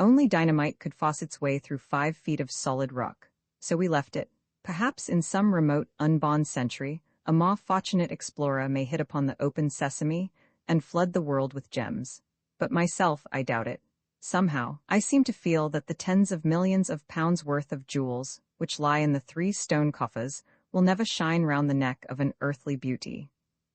Only dynamite could force its way through 5 feet of solid rock, so we left it. Perhaps in some remote, unborn century, a more fortunate explorer may hit upon the open sesame and flood the world with gems. But myself, I doubt it. Somehow, I seem to feel that the tens of millions of pounds worth of jewels, which lie in the 3 stone coffers, will never shine round the neck of an earthly beauty.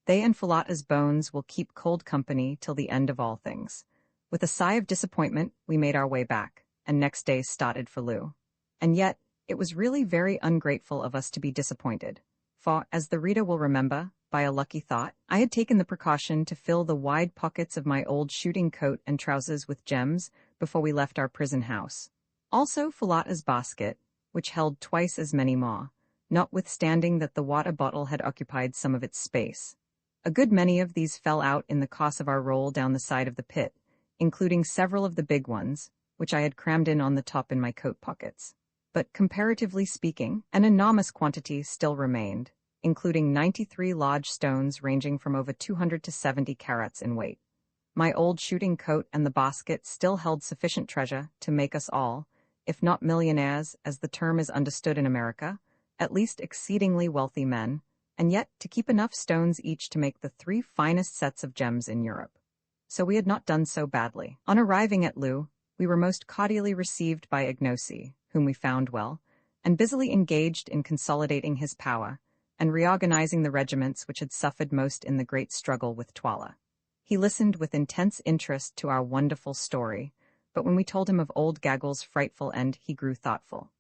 They and Fulata's bones will keep cold company till the end of all things. With a sigh of disappointment, we made our way back, and next day started for Loo. And yet, it was really very ungrateful of us to be disappointed, for, as the reader will remember, by a lucky thought, I had taken the precaution to fill the wide pockets of my old shooting coat and trousers with gems before we left our prison house. Also Fulata's basket, which held twice as many more, notwithstanding that the water bottle had occupied some of its space. A good many of these fell out in the course of our roll down the side of the pit, including several of the big ones, which I had crammed in on the top in my coat pockets. But comparatively speaking, an enormous quantity still remained, including 93 large stones ranging from over 200 to 70 carats in weight. My old shooting coat and the basket still held sufficient treasure to make us all, if not millionaires, as the term is understood in America, at least exceedingly wealthy men, and yet to keep enough stones each to make the 3 finest sets of gems in Europe. So we had not done so badly. On arriving at Loo, we were most cordially received by Ignacy, whom we found well, and busily engaged in consolidating his power, and reorganizing the regiments which had suffered most in the great struggle with Twala. He listened with intense interest to our wonderful story, but when we told him of old Gaggle's frightful end, he grew thoughtful.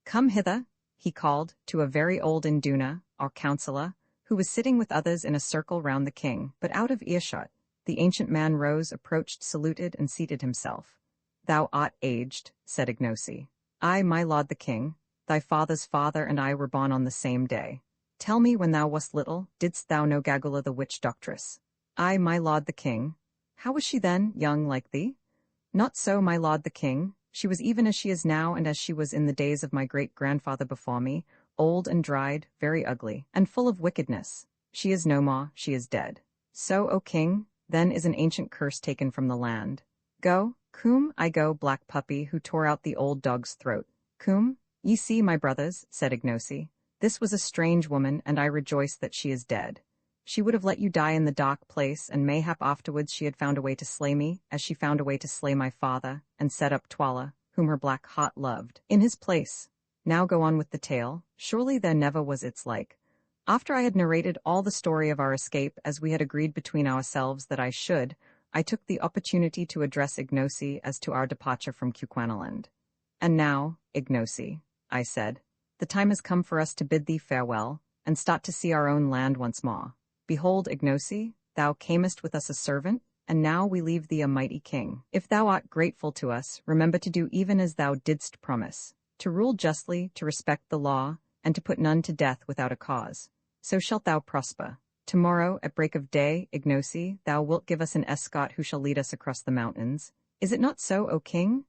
Come hither, he called to a very old Induna, our counselor, who was sitting with others in a circle round the king, but out of earshot. The ancient man rose, approached, saluted, and seated himself. Thou art aged, said Ignosi. I, my lord the king, thy father's father and I were born on the same day. Tell me, when thou wast little, didst thou know Gagula the witch doctress? I, my lord the king. How was she then, young like thee? Not so, my lord the king. She was even as she is now, and as she was in the days of my great-grandfather before me, old and dried, very ugly, and full of wickedness. She is no more, she is dead. So, O king, then is an ancient curse taken from the land. Go, cum, I go, black puppy, who tore out the old dog's throat. Cum, ye see, my brothers, said Ignosi. This was a strange woman, and I rejoice that she is dead. She would have let you die in the dark place, and mayhap afterwards she had found a way to slay me, as she found a way to slay my father, and set up Twala, whom her black heart loved, in his place. Now go on with the tale. Surely there never was its like. After I had narrated all the story of our escape, as we had agreed between ourselves that I should, I took the opportunity to address Ignosi as to our departure from Cuquanaland. And now, Ignosi, I said, the time has come for us to bid thee farewell, and start to see our own land once more. Behold, Ignosi, thou camest with us a servant, and now we leave thee a mighty king. If thou art grateful to us, remember to do even as thou didst promise, to rule justly, to respect the law, and to put none to death without a cause. So shalt thou prosper. Tomorrow, at break of day, Ignosi, thou wilt give us an escort who shall lead us across the mountains. Is it not so, O king?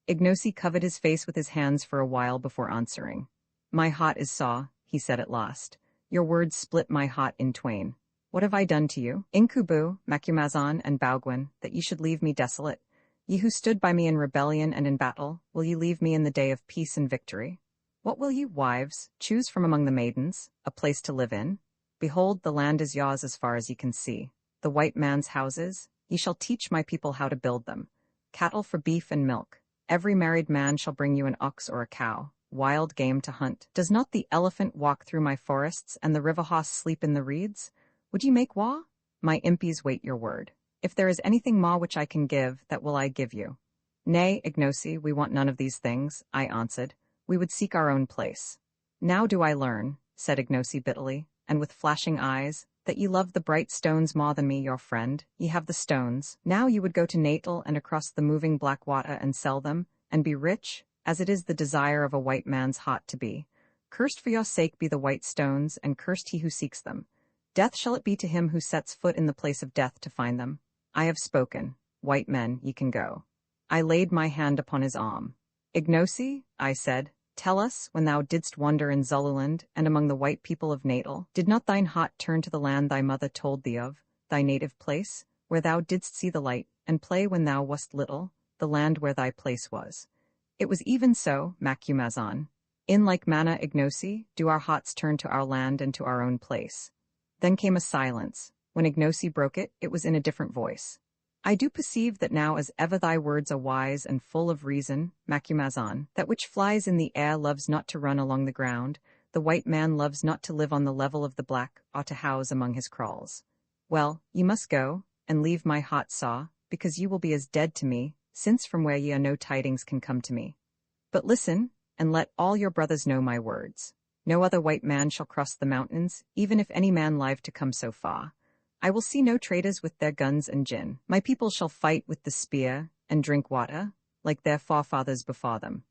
Ignosi covered his face with his hands for a while before answering. My heart is sore, he said at last. Your words split my heart in twain. What have I done to you, Incubu, Macumazon, and Baugwin, that ye should leave me desolate? Ye who stood by me in rebellion and in battle, will ye leave me in the day of peace and victory? What will ye, wives, choose from among the maidens, a place to live in? Behold, the land is yours as far as ye can see. The white man's houses, ye shall teach my people how to build them. Cattle for beef and milk. Every married man shall bring you an ox or a cow, wild game to hunt. Does not the elephant walk through my forests, and the river horse sleep in the reeds? Would ye make war? My impies wait your word. If there is anything more which I can give, that will I give you. Nay, Ignosi, we want none of these things, I answered. We would seek our own place. Now do I learn, said Ignosi bitterly, and with flashing eyes, that ye love the bright stones more than me, your friend. Ye have the stones. Now you would go to Natal and across the moving black water and sell them, and be rich, as it is the desire of a white man's heart to be. Cursed for your sake be the white stones, and cursed he who seeks them. Death shall it be to him who sets foot in the place of death to find them. I have spoken. White men, ye can go. I laid my hand upon his arm. Ignosi, I said, tell us, when thou didst wander in Zululand and among the white people of Natal, did not thine heart turn to the land thy mother told thee of, thy native place, where thou didst see the light, and play when thou wast little, the land where thy place was? It was even so, Macumazon. In like manner, Ignosi, do our hearts turn to our land and to our own place. Then came a silence. When Ignosi broke it, it was in a different voice. I do perceive that now as ever thy words are wise and full of reason, Macumazon. That which flies in the air loves not to run along the ground, the white man loves not to live on the level of the black, or to house among his kraals. Well, ye must go, and leave my heart sore, because ye will be as dead to me, since from where ye are no tidings can come to me. But listen, and let all your brothers know my words. No other white man shall cross the mountains, even if any man live to come so far. I will see no traders with their guns and gin. My people shall fight with the spear, and drink water, like their forefathers before them.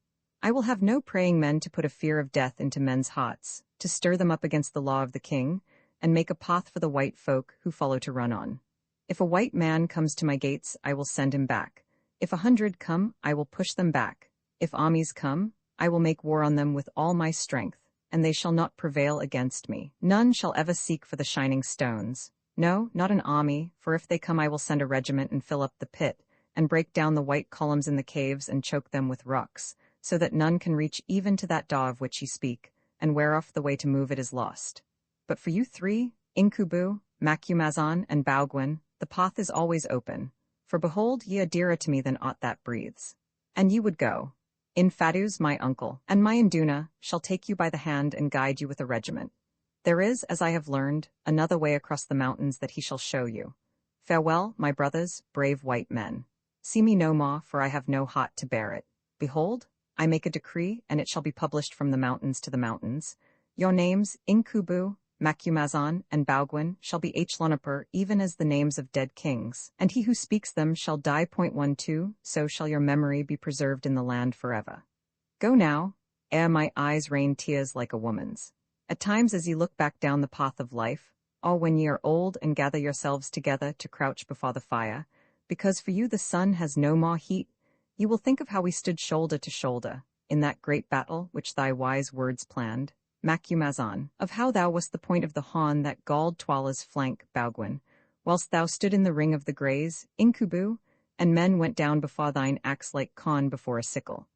I will have no praying men to put a fear of death into men's hearts, to stir them up against the law of the king, and make a path for the white folk who follow to run on. If a white man comes to my gates, I will send him back. If 100 come, I will push them back. If armies come, I will make war on them with all my strength, and they shall not prevail against me. None shall ever seek for the shining stones. No, not an army, for if they come I will send a regiment and fill up the pit, and break down the white columns in the caves and choke them with rocks, so that none can reach even to that door of which ye speak, and whereof the way to move it is lost. But for you three, Incubu, Macumazon, and Baugwin, the path is always open, for behold, ye are dearer to me than aught that breathes. And ye would go. Infadus, my uncle, and my Induna, shall take you by the hand and guide you with a regiment. There is, as I have learned, another way across the mountains that he shall show you. Farewell, my brothers, brave white men. See me no more, for I have no heart to bear it. Behold, I make a decree, and it shall be published from the mountains to the mountains. Your names, Inkubu, Macumazon, and Baugwin, shall be Hlonapur, even as the names of dead kings, and he who speaks them shall die. 12. So shall your memory be preserved in the land forever. Go now, ere my eyes rain tears like a woman's. At times as ye look back down the path of life, or when ye are old and gather yourselves together to crouch before the fire, because for you the sun has no more heat, you will think of how we stood shoulder to shoulder, in that great battle which thy wise words planned, Macumazon, of how thou wast the point of the horn that galled Twala's flank, Baugwin, whilst thou stood in the ring of the greys, Inkubu, and men went down before thine axe like corn before a sickle.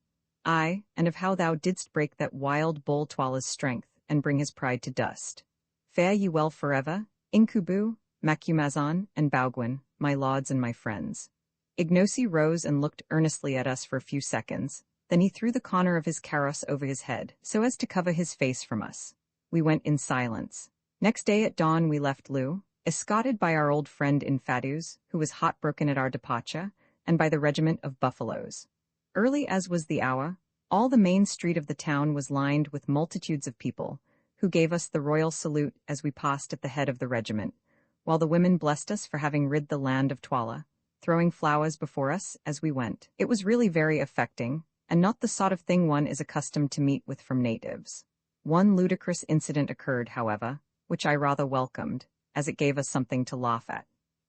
Aye, and of how thou didst break that wild bull Twala's strength, and bring his pride to dust. Fare ye well forever, Inkubu, Macumazon, and Baugwin, my lords and my friends. Ignosi rose and looked earnestly at us for a few seconds, then he threw the corner of his kaross over his head, so as to cover his face from us. We went in silence. Next day at dawn we left Loo, escorted by our old friend Infadus, who was heartbroken at our departure, and by the regiment of buffaloes. Early as was the hour, all the main street of the town was lined with multitudes of people, who gave us the royal salute as we passed at the head of the regiment, while the women blessed us for having rid the land of Twala, throwing flowers before us as we went. It was really very affecting, and not the sort of thing one is accustomed to meet with from natives. One ludicrous incident occurred, however, which I rather welcomed, as it gave us something to laugh at.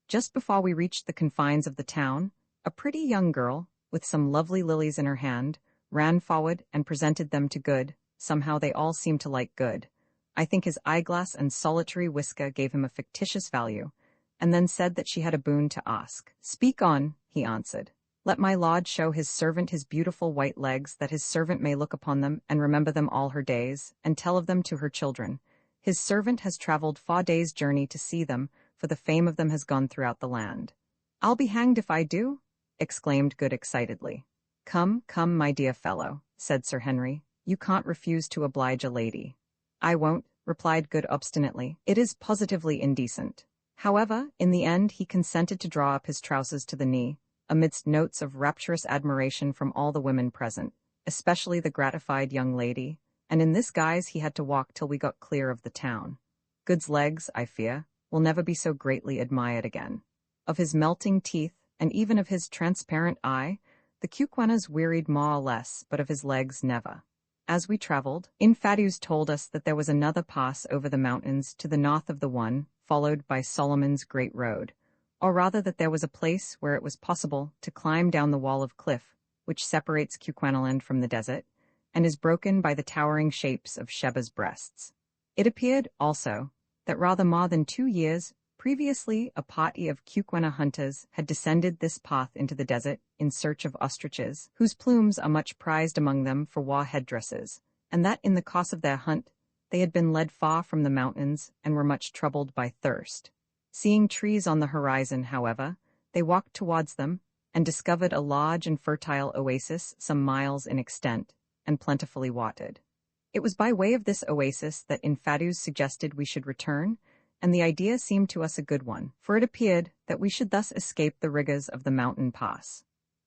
Just before we reached the confines of the town, a pretty young girl, with some lovely lilies in her hand, ran forward and presented them to Good. Somehow they all seemed to like Good. I think his eyeglass and solitary whisker gave him a fictitious value, and then said that she had a boon to ask. Speak on, he answered. Let my lord show his servant his beautiful white legs, that his servant may look upon them and remember them all her days, and tell of them to her children. His servant has traveled 4 days' journey to see them, for the fame of them has gone throughout the land. I'll be hanged if I do, exclaimed Good excitedly. Come, come, my dear fellow, said Sir Henry, you can't refuse to oblige a lady. I won't, replied Good obstinately. It is positively indecent. However, in the end he consented to draw up his trousers to the knee, amidst notes of rapturous admiration from all the women present, especially the gratified young lady, and in this guise he had to walk till we got clear of the town. Good's legs, I fear, will never be so greatly admired again. Of his melting teeth, and even of his transparent eye, the Kukwanas wearied more or less, but of his legs never. As we traveled, Infadus told us that there was another pass over the mountains to the north of the one, followed by Solomon's Great Road, or rather that there was a place where it was possible to climb down the wall of cliff, which separates Kukwanaland from the desert, and is broken by the towering shapes of Sheba's breasts. It appeared, also, that rather more than 2 years previously a party of Kukwana hunters had descended this path into the desert in search of ostriches, whose plumes are much prized among them for war headdresses, and that in the course of their hunt they had been led far from the mountains and were much troubled by thirst. Seeing trees on the horizon, however, they walked towards them and discovered a large and fertile oasis some miles in extent and plentifully watered. It was by way of this oasis that Infadus suggested we should return, and the idea seemed to us a good one, for it appeared that we should thus escape the rigors of the mountain pass.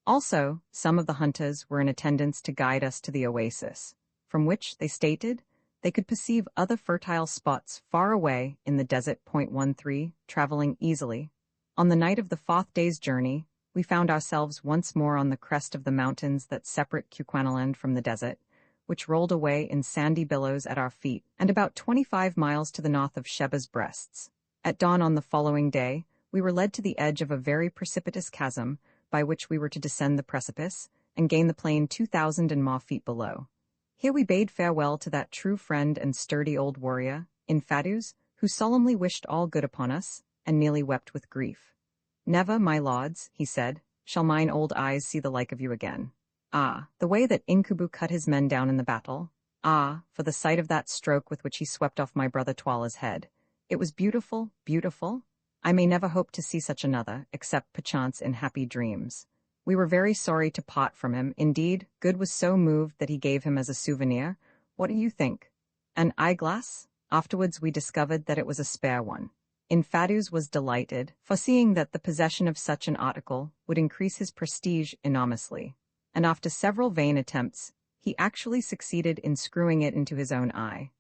Also, some of the hunters were in attendance to guide us to the oasis, from which, they stated, they could perceive other fertile spots far away in the desert. 13, traveling easily. On the night of the 4th day's journey, we found ourselves once more on the crest of the mountains that separate Kukwanaland from the desert, which rolled away in sandy billows at our feet, and about 25 miles to the north of Sheba's breasts. At dawn on the following day, we were led to the edge of a very precipitous chasm, by which we were to descend the precipice, and gain the plain 2,000 and more feet below. Here we bade farewell to that true friend and sturdy old warrior, Infadus, who solemnly wished all good upon us, and nearly wept with grief. Never, my lords, he said, shall mine old eyes see the like of you again. Ah, the way that Inkubu cut his men down in the battle. Ah, for the sight of that stroke with which he swept off my brother Twala's head. It was beautiful, beautiful. I may never hope to see such another, except perchance in happy dreams. We were very sorry to part from him. Indeed, Good was so moved that he gave him as a souvenir. What do you think? An eyeglass? Afterwards we discovered that it was a spare one. Infadus was delighted, foreseeing that the possession of such an article would increase his prestige enormously, and after several vain attempts, he actually succeeded in screwing it into his own eye.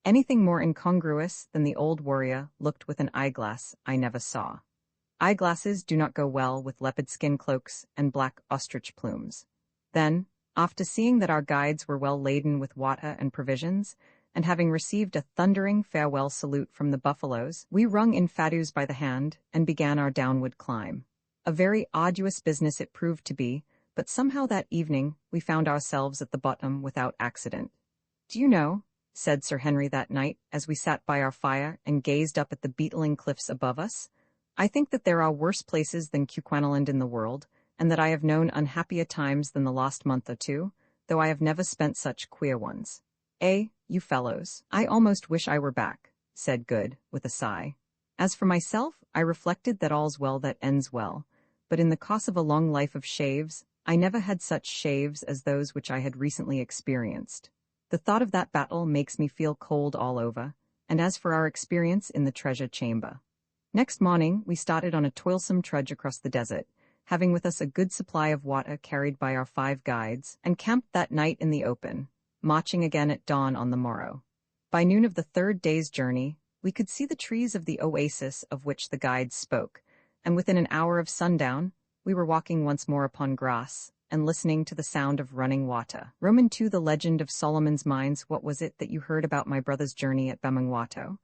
Anything more incongruous than the old warrior looked with an eyeglass I never saw. Eyeglasses do not go well with leopard skin cloaks and black ostrich plumes. Then, after seeing that our guides were well laden with water and provisions, and having received a thundering farewell salute from the buffaloes, we wrung Infadus by the hand and began our downward climb. A very arduous business it proved to be, but somehow that evening we found ourselves at the bottom without accident. "Do you know," said Sir Henry that night as we sat by our fire and gazed up at the beetling cliffs above us, "I think that there are worse places than Cuquaniland in the world, and that I have known unhappier times than the last month or two, though I have never spent such queer ones. You fellows, I almost wish I were back," said Good, with a sigh. As for myself, I reflected that all's well that ends well, but in the course of a long life of shaves, I never had such shaves as those which I had recently experienced. The thought of that battle makes me feel cold all over, and as for our experience in the treasure chamber. Next morning, we started on a toilsome trudge across the desert, having with us a good supply of water carried by our 5 guides, and camped that night in the open, marching again at dawn on the morrow. By noon of the 3rd day's journey, we could see the trees of the oasis of which the guides spoke, and within an hour of sundown, we were walking once more upon grass, and listening to the sound of running water. Roman 2 The Legend of Solomon's Mines. "What was it that you heard about my brother's journey at Bamangwato?"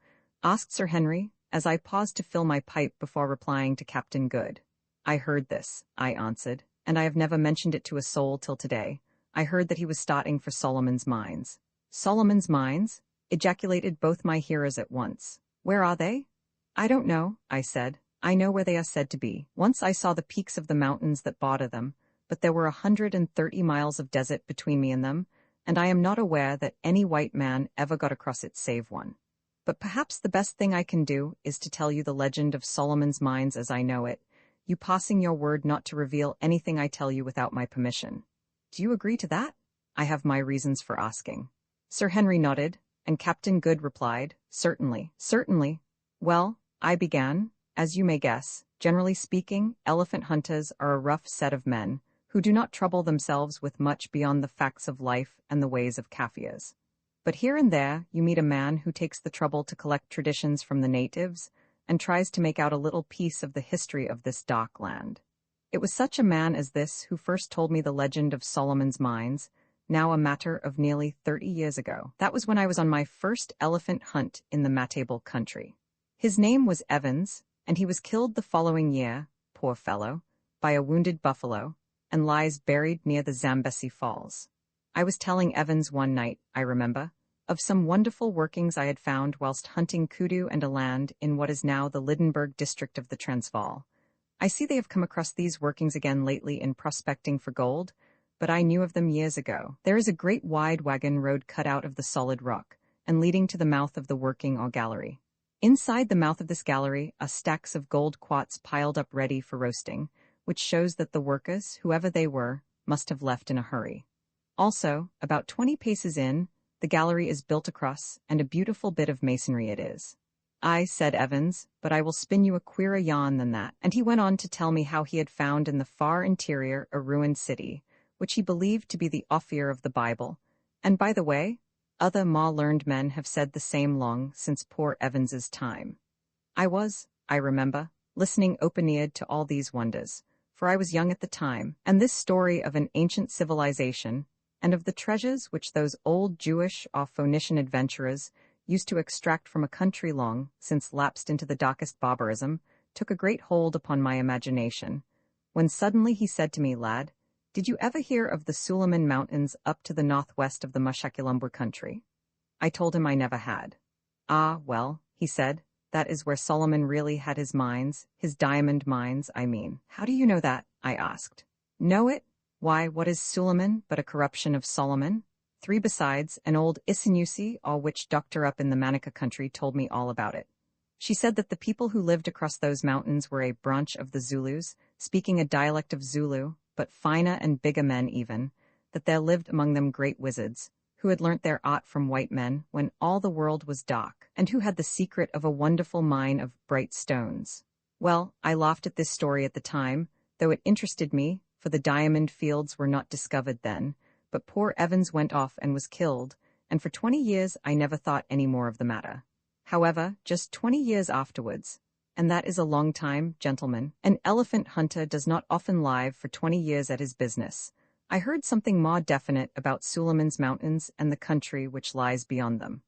asked Sir Henry, as I paused to fill my pipe before replying to Captain Good. "I heard this," I answered, "and I have never mentioned it to a soul till today. I heard that he was starting for Solomon's Mines." "Solomon's Mines?" ejaculated both my hearers at once. "Where are they?" "I don't know," I said. "I know where they are said to be. Once I saw the peaks of the mountains that border them, but there were 130 miles of desert between me and them, and I am not aware that any white man ever got across it save one. But perhaps the best thing I can do is to tell you the legend of Solomon's Mines as I know it, you passing your word not to reveal anything I tell you without my permission. Do you agree to that? I have my reasons for asking." Sir Henry nodded, and Captain Good replied, "Certainly, certainly." "Well," I began, "as you may guess, generally speaking, elephant hunters are a rough set of men, who do not trouble themselves with much beyond the facts of life and the ways of Kaffirs. But here and there you meet a man who takes the trouble to collect traditions from the natives, and tries to make out a little piece of the history of this dark land. It was such a man as this who first told me the legend of Solomon's Mines, now a matter of nearly 30 years ago. That was when I was on my first elephant hunt in the Matable country. His name was Evans, and he was killed the following year, poor fellow, by a wounded buffalo, and lies buried near the Zambesi Falls. I was telling Evans one night, I remember, of some wonderful workings I had found whilst hunting kudu and eland in what is now the Lydenburg district of the Transvaal. I see they have come across these workings again lately in prospecting for gold, but I knew of them years ago. There is a great wide wagon road cut out of the solid rock, and leading to the mouth of the working or gallery. Inside the mouth of this gallery are stacks of gold quartz piled up ready for roasting, which shows that the workers, whoever they were, must have left in a hurry. Also, about 20 paces in, the gallery is built across, and a beautiful bit of masonry it is. "I," said Evans, "but I will spin you a queerer yarn than that," and he went on to tell me how he had found in the far interior a ruined city, which he believed to be the Ophir of the Bible, and by the way, other more learned men have said the same long since poor Evans's time. I was, I remember, listening open-eared to all these wonders, for I was young at the time, and this story of an ancient civilization, and of the treasures which those old Jewish or Phoenician adventurers used to extract from a country long since lapsed into the darkest barbarism, took a great hold upon my imagination, when suddenly he said to me, "Lad, did you ever hear of the Suleiman Mountains up to the northwest of the Mushakilumbur country?" I told him I never had. "Ah, well," he said, "that is where Solomon really had his mines, his diamond mines, I mean." "How do you know that?" I asked. "Know it? Why, what is Suleiman but a corruption of Solomon? 3 besides, an old Isinusi or witch doctor up in the Manica country told me all about it. She said that the people who lived across those mountains were a branch of the Zulus, speaking a dialect of Zulu, but finer and bigger men even, that there lived among them great wizards, who had learnt their art from white men when all the world was dark, and who had the secret of a wonderful mine of bright stones. Well, I laughed at this story at the time, though it interested me, for the diamond fields were not discovered then, but poor Evans went off and was killed, and for 20 years I never thought any more of the matter. However, just 20 years afterwards, and that is a long time, gentlemen, an elephant hunter does not often live for 20 years at his business. I heard something more definite about Suleiman's Mountains and the country which lies beyond them.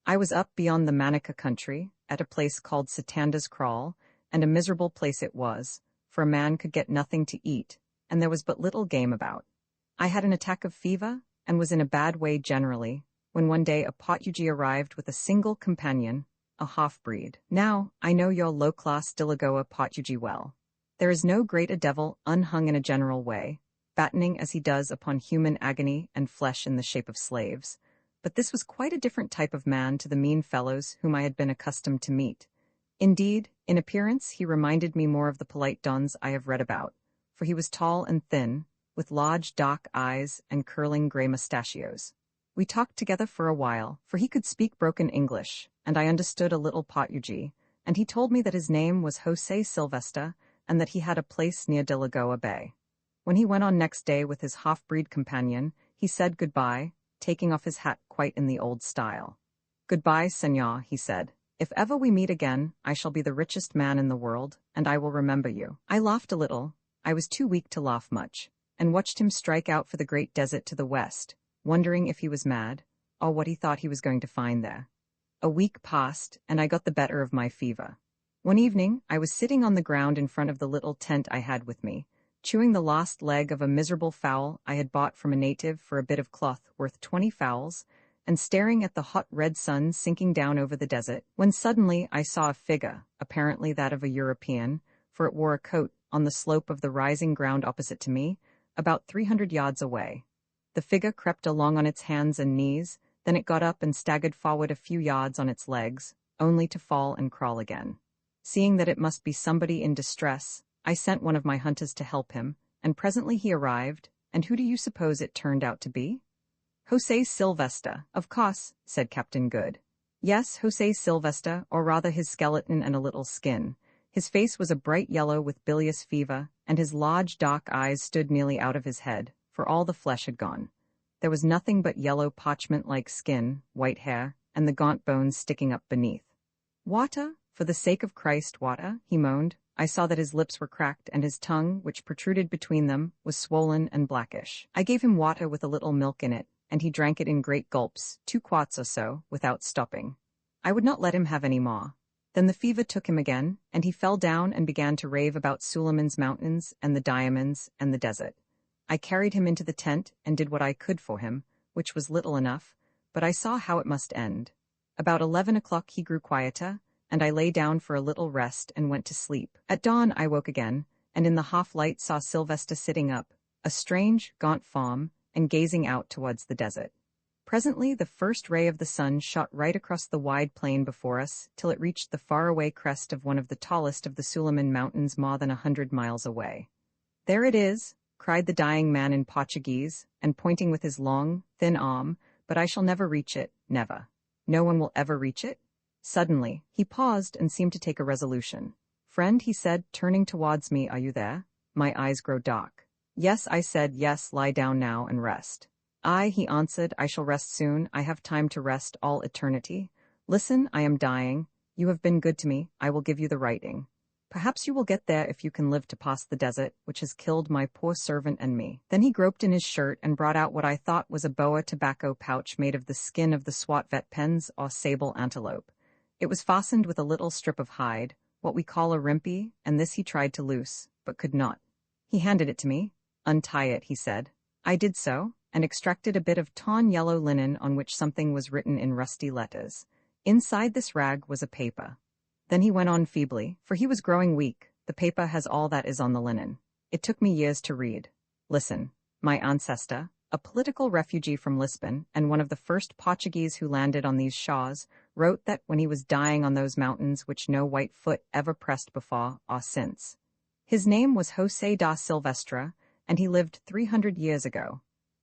I was up beyond the Manica country, at a place called Satanda's Kraal, and a miserable place it was, for a man could get nothing to eat, and there was but little game about. I had an attack of fever, and was in a bad way generally, when one day a Potugee arrived with a single companion, a half-breed. Now, I know your low-class Delagoa Potugee well. There is no greater devil unhung in a general way, battening as he does upon human agony and flesh in the shape of slaves. But this was quite a different type of man to the mean fellows whom I had been accustomed to meet. Indeed, in appearance he reminded me more of the polite dons I have read about, for he was tall and thin, with large dark eyes and curling grey mustachios. We talked together for a while, for he could speak broken English, and I understood a little Potugee, and he told me that his name was Jose Sylvester, and that he had a place near Delagoa Bay. When he went on next day with his half-breed companion, he said goodbye, taking off his hat quite in the old style. "Goodbye, senor," he said. "If ever we meet again, I shall be the richest man in the world, and I will remember you." I laughed a little, I was too weak to laugh much, and watched him strike out for the great desert to the west, wondering if he was mad, or what he thought he was going to find there. A week passed, and I got the better of my fever. One evening, I was sitting on the ground in front of the little tent I had with me, chewing the last leg of a miserable fowl I had bought from a native for a bit of cloth worth 20 fowls, and staring at the hot red sun sinking down over the desert, when suddenly I saw a figure, apparently that of a European, for it wore a coat, on the slope of the rising ground opposite to me, about 300 yards away. The figure crept along on its hands and knees, then it got up and staggered forward a few yards on its legs, only to fall and crawl again. Seeing that it must be somebody in distress, I sent one of my hunters to help him, and presently he arrived, and who do you suppose it turned out to be? Jose Sylvester, of course, said Captain Good. Yes, Jose Sylvester, or rather his skeleton and a little skin. His face was a bright yellow with bilious fever, and his large dark eyes stood nearly out of his head, for all the flesh had gone. There was nothing but yellow parchment-like skin, white hair, and the gaunt bones sticking up beneath. "Water, for the sake of Christ, water," he moaned. I saw that his lips were cracked, and his tongue, which protruded between them, was swollen and blackish. I gave him water with a little milk in it, and he drank it in great gulps, 2 quarts or so, without stopping. I would not let him have any more. Then the fever took him again, and he fell down and began to rave about Suleiman's Mountains and the diamonds and the desert. I carried him into the tent and did what I could for him, which was little enough, but I saw how it must end. About 11 o'clock he grew quieter, and I lay down for a little rest and went to sleep. At dawn I woke again, and in the half-light saw Sylvester sitting up, a strange, gaunt form, and gazing out towards the desert. Presently the first ray of the sun shot right across the wide plain before us, till it reached the faraway crest of one of the tallest of the Suleiman Mountains more than 100 miles away. "There it is," cried the dying man in Portuguese, and pointing with his long, thin arm, "but I shall never reach it, never. No one will ever reach it?" Suddenly, he paused and seemed to take a resolution. "Friend," he said, turning towards me, "are you there?" My eyes grow dark. "Yes," I said, "yes, lie down now and rest." "Aye," he answered, "I shall rest soon. I have time to rest all eternity. Listen, I am dying. You have been good to me. I will give you the writing. Perhaps you will get there if you can live to pass the desert, which has killed my poor servant and me." Then he groped in his shirt and brought out what I thought was a boa tobacco pouch made of the skin of the swat vet pens or sable antelope. It was fastened with a little strip of hide, what we call a rimpi, and this he tried to loose, but could not. He handed it to me. "Untie it," he said. I did so, and extracted a bit of torn yellow linen on which something was written in rusty letters. Inside this rag was a paper. Then he went on feebly, for he was growing weak. "The paper has all that is on the linen. It took me years to read. Listen. My ancestor, a political refugee from Lisbon, and one of the first Portuguese who landed on these shores, wrote that when he was dying on those mountains which no white foot ever pressed before or since. His name was Jose da Silvestre, and he lived 300 years ago.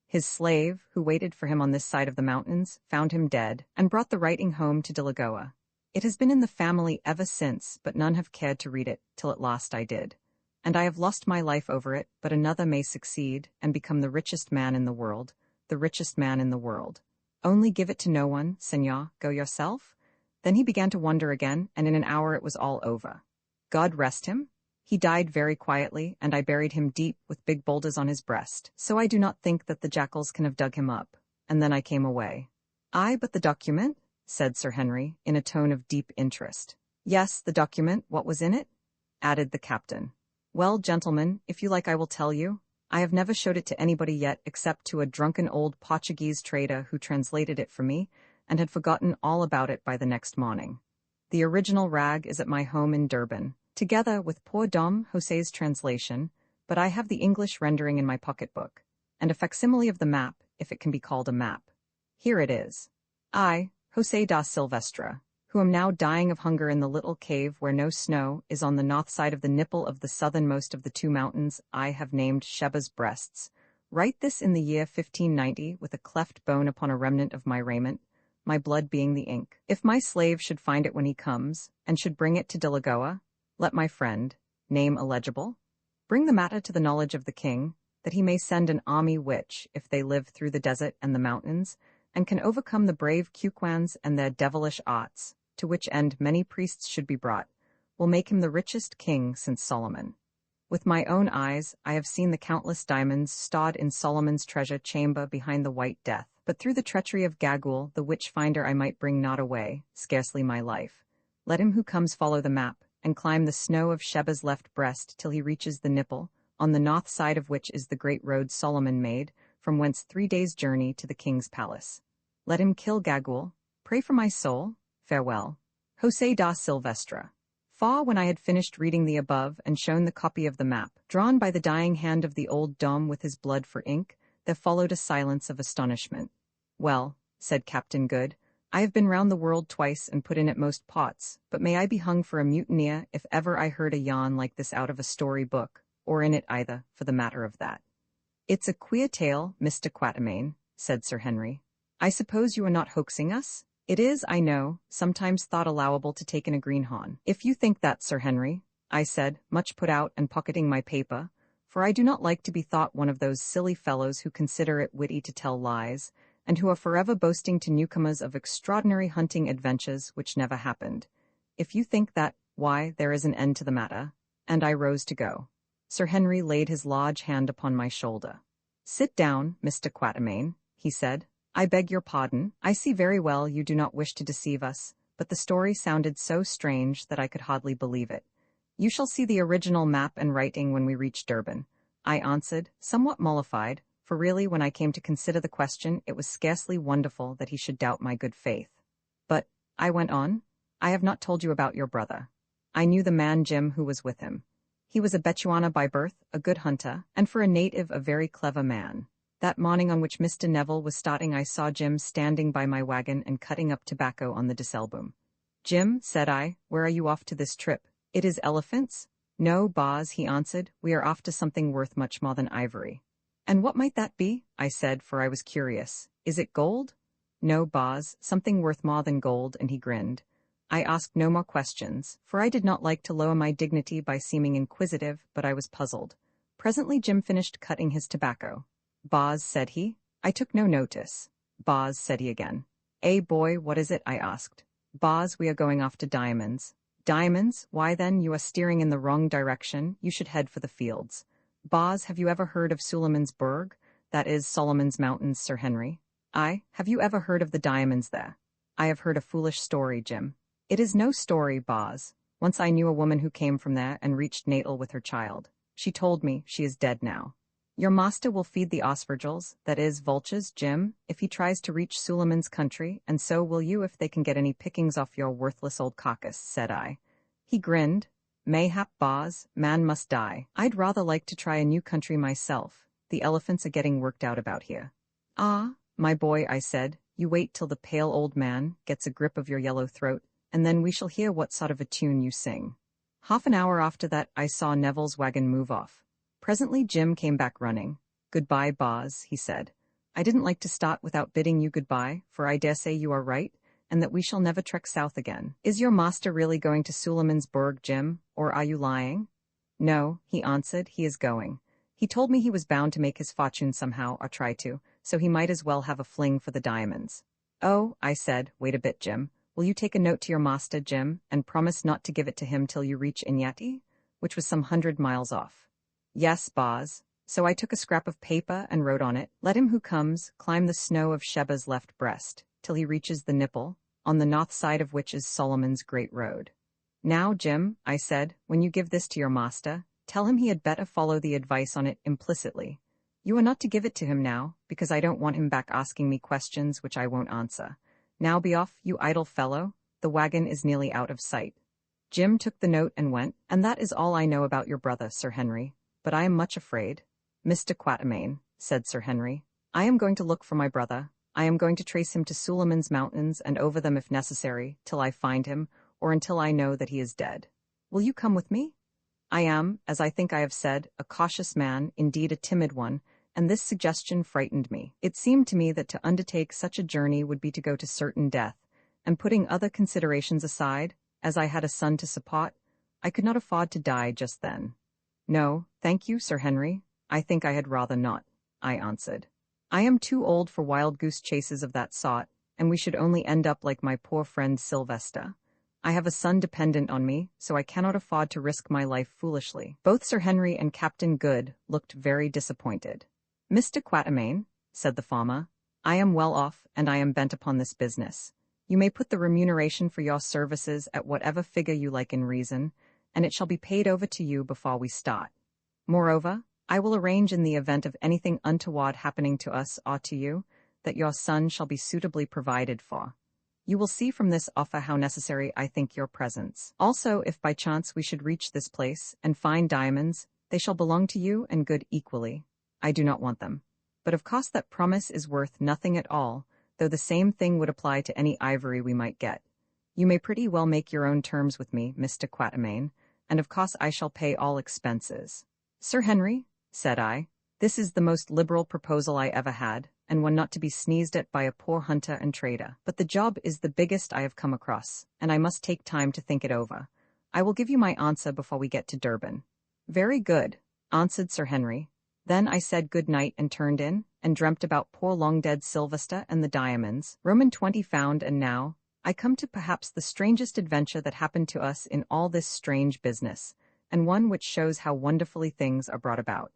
His slave, who waited for him on this side of the mountains, found him dead, and brought the writing home to Delagoa. It has been in the family ever since, but none have cared to read it, till at last I did. And I have lost my life over it, but another may succeed, and become the richest man in the world, the richest man in the world. Only give it to no one, senor, go yourself? Then he began to wonder again, and in an hour it was all over. God rest him? He died very quietly, and I buried him deep with big boulders on his breast, so I do not think that the jackals can have dug him up. And then I came away. "Aye, but the document?" said Sir Henry, in a tone of deep interest. "Yes, the document, what was in it?" added the captain. "Well, gentlemen, if you like I will tell you. I have never showed it to anybody yet except to a drunken old Portuguese trader who translated it for me, and had forgotten all about it by the next morning. The original rag is at my home in Durban, together with poor Dom José's translation, but I have the English rendering in my pocketbook, and a facsimile of the map, if it can be called a map. Here it is. I, José da Silvestre, who am now dying of hunger in the little cave where no snow is on the north side of the nipple of the southernmost of the two mountains I have named Sheba's Breasts, write this in the year 1590 with a cleft bone upon a remnant of my raiment, my blood being the ink. If my slave should find it when he comes, and should bring it to Delagoa, let my friend, name illegible, bring the matter to the knowledge of the king, that he may send an army which, if they live through the desert and the mountains, and can overcome the brave Cuquans and their devilish arts, to which end many priests should be brought, will make him the richest king since Solomon. With my own eyes I have seen the countless diamonds stored in Solomon's treasure chamber behind the White Death, but through the treachery of Gagul, the witch-finder, I might bring not away, scarcely my life. Let him who comes follow the map, and climb the snow of Sheba's left breast till he reaches the nipple, on the north side of which is the great road Solomon made, from whence 3 days' journey to the king's palace. Let him kill Gagul. Pray for my soul. Farewell. José da Silvestre. Far when I had finished reading the above and shown the copy of the map, drawn by the dying hand of the old Dom with his blood for ink, there followed a silence of astonishment. "Well," said Captain Good, "I have been round the world twice and put in at most pots, but may I be hung for a mutineer if ever I heard a yarn like this out of a story book, or in it either, for the matter of that." "It's a queer tale, Mr. Quatermain," said Sir Henry. "I suppose you are not hoaxing us? It is, I know, sometimes thought allowable to take in a greenhorn." "If you think that, Sir Henry," I said, much put out and pocketing my paper, for I do not like to be thought one of those silly fellows who consider it witty to tell lies, and who are forever boasting to newcomers of extraordinary hunting adventures which never happened. "If you think that, why, there is an end to the matter." And I rose to go. Sir Henry laid his large hand upon my shoulder. "Sit down, Mr. Quatermain," he said. "I beg your pardon. I see very well you do not wish to deceive us, but the story sounded so strange that I could hardly believe it. You shall see the original map and writing when we reach Durban," I answered, somewhat mollified, for really when I came to consider the question it was scarcely wonderful that he should doubt my good faith. "But," I went on, "I have not told you about your brother. I knew the man Jim who was with him. He was a Bechuana by birth, a good hunter, and for a native a very clever man. That morning on which Mr. Neville was starting I saw Jim standing by my wagon and cutting up tobacco on the disselboom. "Jim," said I, "where are you off to this trip? It is elephants?" "No, Boz," he answered, "we are off to something worth much more than ivory." "And what might that be?" I said, for I was curious. "Is it gold?" "No, Boz, something worth more than gold," and he grinned. I asked no more questions, for I did not like to lower my dignity by seeming inquisitive, but I was puzzled. Presently Jim finished cutting his tobacco. "Boz," said he. I took no notice. "Boz," said he again. Boy, what is it?" I asked. "Boz, we are going off to Diamonds." "Diamonds? Why then, you are steering in the wrong direction. You should head for the fields." "Boz, have you ever heard of Suleiman's Berg? That is Solomon's Mountains, Sir Henry." "Aye, have you ever heard of the diamonds there?" "I have heard a foolish story, Jim." "It is no story, Boz. Once I knew a woman who came from there and reached Natal with her child. She told me she is dead now." "Your master will feed the osvirgils, that is, vultures, Jim, if he tries to reach Suleiman's country, and so will you if they can get any pickings off your worthless old carcass," said I. He grinned. "Mayhap, Boz, man must die. I'd rather like to try a new country myself. The elephants are getting worked out about here." "Ah, my boy," I said, "you wait till the pale old man gets a grip of your yellow throat, and then we shall hear what sort of a tune you sing." Half an hour after that I saw Neville's wagon move off. Presently Jim came back running. "Goodbye, Boz," he said. "I didn't like to start without bidding you goodbye, for I dare say you are right, and that we shall never trek south again. Is your master really going to Suleiman's Berg, Jim, or are you lying?" "No," he answered, "he is going. He told me he was bound to make his fortune somehow, or try to, so he might as well have a fling for the diamonds. Oh, I said, wait a bit, Jim. Will you take a note to your master, Jim, and promise not to give it to him till you reach Inyati, which was some 100 miles off? Yes, boss. So I took a scrap of paper and wrote on it, let him who comes climb the snow of Sheba's left breast, till he reaches the nipple, on the north side of which is Solomon's great road. Now, Jim, I said, when you give this to your master, tell him he had better follow the advice on it implicitly. You are not to give it to him now, because I don't want him back asking me questions which I won't answer. Now be off, you idle fellow, the wagon is nearly out of sight. Jim took the note and went, and that is all I know about your brother, Sir Henry, but I am much afraid. Mr. Quatermain, said Sir Henry, I am going to look for my brother. I am going to trace him to Suleiman's mountains and over them if necessary, till I find him, or until I know that he is dead. Will you come with me? I am, as I think I have said, a cautious man, indeed a timid one, and this suggestion frightened me. It seemed to me that to undertake such a journey would be to go to certain death, and putting other considerations aside, as I had a son to support, I could not afford to die just then. No, thank you, Sir Henry. I think I had rather not, I answered. I am too old for wild goose chases of that sort, and we should only end up like my poor friend Sylvester. I have a son dependent on me, so I cannot afford to risk my life foolishly. Both Sir Henry and Captain Good looked very disappointed. Mr. Quatermain, said the farmer, I am well off, and I am bent upon this business. You may put the remuneration for your services at whatever figure you like in reason, and it shall be paid over to you before we start. Moreover, I will arrange in the event of anything untoward happening to us or to you, that your son shall be suitably provided for. You will see from this offer how necessary I think your presence. Also, if by chance we should reach this place and find diamonds, they shall belong to you and Good equally. I do not want them. But of course that promise is worth nothing at all, though the same thing would apply to any ivory we might get. You may pretty well make your own terms with me, Mr. Quatermain, and of course I shall pay all expenses. Sir Henry, said I, this is the most liberal proposal I ever had, and one not to be sneezed at by a poor hunter and trader. But the job is the biggest I have come across, and I must take time to think it over. I will give you my answer before we get to Durban. Very good, answered Sir Henry. Then I said good night and turned in, and dreamt about poor long-dead Sylvester and the diamonds, Roman 20 found, and now I come to perhaps the strangest adventure that happened to us in all this strange business, and one which shows how wonderfully things are brought about.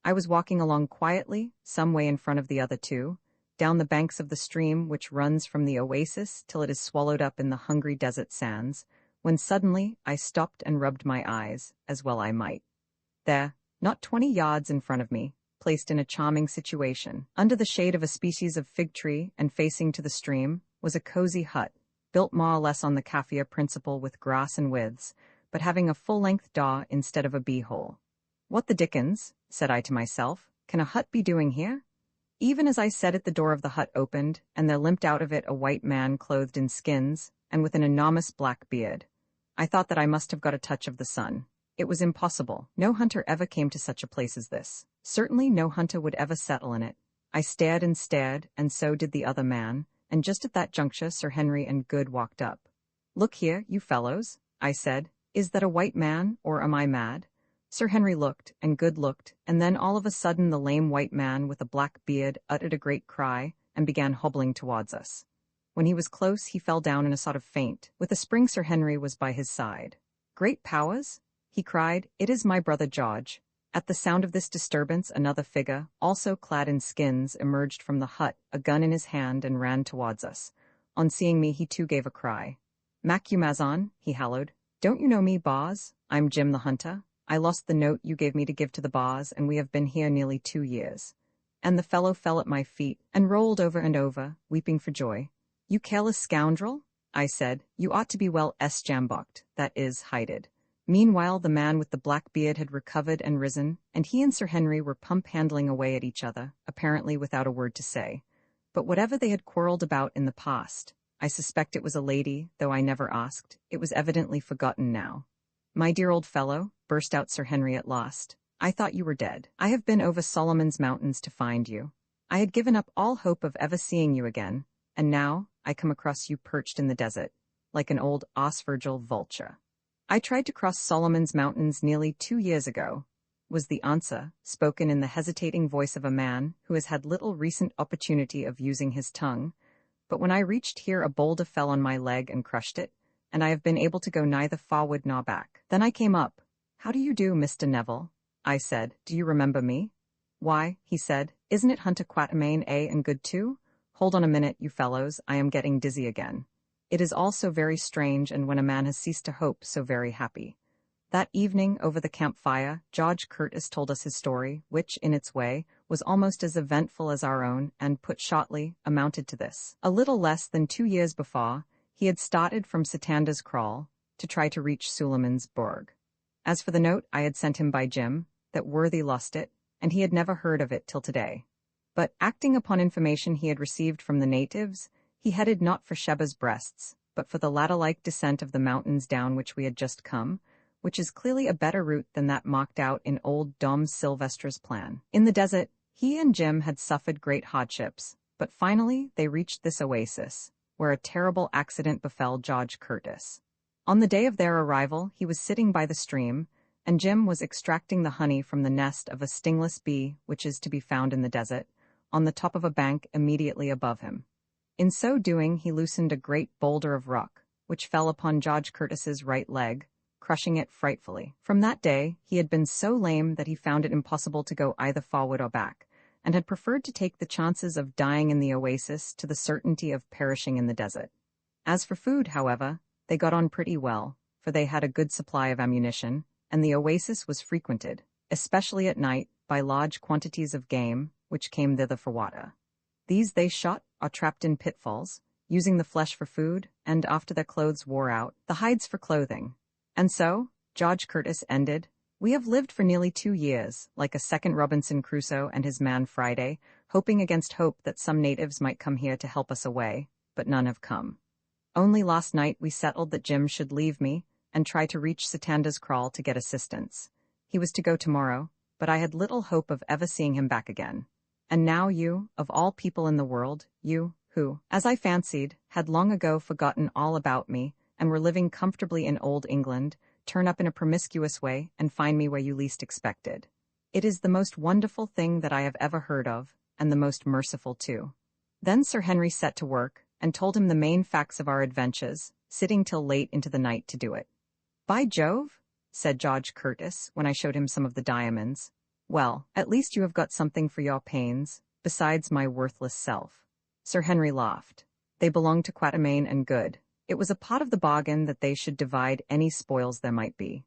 I was walking along quietly, some way in front of the other two, down the banks of the stream which runs from the oasis till it is swallowed up in the hungry desert sands, when suddenly I stopped and rubbed my eyes, as well I might. There, not 20 yards in front of me, placed in a charming situation, under the shade of a species of fig tree and facing to the stream, was a cozy hut, built more or less on the Kaffir principle with grass and withes, but having a full-length door instead of a bee-hole. What the dickens, said I to myself, can a hut be doing here? Even as I said it, the door of the hut opened, and there limped out of it a white man clothed in skins, and with an enormous black beard. I thought that I must have got a touch of the sun. It was impossible. No hunter ever came to such a place as this. Certainly no hunter would ever settle in it. I stared, and so did the other man, and just at that juncture Sir Henry and Good walked up. Look here, you fellows, I said. Is that a white man, or am I mad? Sir Henry looked, and Good looked, and then all of a sudden the lame white man with a black beard uttered a great cry, and began hobbling towards us. When he was close he fell down in a sort of faint. With a spring Sir Henry was by his side. Great powers! He cried, it is my brother George. At the sound of this disturbance another figure, also clad in skins, emerged from the hut, a gun in his hand, and ran towards us. On seeing me he too gave a cry. Macumazon, he hallooed. Don't you know me, Boz? I'm Jim the hunter. I lost the note you gave me to give to the Boz, and we have been here nearly 2 years. And the fellow fell at my feet, and rolled over and over, weeping for joy. You careless scoundrel, I said, you ought to be well jambocked, that is, hided. Meanwhile the man with the black beard had recovered and risen, and he and Sir Henry were pump-handling away at each other, apparently without a word to say. But whatever they had quarrelled about in the past, I suspect it was a lady, though I never asked, it was evidently forgotten now. My dear old fellow, burst out Sir Henry at last, I thought you were dead. I have been over Solomon's mountains to find you. I had given up all hope of ever seeing you again, and now I come across you perched in the desert, like an old Osvirgil vulture. I tried to cross Solomon's mountains nearly 2 years ago. was the answer, spoken in the hesitating voice of a man who has had little recent opportunity of using his tongue. But when I reached here, a boulder fell on my leg and crushed it, and I have been able to go neither forward nor back. Then I came up. "How do you do, Mr. Neville?" I said. "Do you remember me?" "Why," he said, "isn't it Hunter Quatermain, and good too? Hold on a minute, you fellows, I am getting dizzy again. It is all so very strange, and when a man has ceased to hope, so very happy." That evening, over the campfire, George Curtis told us his story, which, in its way, was almost as eventful as our own, and, put shortly, amounted to this. A little less than 2 years before, he had started from Satanda's Kraal to try to reach Suleiman's Burg. As for the note I had sent him by Jim, that worthy lost it, and he had never heard of it till today. But, acting upon information he had received from the natives, he headed not for Sheba's Breasts, but for the ladder-like descent of the mountains down which we had just come, which is clearly a better route than that marked out in old Dom Silvester's plan. In the desert, he and Jim had suffered great hardships, but finally they reached this oasis, where a terrible accident befell George Curtis. On the day of their arrival, he was sitting by the stream, and Jim was extracting the honey from the nest of a stingless bee, which is to be found in the desert, on the top of a bank immediately above him. In so doing, he loosened a great boulder of rock, which fell upon George Curtis's right leg, crushing it frightfully. From that day, he had been so lame that he found it impossible to go either forward or back, and had preferred to take the chances of dying in the oasis to the certainty of perishing in the desert. As for food, however, they got on pretty well, for they had a good supply of ammunition, and the oasis was frequented, especially at night, by large quantities of game, which came thither for water. These they shot or trapped in pitfalls, using the flesh for food, and after their clothes wore out, the hides for clothing. And so, George Curtis ended, "We have lived for nearly 2 years, like a second Robinson Crusoe and his man Friday, hoping against hope that some natives might come here to help us away, but none have come. Only last night we settled that Jim should leave me and try to reach Satanda's Kraal to get assistance. He was to go tomorrow, but I had little hope of ever seeing him back again. And now you, of all people in the world, you, who, as I fancied, had long ago forgotten all about me, and were living comfortably in old England, turn up in a promiscuous way and find me where you least expected. It is the most wonderful thing that I have ever heard of, and the most merciful too." Then Sir Henry set to work, and told him the main facts of our adventures, sitting till late into the night to do it. "By Jove," said George Curtis, when I showed him some of the diamonds, "well, at least you have got something for your pains, besides my worthless self." Sir Henry laughed. "They belong to Quatermain and Good. It was a part of the bargain that they should divide any spoils there might be."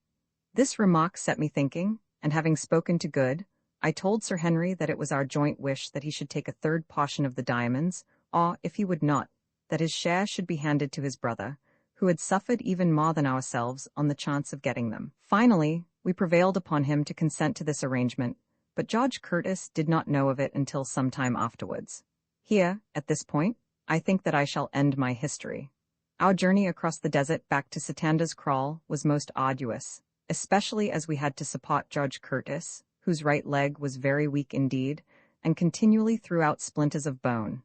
This remark set me thinking, and having spoken to Good, I told Sir Henry that it was our joint wish that he should take a third portion of the diamonds, or, if he would not, that his share should be handed to his brother, who had suffered even more than ourselves on the chance of getting them. Finally, we prevailed upon him to consent to this arrangement, but George Curtis did not know of it until some time afterwards. Here, at this point, I think that I shall end my history. Our journey across the desert back to Satanda's Kraal was most arduous, especially as we had to support George Curtis, whose right leg was very weak indeed, and continually threw out splinters of bone.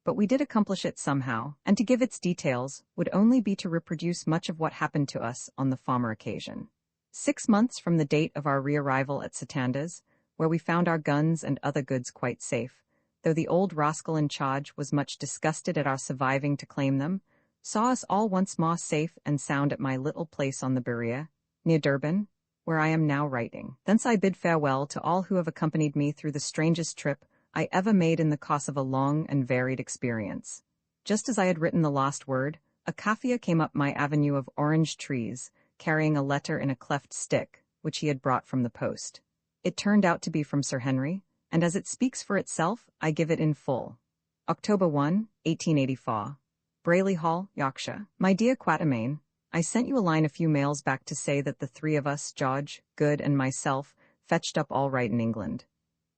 But we did accomplish it somehow, and to give its details would only be to reproduce much of what happened to us on the former occasion. 6 months from the date of our re-arrival at Satanda's, where we found our guns and other goods quite safe, though the old rascal in charge was much disgusted at our surviving to claim them, saw us all once more safe and sound at my little place on the Berea, near Durban, where I am now writing. Thence I bid farewell to all who have accompanied me through the strangest trip I ever made in the course of a long and varied experience. Just as I had written the last word, a Kaffir came up my avenue of orange trees, carrying a letter in a cleft stick, which he had brought from the post. It turned out to be from Sir Henry, and as it speaks for itself, I give it in full. October 1, 1884. Brayley Hall, Yorkshire. My dear Quatermain, I sent you a line a few mails back to say that the 3 of us, George, Good, and myself, fetched up all right in England.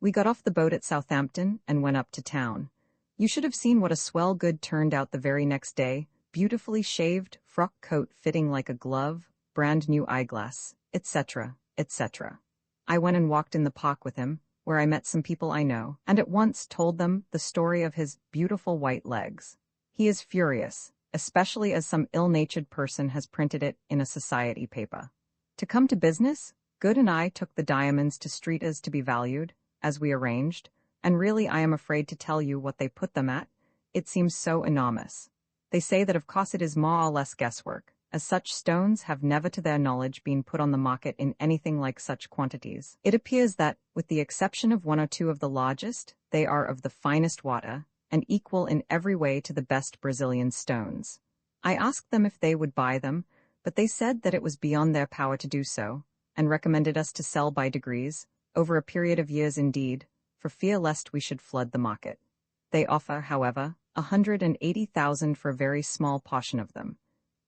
We got off the boat at Southampton and went up to town. You should have seen what a swell Good turned out the very next day, beautifully shaved, frock coat fitting like a glove, brand new eyeglass, etc., etc. I went and walked in the park with him, where I met some people I know, and at once told them the story of his beautiful white legs. He is furious, especially as some ill-natured person has printed it in a society paper. To come to business, Good and I took the diamonds to streeters to be valued, as we arranged, and really I am afraid to tell you what they put them at. It seems so enormous. They say that of course it is more or less guesswork, as such stones have never to their knowledge been put on the market in anything like such quantities. It appears that, with the exception of one or two of the largest, they are of the finest water, and equal in every way to the best Brazilian stones. I asked them if they would buy them, but they said that it was beyond their power to do so, and recommended us to sell by degrees, over a period of years indeed, for fear lest we should flood the market. They offer, however, 180,000 for a very small portion of them.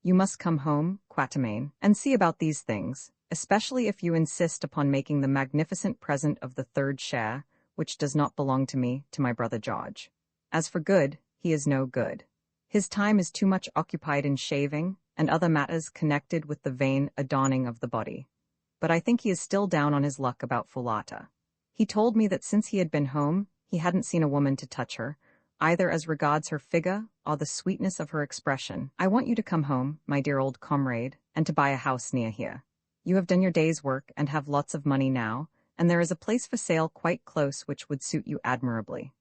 You must come home, Quatermain, and see about these things, especially if you insist upon making the magnificent present of the third share, which does not belong to me, to my brother George. As for Good, he is no good. His time is too much occupied in shaving, and other matters connected with the vain adorning of the body. But I think he is still down on his luck about Fulata. He told me that since he had been home, he hadn't seen a woman to touch her, either as regards her figure or the sweetness of her expression. I want you to come home, my dear old comrade, and to buy a house near here. You have done your day's work and have lots of money now, and there is a place for sale quite close which would suit you admirably.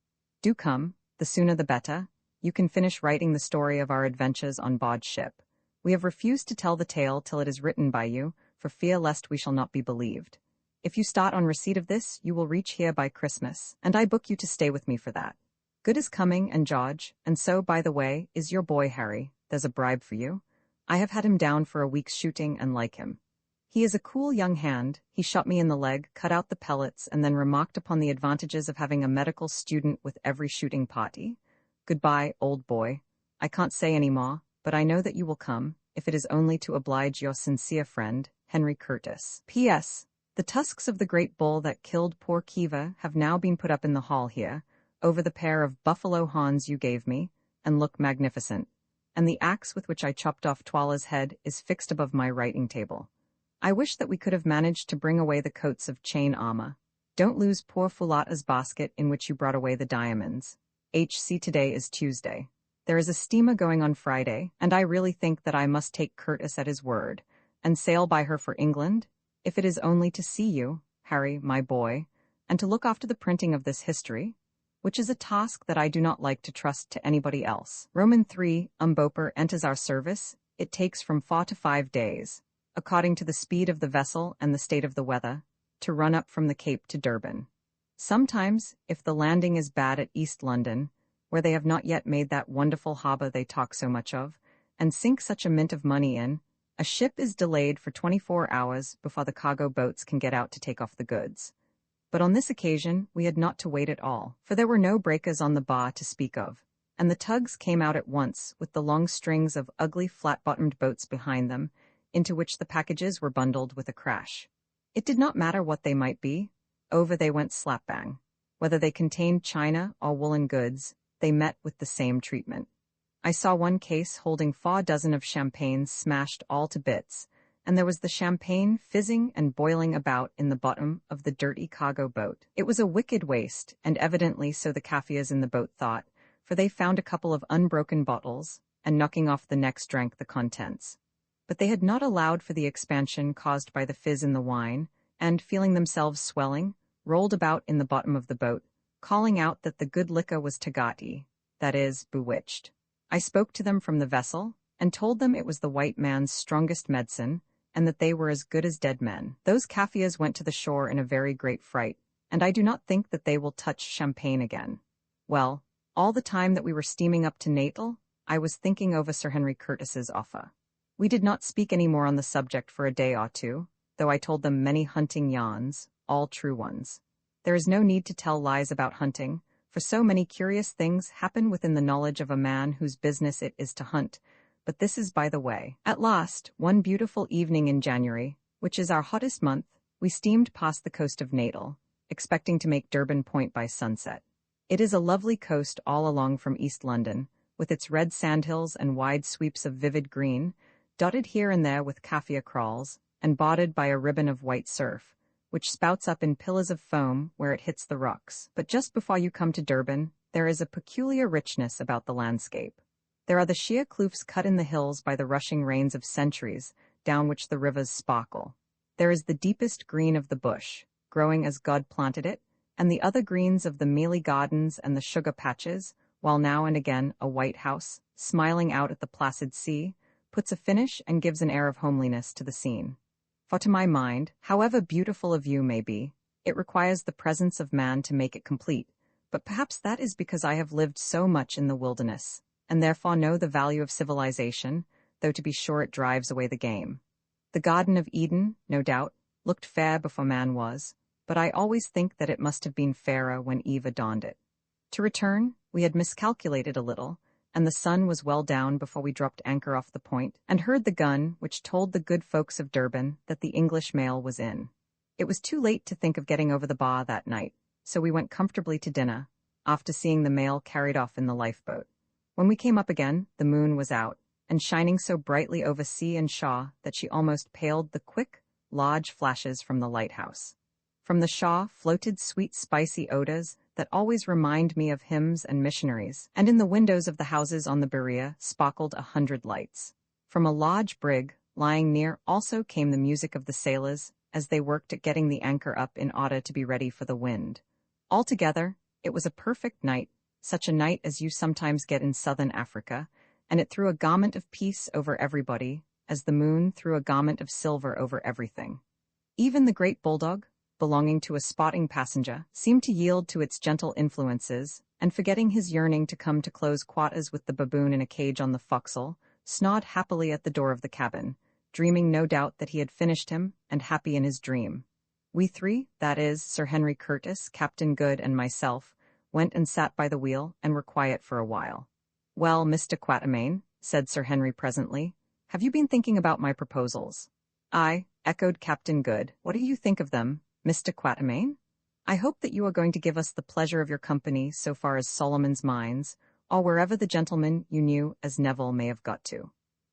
Do come, the sooner the better. You can finish writing the story of our adventures on board ship. We have refused to tell the tale till it is written by you, for fear lest we shall not be believed. If you start on receipt of this, you will reach here by Christmas, and I book you to stay with me for that. Good is coming, and George, and so, by the way, is your boy Harry. There's a bribe for you. I have had him down for a week's shooting and like him. He is a cool young hand. He shot me in the leg, cut out the pellets, and then remarked upon the advantages of having a medical student with every shooting party. Goodbye, old boy. I can't say any more, but I know that you will come, if it is only to oblige your sincere friend, Henry Curtis. P.S. The tusks of the great bull that killed poor Kiva have now been put up in the hall here, over the pair of buffalo horns you gave me, and look magnificent, and the axe with which I chopped off Twala's head is fixed above my writing table. I wish that we could have managed to bring away the coats of chain armor. Don't lose poor Fulata's basket in which you brought away the diamonds. HC today is Tuesday. There is a steamer going on Friday, and I really think that I must take Curtis at his word, and sail by her for England, if it is only to see you, Harry, my boy, and to look after the printing of this history, which is a task that I do not like to trust to anybody else. Roman 3, Boper enters our service. It takes from 4 to 5 days, according to the speed of the vessel and the state of the weather, to run up from the Cape to Durban. Sometimes, if the landing is bad at East London, where they have not yet made that wonderful harbour they talk so much of, and sink such a mint of money in, a ship is delayed for 24 hours before the cargo boats can get out to take off the goods. But on this occasion we had not to wait at all, for there were no breakers on the bar to speak of, and the tugs came out at once with the long strings of ugly flat-bottomed boats behind them, into which the packages were bundled with a crash. It did not matter what they might be, over they went slap-bang. Whether they contained china or woolen goods, they met with the same treatment. I saw one case holding 4 dozen of champagne smashed all to bits, and there was the champagne fizzing and boiling about in the bottom of the dirty cargo boat. It was a wicked waste, and evidently so the Kaffirs in the boat thought, for they found a couple of unbroken bottles, and knocking off the necks drank the contents. But they had not allowed for the expansion caused by the fizz in the wine, and, feeling themselves swelling, rolled about in the bottom of the boat, calling out that the good liquor was tagati, that is, bewitched. I spoke to them from the vessel, and told them it was the white man's strongest medicine, and that they were as good as dead men. Those Kaffirs went to the shore in a very great fright, and I do not think that they will touch champagne again. Well, all the time that we were steaming up to Natal, I was thinking over Sir Henry Curtis's offer. We did not speak any more on the subject for a day or two, though I told them many hunting yarns, all true ones. There is no need to tell lies about hunting, for so many curious things happen within the knowledge of a man whose business it is to hunt, but this is by the way. At last, one beautiful evening in January, which is our hottest month, we steamed past the coast of Natal, expecting to make Durban Point by sunset. It is a lovely coast all along from East London, with its red sandhills and wide sweeps of vivid green, dotted here and there with Kaffir kraals, and bordered by a ribbon of white surf, which spouts up in pillars of foam where it hits the rocks. But just before you come to Durban, there is a peculiar richness about the landscape. There are the sheer kloofs cut in the hills by the rushing rains of centuries, down which the rivers sparkle. There is the deepest green of the bush, growing as God planted it, and the other greens of the mealy gardens and the sugar patches, while now and again a white house, smiling out at the placid sea, puts a finish and gives an air of homeliness to the scene. For to my mind, however beautiful a view may be, it requires the presence of man to make it complete, but perhaps that is because I have lived so much in the wilderness, and therefore know the value of civilization, though to be sure it drives away the game. The Garden of Eden, no doubt, looked fair before man was, but I always think that it must have been fairer when Eve adorned it. To return, we had miscalculated a little, and the sun was well down before we dropped anchor off the point, and heard the gun which told the good folks of Durban that the English mail was in. It was too late to think of getting over the bar that night, so we went comfortably to dinner, after seeing the mail carried off in the lifeboat. When we came up again, the moon was out, and shining so brightly over sea and shaw that she almost paled the quick, large flashes from the lighthouse. From the shaw floated sweet spicy odors that always remind me of hymns and missionaries, and in the windows of the houses on the Berea sparkled 100 lights. From a large brig, lying near, also came the music of the sailors as they worked at getting the anchor up in order to be ready for the wind. Altogether, it was a perfect night, such a night as you sometimes get in southern Africa, and it threw a garment of peace over everybody, as the moon threw a garment of silver over everything. Even the great bulldog, belonging to a spotting passenger, seemed to yield to its gentle influences, and forgetting his yearning to come to close quarters with the baboon in a cage on the forecastle, snawed happily at the door of the cabin, dreaming no doubt that he had finished him, and happy in his dream. We three, that is, Sir Henry Curtis, Captain Good, and myself, went and sat by the wheel, and were quiet for a while. "Well, Mr. Quatermain," said Sir Henry presently, "have you been thinking about my proposals?" "Aye," echoed Captain Good. "What do you think of them, Mr. Quatermain? I hope that you are going to give us the pleasure of your company so far as Solomon's Mines, or wherever the gentleman you knew as Neville may have got to."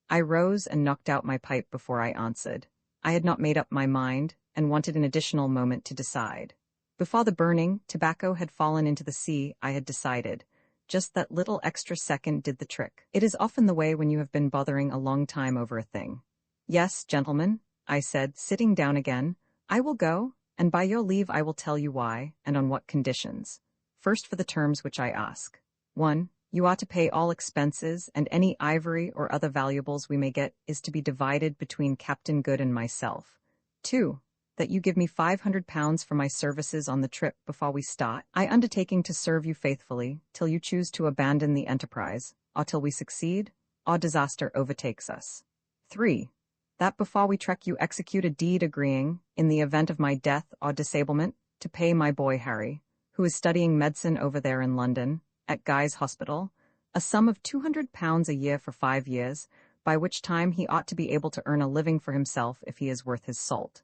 I rose and knocked out my pipe before I answered. I had not made up my mind, and wanted an additional moment to decide. Before the burning tobacco had fallen into the sea, I had decided. Just that little extra second did the trick. It is often the way when you have been bothering a long time over a thing. "Yes, gentlemen," I said, sitting down again, "I will go, and by your leave I will tell you why, and on what conditions. First for the terms which I ask. 1. You are to pay all expenses, and any ivory or other valuables we may get is to be divided between Captain Good and myself. 2. That you give me £500 for my services on the trip before we start, I undertaking to serve you faithfully till you choose to abandon the enterprise, or till we succeed, or disaster overtakes us. 3. That before we trek you execute a deed agreeing, in the event of my death or disablement, to pay my boy Harry, who is studying medicine over there in London, at Guy's Hospital, a sum of £200 a year for 5 years, by which time he ought to be able to earn a living for himself if he is worth his salt.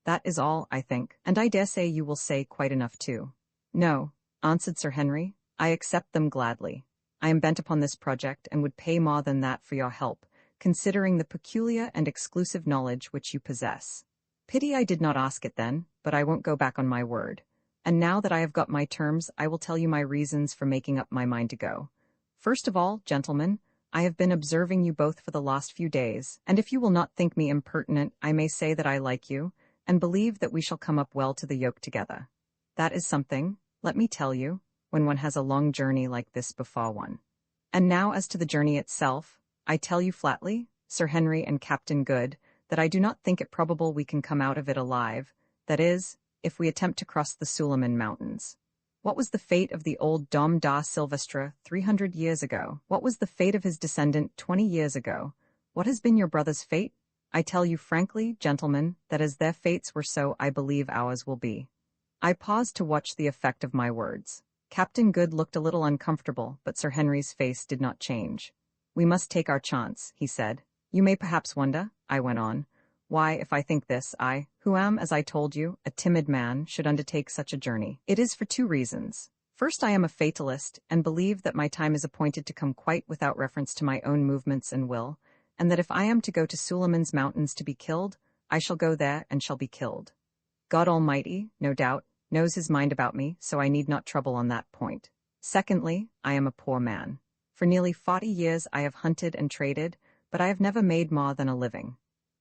That is all, I think, and I dare say you will say quite enough too." "No," answered Sir Henry, "I accept them gladly. I am bent upon this project, and would pay more than that for your help, considering the peculiar and exclusive knowledge which you possess. Pity I did not ask it then, but I won't go back on my word. And now that I have got my terms, I will tell you my reasons for making up my mind to go. First of all, gentlemen, I have been observing you both for the last few days, and if you will not think me impertinent, I may say that I like you, and believe that we shall come up well to the yoke together. That is something, let me tell you, when one has a long journey like this before one. And now as to the journey itself, I tell you flatly, Sir Henry and Captain Good, that I do not think it probable we can come out of it alive, that is, if we attempt to cross the Suleiman Mountains. What was the fate of the old Dom da Silvestre 300 years ago? What was the fate of his descendant 20 years ago? What has been your brother's fate? I tell you frankly, gentlemen, that as their fates were so I believe ours will be." I paused to watch the effect of my words. Captain Good looked a little uncomfortable, but Sir Henry's face did not change. "We must take our chance," he said. "You may perhaps wonder," I went on, "why, if I think this, I, who am, as I told you, a timid man, should undertake such a journey. It is for 2 reasons. First, I am a fatalist, and believe that my time is appointed to come quite without reference to my own movements and will, and that if I am to go to Suleiman's Mountains to be killed, I shall go there and shall be killed. God Almighty, no doubt, knows his mind about me, so I need not trouble on that point. Secondly, I am a poor man. For nearly 40 years I have hunted and traded, but I have never made more than a living.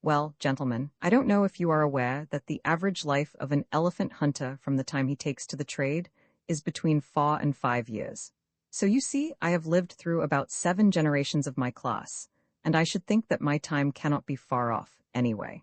Well, gentlemen, I don't know if you are aware that the average life of an elephant hunter from the time he takes to the trade is between 4 and 5 years. So you see, I have lived through about 7 generations of my class, and I should think that my time cannot be far off, anyway.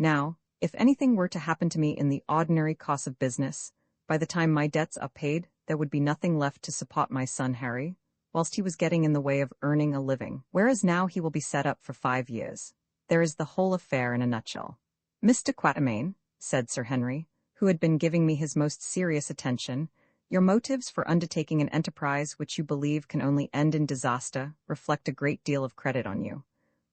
Now, if anything were to happen to me in the ordinary course of business, by the time my debts are paid, there would be nothing left to support my son Harry, whilst he was getting in the way of earning a living, whereas now he will be set up for 5 years. There is the whole affair in a nutshell. Mr. Quatermain, said Sir Henry, who had been giving me his most serious attention, your motives for undertaking an enterprise which you believe can only end in disaster reflect a great deal of credit on you.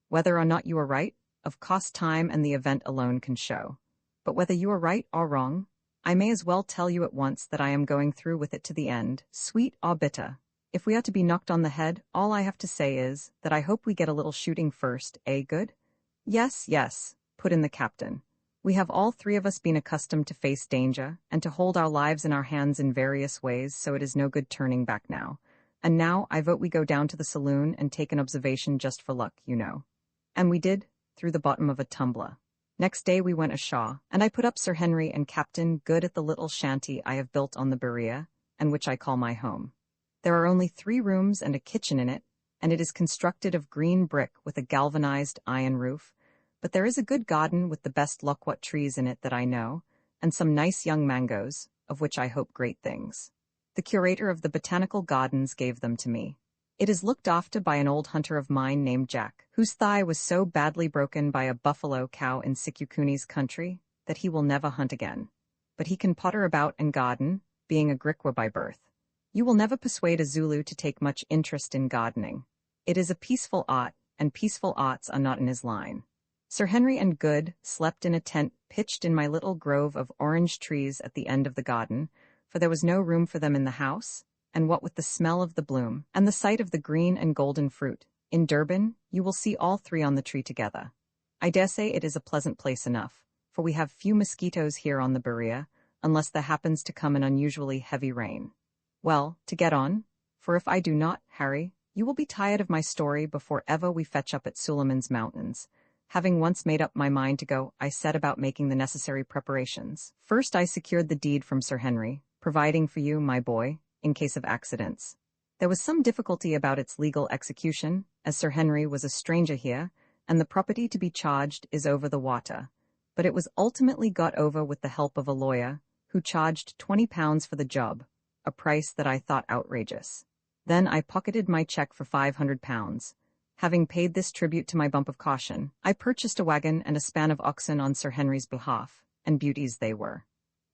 Whether or not you are right, of course time and the event alone can show. But whether you are right or wrong, I may as well tell you at once that I am going through with it to the end, sweet or bitter. If we are to be knocked on the head, all I have to say is that I hope we get a little shooting first, Good? Yes, yes, put in the captain. We have all 3 of us been accustomed to face danger, and to hold our lives in our hands in various ways, so it is no good turning back now. And now I vote we go down to the saloon and take an observation just for luck, you know. And we did, through the bottom of a tumbler. Next day we went ashore, and I put up Sir Henry and Captain Good at the little shanty I have built on the Berea, and which I call my home. There are only 3 rooms and a kitchen in it, and it is constructed of green brick with a galvanized iron roof, but there is a good garden with the best loquat trees in it that I know, and some nice young mangoes, of which I hope great things. The curator of the botanical gardens gave them to me. It is looked after by an old hunter of mine named Jack, whose thigh was so badly broken by a buffalo cow in Sikukuni's country that he will never hunt again. But he can potter about and garden, being a Griqua by birth. You will never persuade a Zulu to take much interest in gardening. It is a peaceful art, and peaceful arts are not in his line. Sir Henry and Good slept in a tent pitched in my little grove of orange trees at the end of the garden, for there was no room for them in the house, and what with the smell of the bloom, and the sight of the green and golden fruit, in Durban, you will see all 3 on the tree together. I dare say it is a pleasant place enough, for we have few mosquitoes here on the Berea, unless there happens to come an unusually heavy rain. Well, to get on, for if I do not, Harry, you will be tired of my story before ever we fetch up at Suleiman's Mountains. Having once made up my mind to go, I set about making the necessary preparations. First I secured the deed from Sir Henry, providing for you, my boy, in case of accidents. There was some difficulty about its legal execution, as Sir Henry was a stranger here, and the property to be charged is over the water. But it was ultimately got over with the help of a lawyer, who charged £20 for the job, a price that I thought outrageous. Then I pocketed my cheque for £500. Having paid this tribute to my bump of caution, I purchased a wagon and a span of oxen on Sir Henry's behalf, and beauties they were.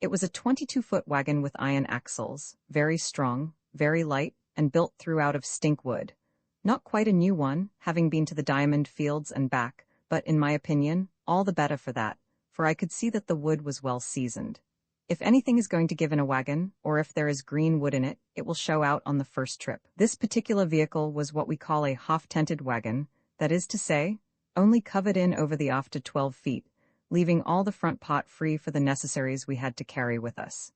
It was a 22-foot wagon with iron axles, very strong, very light, and built throughout of stink wood. Not quite a new one, having been to the diamond fields and back, but, in my opinion, all the better for that, for I could see that the wood was well seasoned. If anything is going to give in a wagon, or if there is green wood in it, it will show out on the first trip. This particular vehicle was what we call a half-tented wagon, that is to say, only covered in over the after 12 feet, leaving all the front part free for the necessaries we had to carry with us.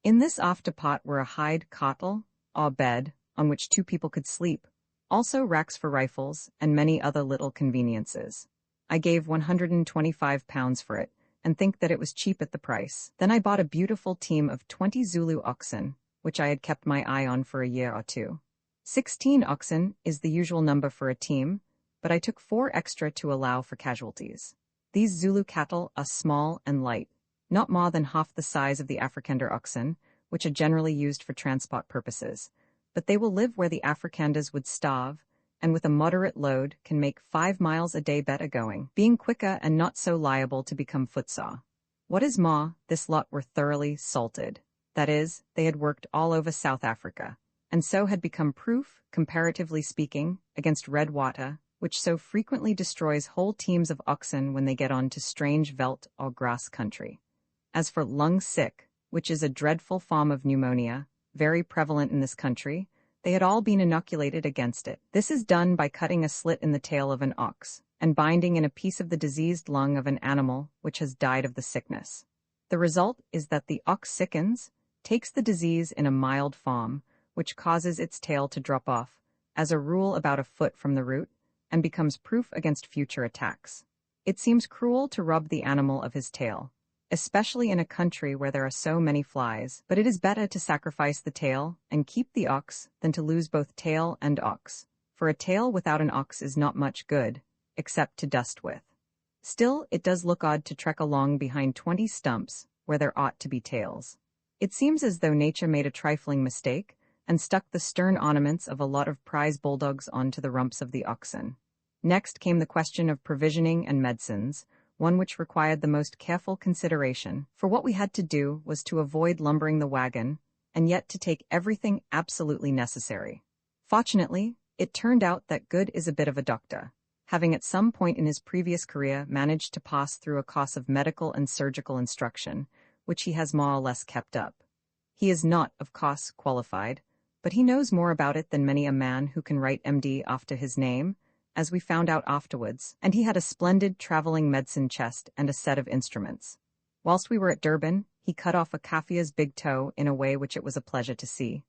In this after part were a hide cottle, or bed, on which 2 people could sleep, also racks for rifles, and many other little conveniences. I gave £125 for it, and think that it was cheap at the price. Then I bought a beautiful team of 20 Zulu oxen, which I had kept my eye on for a year or 2. 16 oxen is the usual number for a team, but I took 4 extra to allow for casualties. These Zulu cattle are small and light, not more than half the size of the Afrikander oxen, which are generally used for transport purposes, but they will live where the Afrikanders would starve, and with a moderate load can make 5 miles a day better going, being quicker and not so liable to become footsore. What is more, this lot were thoroughly salted. That is, they had worked all over South Africa, and so had become proof, comparatively speaking, against red water, which so frequently destroys whole teams of oxen when they get on to strange veldt or grass country. As for lung sick, which is a dreadful form of pneumonia, very prevalent in this country, they had all been inoculated against it. This is done by cutting a slit in the tail of an ox, and binding in a piece of the diseased lung of an animal which has died of the sickness. The result is that the ox sickens, takes the disease in a mild form, which causes its tail to drop off, as a rule about a foot from the root, and becomes proof against future attacks. It seems cruel to rob the animal of his tail, especially in a country where there are so many flies, but it is better to sacrifice the tail and keep the ox than to lose both tail and ox, for a tail without an ox is not much good, except to dust with. Still, it does look odd to trek along behind 20 stumps where there ought to be tails. It seems as though nature made a trifling mistake and stuck the stern ornaments of a lot of prize bulldogs onto the rumps of the oxen. Next came the question of provisioning and medicines, one which required the most careful consideration, for what we had to do was to avoid lumbering the wagon, and yet to take everything absolutely necessary. Fortunately, it turned out that Good is a bit of a doctor, having at some point in his previous career managed to pass through a course of medical and surgical instruction, which he has more or less kept up. He is not, of course, qualified, but he knows more about it than many a man who can write MD after his name, as we found out afterwards, and he had a splendid traveling medicine chest and a set of instruments. Whilst we were at Durban, he cut off a Kaffia's big toe in a way which it was a pleasure to see.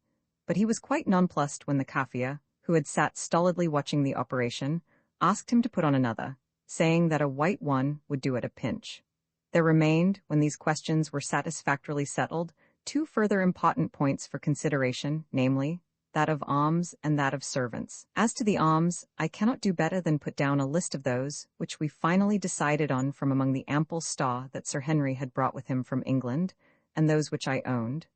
But he was quite nonplussed when the Kaffia, who had sat stolidly watching the operation, asked him to put on another, saying that a white one would do at a pinch. There remained, when these questions were satisfactorily settled, two further important points for consideration, namely, that of alms and that of servants. As to the alms, I cannot do better than put down a list of those which we finally decided on from among the ample store that Sir Henry had brought with him from England, and those which I owned.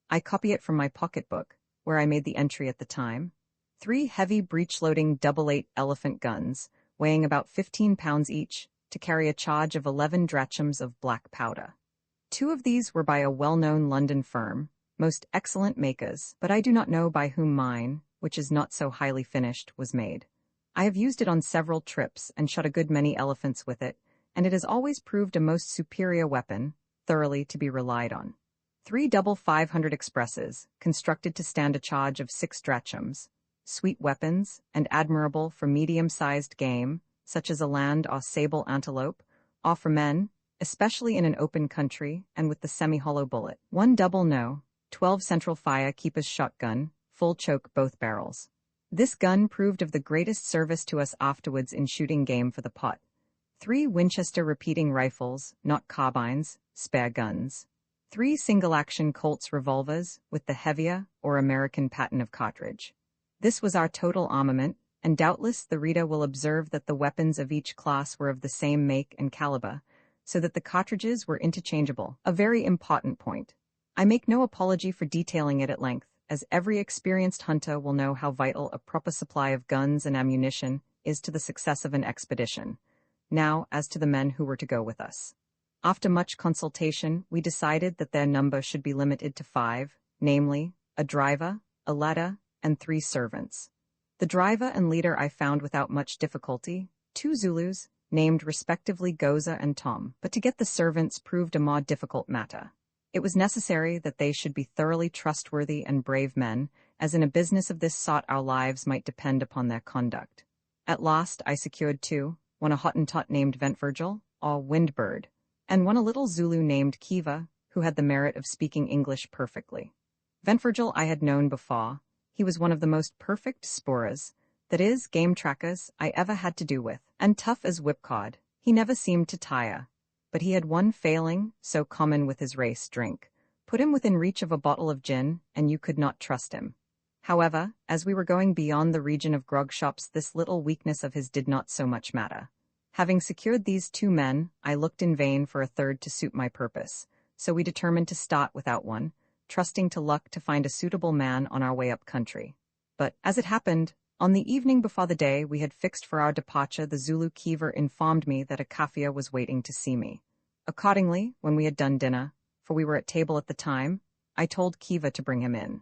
I copy it from my pocket-book, where I made the entry at the time. 3 heavy breech-loading double-8 elephant guns, weighing about 15 pounds each, to carry a charge of 11 drachms of black powder. 2 of these were by a well-known London firm, most excellent makers, but I do not know by whom mine, which is not so highly finished, was made. I have used it on several trips and shot a good many elephants with it, and it has always proved a most superior weapon, thoroughly to be relied on. 3 double 500 expresses, constructed to stand a charge of 6 drachms, sweet weapons, and admirable for medium-sized game, such as a land or sable antelope, or for men, especially in an open country, and with the semi-hollow bullet. 1 double no, 12 central fire keeper's shotgun, full choke both barrels. This gun proved of the greatest service to us afterwards in shooting game for the pot. 3 Winchester repeating rifles, not carbines, spare guns. 3 single-action Colt's revolvers, with the heavier, or American pattern of cartridge. This was our total armament, and doubtless the reader will observe that the weapons of each class were of the same make and caliber, so that the cartridges were interchangeable, a very important point. I make no apology for detailing it at length, as every experienced hunter will know how vital a proper supply of guns and ammunition is to the success of an expedition. Now, as to the men who were to go with us. After much consultation, we decided that their number should be limited to 5, namely, a driver, a ladder, and 3 servants. The driver and leader I found without much difficulty, 2 Zulus, named respectively Goza and Tom, but to get the servants proved a more difficult matter. It was necessary that they should be thoroughly trustworthy and brave men, as in a business of this sort our lives might depend upon their conduct. At last I secured 2, one a Hottentot named Ventvirgil, or Windbird, and one a little Zulu named Kiva, who had the merit of speaking English perfectly. Ventvirgil I had known before. He was one of the most perfect sporers, that is, game trackers, I ever had to do with, and tough as whipcord. He never seemed to tire. But he had one failing, so common with his race drink. Put him within reach of a bottle of gin, and you could not trust him. However, as we were going beyond the region of grog shops, this little weakness of his did not so much matter. Having secured these 2 men, I looked in vain for a third to suit my purpose, so we determined to start without one, trusting to luck to find a suitable man on our way up country. But, as it happened, on the evening before the day we had fixed for our departure, the Zulu Kiva informed me that a Kaffia was waiting to see me. Accordingly, when we had done dinner, for we were at table at the time, I told Kiva to bring him in.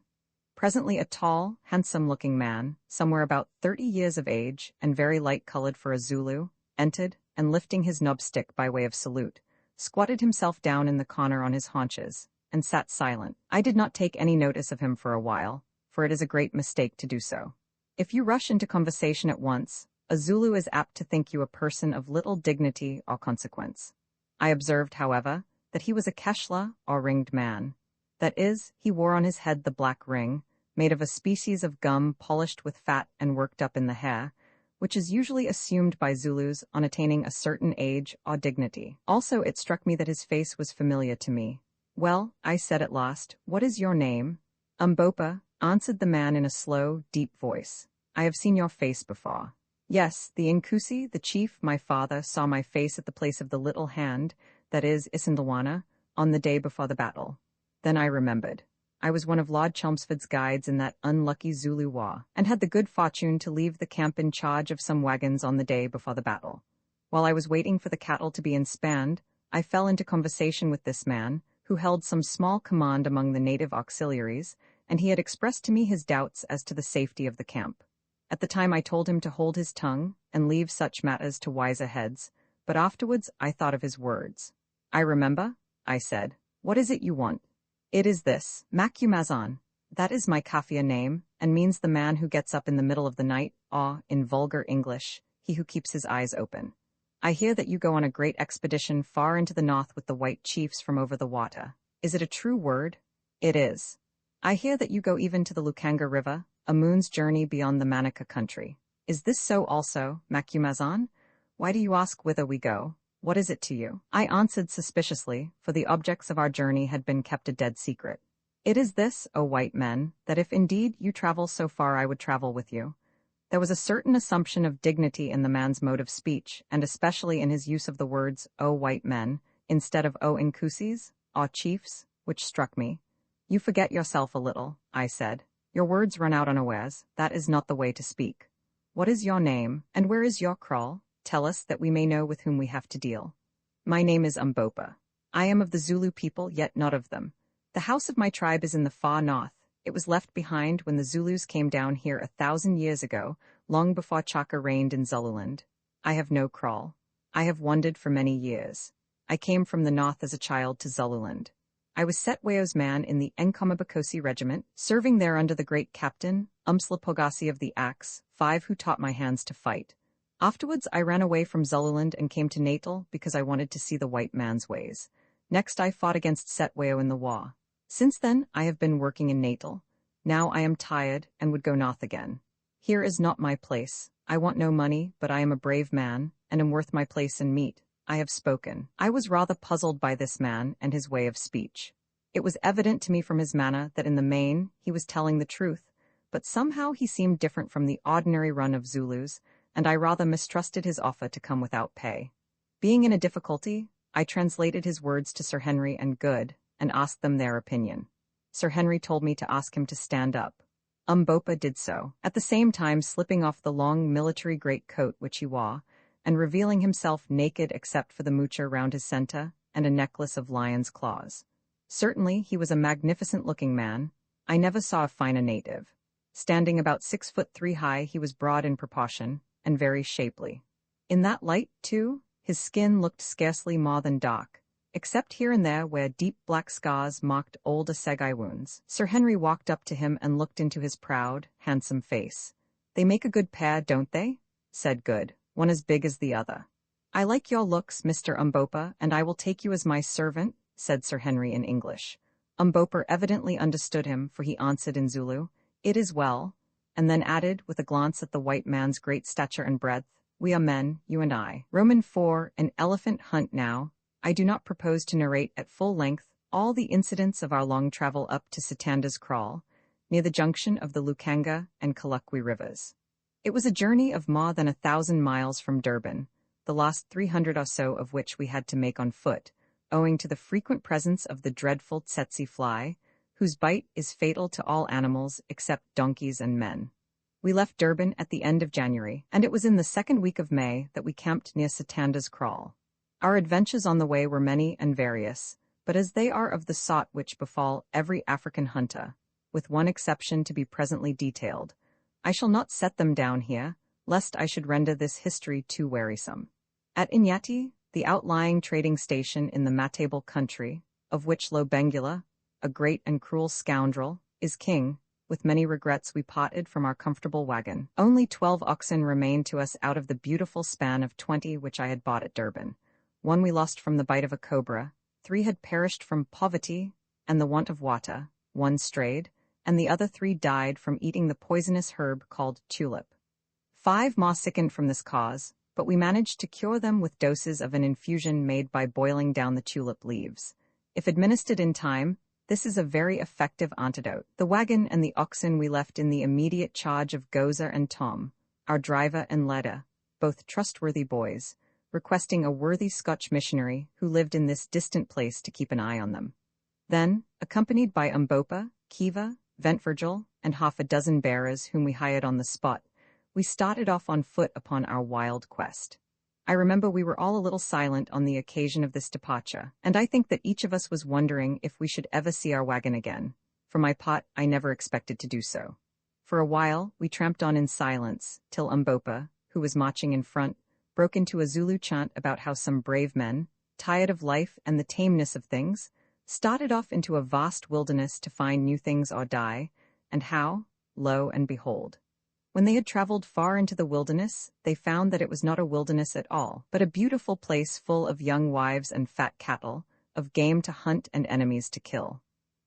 Presently a tall, handsome-looking man, somewhere about 30 years of age and very light-colored for a Zulu, entered, and lifting his knob-stick by way of salute, squatted himself down in the corner on his haunches, and sat silent. I did not take any notice of him for a while, for it is a great mistake to do so. If you rush into conversation at once, a Zulu is apt to think you a person of little dignity or consequence. I observed, however, that he was a keshla, or ringed man. That is, he wore on his head the black ring, made of a species of gum polished with fat and worked up in the hair, which is usually assumed by Zulus on attaining a certain age or dignity. Also, it struck me that his face was familiar to me. "Well," I said at last, "what is your name?" "Umbopa," answered the man in a slow, deep voice. "I have seen your face before." Yes, the Inkusi, the chief, my father, saw my face at the place of the little hand, that is, Isandlwana, on the day before the battle. Then I remembered. I was one of Lord Chelmsford's guides in that unlucky Zulu war, and had the good fortune to leave the camp in charge of some wagons on the day before the battle. While I was waiting for the cattle to be inspanned, I fell into conversation with this man, who held some small command among the native auxiliaries, and he had expressed to me his doubts as to the safety of the camp. At the time I told him to hold his tongue and leave such matters to wiser heads, but afterwards I thought of his words. "I remember," I said. "What is it you want?" "It is this, Macumazon. That is my Kafia name, and means the man who gets up in the middle of the night, or, in vulgar English, he who keeps his eyes open. I hear that you go on a great expedition far into the north with the white chiefs from over the water. Is it a true word?" "It is." "I hear that you go even to the Lukanga River, a moon's journey beyond the Manaka country. Is this so also, Macumazon? Why do you ask whither we go? What is it to you?" I answered suspiciously, for the objects of our journey had been kept a dead secret. "It is this, O white men, that if indeed you travel so far I would travel with you." There was a certain assumption of dignity in the man's mode of speech, and especially in his use of the words, "O white men," instead of "O Inkusis," or chiefs, which struck me. "You forget yourself a little," I said. "Your words run out unawares. That is not the way to speak. What is your name, and where is your kraal? Tell us, that we may know with whom we have to deal." "My name is Umbopa. I am of the Zulu people, yet not of them. The house of my tribe is in the far north. It was left behind when the Zulus came down here 1,000 years ago, long before Chaka reigned in Zululand. I have no kraal. I have wandered for many years. I came from the north as a child to Zululand. I was Setwayo's man in the Nkomabakosi regiment, serving there under the great captain, Umslapogasi of the Axe, 5 who taught my hands to fight. Afterwards I ran away from Zululand and came to Natal because I wanted to see the white man's ways. Next I fought against Setwayo in the war. Since then I have been working in Natal. Now I am tired and would go north again. Here is not my place. I want no money, but I am a brave man, and am worth my place in meat. I have spoken." I was rather puzzled by this man and his way of speech. It was evident to me from his manner that in the main he was telling the truth, but somehow he seemed different from the ordinary run of Zulus, and I rather mistrusted his offer to come without pay. Being in a difficulty, I translated his words to Sir Henry and Good, and asked them their opinion. Sir Henry told me to ask him to stand up. Umbopa did so, at the same time slipping off the long military greatcoat which he wore, and revealing himself naked except for the moocher round his centre and a necklace of lion's claws. Certainly he was a magnificent-looking man. I never saw a finer native. Standing about 6'3" high, he was broad in proportion, and very shapely. In that light, too, his skin looked scarcely more than dark, except here and there where deep black scars marked old assegai wounds. Sir Henry walked up to him and looked into his proud, handsome face. "They make a good pair, don't they?" said Good. "One as big as the other." "I like your looks, Mr. Umbopa, and I will take you as my servant," said Sir Henry in English. Umbopa evidently understood him, for he answered in Zulu, "It is well," and then added, with a glance at the white man's great stature and breadth, "We are men, you and I." Roman 4, an elephant hunt now. I do not propose to narrate at full length all the incidents of our long travel up to Sitanda's Kraal, near the junction of the Lukanga and Kalukwi rivers. It was a journey of more than 1,000 miles from Durban, the last 300 or so of which we had to make on foot, owing to the frequent presence of the dreadful tsetse fly, whose bite is fatal to all animals except donkeys and men. We left Durban at the end of January, and it was in the second week of May that we camped near Sitanda's Kraal. Our adventures on the way were many and various, but as they are of the sort which befall every African hunter, with one exception to be presently detailed, I shall not set them down here, lest I should render this history too wearisome. At Inyati, the outlying trading station in the Matable country, of which Lobengula, a great and cruel scoundrel, is king, with many regrets we parted from our comfortable wagon. Only 12 oxen remained to us out of the beautiful span of 20 which I had bought at Durban. 1 we lost from the bite of a cobra, 3 had perished from poverty and the want of water, 1 strayed, and the other 3 died from eating the poisonous herb called tulip. 5 Ma sickened from this cause, but we managed to cure them with doses of an infusion made by boiling down the tulip leaves. If administered in time, this is a very effective antidote. The wagon and the oxen we left in the immediate charge of Gozer and Tom, our driver and leader, both trustworthy boys, requesting a worthy Scotch missionary who lived in this distant place to keep an eye on them. Then, accompanied by Umbopa, Kiva, Ventvirgil, and half a dozen bearers whom we hired on the spot, we started off on foot upon our wild quest. I remember we were all a little silent on the occasion of this departure, and I think that each of us was wondering if we should ever see our wagon again. For my part, I never expected to do so. For a while, we tramped on in silence, till Umbopa, who was marching in front, broke into a Zulu chant about how some brave men, tired of life and the tameness of things, started off into a vast wilderness to find new things or die, and how, lo and behold, when they had traveled far into the wilderness, they found that it was not a wilderness at all, but a beautiful place full of young wives and fat cattle, of game to hunt and enemies to kill.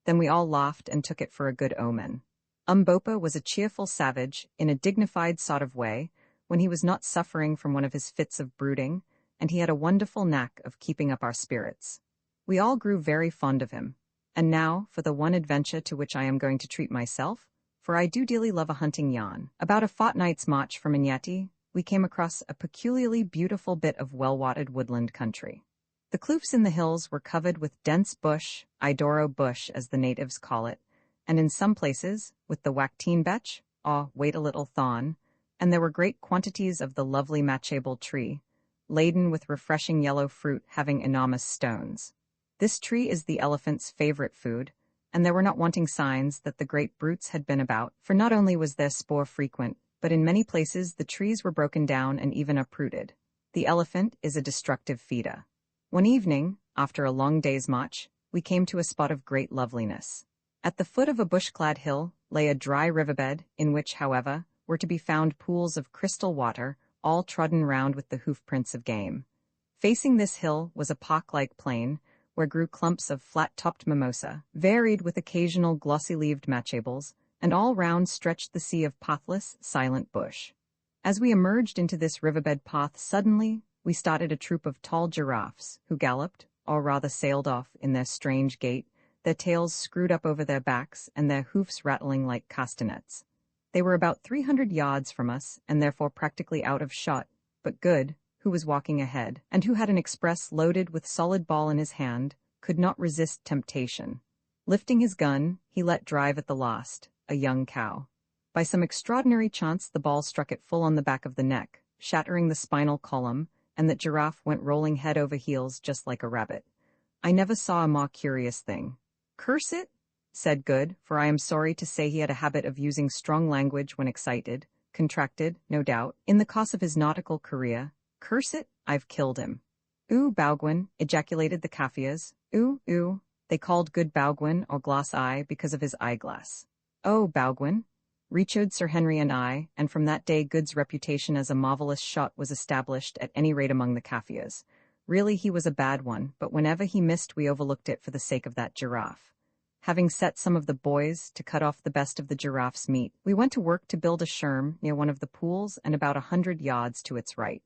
Then we all laughed and took it for a good omen. Umbopa was a cheerful savage, in a dignified sort of way, when he was not suffering from one of his fits of brooding, and he had a wonderful knack of keeping up our spirits. We all grew very fond of him. And now, for the one adventure to which I am going to treat myself, for I do dearly love a hunting yarn. About a fortnight's march from Inyati, we came across a peculiarly beautiful bit of well-watered woodland country. The kloofs in the hills were covered with dense bush, idoro bush as the natives call it, and in some places, with the wacteen betch, or wait a little thorn, and there were great quantities of the lovely matchable tree, laden with refreshing yellow fruit having enormous stones. This tree is the elephant's favorite food, and there were not wanting signs that the great brutes had been about, for not only was their spoor frequent, but in many places the trees were broken down and even uprooted. The elephant is a destructive feeder. One evening, after a long day's march, we came to a spot of great loveliness. At the foot of a bush-clad hill lay a dry riverbed, in which, however, were to be found pools of crystal water, all trodden round with the hoof-prints of game. Facing this hill was a park-like plain, where grew clumps of flat-topped mimosa, varied with occasional glossy-leaved matchables, and all round stretched the sea of pathless, silent bush. As we emerged into this riverbed path suddenly, we started a troop of tall giraffes, who galloped, or rather sailed off in their strange gait, their tails screwed up over their backs and their hoofs rattling like castanets. They were about 300 yards from us, and therefore practically out of shot, but Good, who was walking ahead, and who had an express loaded with solid ball in his hand, could not resist temptation. Lifting his gun, he let drive at the last, a young cow. By some extraordinary chance the ball struck it full on the back of the neck, shattering the spinal column, and that giraffe went rolling head over heels just like a rabbit. I never saw a more curious thing. "Curse it," said Good, for I am sorry to say he had a habit of using strong language when excited, contracted, no doubt, in the course of his nautical career. "Curse it, I've killed him." "Ooh, Bowgwin," ejaculated the Kaffirs. "Ooh, ooh." They called Good Bowgwin or Glass Eye because of his eyeglass. "Oh, Bowgwin," rechoed Sir Henry and I, and from that day Good's reputation as a marvelous shot was established at any rate among the Kaffirs. Really he was a bad one, but whenever he missed we overlooked it for the sake of that giraffe. Having set some of the boys to cut off the best of the giraffe's meat, we went to work to build a sherm near one of the pools and about 100 yards to its right.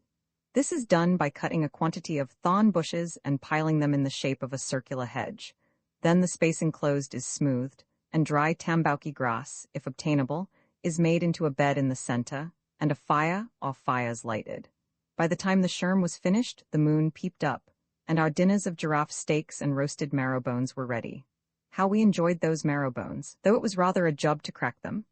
This is done by cutting a quantity of thorn bushes and piling them in the shape of a circular hedge. Then the space enclosed is smoothed, and dry tambouki grass, if obtainable, is made into a bed in the center, and a fire or fires lighted. By the time the sherm was finished, the moon peeped up, and our dinners of giraffe steaks and roasted marrow bones were ready. How we enjoyed those marrow bones, though it was rather a job to crack them.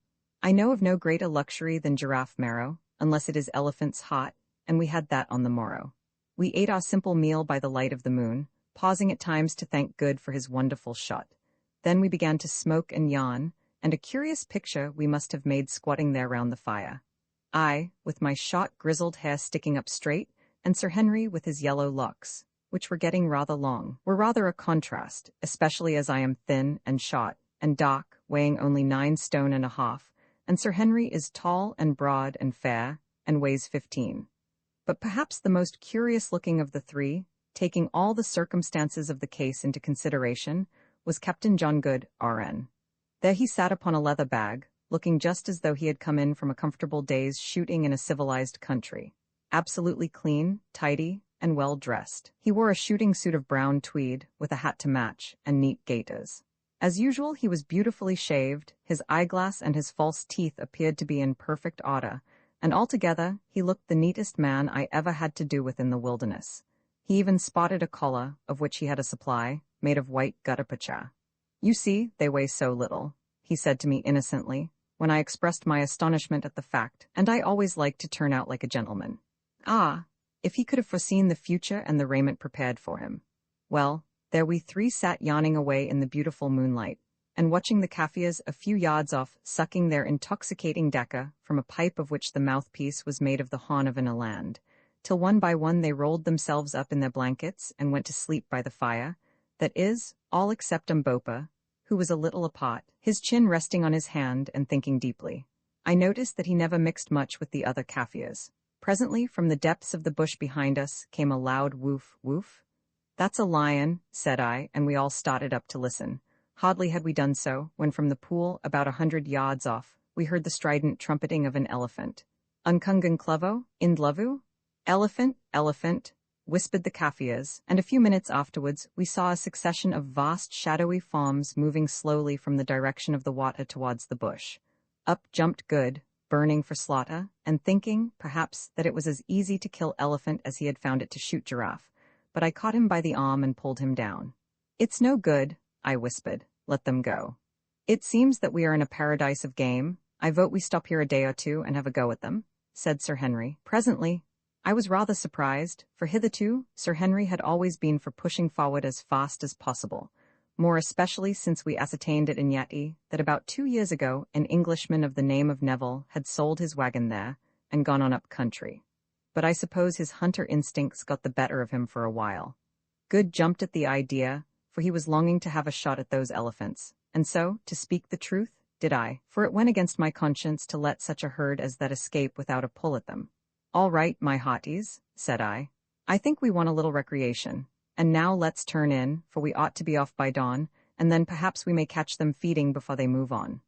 I know of no greater luxury than giraffe marrow, unless it is elephant's hot, and we had that on the morrow. We ate our simple meal by the light of the moon, pausing at times to thank Good for his wonderful shot. Then we began to smoke and yawn, and a curious picture we must have made squatting there round the fire. I, with my short grizzled hair sticking up straight, and Sir Henry with his yellow locks, which were getting rather long, were rather a contrast, especially as I am thin and short, and dark, weighing only 9 stone and a half, and Sir Henry is tall and broad and fair, and weighs 15. But perhaps the most curious-looking of the three, taking all the circumstances of the case into consideration, was Captain John Good, R.N. There he sat upon a leather bag, looking just as though he had come in from a comfortable day's shooting in a civilized country. Absolutely clean, tidy, and well-dressed. He wore a shooting suit of brown tweed, with a hat to match, and neat gaiters. As usual, he was beautifully shaved, his eyeglass and his false teeth appeared to be in perfect order, and altogether he looked the neatest man I ever had to do with in the wilderness. He even spotted a collar, of which he had a supply, made of white gutta-percha. "You see, they weigh so little," he said to me innocently, when I expressed my astonishment at the fact, and I always liked to turn out like a gentleman. Ah, if he could have foreseen the future and the raiment prepared for him. Well, there we three sat yawning away in the beautiful moonlight, and watching the Kaffirs a few yards off sucking their intoxicating dacca from a pipe of which the mouthpiece was made of the horn of an eland, till one by one they rolled themselves up in their blankets and went to sleep by the fire, that is, all except Umbopa, who was a little apart, his chin resting on his hand and thinking deeply. I noticed that he never mixed much with the other Kaffirs. Presently, from the depths of the bush behind us, came a loud woof, woof. "That's a lion," said I, and we all started up to listen. Hardly had we done so, when from the pool, about 100 yards off, we heard the strident trumpeting of an elephant. "Unkungan Clovo, Indlavu?" "Elephant, elephant," whispered the Kaffirs, and a few minutes afterwards we saw a succession of vast shadowy forms moving slowly from the direction of the water towards the bush. Up jumped Good, burning for slaughter, and thinking, perhaps, that it was as easy to kill elephant as he had found it to shoot giraffe, but I caught him by the arm and pulled him down. "It's no good," I whispered. "Let them go. It seems that we are in a paradise of game. I vote we stop here a day or two and have a go at them," said Sir Henry. Presently, I was rather surprised, for hitherto Sir Henry had always been for pushing forward as fast as possible, more especially since we ascertained at Inyati that about 2 years ago an Englishman of the name of Neville had sold his wagon there and gone on up country. But I suppose his hunter instincts got the better of him for a while. Good jumped at the idea, for he was longing to have a shot at those elephants, and so, to speak the truth, did I, for it went against my conscience to let such a herd as that escape without a pull at them. "All right, my hotties," said I. "I think we want a little recreation. And now let's turn in, for we ought to be off by dawn, and then perhaps we may catch them feeding before they move on."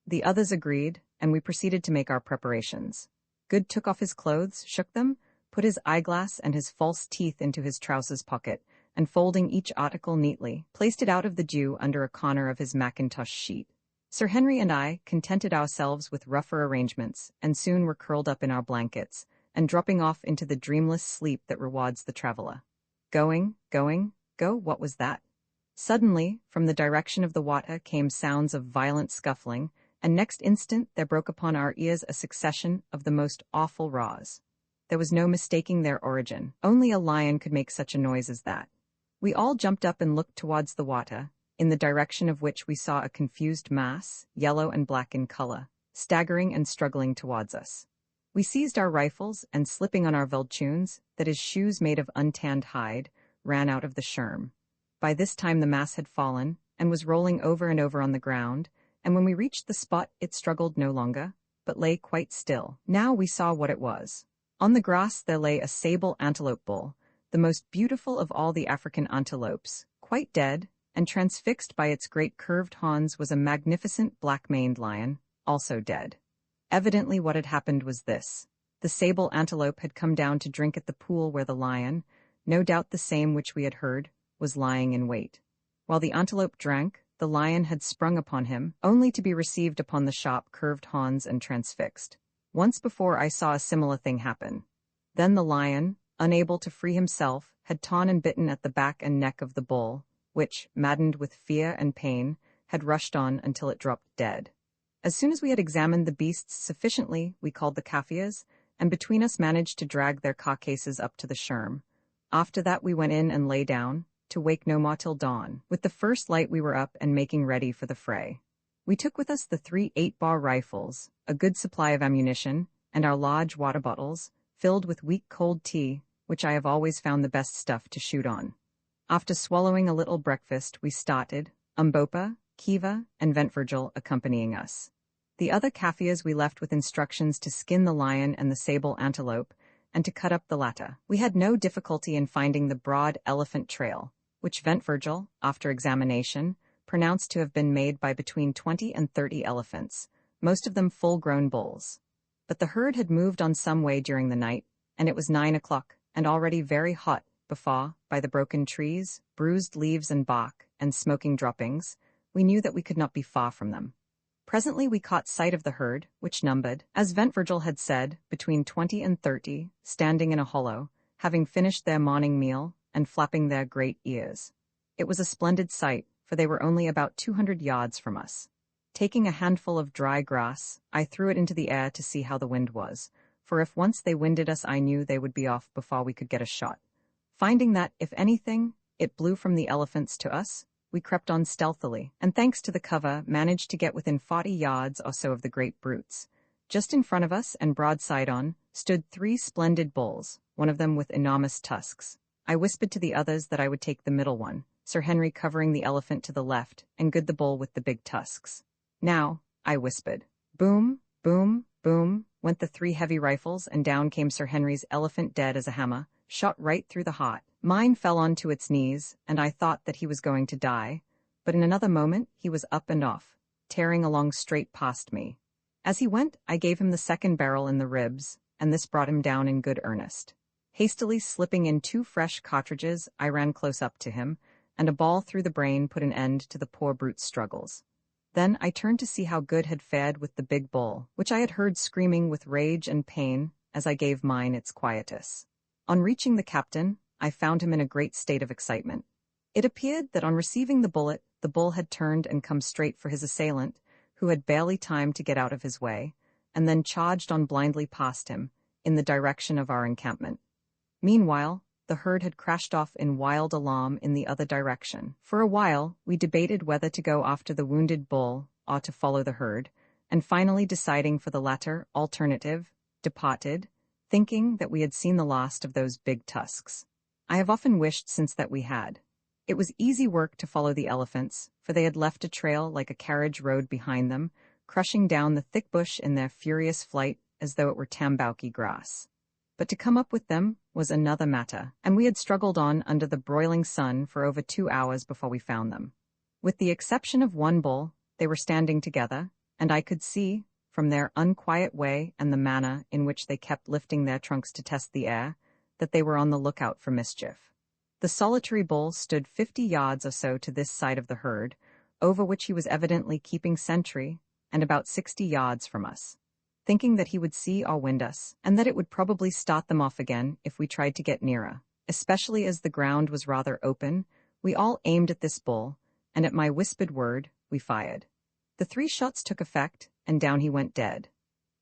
The others agreed, and we proceeded to make our preparations. Good took off his clothes, shook them, put his eyeglass and his false teeth into his trousers pocket, and folding each article neatly, placed it out of the dew under a corner of his mackintosh sheet. Sir Henry and I contented ourselves with rougher arrangements, and soon were curled up in our blankets, and dropping off into the dreamless sleep that rewards the traveler. Going, go, what was that? Suddenly, from the direction of the water came sounds of violent scuffling, and next instant there broke upon our ears a succession of the most awful roars. There was no mistaking their origin. Only a lion could make such a noise as that. We all jumped up and looked towards the water, in the direction of which we saw a confused mass, yellow and black in color, staggering and struggling towards us. We seized our rifles and, slipping on our veltunes, that is, shoes made of untanned hide, ran out of the sherm. By this time the mass had fallen, and was rolling over and over on the ground, and when we reached the spot it struggled no longer, but lay quite still. Now we saw what it was. On the grass there lay a sable antelope bull, the most beautiful of all the African antelopes, quite dead, and transfixed by its great curved horns was a magnificent black-maned lion, also dead. Evidently what had happened was this. The sable antelope had come down to drink at the pool where the lion, no doubt the same which we had heard, was lying in wait. While the antelope drank, the lion had sprung upon him, only to be received upon the sharp curved horns and transfixed. Once before I saw a similar thing happen. Then the lion, unable to free himself, had torn and bitten at the back and neck of the bull, which, maddened with fear and pain, had rushed on until it dropped dead. As soon as we had examined the beasts sufficiently, we called the Kaffirs, and between us managed to drag their carcasses up to the sherm. After that we went in and lay down, to wake no more till dawn. With the first light we were up and making ready for the fray. We took with us the 3 8-bar rifles, a good supply of ammunition, and our large water bottles, filled with weak cold tea, which I have always found the best stuff to shoot on. After swallowing a little breakfast, we started, Umbopa, Kiva, and Ventvirgil accompanying us. The other Kaffirs we left with instructions to skin the lion and the sable antelope, and to cut up the latter. We had no difficulty in finding the broad elephant trail, which Ventvirgil, after examination, pronounced to have been made by between 20 and 30 elephants, most of them full-grown bulls. But the herd had moved on some way during the night, and it was 9 o'clock, and already very hot, before, by the broken trees, bruised leaves and bark, and smoking droppings, we knew that we could not be far from them. Presently we caught sight of the herd, which numbered, as Virgil had said, between 20 and 30, standing in a hollow, having finished their morning meal, and flapping their great ears. It was a splendid sight, for they were only about 200 yards from us. Taking a handful of dry grass, I threw it into the air to see how the wind was, for if once they winded us I knew they would be off before we could get a shot. Finding that, if anything, it blew from the elephants to us, we crept on stealthily, and thanks to the cover, managed to get within 40 yards or so of the great brutes. Just in front of us, and broadside on, stood 3 splendid bulls, one of them with enormous tusks. I whispered to the others that I would take the middle one, Sir Henry covering the elephant to the left, and Good the bull with the big tusks. Now, I whispered. Boom, boom, boom, went the 3 heavy rifles, and down came Sir Henry's elephant dead as a hammer, shot right through the heart. Mine fell onto its knees, and I thought that he was going to die, but in another moment he was up and off, tearing along straight past me. As he went, I gave him the second barrel in the ribs, and this brought him down in good earnest. Hastily slipping in 2 fresh cartridges, I ran close up to him, and a ball through the brain put an end to the poor brute's struggles. Then I turned to see how Good had fared with the big bull, which I had heard screaming with rage and pain as I gave mine its quietus. On reaching the captain, I found him in a great state of excitement. It appeared that on receiving the bullet, the bull had turned and come straight for his assailant, who had barely time to get out of his way, and then charged on blindly past him, in the direction of our encampment. Meanwhile, the herd had crashed off in wild alarm in the other direction. For a while, we debated whether to go after the wounded bull or to follow the herd, and finally deciding for the latter alternative, departed, thinking that we had seen the last of those big tusks. I have often wished since that we had. It was easy work to follow the elephants, for they had left a trail like a carriage road behind them, crushing down the thick bush in their furious flight as though it were tambouki grass. But to come up with them was another matter, and we had struggled on under the broiling sun for over 2 hours before we found them. With the exception of one bull, they were standing together, and I could see, from their unquiet way and the manner in which they kept lifting their trunks to test the air, that they were on the lookout for mischief. The solitary bull stood 50 yards or so to this side of the herd, over which he was evidently keeping sentry, and about 60 yards from us. Thinking that he would see or wind us, and that it would probably start them off again if we tried to get nearer, especially as the ground was rather open, we all aimed at this bull, and at my whispered word, we fired. The 3 shots took effect, and down he went dead.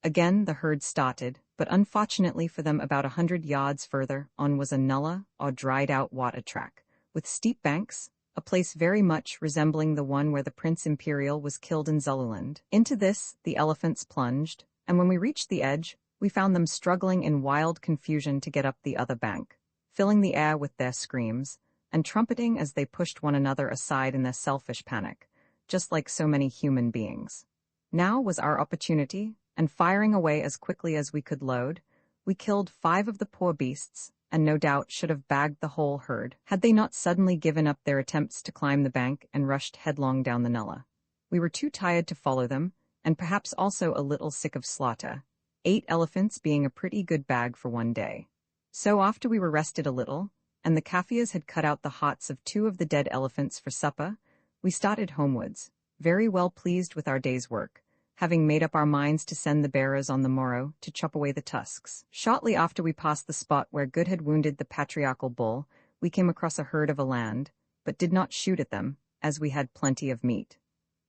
Again the herd started, but unfortunately for them about 100 yards further on was a nullah or dried-out water track, with steep banks, a place very much resembling the one where the Prince Imperial was killed in Zululand. Into this the elephants plunged, and when we reached the edge, we found them struggling in wild confusion to get up the other bank, filling the air with their screams, and trumpeting as they pushed one another aside in their selfish panic, just like so many human beings. Now was our opportunity, and firing away as quickly as we could load, we killed 5 of the poor beasts, and no doubt should have bagged the whole herd, had they not suddenly given up their attempts to climb the bank and rushed headlong down the nullah. We were too tired to follow them, and perhaps also a little sick of slaughter, 8 elephants being a pretty good bag for one day. So after we were rested a little, and the Kaffirs had cut out the hearts of 2 of the dead elephants for supper, we started homewards, very well pleased with our day's work, having made up our minds to send the bearers on the morrow to chop away the tusks. Shortly after we passed the spot where Good had wounded the patriarchal bull, we came across a herd of eland, but did not shoot at them, as we had plenty of meat.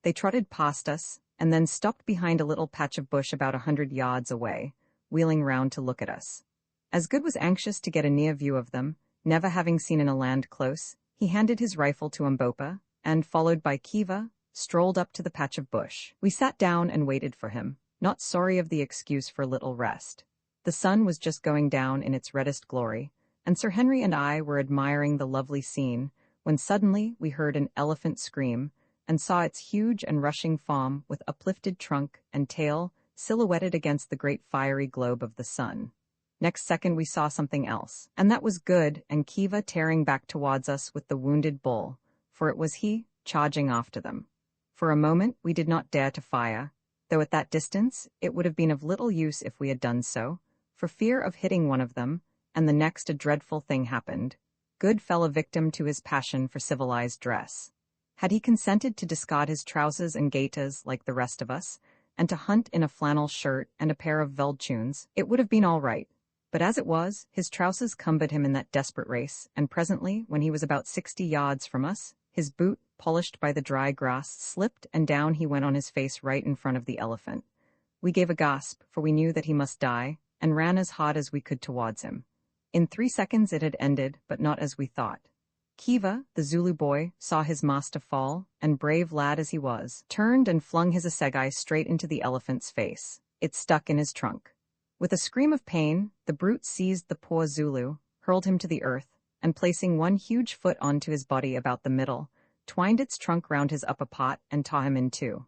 They trotted past us, and then stopped behind a little patch of bush about 100 yards away, wheeling round to look at us. As Good was anxious to get a near view of them, never having seen an eland close, he handed his rifle to Mbopa, and, followed by Kiva, strolled up to the patch of bush. We sat down and waited for him, not sorry of the excuse for a little rest. The sun was just going down in its reddest glory, and Sir Henry and I were admiring the lovely scene, when suddenly we heard an elephant scream, and saw its huge and rushing form with uplifted trunk and tail silhouetted against the great fiery globe of the sun. Next second we saw something else, and that was Good and Kiva tearing back towards us with the wounded bull, for it was he, charging after them. For a moment we did not dare to fire, though at that distance it would have been of little use if we had done so, for fear of hitting one of them, and the next a dreadful thing happened. Good fell a victim to his passion for civilized dress. Had he consented to discard his trousers and gaiters like the rest of us, and to hunt in a flannel shirt and a pair of veldtunes, it would have been all right. But as it was, his trousers cumbered him in that desperate race, and presently, when he was about 60 yards from us, his boot, polished by the dry grass, slipped, and down he went on his face right in front of the elephant. We gave a gasp, for we knew that he must die, and ran as hard as we could towards him. In 3 seconds it had ended, but not as we thought. Kiva, the Zulu boy, saw his master fall, and brave lad as he was, turned and flung his assegai straight into the elephant's face. It stuck in his trunk. With a scream of pain, the brute seized the poor Zulu, hurled him to the earth, and placing one huge foot onto his body about the middle, twined its trunk round his upper part and tore him in two.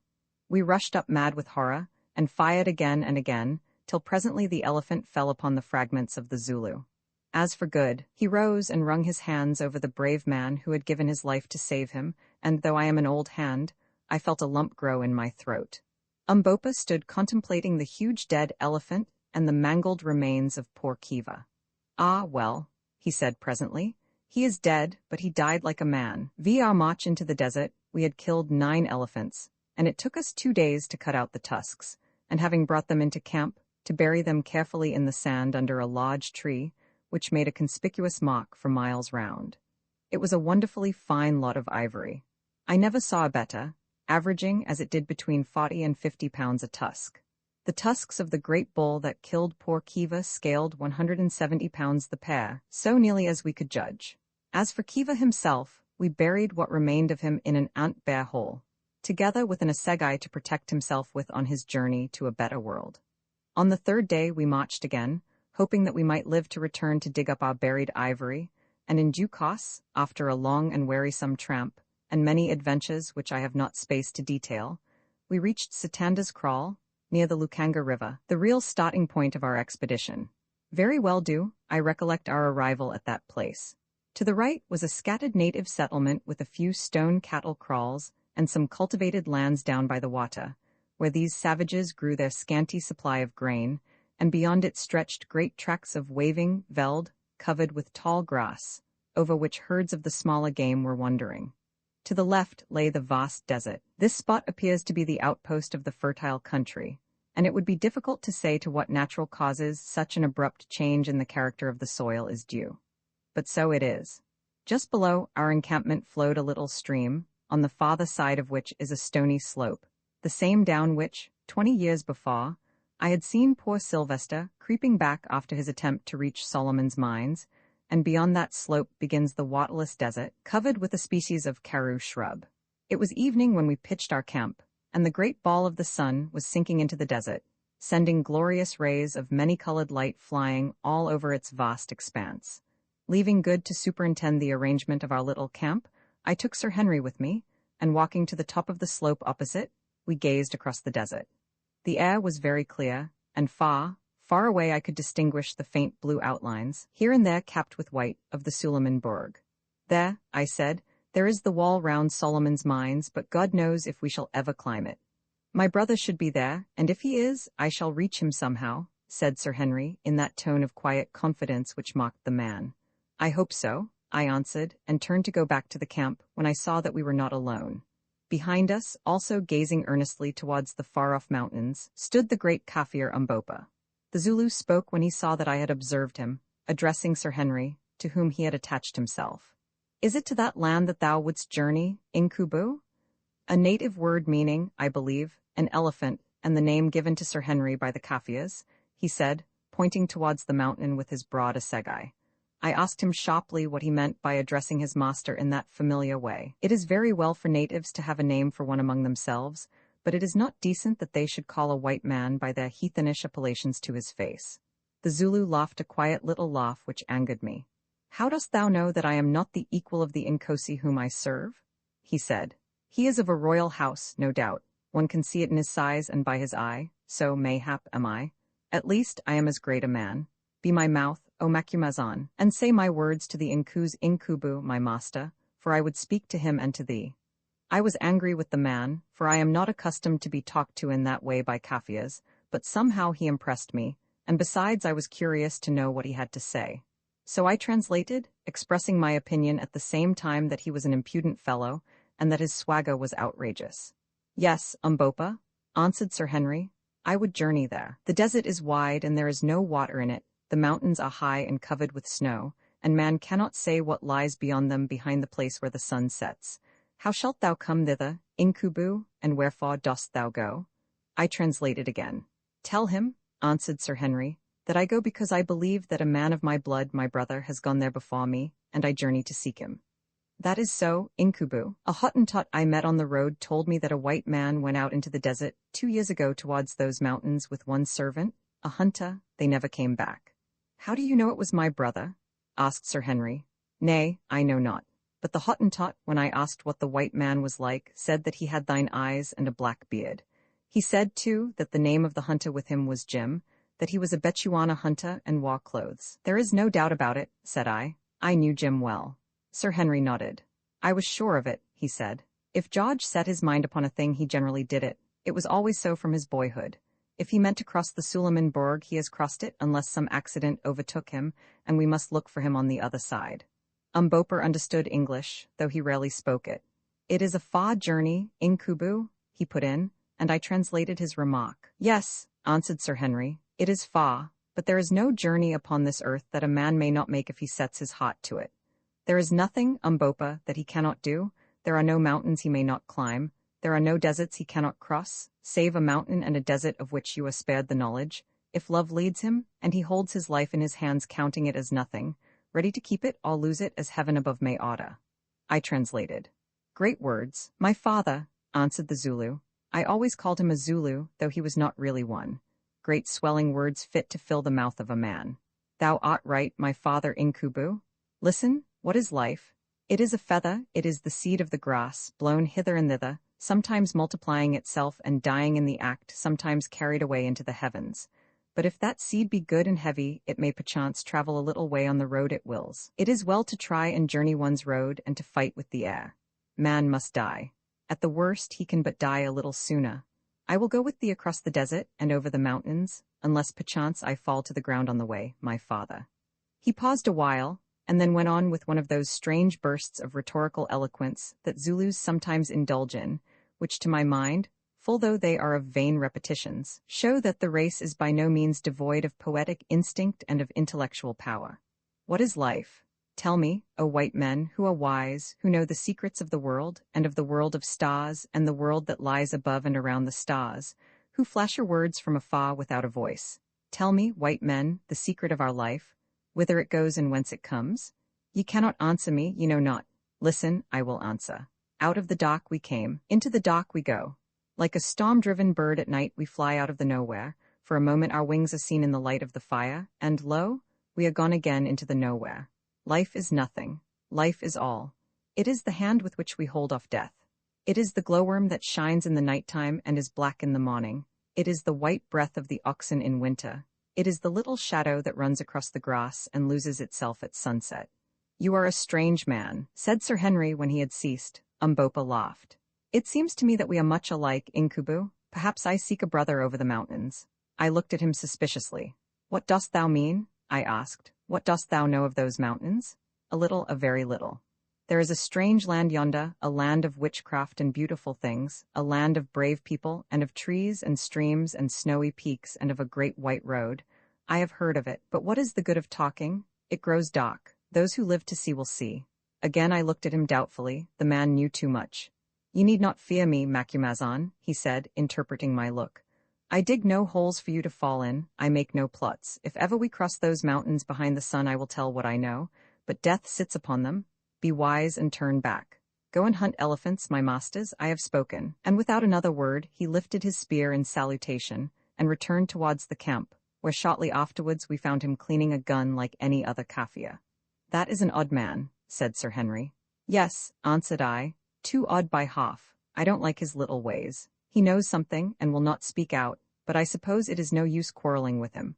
We rushed up mad with horror, and fired again and again, till presently the elephant fell upon the fragments of the Zulu. As for Good, he rose and wrung his hands over the brave man who had given his life to save him, and though I am an old hand, I felt a lump grow in my throat. Umbopa stood contemplating the huge dead elephant and the mangled remains of poor Kiva. "Ah, well," he said presently, "he is dead, but he died like a man. Via our march into the desert, we had killed 9 elephants, and it took us 2 days to cut out the tusks, and having brought them into camp, to bury them carefully in the sand under a large tree, which made a conspicuous mark for miles round. It was a wonderfully fine lot of ivory. I never saw a better, averaging as it did between 40 and 50 pounds a tusk. The tusks of the great bull that killed poor Kiva scaled 170 pounds the pair, so nearly as we could judge. As for Kiva himself, we buried what remained of him in an ant-bear hole, together with an assegai to protect himself with on his journey to a better world. On the 3rd day we marched again, hoping that we might live to return to dig up our buried ivory, and in due course, after a long and wearisome tramp, and many adventures which I have not space to detail, we reached Sitanda's Kraal, near the Lukanga River, the real starting point of our expedition. Very well do I recollect our arrival at that place. To the right was a scattered native settlement with a few stone cattle kraals and some cultivated lands down by the water, where these savages grew their scanty supply of grain, and beyond it stretched great tracts of waving veld, covered with tall grass, over which herds of the smaller game were wandering. To the left lay the vast desert. This spot appears to be the outpost of the fertile country, and it would be difficult to say to what natural causes such an abrupt change in the character of the soil is due. But so it is. Just below our encampment flowed a little stream, on the farther side of which is a stony slope, the same down which, 20 years before, I had seen poor Sylvester creeping back after his attempt to reach Solomon's mines, and beyond that slope begins the waterless desert, covered with a species of karoo shrub. It was evening when we pitched our camp, and the great ball of the sun was sinking into the desert, sending glorious rays of many-colored light flying all over its vast expanse. Leaving Good to superintend the arrangement of our little camp, I took Sir Henry with me, and walking to the top of the slope opposite, we gazed across the desert. The air was very clear, and far, far away I could distinguish the faint blue outlines, here and there capped with white, of the Suleimanburg. "There," I said, "there is the wall round Solomon's mines, but God knows if we shall ever climb it." "My brother should be there, and if he is, I shall reach him somehow," said Sir Henry, in that tone of quiet confidence which mocked the man. "I hope so," I answered, and turned to go back to the camp, when I saw that we were not alone. Behind us, also gazing earnestly towards the far-off mountains, stood the great Kaffir Umbopa. The Zulu spoke when he saw that I had observed him, addressing Sir Henry, to whom he had attached himself. "Is it to that land that thou wouldst journey, Inkubu?" A native word meaning, I believe, an elephant, and the name given to Sir Henry by the Kaffirs, he said, pointing towards the mountain with his broad assegai. I asked him sharply what he meant by addressing his master in that familiar way. It is very well for natives to have a name for one among themselves, but it is not decent that they should call a white man by their heathenish appellations to his face. The Zulu laughed a quiet little laugh which angered me. "How dost thou know that I am not the equal of the Nkosi whom I serve?" he said. "He is of a royal house, no doubt. One can see it in his size and by his eye, so mayhap am I. At least I am as great a man. Be my mouth, O Macumazan, and say my words to the Nku's Inkubu, my master, for I would speak to him and to thee." I was angry with the man, for I am not accustomed to be talked to in that way by Kafirs, but somehow he impressed me, and besides I was curious to know what he had to say. So I translated, expressing my opinion at the same time that he was an impudent fellow, and that his swagger was outrageous. Yes, Umbopa, answered Sir Henry, I would journey there. The desert is wide and there is no water in it, the mountains are high and covered with snow, and man cannot say what lies beyond them behind the place where the sun sets. How shalt thou come thither, Incubu, and wherefore dost thou go? I translated again. Tell him, answered Sir Henry, that I go because I believe that a man of my blood, my brother, has gone there before me, and I journey to seek him. That is so, Incubu. A Hottentot I met on the road told me that a white man went out into the desert 2 years ago towards those mountains with one servant, a hunter. They never came back. How do you know it was my brother? Asked Sir Henry. Nay, I know not. But the Hottentot, when I asked what the white man was like, said that he had thine eyes and a black beard. He said, too, that the name of the hunter with him was Jim, that he was a Bechuana hunter and wore clothes. There is no doubt about it, said I. I knew Jim well. Sir Henry nodded. I was sure of it, he said. If George set his mind upon a thing he generally did it. It was always so from his boyhood. If he meant to cross the Suleiman Borg, he has crossed it unless some accident overtook him, and we must look for him on the other side. Umbopa understood English, though he rarely spoke it. It is a far journey, Incubu, he put in, and I translated his remark. Yes, answered Sir Henry, it is far, but there is no journey upon this earth that a man may not make if he sets his heart to it. There is nothing, Umbopa, that he cannot do, there are no mountains he may not climb, there are no deserts he cannot cross, save a mountain and a desert of which you are spared the knowledge. If love leads him, and he holds his life in his hands counting it as nothing, ready to keep it or lose it as heaven above may order. I translated. Great words, my father, answered the Zulu. I always called him a Zulu, though he was not really one. Great swelling words fit to fill the mouth of a man. Thou art right, my father Incubu. Listen, what is life? It is a feather, it is the seed of the grass, blown hither and thither, sometimes multiplying itself and dying in the act, sometimes carried away into the heavens. But if that seed be good and heavy, it may perchance travel a little way on the road it wills. It is well to try and journey one's road and to fight with the air. Man must die. At the worst he can but die a little sooner. I will go with thee across the desert and over the mountains, unless perchance I fall to the ground on the way, my father. He paused a while, and then went on with one of those strange bursts of rhetorical eloquence that Zulus sometimes indulge in, which to my mind, full though they are of vain repetitions, show that the race is by no means devoid of poetic instinct and of intellectual power. What is life? Tell me, O white men, who are wise, who know the secrets of the world, and of the world of stars, and the world that lies above and around the stars, who flash your words from afar without a voice. Tell me, white men, the secret of our life, whither it goes and whence it comes? Ye cannot answer me, ye know not. Listen, I will answer. Out of the dark we came, into the dark we go. Like a storm-driven bird at night we fly out of the nowhere. For a moment our wings are seen in the light of the fire, and lo, we are gone again into the nowhere. Life is nothing. Life is all. It is the hand with which we hold off death. It is the glowworm that shines in the nighttime and is black in the morning. It is the white breath of the oxen in winter. It is the little shadow that runs across the grass and loses itself at sunset. You are a strange man, said Sir Henry when he had ceased. Umbopa laughed. It seems to me that we are much alike, Incubu. Perhaps I seek a brother over the mountains. I looked at him suspiciously. What dost thou mean? I asked. What dost thou know of those mountains? A little, a very little. There is a strange land yonder, a land of witchcraft and beautiful things, a land of brave people, and of trees and streams and snowy peaks and of a great white road. I have heard of it, but what is the good of talking? It grows dark. Those who live to see will see. Again I looked at him doubtfully. The man knew too much. You need not fear me, Macumazahn, he said, interpreting my look. I dig no holes for you to fall in, I make no plots. If ever we cross those mountains behind the sun I will tell what I know, but death sits upon them. Be wise and turn back. Go and hunt elephants, my masters, I have spoken. And without another word, he lifted his spear in salutation, and returned towards the camp, where shortly afterwards we found him cleaning a gun like any other Kaffir. That is an odd man, said Sir Henry. Yes, answered I, too odd by half. I don't like his little ways. He knows something, and will not speak out, but I suppose it is no use quarreling with him.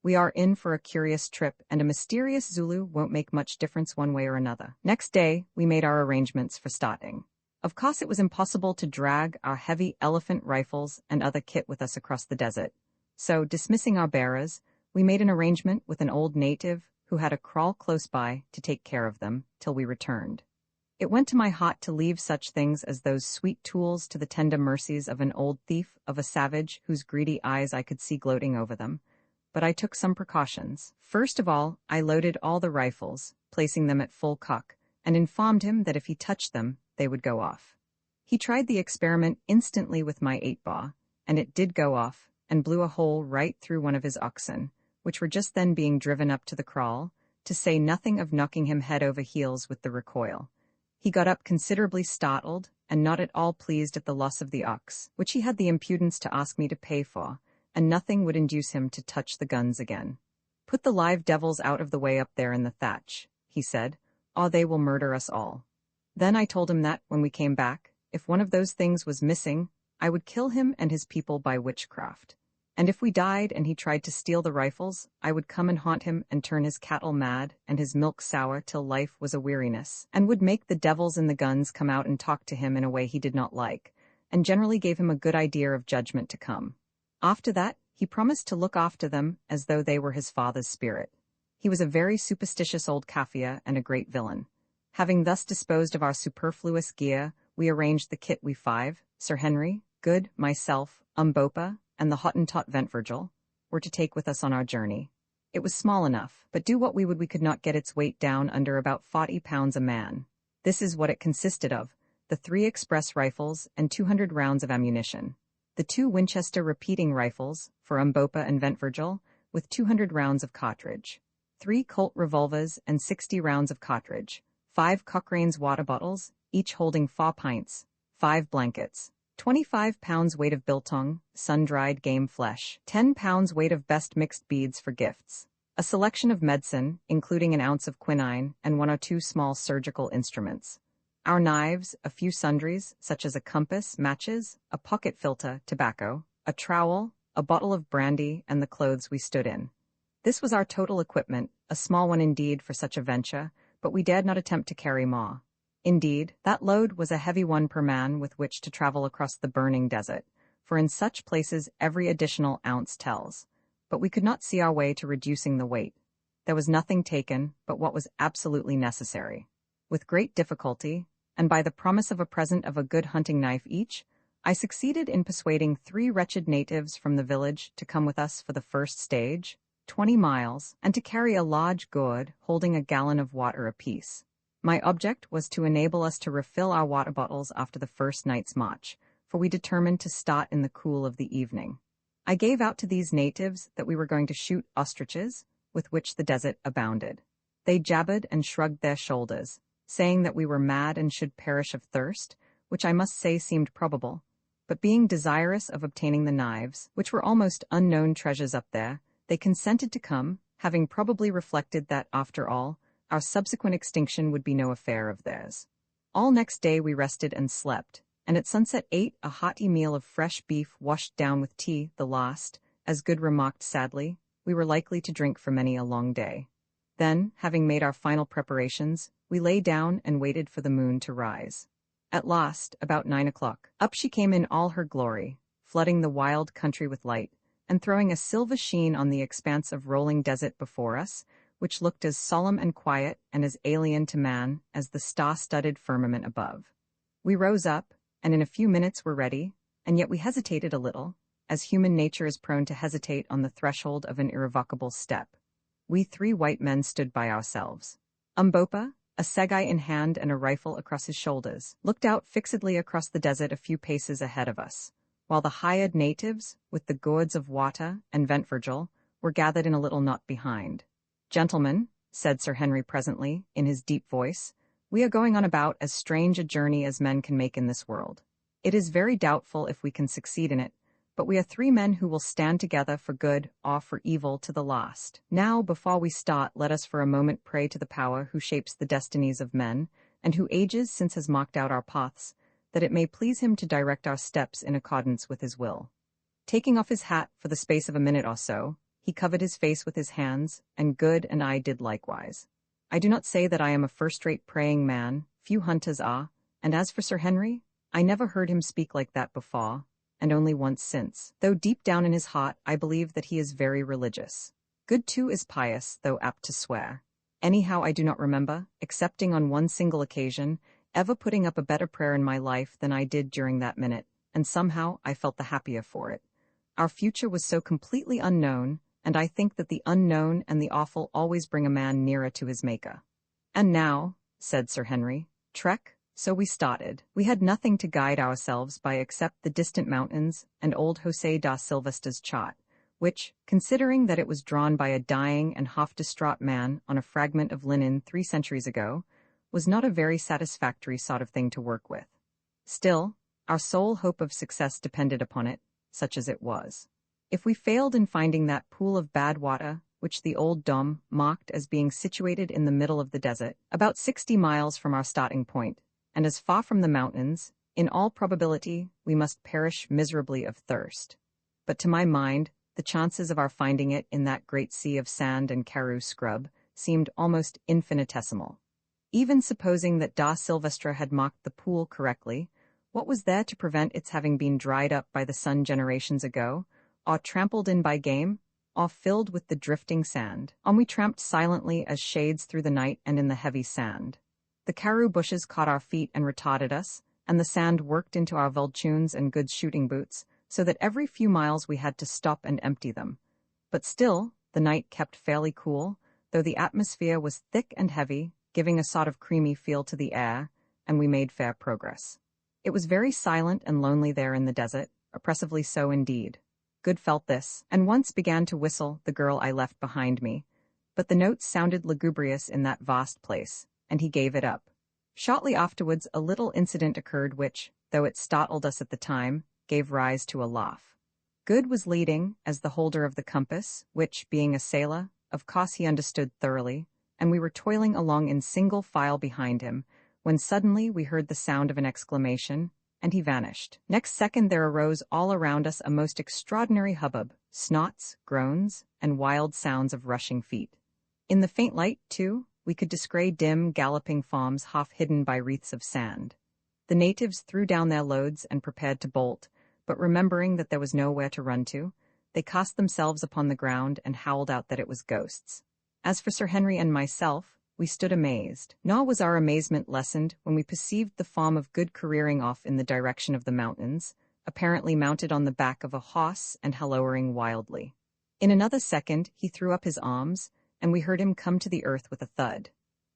We are in for a curious trip, and a mysterious Zulu won't make much difference one way or another. Next day, we made our arrangements for starting. Of course it was impossible to drag our heavy elephant rifles and other kit with us across the desert, so, dismissing our bearers, we made an arrangement with an old native who had a kraal close by to take care of them till we returned. It went to my heart to leave such things as those sweet tools to the tender mercies of an old thief, of a savage whose greedy eyes I could see gloating over them, but I took some precautions. First of all, I loaded all the rifles, placing them at full cock, and informed him that if he touched them, they would go off. He tried the experiment instantly with my 8-ball, and it did go off, and blew a hole right through one of his oxen, which were just then being driven up to the kraal, to say nothing of knocking him head over heels with the recoil. He got up considerably startled, and not at all pleased at the loss of the ox, which he had the impudence to ask me to pay for, and nothing would induce him to touch the guns again. "Put the live devils out of the way up there in the thatch," he said, "or they will murder us all." Then I told him that, when we came back, if one of those things was missing, I would kill him and his people by witchcraft. And if we died and he tried to steal the rifles, I would come and haunt him and turn his cattle mad and his milk sour till life was a weariness, and would make the devils in the guns come out and talk to him in a way he did not like, and generally gave him a good idea of judgment to come. After that, he promised to look after them as though they were his father's spirit. He was a very superstitious old Kaffir and a great villain. Having thus disposed of our superfluous gear, we arranged the kit we five, Sir Henry, Good, myself, Umbopa, and the Hottentot Ventvirgil, were to take with us on our journey. It was small enough, but do what we could not get its weight down under about 40 pounds a man. This is what it consisted of: the 3 express rifles and 200 rounds of ammunition, the 2 Winchester repeating rifles, for Umbopa and Ventvirgil, with 200 rounds of cartridge, 3 Colt revolvers and 60 rounds of cartridge, 5 Cochrane's water bottles, each holding 4 pints, 5 blankets, 25 pounds weight of biltong, sun-dried game flesh, 10 pounds weight of best mixed beads for gifts, a selection of medicine, including an ounce of quinine, and 1 or 2 small surgical instruments, our knives, a few sundries, such as a compass, matches, a pocket filter, tobacco, a trowel, a bottle of brandy, and the clothes we stood in. This was our total equipment, a small one indeed for such a venture, but we dared not attempt to carry more. Indeed, that load was a heavy one per man with which to travel across the burning desert, for in such places every additional ounce tells. But we could not see our way to reducing the weight. There was nothing taken but what was absolutely necessary. With great difficulty, and by the promise of a present of a good hunting knife each, I succeeded in persuading 3 wretched natives from the village to come with us for the first stage, 20 miles, and to carry a large gourd holding a gallon of water apiece. My object was to enable us to refill our water bottles after the first night's march, for we determined to start in the cool of the evening. I gave out to these natives that we were going to shoot ostriches, with which the desert abounded. They jabbered and shrugged their shoulders, saying that we were mad and should perish of thirst, which I must say seemed probable, but being desirous of obtaining the knives, which were almost unknown treasures up there, they consented to come, having probably reflected that, after all, our subsequent extinction would be no affair of theirs. All next day we rested and slept, and at sunset ate a hearty meal of fresh beef washed down with tea, the last, as Good remarked sadly, we were likely to drink for many a long day. Then, having made our final preparations, we lay down and waited for the moon to rise. At last, about 9 o'clock, up she came in all her glory, flooding the wild country with light, and throwing a silver sheen on the expanse of rolling desert before us, which looked as solemn and quiet and as alien to man as the star-studded firmament above. We rose up, and in a few minutes were ready, and yet we hesitated a little, as human nature is prone to hesitate on the threshold of an irrevocable step. We 3 white men stood by ourselves. Umbopa, a segai in hand and a rifle across his shoulders, looked out fixedly across the desert a few paces ahead of us, while the hired natives, with the gourds of water and Ventvirgil, were gathered in a little knot behind. "Gentlemen," said Sir Henry presently, in his deep voice, "we are going on about as strange a journey as men can make in this world. It is very doubtful if we can succeed in it, but we are 3 men who will stand together for good or for evil to the last. Now, before we start, let us for a moment pray to the power who shapes the destinies of men, and who ages since has marked out our paths, that it may please him to direct our steps in accordance with his will." Taking off his hat for the space of a minute or so, he covered his face with his hands, and Good and I did likewise. I do not say that I am a first-rate praying man, few hunters are, And as for Sir Henry, I never heard him speak like that before, and only once since, though deep down in his heart I believe that he is very religious. Good too is pious, though apt to swear. Anyhow, I do not remember, excepting on one single occasion, ever putting up a better prayer in my life than I did during that minute, and somehow I felt the happier for it. Our future was so completely unknown, and I think that the unknown and the awful always bring a man nearer to his Maker. And now, said Sir Henry, trek. So we started. We had nothing to guide ourselves by except the distant mountains and old José da Silvestra's chart, which, considering that it was drawn by a dying and half-distraught man on a fragment of linen 3 centuries ago, was not a very satisfactory sort of thing to work with. Still, our sole hope of success depended upon it, such as it was. If we failed in finding that pool of bad water, which the old Dom marked as being situated in the middle of the desert, about 60 miles from our starting point, and as far from the mountains, in all probability we must perish miserably of thirst. But to my mind, the chances of our finding it in that great sea of sand and karoo scrub seemed almost infinitesimal. Even supposing that da Silvestra had marked the pool correctly, what was there to prevent its having been dried up by the sun generations ago, or trampled in by game, or filled with the drifting sand? On we tramped silently as shades through the night and in the heavy sand. The karoo bushes caught our feet and retarded us, and the sand worked into our vultunes and good shooting boots, so that every few miles we had to stop and empty them. But still, the night kept fairly cool, though the atmosphere was thick and heavy, giving a sort of creamy feel to the air, and we made fair progress. It was very silent and lonely there in the desert, oppressively so indeed. Good felt this, and once began to whistle The Girl I Left Behind Me, but the notes sounded lugubrious in that vast place, and he gave it up. Shortly afterwards a little incident occurred which, though it startled us at the time, gave rise to a laugh. Good was leading, as the holder of the compass, which, being a sailor, of course he understood thoroughly, and we were toiling along in single file behind him, when suddenly we heard the sound of an exclamation, and he vanished. Next second there arose all around us a most extraordinary hubbub, snots, groans, and wild sounds of rushing feet. In the faint light, too, we could descry dim, galloping forms half hidden by wreaths of sand. The natives threw down their loads and prepared to bolt, but remembering that there was nowhere to run to, they cast themselves upon the ground and howled out that it was ghosts. As for Sir Henry and myself, we stood amazed. Nor was our amazement lessened when we perceived the form of Good careering off in the direction of the mountains, apparently mounted on the back of a horse and hallooing wildly. In another second he threw up his arms, and we heard him come to the earth with a thud.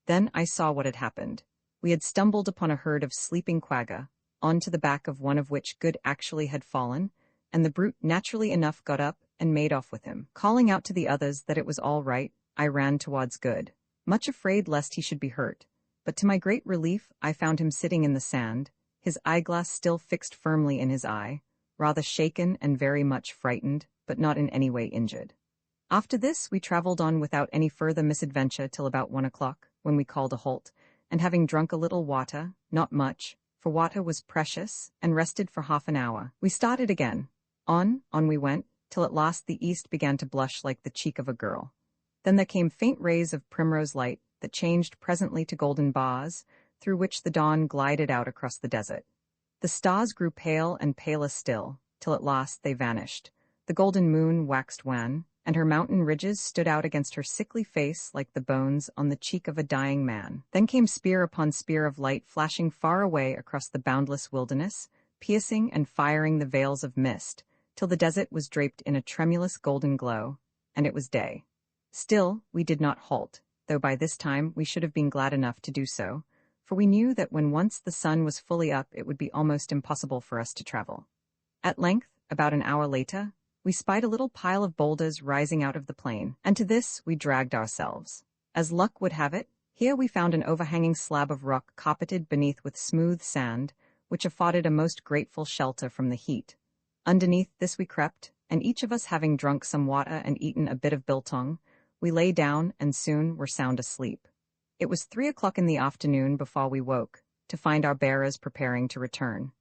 Then I saw what had happened. We had stumbled upon a herd of sleeping quagga, on to the back of one of which Good actually had fallen, and the brute naturally enough got up and made off with him. Calling out to the others that it was all right, I ran towards Good, much afraid lest he should be hurt, but to my great relief I found him sitting in the sand, his eyeglass still fixed firmly in his eye, rather shaken and very much frightened, but not in any way injured. After this we travelled on without any further misadventure till about 1 o'clock, when we called a halt, and having drunk a little water, not much, for water was precious, and rested for half an hour, we started again. On we went, till at last the east began to blush like the cheek of a girl. Then there came faint rays of primrose light that changed presently to golden bars, through which the dawn glided out across the desert. The stars grew pale and paler still, till at last they vanished. The golden moon waxed wan, and her mountain ridges stood out against her sickly face like the bones on the cheek of a dying man. Then came spear upon spear of light flashing far away across the boundless wilderness, piercing and firing the veils of mist, till the desert was draped in a tremulous golden glow, and it was day. Still, we did not halt, though by this time we should have been glad enough to do so, for we knew that when once the sun was fully up it would be almost impossible for us to travel. At length, about an hour later, we spied a little pile of boulders rising out of the plain, and to this we dragged ourselves. As luck would have it, here we found an overhanging slab of rock carpeted beneath with smooth sand, which afforded a most grateful shelter from the heat. Underneath this we crept, and each of us having drunk some water and eaten a bit of biltong, we lay down and soon were sound asleep. It was 3 o'clock in the afternoon before we woke, to find our bearers preparing to return.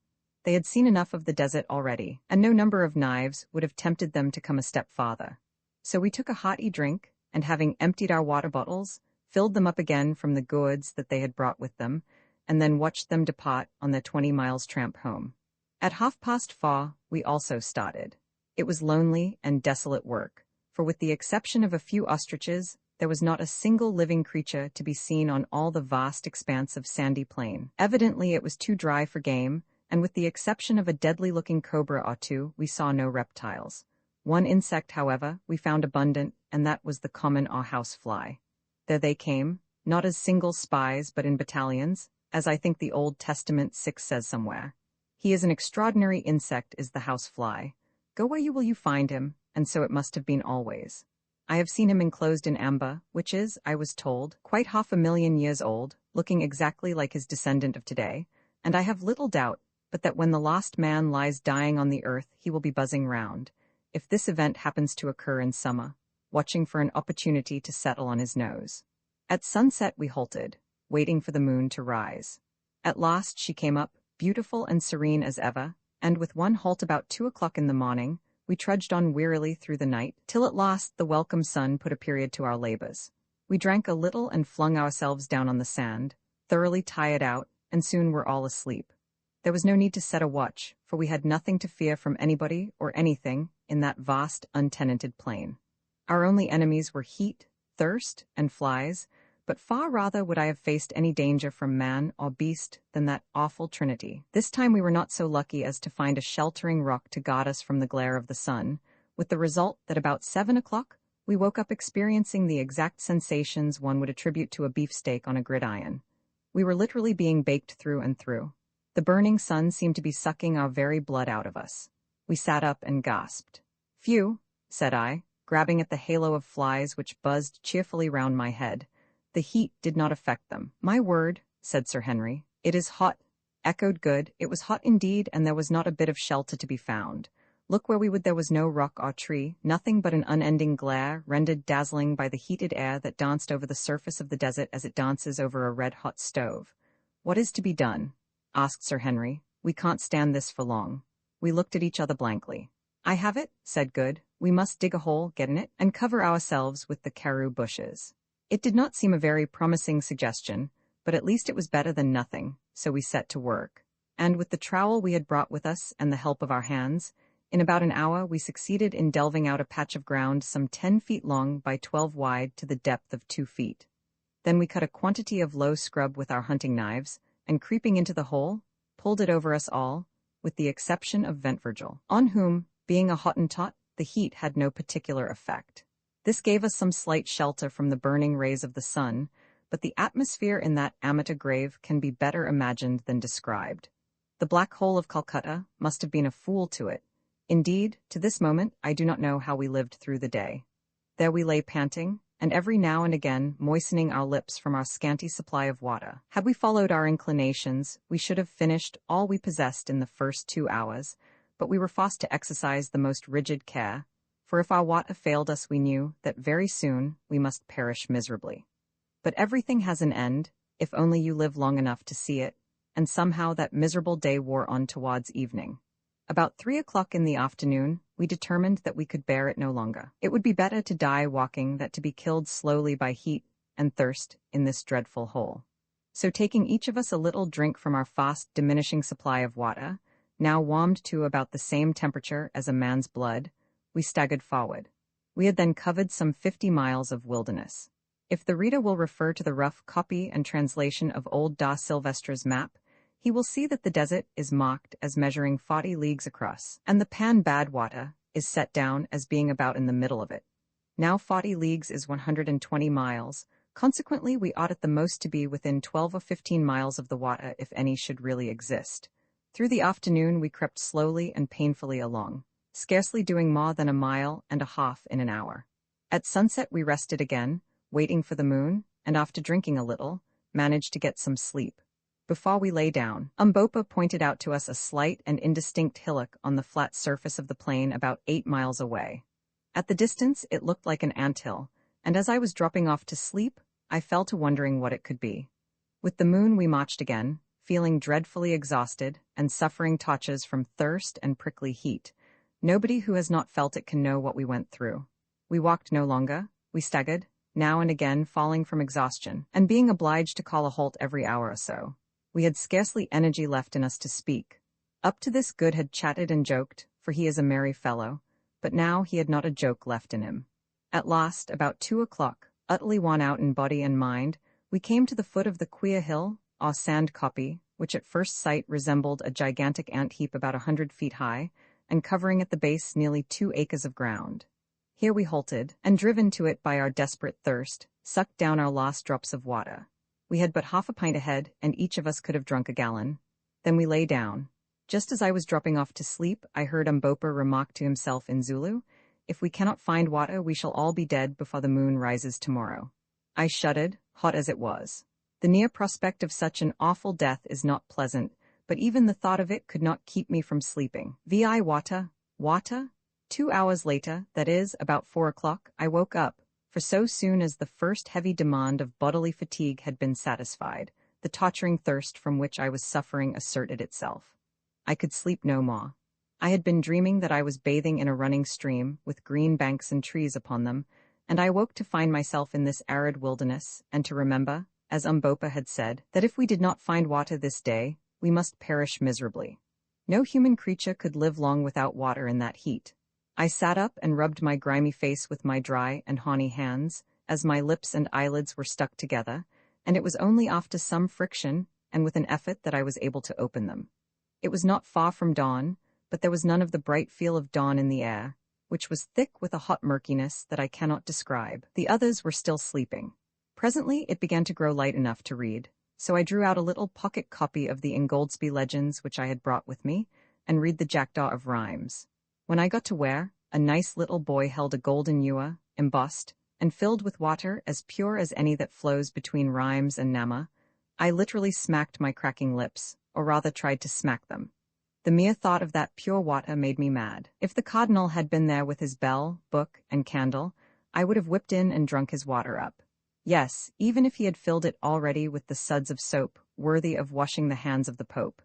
They had seen enough of the desert already, and no number of knives would have tempted them to come a step farther. So we took a hearty drink, and having emptied our water bottles, filled them up again from the gourds that they had brought with them, and then watched them depart on their 20 miles tramp home. At 4:30, we also started. It was lonely and desolate work, for with the exception of a few ostriches, there was not a single living creature to be seen on all the vast expanse of sandy plain. Evidently it was too dry for game, and with the exception of a deadly-looking cobra or two, we saw no reptiles. One insect, however, we found abundant, and that was the common house fly. There they came, not as single spies but in battalions, as I think the Old Testament 6 says somewhere. He is an extraordinary insect, is the house fly. Go where you will you find him, and so it must have been always. I have seen him enclosed in amber, which is, I was told, quite 500,000 years old, looking exactly like his descendant of today, and I have little doubt but that when the lost man lies dying on the earth he will be buzzing round, if this event happens to occur in summer, watching for an opportunity to settle on his nose. At sunset we halted, waiting for the moon to rise. At last she came up, beautiful and serene as ever, and with one halt about 2 o'clock in the morning, we trudged on wearily through the night, till at last the welcome sun put a period to our labors. We drank a little and flung ourselves down on the sand, thoroughly tired out, and soon were all asleep. There was no need to set a watch, for we had nothing to fear from anybody or anything in that vast, untenanted plain. Our only enemies were heat, thirst, and flies, but far rather would I have faced any danger from man or beast than that awful trinity. This time we were not so lucky as to find a sheltering rock to guard us from the glare of the sun, with the result that about 7 o'clock we woke up experiencing the exact sensations one would attribute to a beefsteak on a gridiron. We were literally being baked through and through. The burning sun seemed to be sucking our very blood out of us. We sat up and gasped. "Phew," said I, grabbing at the halo of flies which buzzed cheerfully round my head. The heat did not affect them. "My word," said Sir Henry. "It is hot," echoed Good. It was hot indeed, and there was not a bit of shelter to be found. Look where we would, there was no rock or tree, nothing but an unending glare, rendered dazzling by the heated air that danced over the surface of the desert as it dances over a red-hot stove. "What is to be done?" asked Sir Henry. "We can't stand this for long." We looked at each other blankly. "I have it," said Good. "We must dig a hole, get in it, and cover ourselves with the karoo bushes." It did not seem a very promising suggestion, but at least it was better than nothing, so we set to work. And with the trowel we had brought with us and the help of our hands, in about an hour we succeeded in delving out a patch of ground some 10 feet long by 12 wide to the depth of 2 feet. Then we cut a quantity of low scrub with our hunting knives, and creeping into the hole, pulled it over us all, with the exception of Ventvirgil, on whom, being a Hottentot, the heat had no particular effect. This gave us some slight shelter from the burning rays of the sun, but the atmosphere in that amateur grave can be better imagined than described. The Black Hole of Calcutta must have been a fool to it. Indeed, to this moment, I do not know how we lived through the day. There we lay panting, and every now and again moistening our lips from our scanty supply of water. Had we followed our inclinations, we should have finished all we possessed in the first 2 hours, but we were forced to exercise the most rigid care, for if our water failed us we knew that very soon we must perish miserably. But everything has an end, if only you live long enough to see it, and somehow that miserable day wore on towards evening. About 3 o'clock in the afternoon, we determined that we could bear it no longer. It would be better to die walking than to be killed slowly by heat and thirst in this dreadful hole. So taking each of us a little drink from our fast diminishing supply of water, now warmed to about the same temperature as a man's blood, we staggered forward. We had then covered some 50 miles of wilderness. If the reader will refer to the rough copy and translation of old Da Silvestra's map, he will see that the desert is marked as measuring 40 leagues across, and the Pan Badwater is set down as being about in the middle of it. Now 40 leagues is 120 miles, consequently we ought at the most to be within 12 or 15 miles of the water if any should really exist. Through the afternoon we crept slowly and painfully along, scarcely doing more than 1.5 miles in an hour. At sunset we rested again, waiting for the moon, and after drinking a little, managed to get some sleep. Before we lay down, Umbopa pointed out to us a slight and indistinct hillock on the flat surface of the plain about 8 miles away. At the distance it looked like an anthill, and as I was dropping off to sleep, I fell to wondering what it could be. With the moon we marched again, feeling dreadfully exhausted and suffering tortures from thirst and prickly heat. Nobody who has not felt it can know what we went through. We walked no longer, we staggered, now and again falling from exhaustion, and being obliged to call a halt every hour or so. We had scarcely energy left in us to speak. Up to this Good had chatted and joked, for he is a merry fellow, but now he had not a joke left in him. At last, about 2 o'clock, utterly worn out in body and mind, we came to the foot of the queer hill, our sand copy, which at first sight resembled a gigantic ant-heap about 100 feet high, and covering at the base nearly 2 acres of ground. Here we halted, and driven to it by our desperate thirst, sucked down our last drops of water. We had but half a pint ahead, and each of us could have drunk a gallon. Then we lay down. Just as I was dropping off to sleep, I heard Umbopa remark to himself in Zulu, "If we cannot find water, we shall all be dead before the moon rises tomorrow." I shuddered, hot as it was. The near prospect of such an awful death is not pleasant, but even the thought of it could not keep me from sleeping. Vi water? Water? 2 hours later, that is, about 4 o'clock, I woke up, for so soon as the first heavy demand of bodily fatigue had been satisfied, the torturing thirst from which I was suffering asserted itself. I could sleep no more. I had been dreaming that I was bathing in a running stream, with green banks and trees upon them, and I woke to find myself in this arid wilderness, and to remember, as Umbopa had said, that if we did not find water this day, we must perish miserably. No human creature could live long without water in that heat. I sat up and rubbed my grimy face with my dry and horny hands, as my lips and eyelids were stuck together, and it was only after some friction, and with an effort, that I was able to open them. It was not far from dawn, but there was none of the bright feel of dawn in the air, which was thick with a hot murkiness that I cannot describe. The others were still sleeping. Presently it began to grow light enough to read, so I drew out a little pocket copy of the Ingoldsby Legends which I had brought with me, and read the Jackdaw of Rhymes. When I got to where a nice little boy held a golden ewer, embossed, and filled with water as pure as any that flows between Rhymes and Nama, I literally smacked my cracking lips, or rather tried to smack them. The mere thought of that pure water made me mad. If the cardinal had been there with his bell, book, and candle, I would have whipped in and drunk his water up. Yes, even if he had filled it already with the suds of soap, worthy of washing the hands of the Pope.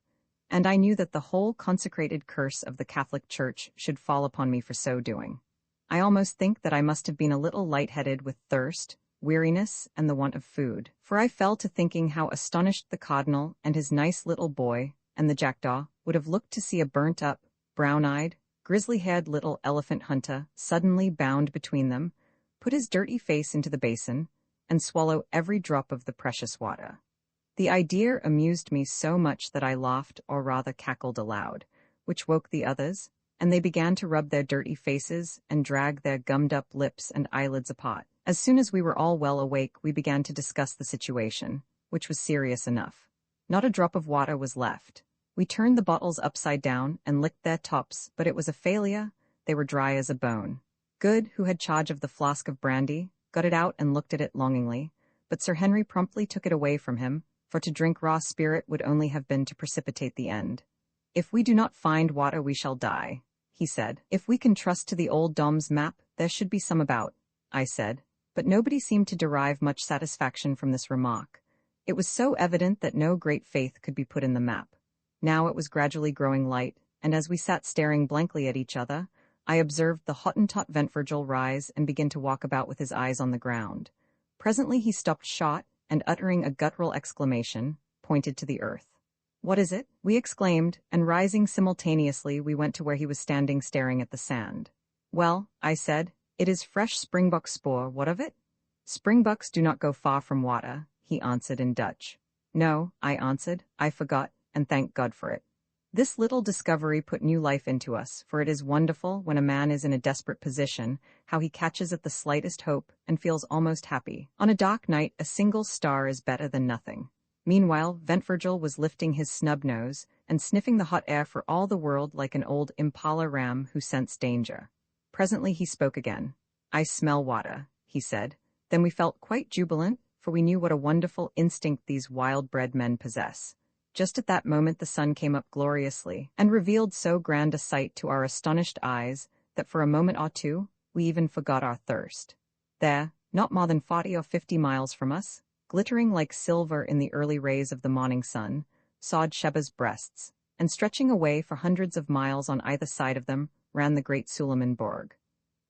And I knew that the whole consecrated curse of the Catholic Church should fall upon me for so doing. I almost think that I must have been a little light-headed with thirst, weariness, and the want of food, for I fell to thinking how astonished the cardinal and his nice little boy and the jackdaw would have looked to see a burnt-up, brown-eyed, grizzly-haired little elephant hunter suddenly bound between them, put his dirty face into the basin, and swallow every drop of the precious water. The idea amused me so much that I laughed, or rather cackled aloud, which woke the others, and they began to rub their dirty faces and drag their gummed-up lips and eyelids apart. As soon as we were all well awake, we began to discuss the situation, which was serious enough. Not a drop of water was left. We turned the bottles upside down and licked their tops, but it was a failure. They were dry as a bone. Good, who had charge of the flask of brandy, got it out and looked at it longingly, but Sir Henry promptly took it away from him, for to drink raw spirit would only have been to precipitate the end. "If we do not find water, we shall die," he said. "If we can trust to the old Dom's map, there should be some about," I said, but nobody seemed to derive much satisfaction from this remark. It was so evident that no great faith could be put in the map. Now it was gradually growing light, and as we sat staring blankly at each other, I observed the Hottentot Ventvirgil rise and begin to walk about with his eyes on the ground. Presently he stopped short, and uttering a guttural exclamation, pointed to the earth. "What is it?" we exclaimed, and rising simultaneously we went to where he was standing staring at the sand. "Well," I said, "it is fresh springbok spoor, what of it?" "Springbucks do not go far from water," he answered in Dutch. "No," I answered, "I forgot, and thank God for it." This little discovery put new life into us, for it is wonderful, when a man is in a desperate position, how he catches at the slightest hope and feels almost happy. On a dark night, a single star is better than nothing. Meanwhile, Ventvirgil was lifting his snub nose and sniffing the hot air for all the world like an old impala ram who scents danger. Presently he spoke again. "I smell water," he said. Then we felt quite jubilant, for we knew what a wonderful instinct these wild-bred men possess. Just at that moment the sun came up gloriously, and revealed so grand a sight to our astonished eyes that for a moment or two we even forgot our thirst. There, not more than 40 or 50 miles from us, glittering like silver in the early rays of the morning sun, sawed Sheba's breasts, and stretching away for hundreds of miles on either side of them ran the great Suleimanborg.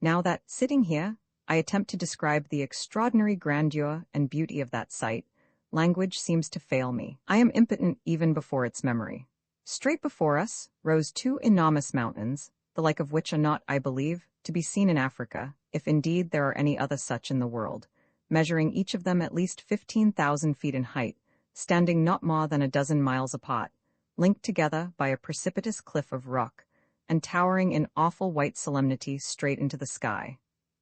Now that, sitting here, I attempt to describe the extraordinary grandeur and beauty of that sight, Language seems to fail me. I am impotent even before its memory. Straight before us rose two enormous mountains, the like of which are not, I believe, to be seen in Africa, if indeed there are any other such in the world, measuring each of them at least 15,000 feet in height, standing not more than a dozen miles apart, linked together by a precipitous cliff of rock, and towering in awful white solemnity straight into the sky.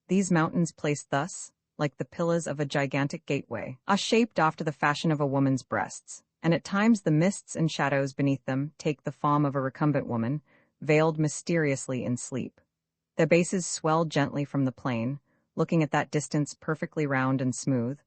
These mountains placed thus, like the pillars of a gigantic gateway, are shaped after the fashion of a woman's breasts, and at times the mists and shadows beneath them take the form of a recumbent woman, veiled mysteriously in sleep. Their bases swell gently from the plain, looking at that distance perfectly round and smooth,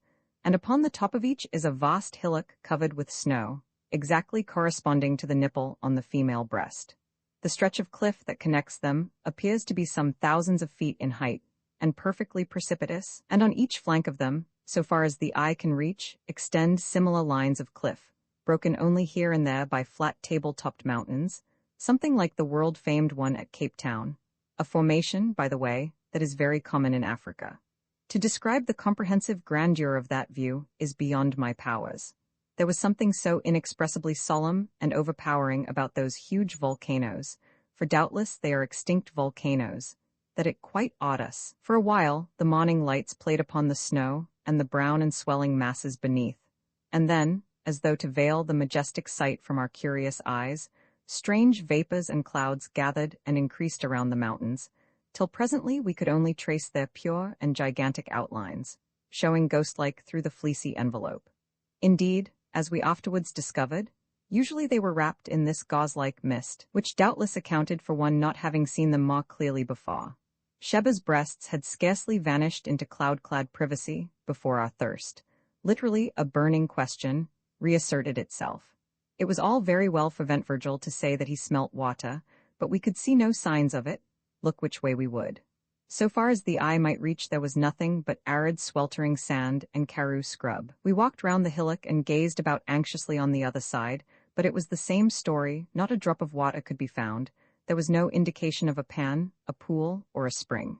and upon the top of each is a vast hillock covered with snow, exactly corresponding to the nipple on the female breast. The stretch of cliff that connects them appears to be some thousands of feet in height, and perfectly precipitous, and on each flank of them, so far as the eye can reach, extend similar lines of cliff, broken only here and there by flat table-topped mountains, something like the world-famed one at Cape Town, a formation, by the way, that is very common in Africa. To describe the comprehensive grandeur of that view is beyond my powers. There was something so inexpressibly solemn and overpowering about those huge volcanoes, for doubtless they are extinct volcanoes, that it quite awed us. For a while, the morning lights played upon the snow and the brown and swelling masses beneath, and then, as though to veil the majestic sight from our curious eyes, strange vapors and clouds gathered and increased around the mountains, till presently we could only trace their pure and gigantic outlines, showing ghost-like through the fleecy envelope. Indeed, as we afterwards discovered, usually they were wrapped in this gauze-like mist, which doubtless accounted for one not having seen them more clearly before. Sheba's breasts had scarcely vanished into cloud-clad privacy before our thirst. Literally, a burning question reasserted itself. It was all very well for Ventvirgil to say that he smelt water, but we could see no signs of it, look which way we would. So far as the eye might reach there was nothing but arid sweltering sand and karoo scrub. We walked round the hillock and gazed about anxiously on the other side, but it was the same story, not a drop of water could be found. There was no indication of a pan, a pool, or a spring.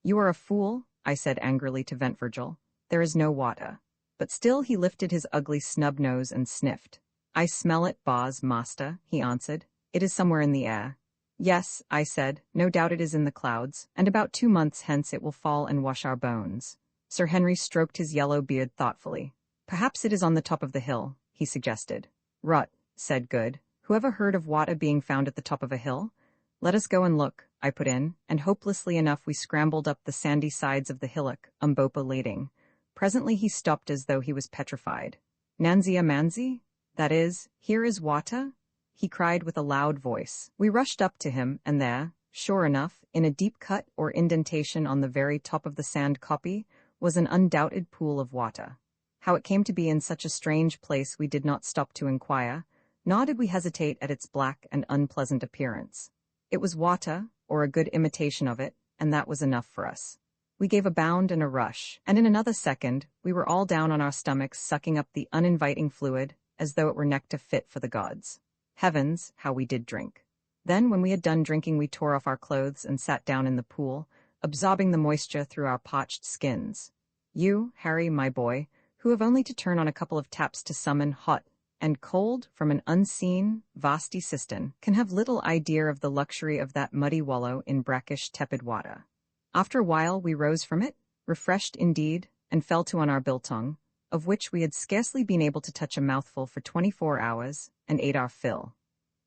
"You are a fool," I said angrily to Ventvirgil. "There is no water." But still he lifted his ugly snub nose and sniffed. "I smell it, boss master," he answered. "It is somewhere in the air." "Yes," I said, "no doubt it is in the clouds, and about 2 months hence it will fall and wash our bones." Sir Henry stroked his yellow beard thoughtfully. "Perhaps it is on the top of the hill," he suggested. "Rot," said Good. "Whoever heard of water being found at the top of a hill?" "Let us go and look," I put in, and hopelessly enough we scrambled up the sandy sides of the hillock, Umbopa leading. Presently he stopped as though he was petrified. "Nanzia Manzi? That is, here is water?" he cried with a loud voice. We rushed up to him, and there, sure enough, in a deep cut or indentation on the very top of the sand kopje, was an undoubted pool of water. How it came to be in such a strange place we did not stop to inquire, nor did we hesitate at its black and unpleasant appearance. It was water, or a good imitation of it, and that was enough for us. We gave a bound and a rush, and in another second we were all down on our stomachs sucking up the uninviting fluid as though it were nectar fit for the gods. Heavens, how we did drink. Then, when we had done drinking, we tore off our clothes and sat down in the pool, absorbing the moisture through our parched skins. You, Harry, my boy, who have only to turn on a couple of taps to summon hot and cold from an unseen, vasty cistern, can have little idea of the luxury of that muddy wallow in brackish, tepid water. After a while we rose from it, refreshed indeed, and fell to on our biltong, of which we had scarcely been able to touch a mouthful for 24 hours, and ate our fill.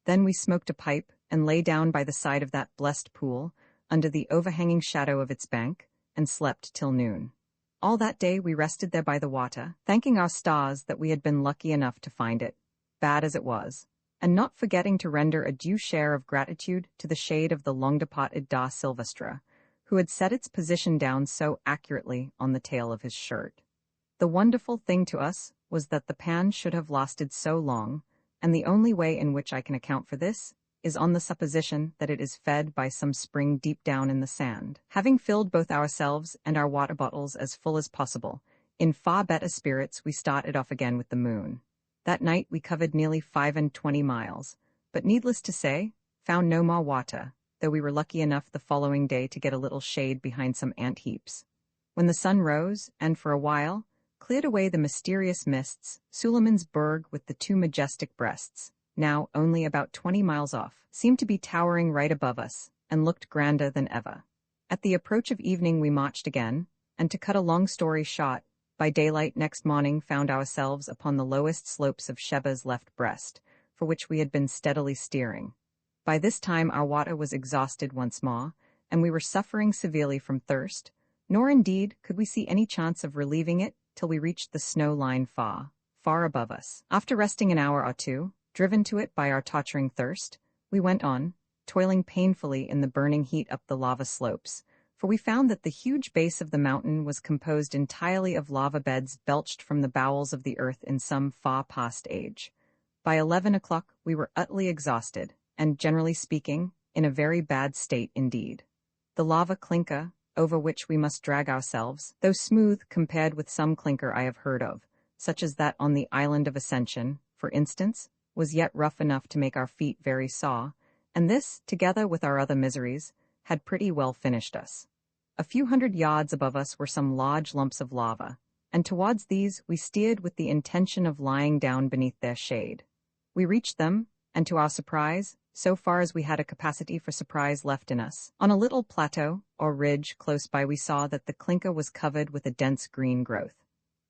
Then we smoked a pipe, and lay down by the side of that blessed pool, under the overhanging shadow of its bank, and slept till noon. All that day we rested there by the water, thanking our stars that we had been lucky enough to find it, bad as it was, and not forgetting to render a due share of gratitude to the shade of the long-departed da Silvestre, who had set its position down so accurately on the tail of his shirt. The wonderful thing to us was that the pan should have lasted so long, and the only way in which I can account for this is on the supposition that it is fed by some spring deep down in the sand. Having filled both ourselves and our water bottles as full as possible, in far better spirits we started off again with the moon. That night we covered nearly 25 miles, but needless to say, found no more water, though we were lucky enough the following day to get a little shade behind some ant heaps. When the sun rose, and for a while, cleared away the mysterious mists, Suleiman's Berg with the two majestic breasts, now only about 20 miles off, seemed to be towering right above us, and looked grander than ever. At the approach of evening we marched again, and to cut a long story short, by daylight next morning found ourselves upon the lowest slopes of Sheba's left breast, for which we had been steadily steering. By this time our water was exhausted once more, and we were suffering severely from thirst, nor indeed could we see any chance of relieving it till we reached the snow line far, far above us. After resting an hour or two, driven to it by our torturing thirst, we went on, toiling painfully in the burning heat up the lava slopes, for we found that the huge base of the mountain was composed entirely of lava beds belched from the bowels of the earth in some far past age. By 11 o'clock we were utterly exhausted, and, generally speaking, in a very bad state indeed. The lava clinker, over which we must drag ourselves, though smooth compared with some clinker I have heard of, such as that on the island of Ascension, for instance, was yet rough enough to make our feet very sore, and this, together with our other miseries, had pretty well finished us. A few hundred yards above us were some large lumps of lava, and towards these we steered with the intention of lying down beneath their shade. We reached them, and to our surprise, so far as we had a capacity for surprise left in us, on a little plateau, or ridge, close by we saw that the clinker was covered with a dense green growth.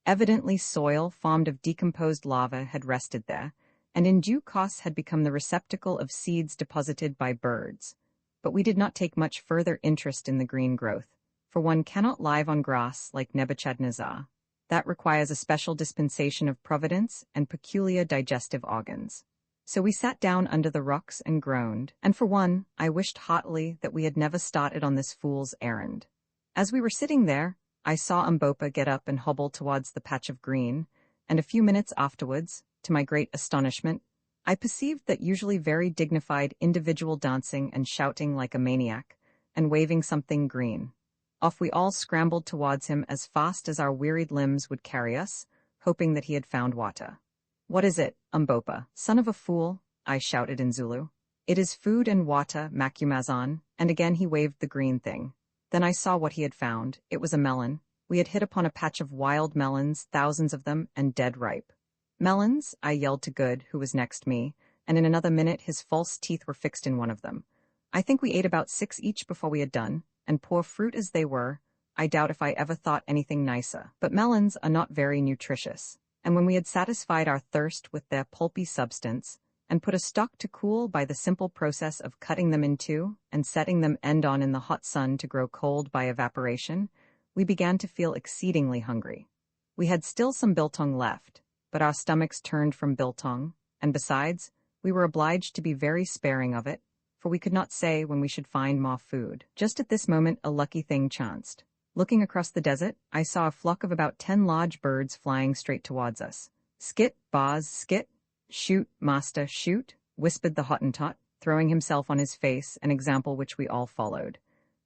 Evidently soil formed of decomposed lava had rested there, and in due course had become the receptacle of seeds deposited by birds. But we did not take much further interest in the green growth, for one cannot live on grass like Nebuchadnezzar. That requires a special dispensation of providence and peculiar digestive organs. So we sat down under the rocks and groaned, and for one, I wished heartily that we had never started on this fool's errand. As we were sitting there, I saw Mbopa get up and hobble towards the patch of green, and a few minutes afterwards, to my great astonishment, I perceived that usually very dignified individual dancing and shouting like a maniac, and waving something green. Off we all scrambled towards him as fast as our wearied limbs would carry us, hoping that he had found water. "What is it, Mbopa, son of a fool?" I shouted in Zulu. "It is food and water, Macumazon," and again he waved the green thing. Then I saw what he had found. It was a melon. We had hit upon a patch of wild melons, thousands of them, and dead ripe. "Melons?" I yelled to Good, who was next me, and in another minute his false teeth were fixed in one of them. I think we ate about 6 each before we had done, and poor fruit as they were, I doubt if I ever thought anything nicer. But melons are not very nutritious, and when we had satisfied our thirst with their pulpy substance, and put a stock to cool by the simple process of cutting them in two and setting them end on in the hot sun to grow cold by evaporation, we began to feel exceedingly hungry. We had still some biltong left, but our stomachs turned from biltong, and besides, we were obliged to be very sparing of it, for we could not say when we should find more food. Just at this moment a lucky thing chanced. Looking across the desert, I saw a flock of about 10 large birds flying straight towards us. "Skit, Boz, skit! Shoot, master, shoot!" whispered the Hottentot, throwing himself on his face, an example which we all followed.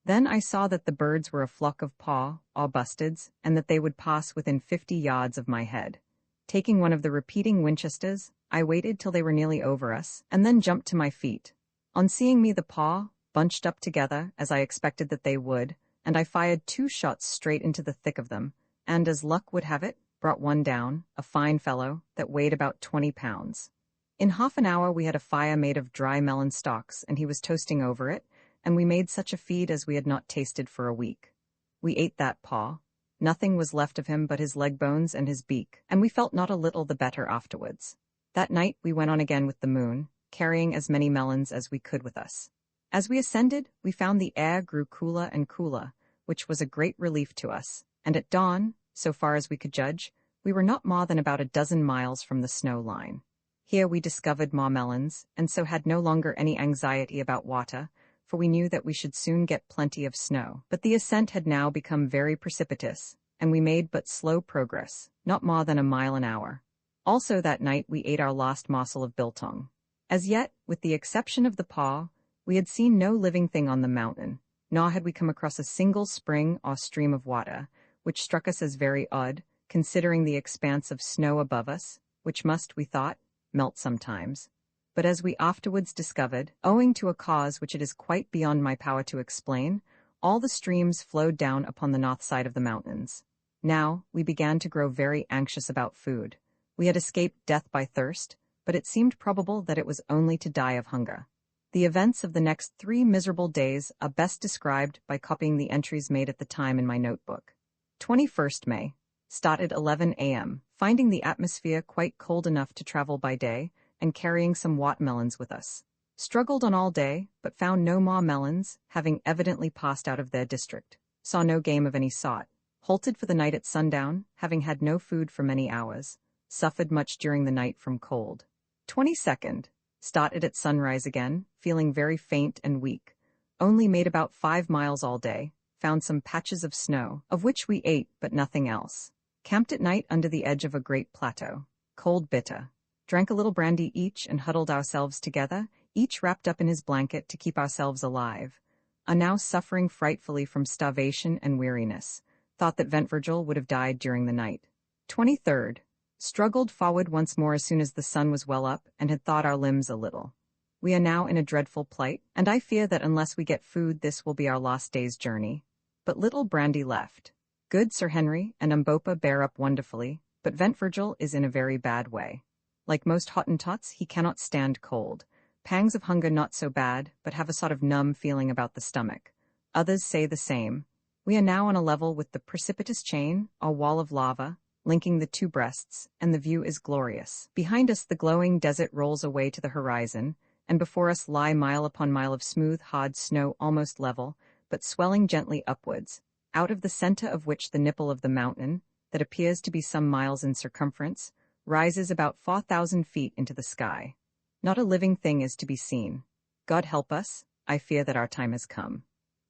Then I saw that the birds were a flock of paw, or bustards, and that they would pass within 50 yards of my head. Taking one of the repeating Winchesters, I waited till they were nearly over us, and then jumped to my feet. On seeing me, the paw bunched up together, as I expected that they would, and I fired 2 shots straight into the thick of them, and, as luck would have it, brought one down, a fine fellow, that weighed about 20 pounds. In half an hour we had a fire made of dry melon stalks, and he was toasting over it, and we made such a feed as we had not tasted for a week. We ate that paw. Nothing was left of him but his leg bones and his beak, and we felt not a little the better afterwards. That night we went on again with the moon, carrying as many melons as we could with us. As we ascended, we found the air grew cooler and cooler, which was a great relief to us, and at dawn, so far as we could judge, we were not more than about 12 miles from the snow line. Here we discovered more melons, and so had no longer any anxiety about water, for we knew that we should soon get plenty of snow. But the ascent had now become very precipitous, and we made but slow progress, not more than a mile an hour. Also that night we ate our last morsel of biltong. As yet, with the exception of the paw, we had seen no living thing on the mountain, nor had we come across a single spring or stream of water, which struck us as very odd, considering the expanse of snow above us, which must, we thought, melt sometimes. But as we afterwards discovered, owing to a cause which it is quite beyond my power to explain, all the streams flowed down upon the north side of the mountains. Now, we began to grow very anxious about food. We had escaped death by thirst, but it seemed probable that it was only to die of hunger. The events of the next 3 miserable days are best described by copying the entries made at the time in my notebook. 21st May. Started 11 a.m., finding the atmosphere quite cold enough to travel by day, and carrying some watermelons with us. Struggled on all day, but found no more melons, having evidently passed out of their district. Saw no game of any sort. Halted for the night at sundown, having had no food for many hours. Suffered much during the night from cold. 22nd. Started at sunrise again, feeling very faint and weak. Only made about 5 miles all day. Found some patches of snow, of which we ate, but nothing else. Camped at night under the edge of a great plateau. Cold bitter. Drank a little brandy each and huddled ourselves together, each wrapped up in his blanket to keep ourselves alive. Are now suffering frightfully from starvation and weariness. Thought that Ventvirgil would have died during the night. 23rd. Struggled forward once more as soon as the sun was well up and had thawed our limbs a little. We are now in a dreadful plight, and I fear that unless we get food this will be our last day's journey. But little brandy left. Good Sir Henry and Umbopa bear up wonderfully, but Ventvirgil is in a very bad way. Like most Hottentots, he cannot stand cold. Pangs of hunger not so bad, but have a sort of numb feeling about the stomach. Others say the same. We are now on a level with the precipitous chain, or wall of lava, linking the 2 breasts, and the view is glorious. Behind us the glowing desert rolls away to the horizon, and before us lie mile upon mile of smooth, hard snow almost level, but swelling gently upwards, out of the center of which the nipple of the mountain, that appears to be some miles in circumference, rises about 4,000 feet into the sky. Not a living thing is to be seen. God help us, I fear that our time has come.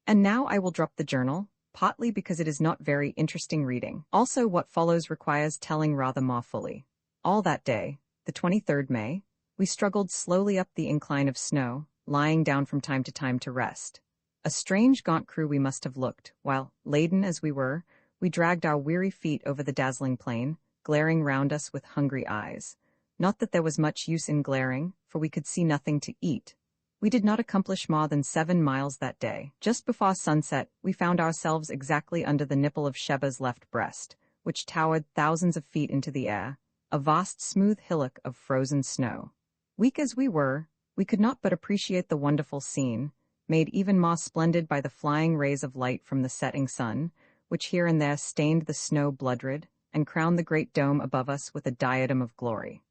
And now I will drop the journal, partly because it is not very interesting reading. Also what follows requires telling rather more fully. All that day, the 23rd May, we struggled slowly up the incline of snow, lying down from time to time to rest. A strange gaunt crew we must have looked, while, laden as we were, we dragged our weary feet over the dazzling plain, glaring round us with hungry eyes. Not that there was much use in glaring, for we could see nothing to eat. We did not accomplish more than 7 miles that day. Just before sunset, we found ourselves exactly under the nipple of Sheba's left breast, which towered thousands of feet into the air, a vast smooth hillock of frozen snow. Weak as we were, we could not but appreciate the wonderful scene, made even more splendid by the flying rays of light from the setting sun, which here and there stained the snow blood-red, and crowned the great dome above us with a diadem of glory.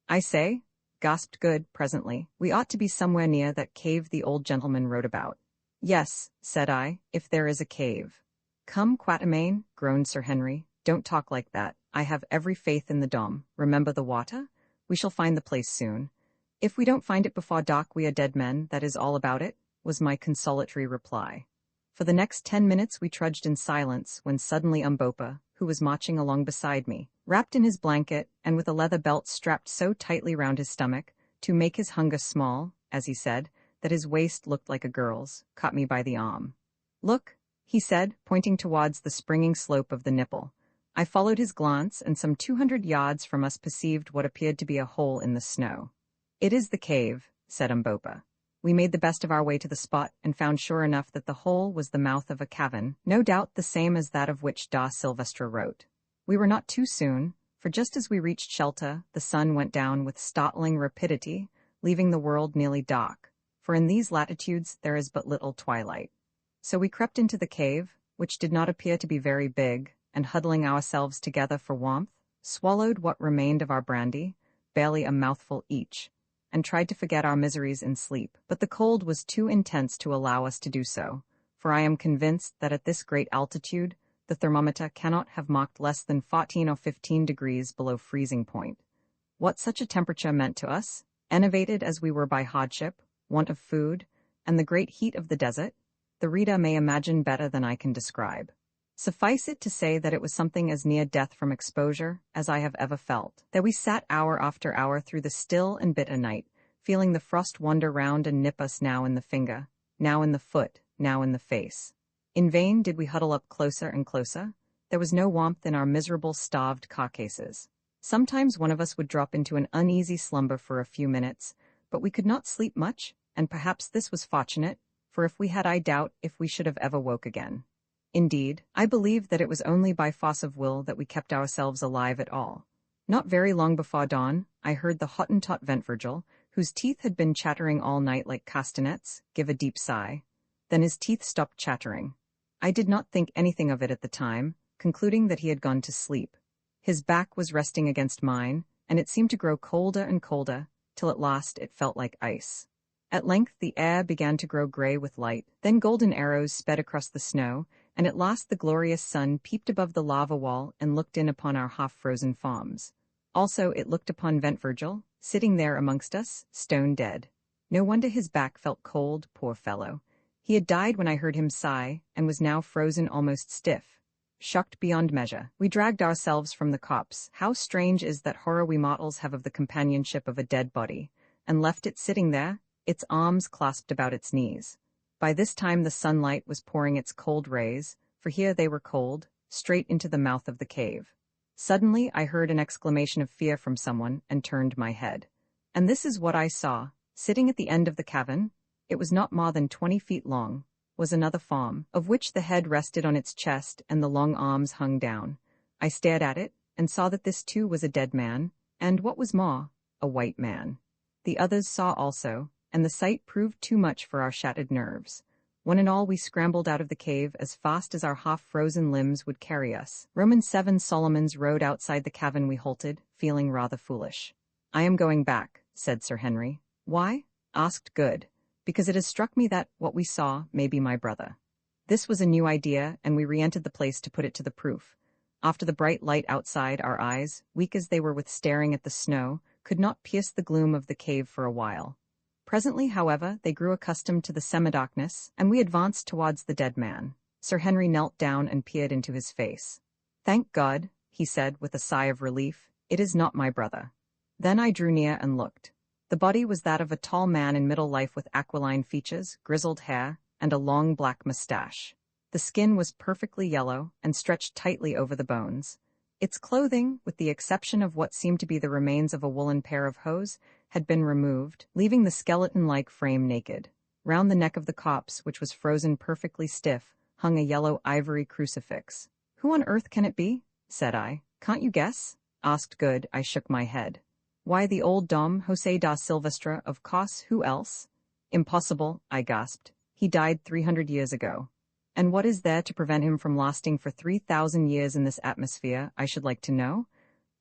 I say, gasped Good, presently, we ought to be somewhere near that cave the old gentleman wrote about. Yes, said I, if there is a cave. Come, Quatermain, groaned Sir Henry, don't talk like that. I have every faith in the dome. Remember the water? We shall find the place soon. If we don't find it before dark we are dead men, that is all about it, was my consolatory reply. For the next 10 minutes we trudged in silence when suddenly Umbopa, who was marching along beside me, wrapped in his blanket and with a leather belt strapped so tightly round his stomach, to make his hunger small, as he said, that his waist looked like a girl's, caught me by the arm. Look, he said, pointing towards the springing slope of the nipple. I followed his glance and some 200 yards from us perceived what appeared to be a hole in the snow. It is the cave, said Umbopa. We made the best of our way to the spot and found sure enough that the hole was the mouth of a cavern, no doubt the same as that of which Da Silvestre wrote. We were not too soon, for just as we reached shelter, the sun went down with startling rapidity, leaving the world nearly dark, for in these latitudes there is but little twilight. So we crept into the cave, which did not appear to be very big, and huddling ourselves together for warmth, swallowed what remained of our brandy, barely a mouthful each, and tried to forget our miseries in sleep. But the cold was too intense to allow us to do so, for I am convinced that at this great altitude, the thermometer cannot have marked less than 14 or 15 degrees below freezing point. What such a temperature meant to us, enervated as we were by hardship, want of food, and the great heat of the desert, the reader may imagine better than I can describe. Suffice it to say that it was something as near death from exposure as I have ever felt. That we sat hour after hour through the still and bitter night, feeling the frost wander round and nip us now in the finger, now in the foot, now in the face. In vain did we huddle up closer and closer. There was no warmth in our miserable, starved carcasses. Sometimes one of us would drop into an uneasy slumber for a few minutes, but we could not sleep much, and perhaps this was fortunate, for if we had I doubt if we should have ever woke again. Indeed, I believe that it was only by force of will that we kept ourselves alive at all. Not very long before dawn, I heard the Hottentot Ventvirgil, whose teeth had been chattering all night like castanets, give a deep sigh. Then his teeth stopped chattering. I did not think anything of it at the time, concluding that he had gone to sleep. His back was resting against mine, and it seemed to grow colder and colder, till at last it felt like ice. At length the air began to grow grey with light, then golden arrows sped across the snow, and at last the glorious sun peeped above the lava wall and looked in upon our half-frozen farms. Also it looked upon Ventvirgil, sitting there amongst us, stone dead. No wonder his back felt cold, poor fellow. He had died when I heard him sigh, and was now frozen almost stiff. Shocked beyond measure, we dragged ourselves from the copse. How strange is that horror we mortals have of the companionship of a dead body, and left it sitting there, its arms clasped about its knees. By this time the sunlight was pouring its cold rays, for here they were cold, straight into the mouth of the cave. Suddenly I heard an exclamation of fear from someone, and turned my head. And this is what I saw. Sitting at the end of the cavern, it was not more than 20 feet long, was another form, of which the head rested on its chest and the long arms hung down. I stared at it, and saw that this too was a dead man, and, what was more, a white man. The others saw also, and the sight proved too much for our shattered nerves. One and all we scrambled out of the cave as fast as our half-frozen limbs would carry us. Roman 7 Solomons rode outside the cavern. We halted, feeling rather foolish. "I am going back," said Sir Henry. "Why?" asked Good. "Because it has struck me that what we saw may be my brother." This was a new idea, and we re-entered the place to put it to the proof. After the bright light outside, our eyes, weak as they were with staring at the snow, could not pierce the gloom of the cave for a while. Presently, however, they grew accustomed to the semi-darkness, and we advanced towards the dead man. Sir Henry knelt down and peered into his face. "Thank God," he said with a sigh of relief, "it is not my brother." Then I drew near and looked. The body was that of a tall man in middle life with aquiline features, grizzled hair, and a long black mustache. The skin was perfectly yellow and stretched tightly over the bones. Its clothing, with the exception of what seemed to be the remains of a woolen pair of hose, had been removed, leaving the skeleton-like frame naked. Round the neck of the corpse, which was frozen perfectly stiff, hung a yellow ivory crucifix. "Who on earth can it be?" said I. "Can't you guess?" asked Good. I shook my head. "Why, the old Dom José da Silvestre, of course. Who else?" "Impossible," I gasped. "He died 300 years ago." "And what is there to prevent him from lasting for 3,000 years in this atmosphere, I should like to know?"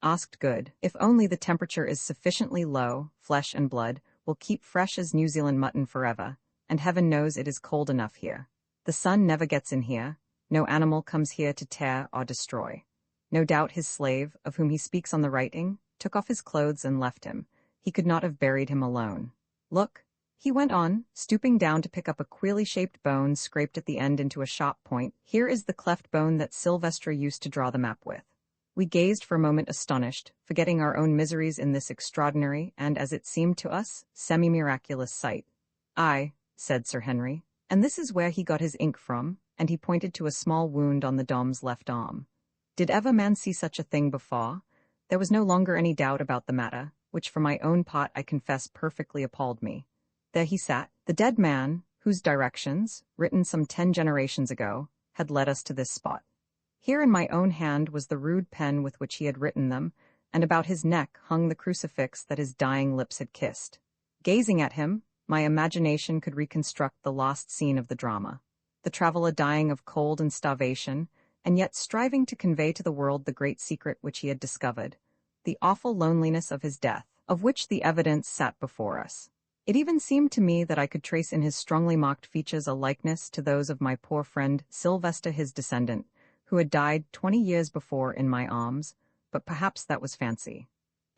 asked Good. "If only the temperature is sufficiently low, flesh and blood will keep fresh as New Zealand mutton forever, and heaven knows it is cold enough here. The sun never gets in here, no animal comes here to tear or destroy. No doubt his slave, of whom he speaks on the writing, took off his clothes and left him. He could not have buried him alone. Look," he went on, stooping down to pick up a queerly shaped bone scraped at the end into a sharp point. "Here is the cleft bone that Silvestre used to draw the map with." We gazed for a moment astonished, forgetting our own miseries in this extraordinary and, as it seemed to us, semi-miraculous sight. "Aye," said Sir Henry, "and this is where he got his ink from," and he pointed to a small wound on the Dom's left arm. Did ever man see such a thing before? There was no longer any doubt about the matter, which for my own part I confess perfectly appalled me. There he sat, the dead man, whose directions, written some 10 generations ago, had led us to this spot. Here in my own hand was the rude pen with which he had written them, and about his neck hung the crucifix that his dying lips had kissed. Gazing at him, my imagination could reconstruct the lost scene of the drama. The traveler dying of cold and starvation, and yet striving to convey to the world the great secret which he had discovered, the awful loneliness of his death, of which the evidence sat before us. It even seemed to me that I could trace in his strongly marked features a likeness to those of my poor friend Sylvester, his descendant, who had died 20 years before in my arms, but perhaps that was fancy.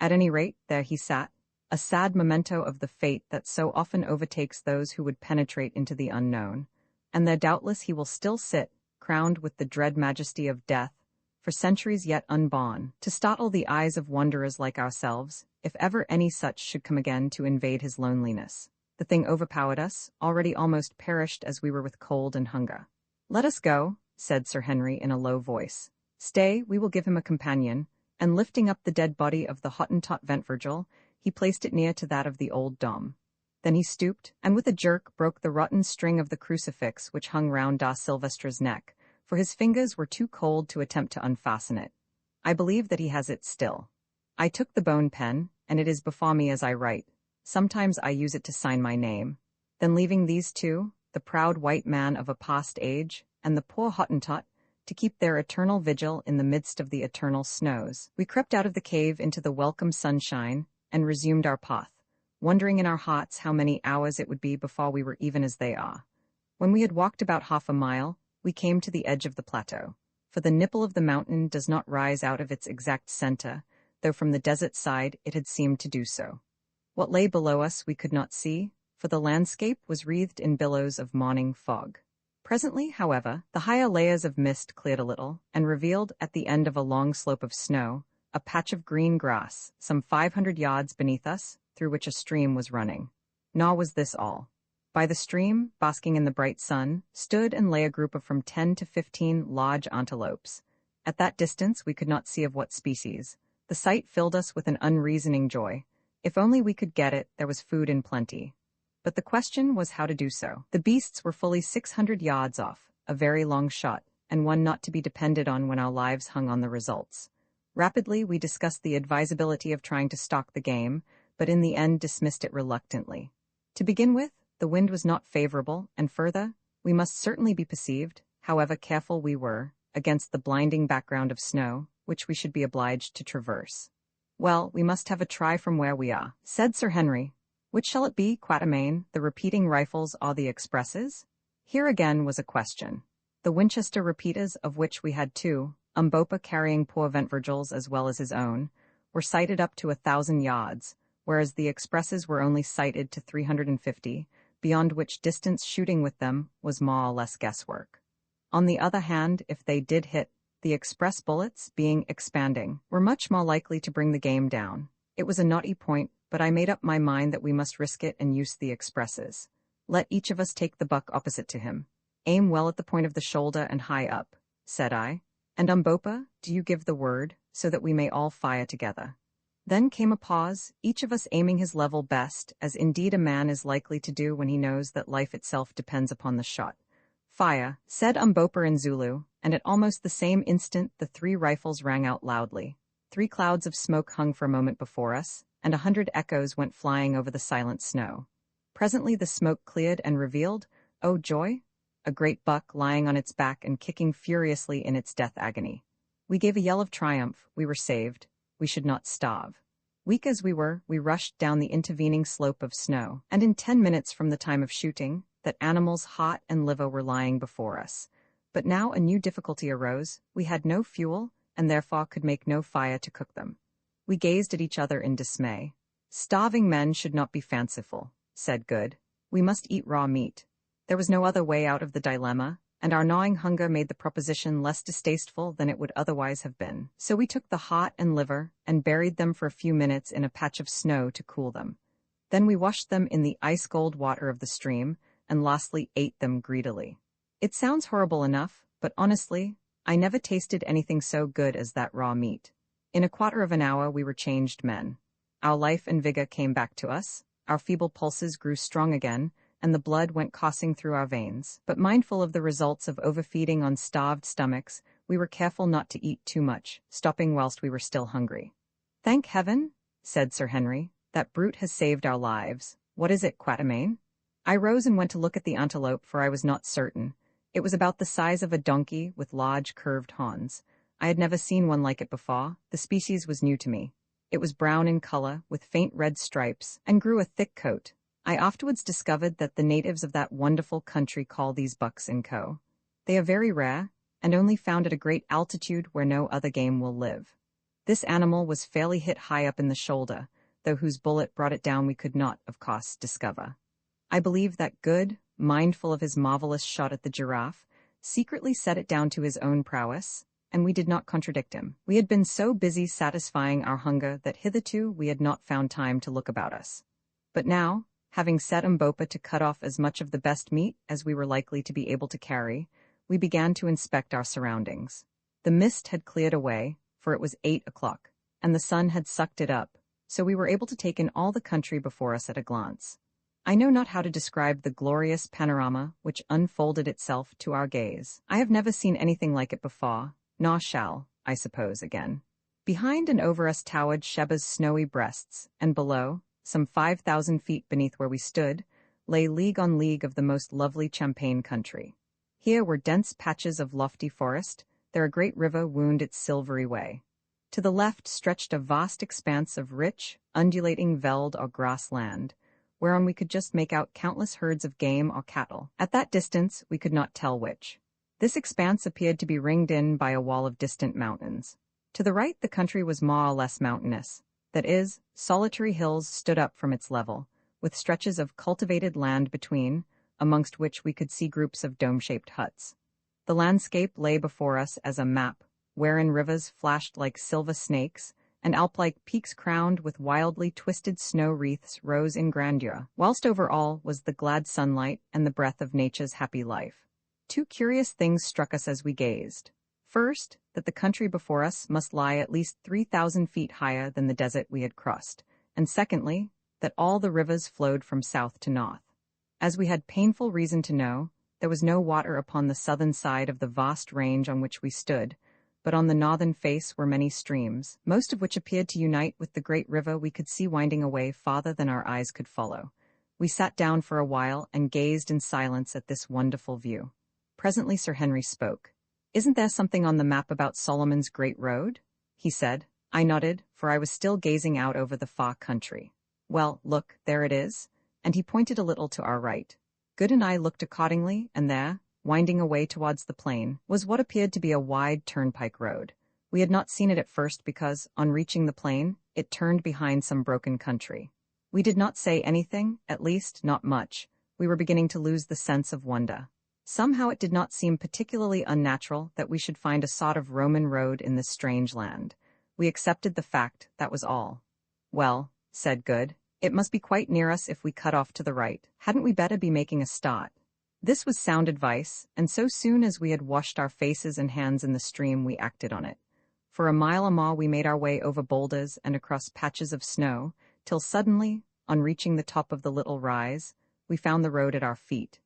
At any rate, there he sat, a sad memento of the fate that so often overtakes those who would penetrate into the unknown, and there doubtless he will still sit, crowned with the dread majesty of death, for centuries yet unborn, to startle the eyes of wanderers like ourselves, if ever any such should come again to invade his loneliness. The thing overpowered us, already almost perished as we were with cold and hunger. "Let us go," said Sir Henry in a low voice. "Stay, we will give him a companion," and lifting up the dead body of the Hottentot Ventvirgil, he placed it near to that of the old Dom. Then he stooped, and with a jerk broke the rotten string of the crucifix which hung round da Silvestre's neck, for his fingers were too cold to attempt to unfasten it. I believe that he has it still. I took the bone pen, and it is before me as I write. Sometimes I use it to sign my name. Then leaving these two, the proud white man of a past age, and the poor Hottentot, to keep their eternal vigil in the midst of the eternal snows, we crept out of the cave into the welcome sunshine, and resumed our path, wondering in our hearts how many hours it would be before we were even as they are. When we had walked about half a mile, we came to the edge of the plateau, for the nipple of the mountain does not rise out of its exact center, though from the desert side it had seemed to do so. What lay below us we could not see, for the landscape was wreathed in billows of morning fog. Presently, however, the higher layers of mist cleared a little, and revealed, at the end of a long slope of snow, a patch of green grass, some 500 yards beneath us, through which a stream was running. Nor was this all. By the stream, basking in the bright sun, stood and lay a group of from 10 to 15 large antelopes. At that distance we could not see of what species. The sight filled us with an unreasoning joy. If only we could get it, there was food in plenty. But the question was how to do so. The beasts were fully 600 yards off, a very long shot, and one not to be depended on when our lives hung on the results. Rapidly we discussed the advisability of trying to stalk the game, but in the end dismissed it reluctantly. To begin with, the wind was not favorable, and further, we must certainly be perceived, however careful we were, against the blinding background of snow, which we should be obliged to traverse. "Well, we must have a try from where we are," said Sir Henry. "Which shall it be, Quatermain, the repeating rifles or the expresses?" Here again was a question. The Winchester repeaters, of which we had two, Umbopa carrying poor Ventvirgil's as well as his own, were sighted up to 1,000 yards, whereas the expresses were only sighted to 350, beyond which distance shooting with them was more or less guesswork. On the other hand, if they did hit, the express bullets, being expanding, were much more likely to bring the game down. It was a knotty point, but I made up my mind that we must risk it and use the expresses. Let each of us take the buck opposite to him. Aim well at the point of the shoulder and high up, said I. And Umbopa, do you give the word, so that we may all fire together. Then came a pause, each of us aiming his level best, as indeed a man is likely to do when he knows that life itself depends upon the shot. "Fire," said Umbopa in Zulu, and at almost the same instant the 3 rifles rang out loudly. 3 clouds of smoke hung for a moment before us, and 100 echoes went flying over the silent snow. Presently the smoke cleared and revealed, oh joy, a great buck lying on its back and kicking furiously in its death agony. We gave a yell of triumph. We were saved. We should not starve. Weak as we were, we rushed down the intervening slope of snow, and in 10 minutes from the time of shooting, that animal's heart and liver were lying before us. But now a new difficulty arose. We had no fuel, and therefore could make no fire to cook them. We gazed at each other in dismay. "Starving men should not be fanciful," said Good. "We must eat raw meat." There was no other way out of the dilemma, and our gnawing hunger made the proposition less distasteful than it would otherwise have been. So we took the heart and liver, and buried them for a few minutes in a patch of snow to cool them. Then we washed them in the ice-cold water of the stream, and lastly ate them greedily. It sounds horrible enough, but honestly, I never tasted anything so good as that raw meat. In a quarter of an hour we were changed men. Our life and vigor came back to us, our feeble pulses grew strong again, and the blood went coursing through our veins. But mindful of the results of overfeeding on starved stomachs, we were careful not to eat too much, stopping whilst we were still hungry. "Thank heaven," said Sir Henry, "that brute has saved our lives. What is it, Quatermain?" I rose and went to look at the antelope, for I was not certain. It was about the size of a donkey, with large curved horns. I had never seen one like it before. The species was new to me. It was brown in color, with faint red stripes, and grew a thick coat. I afterwards discovered that the natives of that wonderful country call these bucks in co. They are very rare, and only found at a great altitude where no other game will live. This animal was fairly hit high up in the shoulder, though whose bullet brought it down we could not, of course, discover. I believe that Good, mindful of his marvelous shot at the giraffe, secretly set it down to his own prowess, and we did not contradict him. We had been so busy satisfying our hunger that hitherto we had not found time to look about us. But now, having set Umbopa to cut off as much of the best meat as we were likely to be able to carry, we began to inspect our surroundings. The mist had cleared away, for it was 8 o'clock, and the sun had sucked it up, so we were able to take in all the country before us at a glance. I know not how to describe the glorious panorama which unfolded itself to our gaze. I have never seen anything like it before, nor shall, I suppose, again. Behind and over us towered Sheba's snowy breasts, and below, some 5,000 feet beneath where we stood, lay league on league of the most lovely Champagne country. Here were dense patches of lofty forest, there a great river wound its silvery way. To the left stretched a vast expanse of rich, undulating veld or grass land, whereon we could just make out countless herds of game or cattle. At that distance, we could not tell which. This expanse appeared to be ringed in by a wall of distant mountains. To the right, the country was more or less mountainous. That is, solitary hills stood up from its level, with stretches of cultivated land between, amongst which we could see groups of dome-shaped huts. The landscape lay before us as a map, wherein rivers flashed like silver snakes, and Alp-like peaks crowned with wildly twisted snow wreaths rose in grandeur, whilst over all was the glad sunlight and the breath of nature's happy life. Two curious things struck us as we gazed. First, that the country before us must lie at least 3,000 feet higher than the desert we had crossed, and secondly, that all the rivers flowed from south to north. As we had painful reason to know, there was no water upon the southern side of the vast range on which we stood, but on the northern face were many streams, most of which appeared to unite with the great river we could see winding away farther than our eyes could follow. We sat down for a while and gazed in silence at this wonderful view. Presently Sir Henry spoke. "Isn't there something on the map about Solomon's Great Road?" he said. I nodded, for I was still gazing out over the far country. "Well, look, there it is," and he pointed a little to our right. Good and I looked accordingly, and there, winding away towards the plain, was what appeared to be a wide turnpike road. We had not seen it at first because, on reaching the plain, it turned behind some broken country. We did not say anything, at least, not much. We were beginning to lose the sense of wonder. Somehow it did not seem particularly unnatural that we should find a sort of Roman road in this strange land. We accepted the fact, that was all. "Well," said Good, "it must be quite near us if we cut off to the right. Hadn't we better be making a start?" This was sound advice, and so soon as we had washed our faces and hands in the stream, we acted on it. For a mile or more we made our way over boulders and across patches of snow, till suddenly, on reaching the top of the little rise, we found the road at our feet.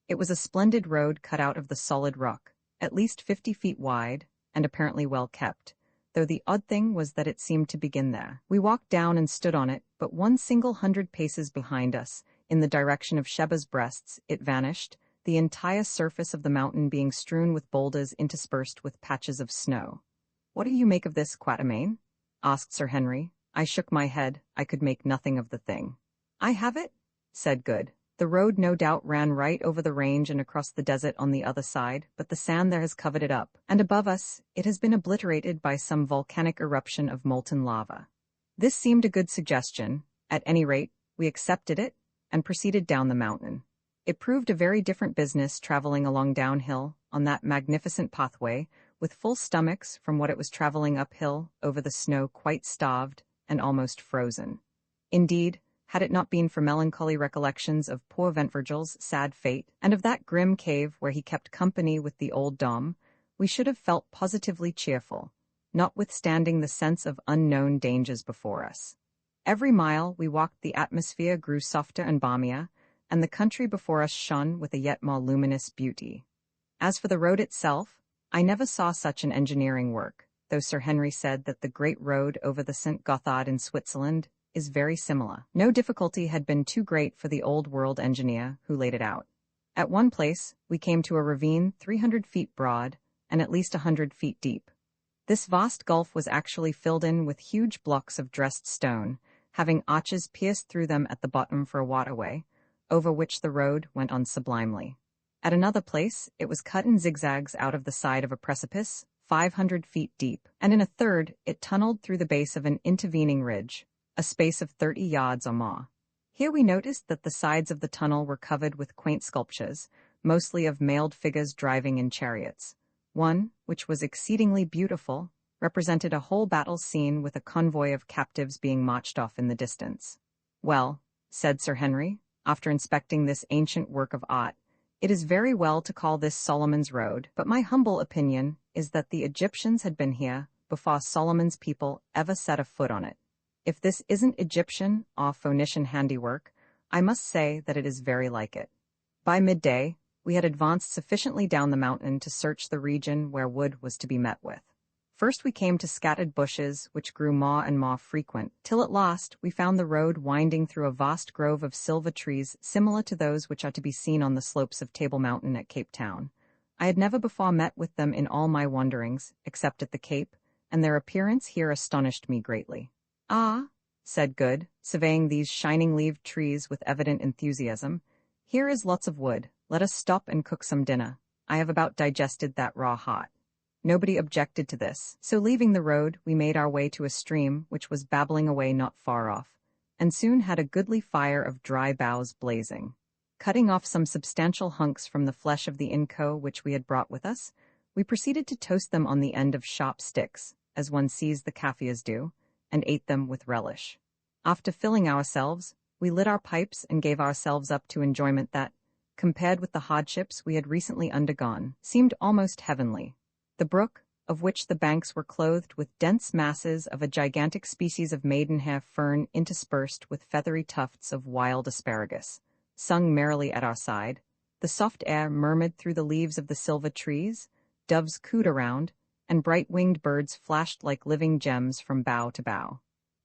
It was a splendid road cut out of the solid rock, at least 50 feet wide, and apparently well kept, though the odd thing was that it seemed to begin there. We walked down and stood on it, but one single 100 paces behind us, in the direction of Sheba's breasts, it vanished, the entire surface of the mountain being strewn with boulders interspersed with patches of snow. "What do you make of this, Quatermain?" asked Sir Henry. I shook my head. I could make nothing of the thing. "I have it," said Good. "The road no doubt ran right over the range and across the desert on the other side, but the sand there has covered it up, and above us, it has been obliterated by some volcanic eruption of molten lava." This seemed a good suggestion. At any rate, we accepted it, and proceeded down the mountain. It proved a very different business traveling along downhill, on that magnificent pathway, with full stomachs from what it was traveling uphill, over the snow quite starved, and almost frozen. Indeed, had it not been for melancholy recollections of poor Ventvirgil's sad fate, and of that grim cave where he kept company with the old Dom, we should have felt positively cheerful, notwithstanding the sense of unknown dangers before us. Every mile we walked the atmosphere grew softer and balmier, and the country before us shone with a yet more luminous beauty. As for the road itself, I never saw such an engineering work, though Sir Henry said that the great road over the St. Gothard in Switzerland is very similar. No difficulty had been too great for the old-world engineer who laid it out. At one place, we came to a ravine 300 feet broad and at least 100 feet deep. This vast gulf was actually filled in with huge blocks of dressed stone, having arches pierced through them at the bottom for a waterway, over which the road went on sublimely. At another place, it was cut in zigzags out of the side of a precipice, 500 feet deep, and in a third, it tunneled through the base of an intervening ridge, a space of 30 yards or more. Here we noticed that the sides of the tunnel were covered with quaint sculptures, mostly of mailed figures driving in chariots. One, which was exceedingly beautiful, represented a whole battle scene with a convoy of captives being marched off in the distance. "Well," said Sir Henry, after inspecting this ancient work of art, "it is very well to call this Solomon's Road, but my humble opinion is that the Egyptians had been here before Solomon's people ever set a foot on it. If this isn't Egyptian or Phoenician handiwork, I must say that it is very like it. By midday, we had advanced sufficiently down the mountain to search the region where wood was to be met with. First we came to scattered bushes, which grew more frequent, till at last we found the road winding through a vast grove of silver trees similar to those which are to be seen on the slopes of Table Mountain at Cape Town. I had never before met with them in all my wanderings, except at the Cape, and their appearance here astonished me greatly. "Ah," said Good, surveying these shining-leaved trees with evident enthusiasm, "here is lots of wood. Let us stop and cook some dinner. I have about digested that raw heart." Nobody objected to this, so leaving the road, we made our way to a stream which was babbling away not far off, and soon had a goodly fire of dry boughs blazing. Cutting off some substantial hunks from the flesh of the inco which we had brought with us, we proceeded to toast them on the end of sharp sticks, as one sees the Kaffirs do, and ate them with relish. After filling ourselves, we lit our pipes and gave ourselves up to enjoyment that, compared with the hardships we had recently undergone, seemed almost heavenly. The brook, of which the banks were clothed with dense masses of a gigantic species of maidenhair fern interspersed with feathery tufts of wild asparagus, sung merrily at our side. The soft air murmured through the leaves of the silver trees, doves cooed around, and bright-winged birds flashed like living gems from bough to bough.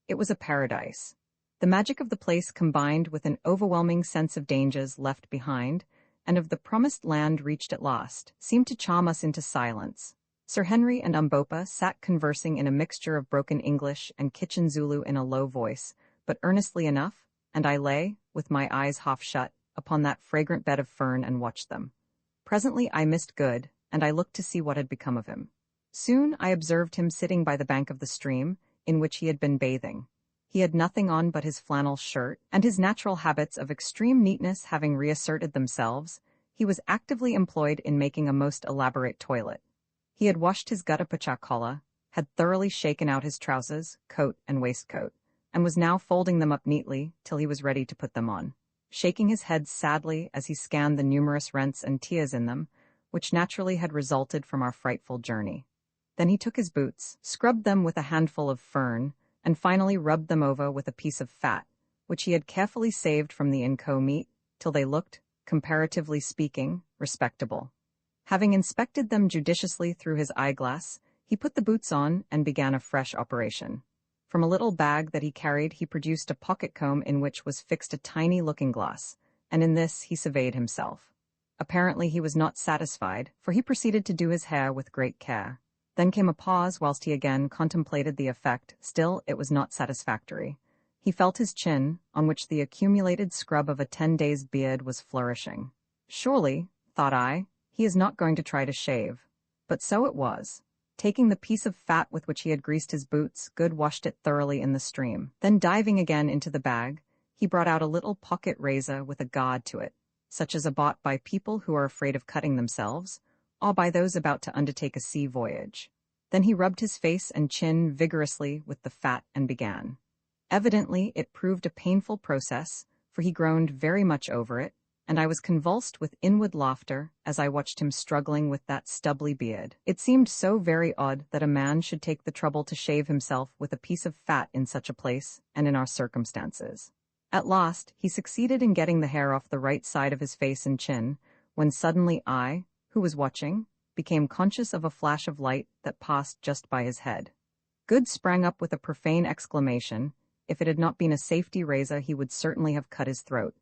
It was a paradise. The magic of the place combined with an overwhelming sense of dangers left behind, and of the promised land reached at last, seemed to charm us into silence. Sir Henry and Umbopa sat conversing in a mixture of broken English and kitchen Zulu in a low voice, but earnestly enough, and I lay, with my eyes half shut, upon that fragrant bed of fern and watched them. Presently I missed Good, and I looked to see what had become of him. Soon I observed him sitting by the bank of the stream, in which he had been bathing. He had nothing on but his flannel shirt, and his natural habits of extreme neatness having reasserted themselves, he was actively employed in making a most elaborate toilet. He had washed his gutta percha collar, had thoroughly shaken out his trousers, coat, and waistcoat, and was now folding them up neatly till he was ready to put them on, shaking his head sadly as he scanned the numerous rents and tears in them, which naturally had resulted from our frightful journey. Then he took his boots, scrubbed them with a handful of fern, and finally rubbed them over with a piece of fat, which he had carefully saved from the inco meat, till they looked, comparatively speaking, respectable. Having inspected them judiciously through his eyeglass, he put the boots on and began a fresh operation. From a little bag that he carried he produced a pocket comb in which was fixed a tiny looking-glass, and in this he surveyed himself. Apparently he was not satisfied, for he proceeded to do his hair with great care. Then came a pause whilst he again contemplated the effect. Still it was not satisfactory. He felt his chin, on which the accumulated scrub of a 10 days' beard was flourishing. Surely, thought I, he is not going to try to shave. But so it was. Taking the piece of fat with which he had greased his boots, Good washed it thoroughly in the stream. Then diving again into the bag, he brought out a little pocket razor with a guard to it, such as are bought by people who are afraid of cutting themselves, or by those about to undertake a sea voyage. Then he rubbed his face and chin vigorously with the fat and began. Evidently it proved a painful process, for he groaned very much over it, and I was convulsed with inward laughter as I watched him struggling with that stubbly beard. It seemed so very odd that a man should take the trouble to shave himself with a piece of fat in such a place, and in our circumstances. At last, he succeeded in getting the hair off the right side of his face and chin, when suddenly I, who was watching, became conscious of a flash of light that passed just by his head. Good sprang up with a profane exclamation. If it had not been a safety razor he would certainly have cut his throat.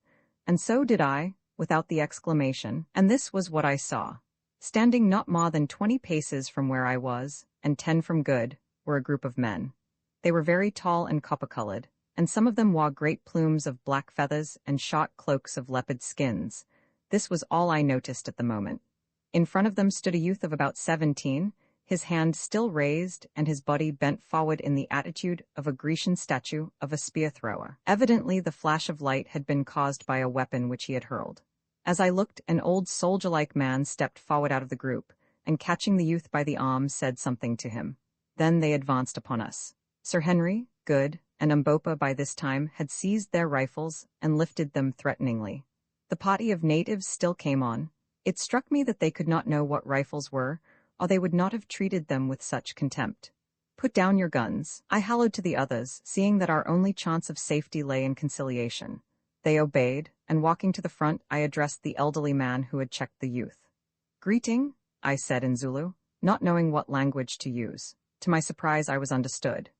And so did I, without the exclamation, and this was what I saw. Standing not more than 20 paces from where I was, and 10 from Good, were a group of men. They were very tall and copper-colored, and some of them wore great plumes of black feathers and short cloaks of leopard skins. This was all I noticed at the moment. In front of them stood a youth of about 17, his hand still raised and his body bent forward in the attitude of a Grecian statue of a spear-thrower. Evidently the flash of light had been caused by a weapon which he had hurled. As I looked, an old soldier-like man stepped forward out of the group, and catching the youth by the arm said something to him. Then they advanced upon us. Sir Henry, Good, and Umbopa by this time had seized their rifles and lifted them threateningly. The party of natives still came on. It struck me that they could not know what rifles were, or they would not have treated them with such contempt. "Put down your guns," I hallooed to the others, seeing that our only chance of safety lay in conciliation. They obeyed, and walking to the front, I addressed the elderly man who had checked the youth. "Greeting," I said in Zulu, not knowing what language to use. To my surprise, I was understood.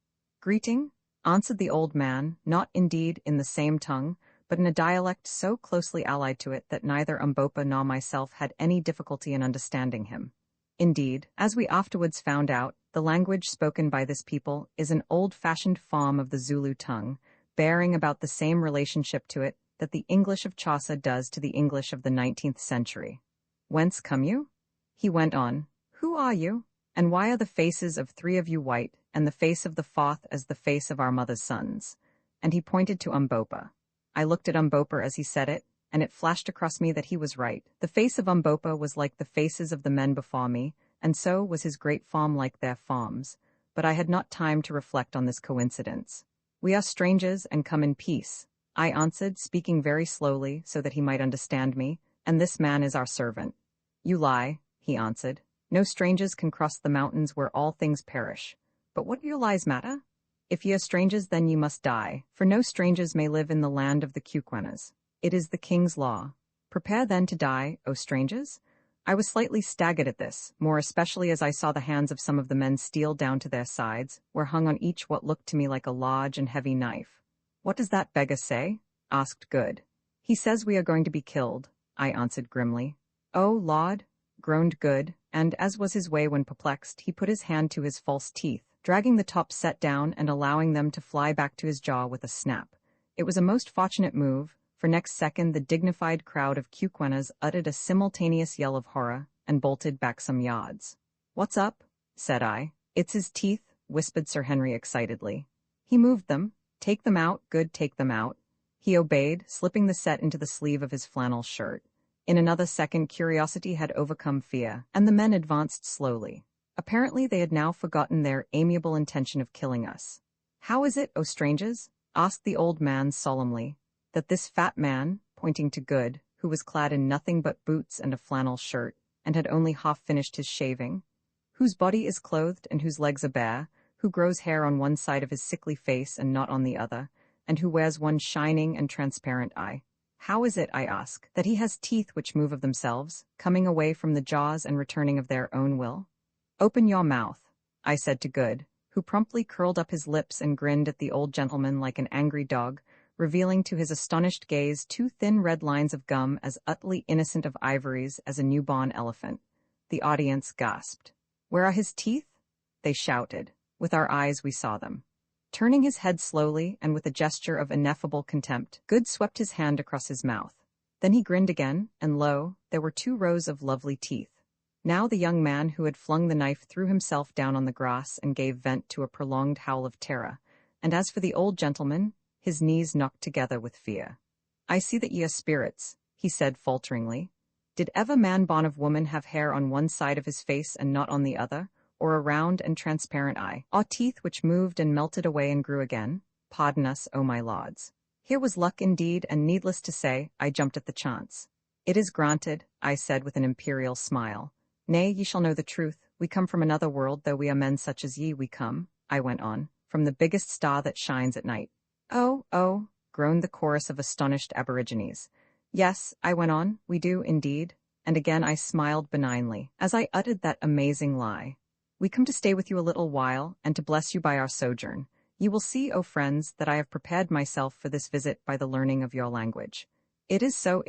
"Greeting," answered the old man, not indeed in the same tongue, but in a dialect so closely allied to it that neither Umbopa nor myself had any difficulty in understanding him. Indeed, as we afterwards found out, the language spoken by this people is an old-fashioned form of the Zulu tongue, bearing about the same relationship to it that the English of Chaucer does to the English of the 19th century. "Whence come you?" he went on. "Who are you? And why are the faces of 3 of you white, and the face of the 4th as the face of our mother's sons?" And he pointed to Umbopa. I looked at Umbopa as he said it, and it flashed across me that he was right. The face of Umbopa was like the faces of the men before me, and so was his great form like their forms, but I had not time to reflect on this coincidence. "We are strangers and come in peace," I answered, speaking very slowly so that he might understand me, "and this man is our servant." "You lie," he answered. "No strangers can cross the mountains where all things perish. But what do your lies matter? If ye are strangers, then ye must die, for no strangers may live in the land of the Cuquanas. It is the king's law. Prepare then to die, O strangers." I was slightly staggered at this, more especially as I saw the hands of some of the men steal down to their sides, where hung on each what looked to me like a large and heavy knife. "What does that beggar say?" asked Good. "He says we are going to be killed," I answered grimly. "Oh, Lord," groaned Good, and, as was his way when perplexed, he put his hand to his false teeth, dragging the top set down and allowing them to fly back to his jaw with a snap. It was a most fortunate move, for next second the dignified crowd of Cuquanas uttered a simultaneous yell of horror and bolted back some yards. "What's up?" said I. "It's his teeth," whispered Sir Henry excitedly. "He moved them. Take them out, Good, take them out." He obeyed, slipping the set into the sleeve of his flannel shirt. In another second curiosity had overcome fear, and the men advanced slowly. Apparently they had now forgotten their amiable intention of killing us. "How is it, O strangers?" asked the old man solemnly, "that this fat man," pointing to Good, who was clad in nothing but boots and a flannel shirt, and had only half finished his shaving, whose body is clothed and whose legs are bare, who grows hair on one side of his sickly face and not on the other, and who wears one shining and transparent eye, how is it, I ask, that he has teeth which move of themselves, coming away from the jaws and returning of their own will? "Open your mouth," I said to Good, who promptly curled up his lips and grinned at the old gentleman like an angry dog, revealing to his astonished gaze 2 thin red lines of gum as utterly innocent of ivories as a newborn elephant. The audience gasped. "Where are his teeth?" they shouted. With our eyes we saw them. Turning his head slowly and with a gesture of ineffable contempt, Good swept his hand across his mouth. Then he grinned again, and lo, there were 2 rows of lovely teeth. Now the young man who had flung the knife threw himself down on the grass and gave vent to a prolonged howl of terror, and as for the old gentleman, his knees knocked together with fear. "I see that ye are spirits," he said falteringly. "Did ever man born of woman have hair on one side of his face and not on the other, or a round and transparent eye, or teeth which moved and melted away and grew again? Pardon us, O my lords." Here was luck indeed, and needless to say, I jumped at the chance. "It is granted," I said with an imperial smile. "Nay, ye shall know the truth. We come from another world, though we are men such as ye. We come," I went on, "from the biggest star that shines at night." "Oh, oh," groaned the chorus of astonished aborigines. "Yes," I went on, "we do, indeed," and again I smiled benignly, as I uttered that amazing lie. "We come to stay with you a little while, and to bless you by our sojourn. Ye will see, O friends, that I have prepared myself for this visit by the learning of your language." It is so,"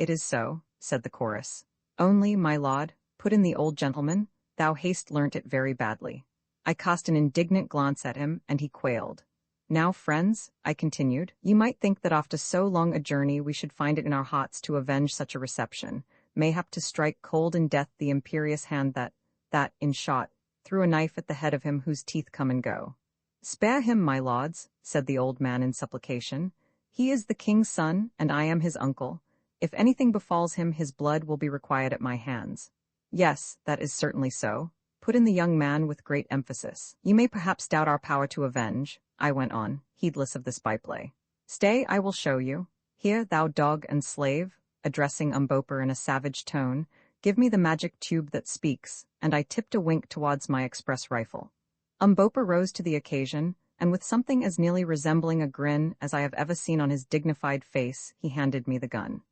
said the chorus. "Only, my lord," put in the old gentleman, "thou hast learnt it very badly." I cast an indignant glance at him, and he quailed. "Now, friends," I continued, "ye might think that after so long a journey we should find it in our hearts to avenge such a reception, mayhap to strike cold in death the imperious hand that, in short, threw a knife at the head of him whose teeth come and go." "Spare him, my lords," said the old man in supplication. "He is the king's son, and I am his uncle. If anything befalls him, his blood will be required at my hands." "Yes, that is certainly so," put in the young man with great emphasis. "You may perhaps doubt our power to avenge," I went on, heedless of this byplay. "Stay, I will show you. Here, thou dog and slave," addressing Umbopa in a savage tone, "give me the magic tube that speaks," and I tipped a wink towards my express rifle. Umbopa rose to the occasion, and with something as nearly resembling a grin as I have ever seen on his dignified face, he handed me the gun.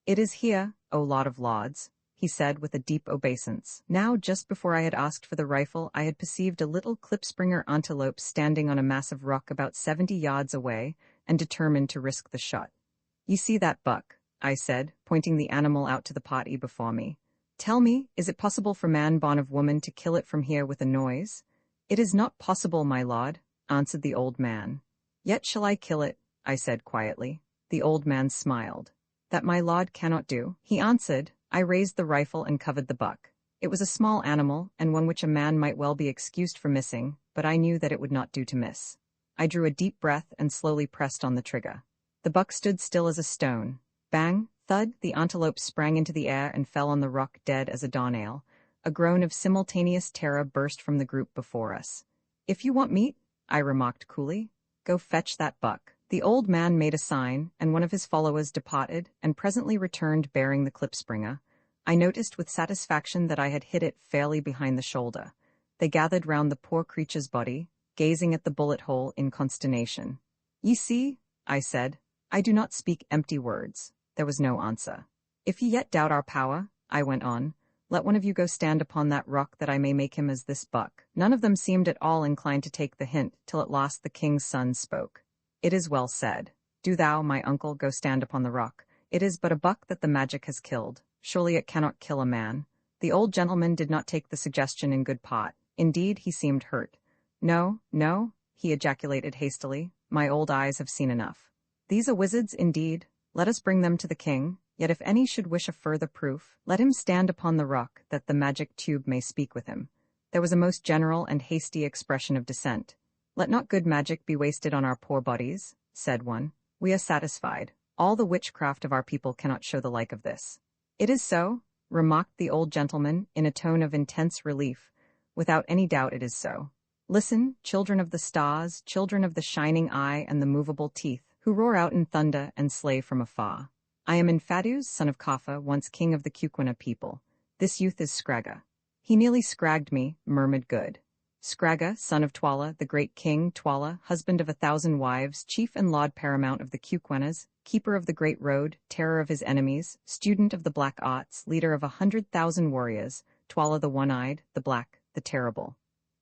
"It is here, O Lord of Lords," he said with a deep obeisance. Now, just before I had asked for the rifle, I had perceived a little klipspringer antelope standing on a massive rock about 70 yards away, and determined to risk the shot. "You see that buck?" I said, pointing the animal out to the party before me. "Tell me, is it possible for man born of woman to kill it from here with a noise?" "It is not possible, my lord," answered the old man. "Yet shall I kill it," I said quietly. The old man smiled. "That my lord cannot do," he answered. I raised the rifle and covered the buck. It was a small animal, and one which a man might well be excused for missing, but I knew that it would not do to miss. I drew a deep breath and slowly pressed on the trigger. The buck stood still as a stone. Bang, thud, the antelope sprang into the air and fell on the rock dead as a darnel. A groan of simultaneous terror burst from the group before us. "If you want meat," I remarked coolly, "go fetch that buck." The old man made a sign, and one of his followers departed, and presently returned bearing the klipspringer. I noticed with satisfaction that I had hit it fairly behind the shoulder. They gathered round the poor creature's body, gazing at the bullet hole in consternation. "Ye see," I said, "I do not speak empty words." There was no answer. "If ye yet doubt our power," I went on, "let one of you go stand upon that rock that I may make him as this buck." None of them seemed at all inclined to take the hint, till at last the king's son spoke. "It is well said. Do thou, my uncle, go stand upon the rock. It is but a buck that the magic has killed. Surely it cannot kill a man." The old gentleman did not take the suggestion in good part. Indeed, he seemed hurt. "No, no," he ejaculated hastily. "My old eyes have seen enough. These are wizards indeed. Let us bring them to the king. Yet if any should wish a further proof, let him stand upon the rock, that the magic tube may speak with him." There was a most general and hasty expression of dissent. "Let not good magic be wasted on our poor bodies," said one. "We are satisfied. All the witchcraft of our people cannot show the like of this." "It is so," remarked the old gentleman in a tone of intense relief. "Without any doubt it is so. Listen, children of the stars, children of the shining eye and the movable teeth, who roar out in thunder and slay from afar. I am Infadus, son of Kafa, once king of the Kukwina people. This youth is Scragga." "He nearly scragged me," murmured Good. "Scragga, son of Twala, the great king, Twala, husband of 1,000 wives, chief and lord paramount of the Kukwenas, keeper of the great road, terror of his enemies, student of the black arts, leader of 100,000 warriors, Twala the one-eyed, the black, the terrible."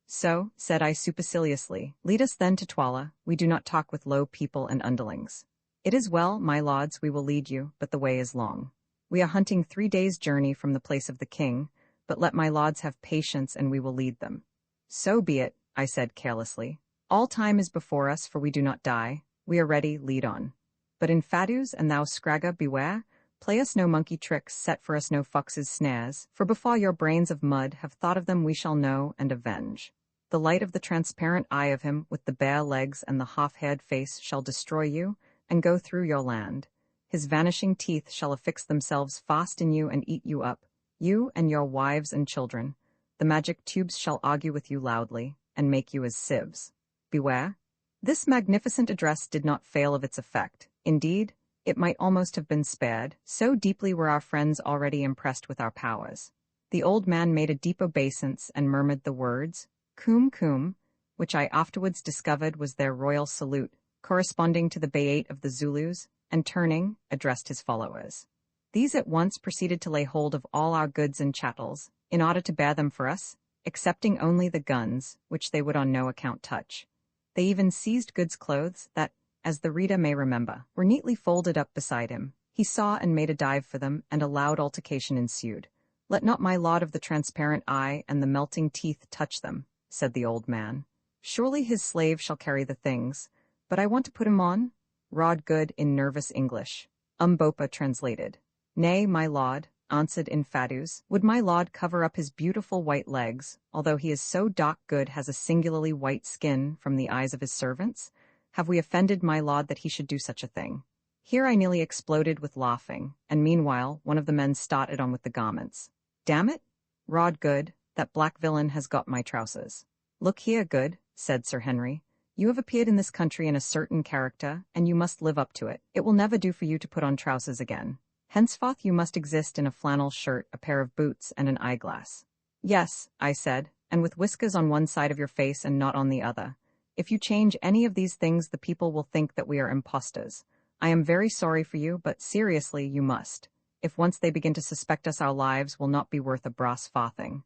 "So," said I superciliously, "lead us then to Twala. We do not talk with low people and underlings." "It is well, my lords, we will lead you, but the way is long. We are hunting 3 days' journey from the place of the king, but let my lords have patience and we will lead them." "So be it," I said carelessly. "All time is before us, for we do not die. We are ready, lead on. But Infadus and thou Scragga, beware. Play us no monkey tricks, set for us no fox's snares, for before your brains of mud have thought of them we shall know and avenge. The light of the transparent eye of him with the bare legs and the half-haired face shall destroy you, and go through your land. His vanishing teeth shall affix themselves fast in you and eat you up, you and your wives and children. The magic tubes shall argue with you loudly, and make you as sieves. Beware." This magnificent address did not fail of its effect. Indeed, it might almost have been spared, so deeply were our friends already impressed with our powers. The old man made a deep obeisance and murmured the words, "Kum kum," which I afterwards discovered was their royal salute, corresponding to the Bayat of the Zulus, and turning, addressed his followers. These at once proceeded to lay hold of all our goods and chattels, in order to bear them for us, excepting only the guns, which they would on no account touch. They even seized Good's clothes that, as the reader may remember, were neatly folded up beside him. He saw and made a dive for them, and a loud altercation ensued. "Let not my lord of the transparent eye and the melting teeth touch them," said the old man. "Surely his slave shall carry the things, but I want to put him on," Rod Good in nervous English. Umbopa translated. "Nay, my lord," answered Infadus, "would my lord cover up his beautiful white legs, although he is so dark Good has a singularly white skin from the eyes of his servants? Have we offended my lord that he should do such a thing?" Here I nearly exploded with laughing, and meanwhile one of the men started on with the garments. "Damn it, Rod Good, that black villain has got my trousers." "Look here, Good," said Sir Henry. "You have appeared in this country in a certain character, and you must live up to it. It will never do for you to put on trousers again. Henceforth you must exist in a flannel shirt, a pair of boots, and an eyeglass." "Yes," I said, "and with whiskers on one side of your face and not on the other. If you change any of these things, the people will think that we are impostors. I am very sorry for you, but seriously, you must. If once they begin to suspect us, our lives will not be worth a brass farthing."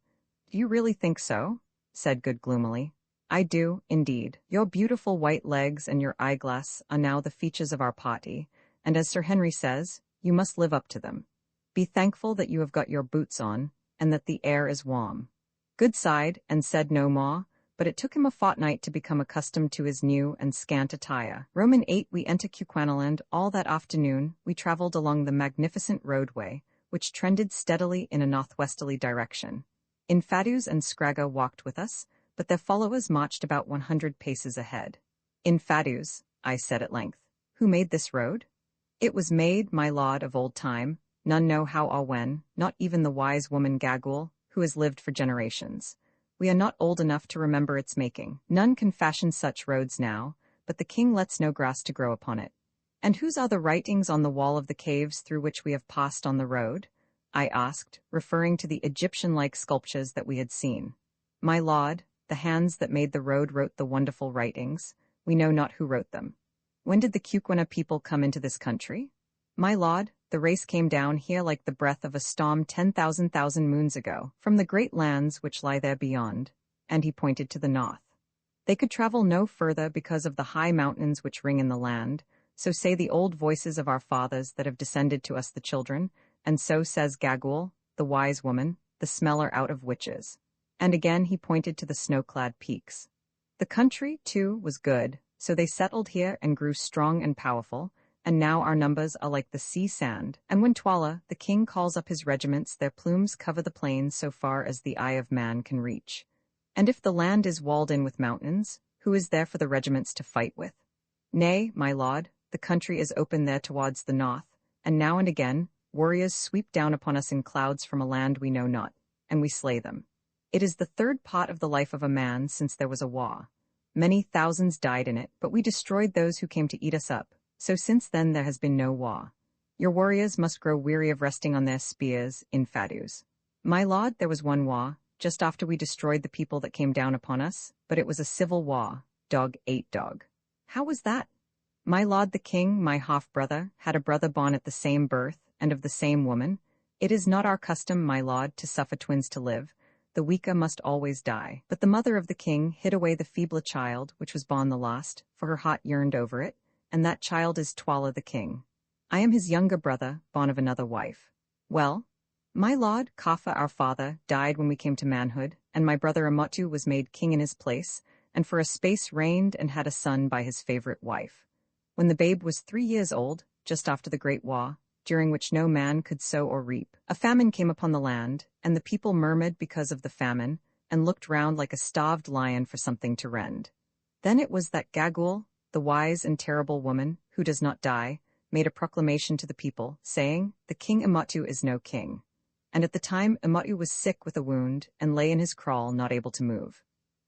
"Do you really think so?" said Good gloomily. "I do, indeed. Your beautiful white legs and your eyeglass are now the features of our party, and as Sir Henry says, you must live up to them. Be thankful that you have got your boots on, and that the air is warm." Good sighed and said no more, but it took him a fortnight to become accustomed to his new and scant attire. Roman 8. We enter Cuquanaland. All that afternoon, we traveled along the magnificent roadway, which trended steadily in a northwesterly direction. Infadus and Scragga walked with us, but their followers marched about 100 paces ahead. "Infadus," I said at length, "who made this road?" "It was made, my lord, of old time. None know how or when, not even the wise woman Gagul, who has lived for generations. We are not old enough to remember its making. None can fashion such roads now, but the king lets no grass to grow upon it." "And whose are the writings on the wall of the caves through which we have passed on the road?" I asked, referring to the Egyptian-like sculptures that we had seen. "My lord, the hands that made the road wrote the wonderful writings. We know not who wrote them." "When did the Cuquana people come into this country?" "My lord, the race came down here like the breath of a storm 10,000 moons ago, from the great lands which lie there beyond," and he pointed to the north. "They could travel no further because of the high mountains which ring in the land, so say the old voices of our fathers that have descended to us the children, and so says Gagul, the wise woman, the smeller out of witches." And again he pointed to the snow-clad peaks. "The country, too, was good, so they settled here and grew strong and powerful, and now our numbers are like the sea sand, and when Twala, the king, calls up his regiments, their plumes cover the plains so far as the eye of man can reach. And if the land is walled in with mountains, who is there for the regiments to fight with? Nay, my lord, the country is open there towards the north, and now and again warriors sweep down upon us in clouds from a land we know not, and we slay them. It is the third part of the life of a man since there was a war. Many thousands died in it, but we destroyed those who came to eat us up. So since then there has been no war. Your warriors must grow weary of resting on their spears, Infadus. My lord, there was one war, just after we destroyed the people that came down upon us, but it was a civil war. Dog ate dog." "How was that?" "My lord the king, my half-brother, had a brother born at the same birth, and of the same woman. It is not our custom, my lord, to suffer twins to live. The weaker must always die. But the mother of the king hid away the feebler child, which was born the last, for her heart yearned over it, and that child is Twala the king. I am his younger brother, born of another wife." "Well?" "My lord, Kafa our father, died when we came to manhood, and my brother Amotu was made king in his place, and for a space reigned and had a son by his favorite wife. When the babe was 3 years old, just after the Great War, during which no man could sow or reap, a famine came upon the land, and the people murmured because of the famine, and looked round like a starved lion for something to rend. Then it was that Gagul, the wise and terrible woman, who does not die, made a proclamation to the people, saying, 'The king Amotu is no king.' And at the time Amotu was sick with a wound, and lay in his kraal, not able to move.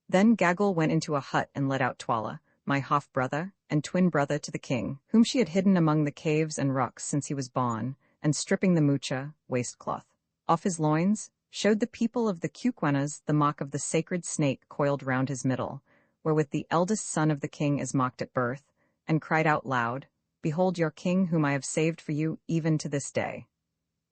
Then Gagul went into a hut and let out Twala, my half-brother and twin brother to the king, whom she had hidden among the caves and rocks since he was born, and stripping the mucha, waistcloth, off his loins, showed the people of the Cuquanas the mark of the sacred snake coiled round his middle, wherewith the eldest son of the king is mocked at birth, and cried out loud, 'Behold your king whom I have saved for you even to this day.'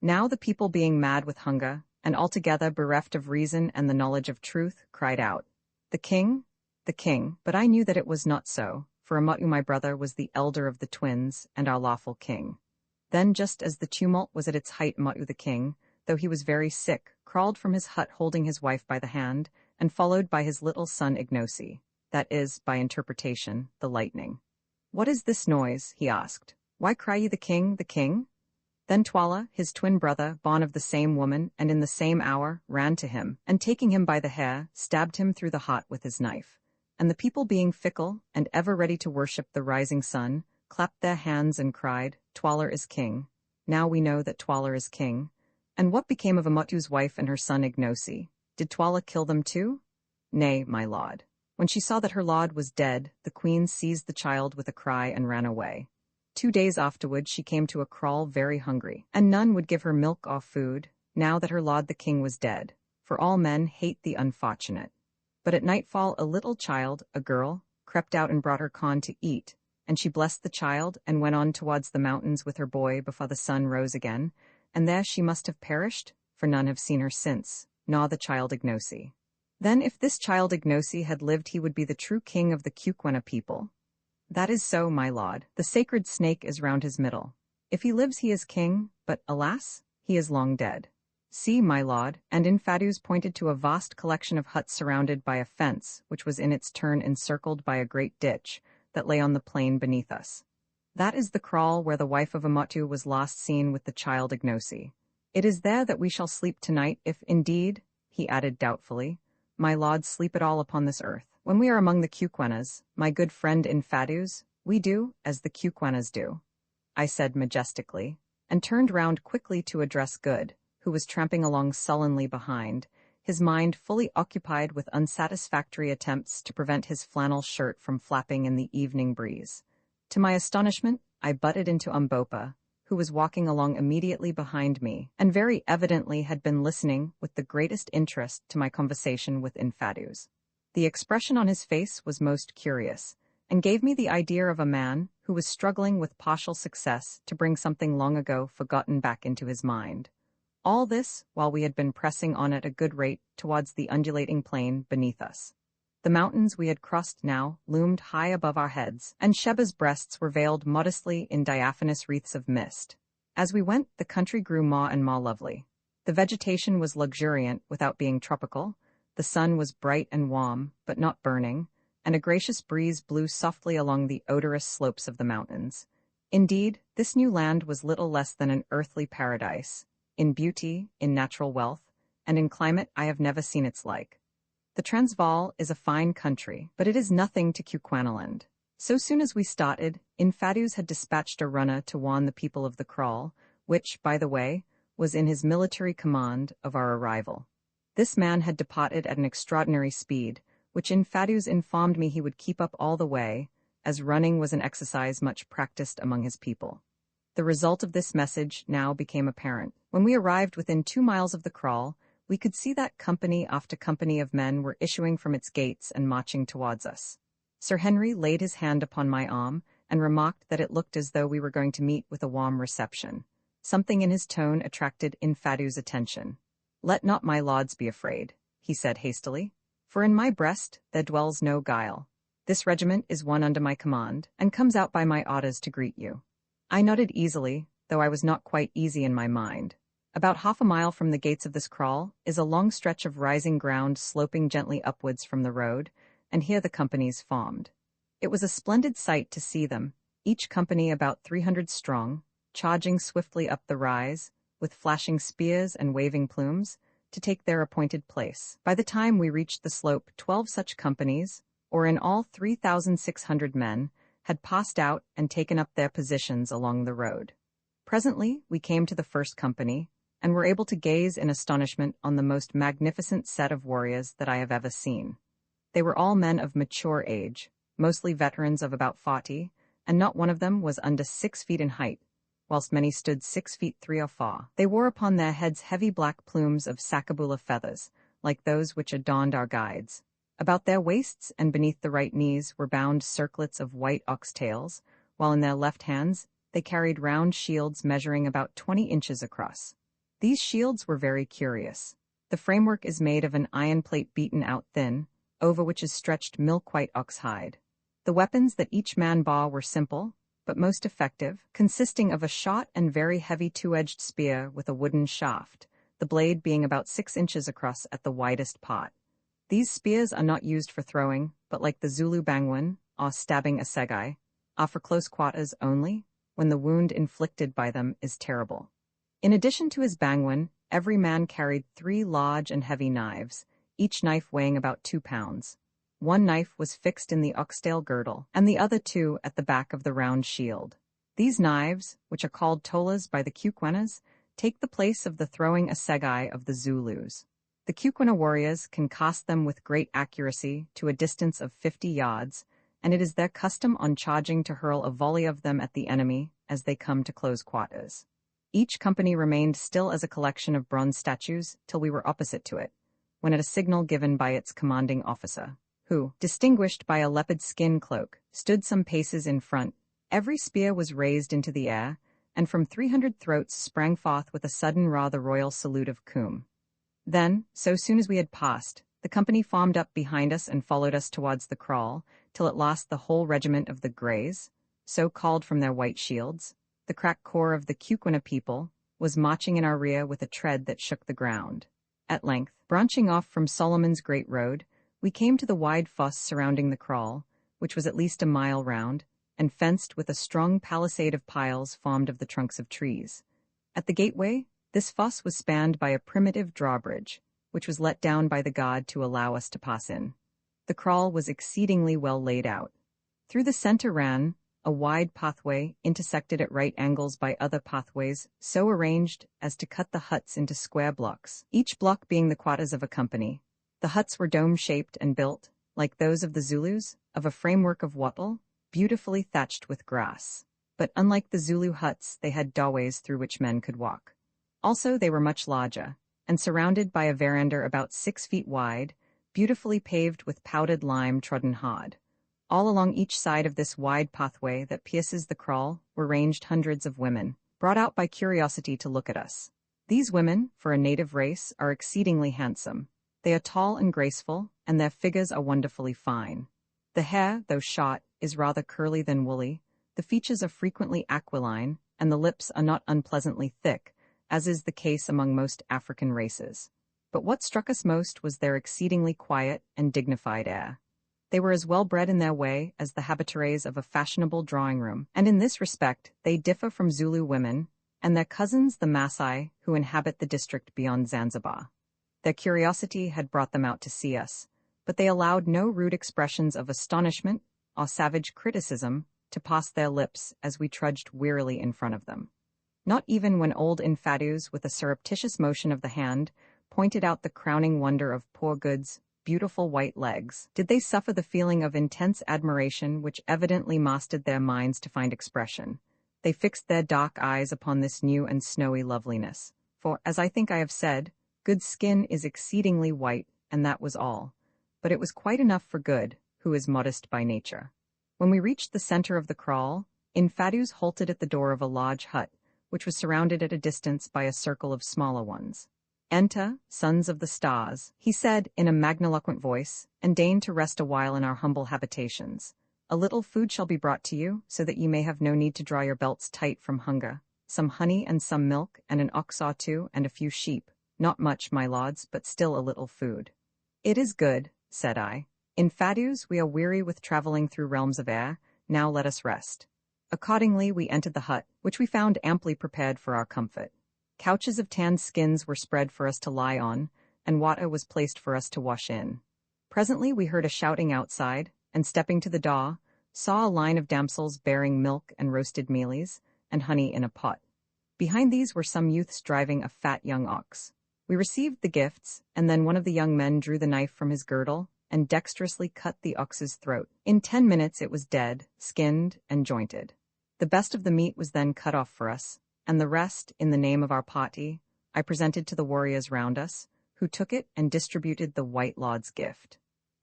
Now the people, being mad with hunger, and altogether bereft of reason and the knowledge of truth, cried out, 'The king? The king!' But I knew that it was not so, for Amotu my brother was the elder of the twins, and our lawful king. Then just as the tumult was at its height, Amotu the king, though he was very sick, crawled from his hut holding his wife by the hand, and followed by his little son Ignosi, that is, by interpretation, the lightning. 'What is this noise?' he asked. 'Why cry ye the king, the king?' Then Twala, his twin brother, born of the same woman, and in the same hour, ran to him, and taking him by the hair, stabbed him through the heart with his knife. And the people, being fickle, and ever ready to worship the rising sun, clapped their hands and cried, 'Twala is king.' Now we know that Twala is king. And what became of Amotu's wife and her son Ignosi? Did Twala kill them too? Nay, my lord. When she saw that her lord was dead, the queen seized the child with a cry and ran away. 2 days afterward she came to a kraal very hungry, and none would give her milk or food, now that her lord the king was dead, for all men hate the unfortunate. But at nightfall a little child, a girl, crept out and brought her corn to eat, and she blessed the child and went on towards the mountains with her boy before the sun rose again, and there she must have perished, for none have seen her since, nor the child Ignosi. Then if this child Ignosi had lived he would be the true king of the Kukwena people. That is so, my lord, the sacred snake is round his middle. If he lives he is king, but, alas, he is long dead. See, my lord, and Infadus pointed to a vast collection of huts surrounded by a fence, which was in its turn encircled by a great ditch, that lay on the plain beneath us. That is the kraal where the wife of Amotu was last seen with the child Ignosi. It is there that we shall sleep tonight, if indeed, he added doubtfully, my lords sleep at all upon this earth. When we are among the Kukwenas, my good friend Infadus, we do as the Kukwenas do, I said majestically, and turned round quickly to address Good, who was tramping along sullenly behind, his mind fully occupied with unsatisfactory attempts to prevent his flannel shirt from flapping in the evening breeze. To my astonishment, I butted into Umbopa, who was walking along immediately behind me, and very evidently had been listening with the greatest interest to my conversation with Infadus. The expression on his face was most curious, and gave me the idea of a man who was struggling with partial success to bring something long ago forgotten back into his mind. All this while we had been pressing on at a good rate towards the undulating plain beneath us. The mountains we had crossed now loomed high above our heads, and Sheba's breasts were veiled modestly in diaphanous wreaths of mist. As we went, the country grew more and more lovely. The vegetation was luxuriant without being tropical, the sun was bright and warm, but not burning, and a gracious breeze blew softly along the odorous slopes of the mountains. Indeed, this new land was little less than an earthly paradise, in beauty, in natural wealth, and in climate I have never seen its like. The Transvaal is a fine country, but it is nothing to Kukwenaland. So soon as we started, Infadus had dispatched a runner to warn the people of the kraal, which, by the way, was in his military command, of our arrival. This man had departed at an extraordinary speed, which Infadus informed me he would keep up all the way, as running was an exercise much practiced among his people. The result of this message now became apparent. When we arrived within 2 miles of the kraal, we could see that company after company of men were issuing from its gates and marching towards us. Sir Henry laid his hand upon my arm and remarked that it looked as though we were going to meet with a warm reception. Something in his tone attracted Infadus' attention. "Let not my lords be afraid," he said hastily, "for in my breast there dwells no guile. This regiment is one under my command, and comes out by my orders to greet you." I nodded easily, though I was not quite easy in my mind. About half a mile from the gates of this kraal is a long stretch of rising ground sloping gently upwards from the road, and here the companies formed. It was a splendid sight to see them, each company about 300 strong, charging swiftly up the rise, with flashing spears and waving plumes, to take their appointed place. By the time we reached the slope, 12 such companies, or in all 3,600 men, had passed out and taken up their positions along the road. Presently we came to the first company, and were able to gaze in astonishment on the most magnificent set of warriors that I have ever seen. They were all men of mature age, mostly veterans of about 40, and not one of them was under 6 feet in height, whilst many stood 6 feet 3 or 4. They wore upon their heads heavy black plumes of sakabula feathers, like those which adorned our guides. About their waists and beneath the right knees were bound circlets of white ox-tails, while in their left hands they carried round shields measuring about 20 inches across. These shields were very curious. The framework is made of an iron plate beaten out thin, over which is stretched milk-white ox hide. The weapons that each man bore were simple, but most effective, consisting of a short and very heavy 2-edged spear with a wooden shaft, the blade being about 6 inches across at the widest part. These spears are not used for throwing, but like the Zulu bangwin, or stabbing assegai, are for close quarters only, when the wound inflicted by them is terrible. In addition to his bangwin, every man carried 3 large and heavy knives, each knife weighing about 2 pounds. One knife was fixed in the oxtail girdle, and the other 2 at the back of the round shield. These knives, which are called tolas by the Kukwenas, take the place of the throwing assegai of the Zulus. The Kukwena warriors can cast them with great accuracy to a distance of 50 yards, and it is their custom on charging to hurl a volley of them at the enemy as they come to close quarters. Each company remained still as a collection of bronze statues till we were opposite to it, when at a signal given by its commanding officer, who, distinguished by a leopard skin cloak, stood some paces in front. Every spear was raised into the air, and from 300 throats sprang forth with a sudden rather royal salute of cum. Then, so soon as we had passed, the company formed up behind us and followed us towards the kraal, till at last the whole regiment of the Greys, so called from their white shields, the crack corps of the Kukwana people, was marching in our rear with a tread that shook the ground. At length, branching off from Solomon's Great Road, we came to the wide fosse surrounding the kraal, which was at least a mile round, and fenced with a strong palisade of piles formed of the trunks of trees. At the gateway, this fosse was spanned by a primitive drawbridge, which was let down by the god to allow us to pass in. The kraal was exceedingly well laid out. Through the center ran a wide pathway intersected at right angles by other pathways so arranged as to cut the huts into square blocks, each block being the quarters of a company. The huts were dome-shaped and built, like those of the Zulus, of a framework of wattle, beautifully thatched with grass. But unlike the Zulu huts, they had doorways through which men could walk. Also, they were much larger, and surrounded by a veranda about 6 feet wide, beautifully paved with powdered lime trodden hard. All along each side of this wide pathway that pierces the kraal were ranged hundreds of women, brought out by curiosity to look at us. These women, for a native race, are exceedingly handsome. They are tall and graceful, and their figures are wonderfully fine. The hair, though short, is rather curly than woolly, the features are frequently aquiline, and the lips are not unpleasantly thick, as is the case among most African races. But what struck us most was their exceedingly quiet and dignified air. They were as well bred in their way as the habitués of a fashionable drawing-room, and in this respect they differ from Zulu women and their cousins the Maasai who inhabit the district beyond Zanzibar. Their curiosity had brought them out to see us, but they allowed no rude expressions of astonishment or savage criticism to pass their lips as we trudged wearily in front of them. Not even when old Infadus, with a surreptitious motion of the hand, pointed out the crowning wonder of poor Good's beautiful white legs, did they suffer the feeling of intense admiration which evidently mastered their minds to find expression. They fixed their dark eyes upon this new and snowy loveliness, for, as I think I have said, Good's skin is exceedingly white, and that was all. But it was quite enough for Good, who is modest by nature. When we reached the center of the kraal, Infadus halted at the door of a large hut, which was surrounded at a distance by a circle of smaller ones. "Enter, sons of the stars," he said in a magniloquent voice, "and deign to rest a while in our humble habitations. A little food shall be brought to you, so that ye may have no need to draw your belts tight from hunger. Some honey and some milk, and an ox or two, and a few sheep. Not much, my lords, but still a little food." "It is good," said I. "Infadus, we are weary with traveling through realms of air. Now let us rest." Accordingly, we entered the hut, which we found amply prepared for our comfort. Couches of tanned skins were spread for us to lie on, and water was placed for us to wash in. Presently we heard a shouting outside, and stepping to the door, saw a line of damsels bearing milk and roasted mealies, and honey in a pot. Behind these were some youths driving a fat young ox. We received the gifts, and then one of the young men drew the knife from his girdle, and dexterously cut the ox's throat. In 10 minutes it was dead, skinned, and jointed. The best of the meat was then cut off for us, and the rest, in the name of our party, I presented to the warriors round us, who took it and distributed the White Lord's gift.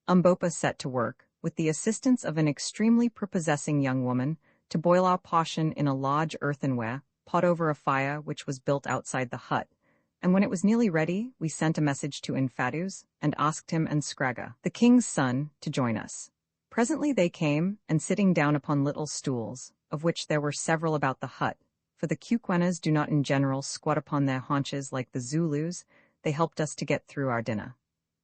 Umbopa set to work, with the assistance of an extremely prepossessing young woman, to boil our potion in a large earthenware pot over a fire which was built outside the hut, and when it was nearly ready, we sent a message to Infadus, and asked him and Scragga, the king's son, to join us. Presently they came, and sitting down upon little stools, of which there were several about the hut, for the Kukwanas do not in general squat upon their haunches like the Zulus, they helped us to get through our dinner.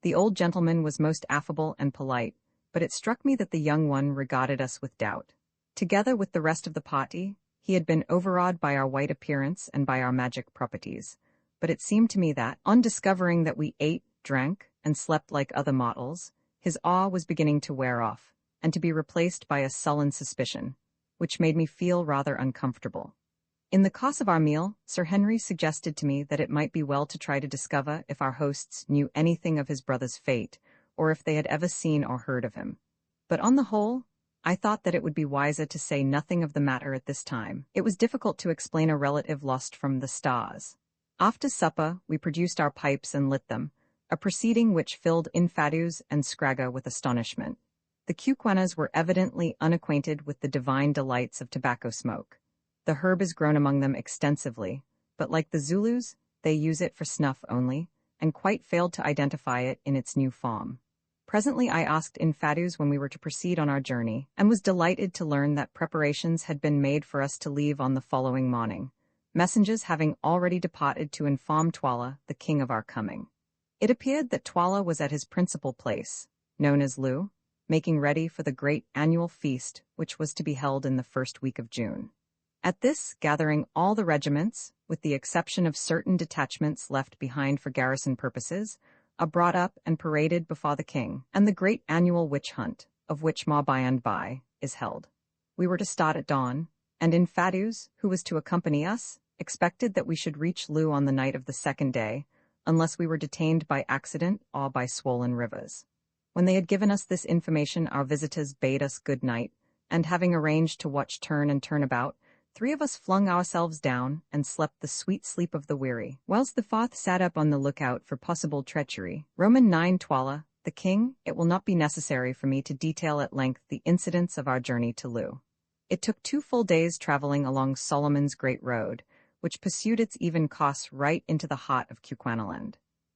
The old gentleman was most affable and polite, but it struck me that the young one regarded us with doubt. Together with the rest of the party, he had been overawed by our white appearance and by our magic properties, but it seemed to me that, on discovering that we ate, drank, and slept like other mortals, his awe was beginning to wear off, and to be replaced by a sullen suspicion, which made me feel rather uncomfortable. In the course of our meal, Sir Henry suggested to me that it might be well to try to discover if our hosts knew anything of his brother's fate, or if they had ever seen or heard of him. But on the whole, I thought that it would be wiser to say nothing of the matter at this time. It was difficult to explain a relative lost from the stars. After supper, we produced our pipes and lit them, a proceeding which filled Infadus and Scragga with astonishment. The Cuquanas were evidently unacquainted with the divine delights of tobacco smoke. The herb is grown among them extensively, but like the Zulus, they use it for snuff only, and quite failed to identify it in its new form. Presently I asked Infadus when we were to proceed on our journey, and was delighted to learn that preparations had been made for us to leave on the following morning, messengers having already departed to inform Twala, the king, of our coming. It appeared that Twala was at his principal place, known as Lu, making ready for the great annual feast which was to be held in the first week of June. At this gathering all the regiments, with the exception of certain detachments left behind for garrison purposes, are brought up and paraded before the king, and the great annual witch hunt, of which by and by is held. We were to start at dawn, and Infadus, who was to accompany us, expected that we should reach Lu on the night of the second day, unless we were detained by accident or by swollen rivers. When they had given us this information, our visitors bade us good night, and having arranged to watch turn and turn about, 3 of us flung ourselves down and slept the sweet sleep of the weary, whilst the 4th sat up on the lookout for possible treachery. Roman 9 Twala, the king. It will not be necessary for me to detail at length the incidents of our journey to Lu. It took 2 full days traveling along Solomon's Great Road, which pursued its even course right into the heart of Cuquanaland.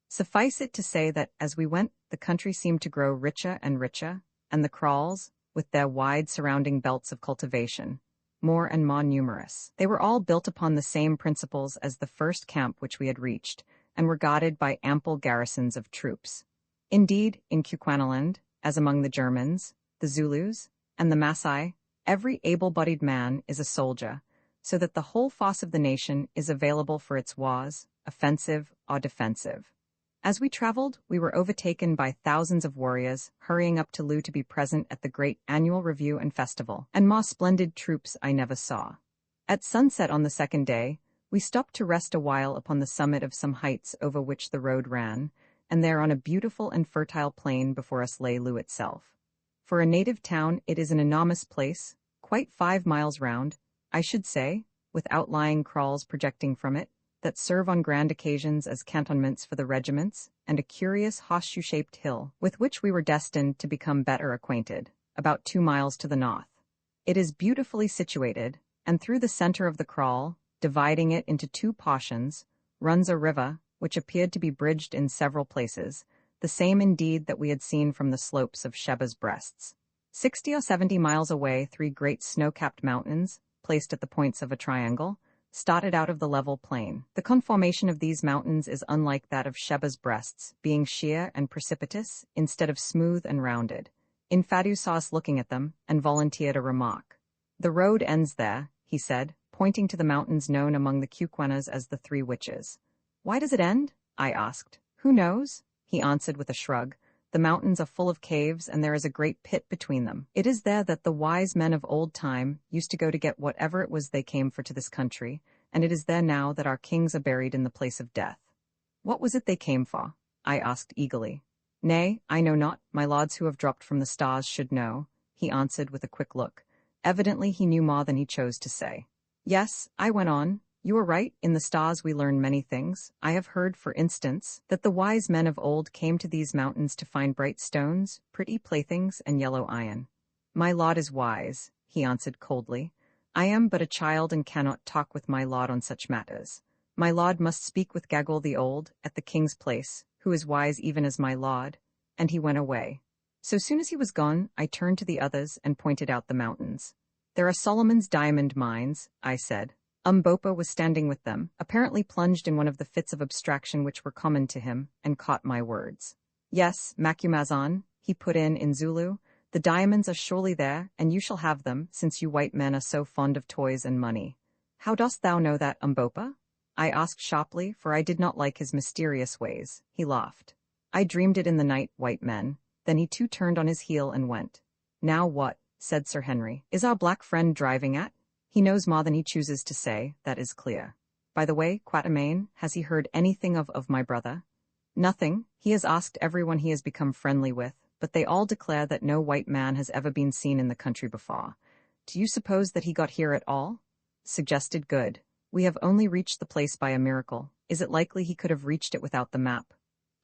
Suffice it to say that, as we went, the country seemed to grow richer and richer, and the kraals, with their wide surrounding belts of cultivation, more and more numerous. They were all built upon the same principles as the first camp which we had reached, and were guarded by ample garrisons of troops. Indeed, in Cuquanaland, as among the Germans, the Zulus, and the Masai, every able-bodied man is a soldier, so that the whole force of the nation is available for its wars, offensive or defensive. As we traveled, we were overtaken by thousands of warriors hurrying up to Lu to be present at the great annual review and festival, and more splendid troops I never saw. At sunset on the second day, we stopped to rest a while upon the summit of some heights over which the road ran, and there on a beautiful and fertile plain before us lay Lu itself. For a native town, it is an enormous place, quite 5 miles round, I should say, with outlying kraals projecting from it, that serve on grand occasions as cantonments for the regiments, and a curious horseshoe-shaped hill, with which we were destined to become better acquainted, about 2 miles to the north. It is beautifully situated, and through the center of the kraal, dividing it into 2 portions, runs a river, which appeared to be bridged in several places, the same indeed that we had seen from the slopes of Sheba's breasts. 60 or 70 miles away, 3 great snow-capped mountains, placed at the points of a triangle, started out of the level plain. The conformation of these mountains is unlike that of Sheba's breasts, being sheer and precipitous instead of smooth and rounded. Infadus saw us looking at them, and volunteered a remark. "The road ends there," he said, pointing to the mountains known among the Cuquanas as the 3 Witches. "Why does it end?" I asked. "Who knows?" he answered with a shrug. "The mountains are full of caves, and there is a great pit between them. It is there that the wise men of old time used to go to get whatever it was they came for to this country, and it is there now that our kings are buried in the place of death." "What was it they came for?" I asked eagerly. "Nay, I know not. My lords who have dropped from the stars should know," he answered with a quick look. Evidently he knew more than he chose to say. "Yes," I went on, "you are right. In the stars we learn many things. I have heard, for instance, that the wise men of old came to these mountains to find bright stones, pretty playthings, and yellow iron." "My lord is wise," he answered coldly. "I am but a child and cannot talk with my lord on such matters. My lord must speak with Gagol the Old, at the king's place, who is wise even as my lord," and he went away. So soon as he was gone, I turned to the others and pointed out the mountains. "There are Solomon's diamond mines," I said. Umbopa was standing with them, apparently plunged in one of the fits of abstraction which were common to him, and caught my words. "Yes, Macumazon," he put in Zulu, "the diamonds are surely there, and you shall have them, since you white men are so fond of toys and money." "How dost thou know that, Umbopa?" I asked sharply, for I did not like his mysterious ways. He laughed. "I dreamed it in the night, white men." Then he too turned on his heel and went. "Now what?" said Sir Henry. "Is our black friend driving at?" "He knows more than he chooses to say, that is clear. By the way, Quatermain, has he heard anything of my brother?" "Nothing. He has asked everyone he has become friendly with, but they all declare that no white man has ever been seen in the country before. Do you suppose that he got here at all?" Suggested good. "We have only reached the place by a miracle. Is it likely he could have reached it without the map?"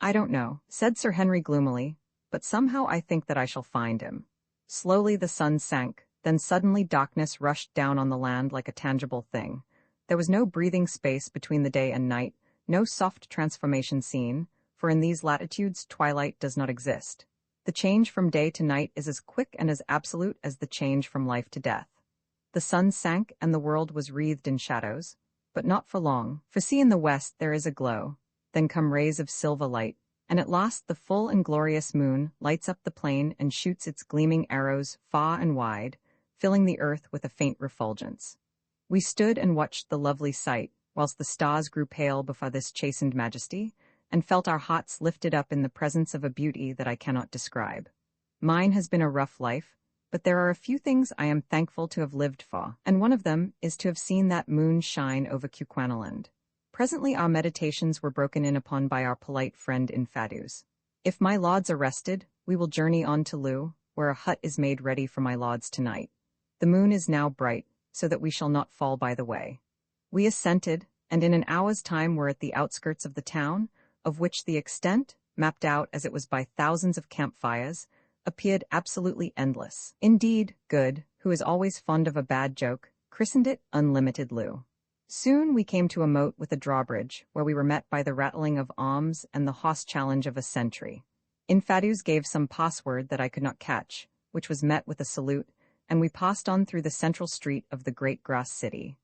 I don't know, said Sir Henry gloomily, but somehow I think that I shall find him. Slowly the sun sank, then suddenly darkness rushed down on the land like a tangible thing. There was no breathing space between the day and night, no soft transformation scene, for in these latitudes twilight does not exist. The change from day to night is as quick and as absolute as the change from life to death. The sun sank and the world was wreathed in shadows, but not for long, for see in the west there is a glow, then come rays of silver light, and at last the full and glorious moon lights up the plain and shoots its gleaming arrows far and wide, filling the earth with a faint refulgence. We stood and watched the lovely sight, whilst the stars grew pale before this chastened majesty, and felt our hearts lifted up in the presence of a beauty that I cannot describe. Mine has been a rough life, but there are a few things I am thankful to have lived for, and one of them is to have seen that moon shine over Cuquanaland. Presently our meditations were broken in upon by our polite friend Infadus. If my lords are rested, we will journey on to Loo, where a hut is made ready for my lords tonight. The moon is now bright, so that we shall not fall by the way. We assented, and in an hour's time were at the outskirts of the town, of which the extent, mapped out as it was by thousands of campfires, appeared absolutely endless. Indeed, Good, who is always fond of a bad joke, christened it Unlimited Loo. Soon we came to a moat with a drawbridge, where we were met by the rattling of arms and the hoarse challenge of a sentry. Infadus gave some password that I could not catch, which was met with a salute, and we passed on through the central street of the great grass city.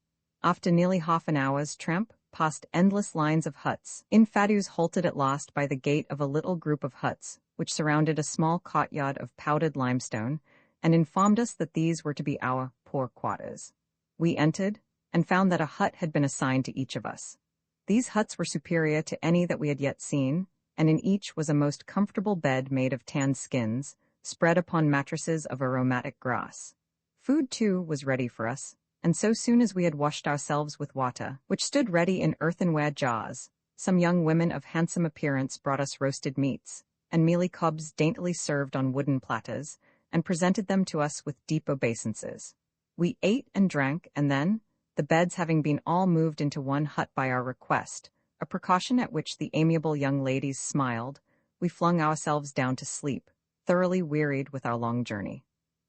After nearly half an hour's tramp, past endless lines of huts, Infadus halted at last by the gate of a little group of huts, which surrounded a small courtyard of powdered limestone, and informed us that these were to be our poor quarters. We entered, and found that a hut had been assigned to each of us. These huts were superior to any that we had yet seen, and in each was a most comfortable bed made of tanned skins, spread upon mattresses of aromatic grass. Food, too, was ready for us, and so soon as we had washed ourselves with water, which stood ready in earthenware jars, some young women of handsome appearance brought us roasted meats, and mealy cobs daintily served on wooden platters, and presented them to us with deep obeisances. We ate and drank, and then, the beds having been all moved into one hut by our request, a precaution at which the amiable young ladies smiled, we flung ourselves down to sleep, thoroughly wearied with our long journey.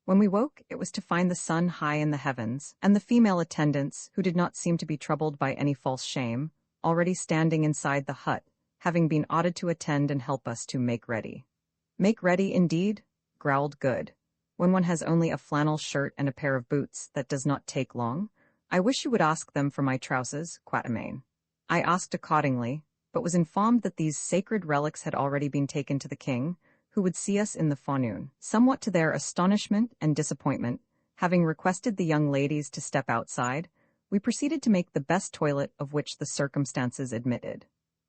When we woke, it was to find the sun high in the heavens, and the female attendants, who did not seem to be troubled by any false shame, already standing inside the hut, having been ordered to attend and help us to make ready. Make ready, indeed, growled Good. When one has only a flannel shirt and a pair of boots, that does not take long. I wish you would ask them for my trousers, Quatermain. I asked accordingly, but was informed that these sacred relics had already been taken to the king, who would see us in the forenoon. Somewhat to their astonishment and disappointment, having requested the young ladies to step outside, we proceeded to make the best toilet of which the circumstances admitted.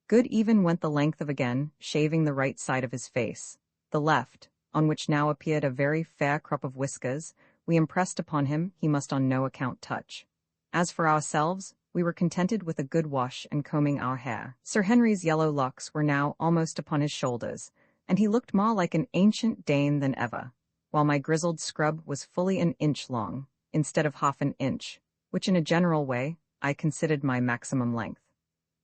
Good even went the length of again shaving the right side of his face. The left, on which now appeared a very fair crop of whiskers, we impressed upon him he must on no account touch. As for ourselves, we were contented with a good wash and combing our hair. Sir Henry's yellow locks were now almost upon his shoulders, and he looked more like an ancient Dane than ever, while my grizzled scrub was fully an inch long, instead of half an inch, which in a general way I considered my maximum length.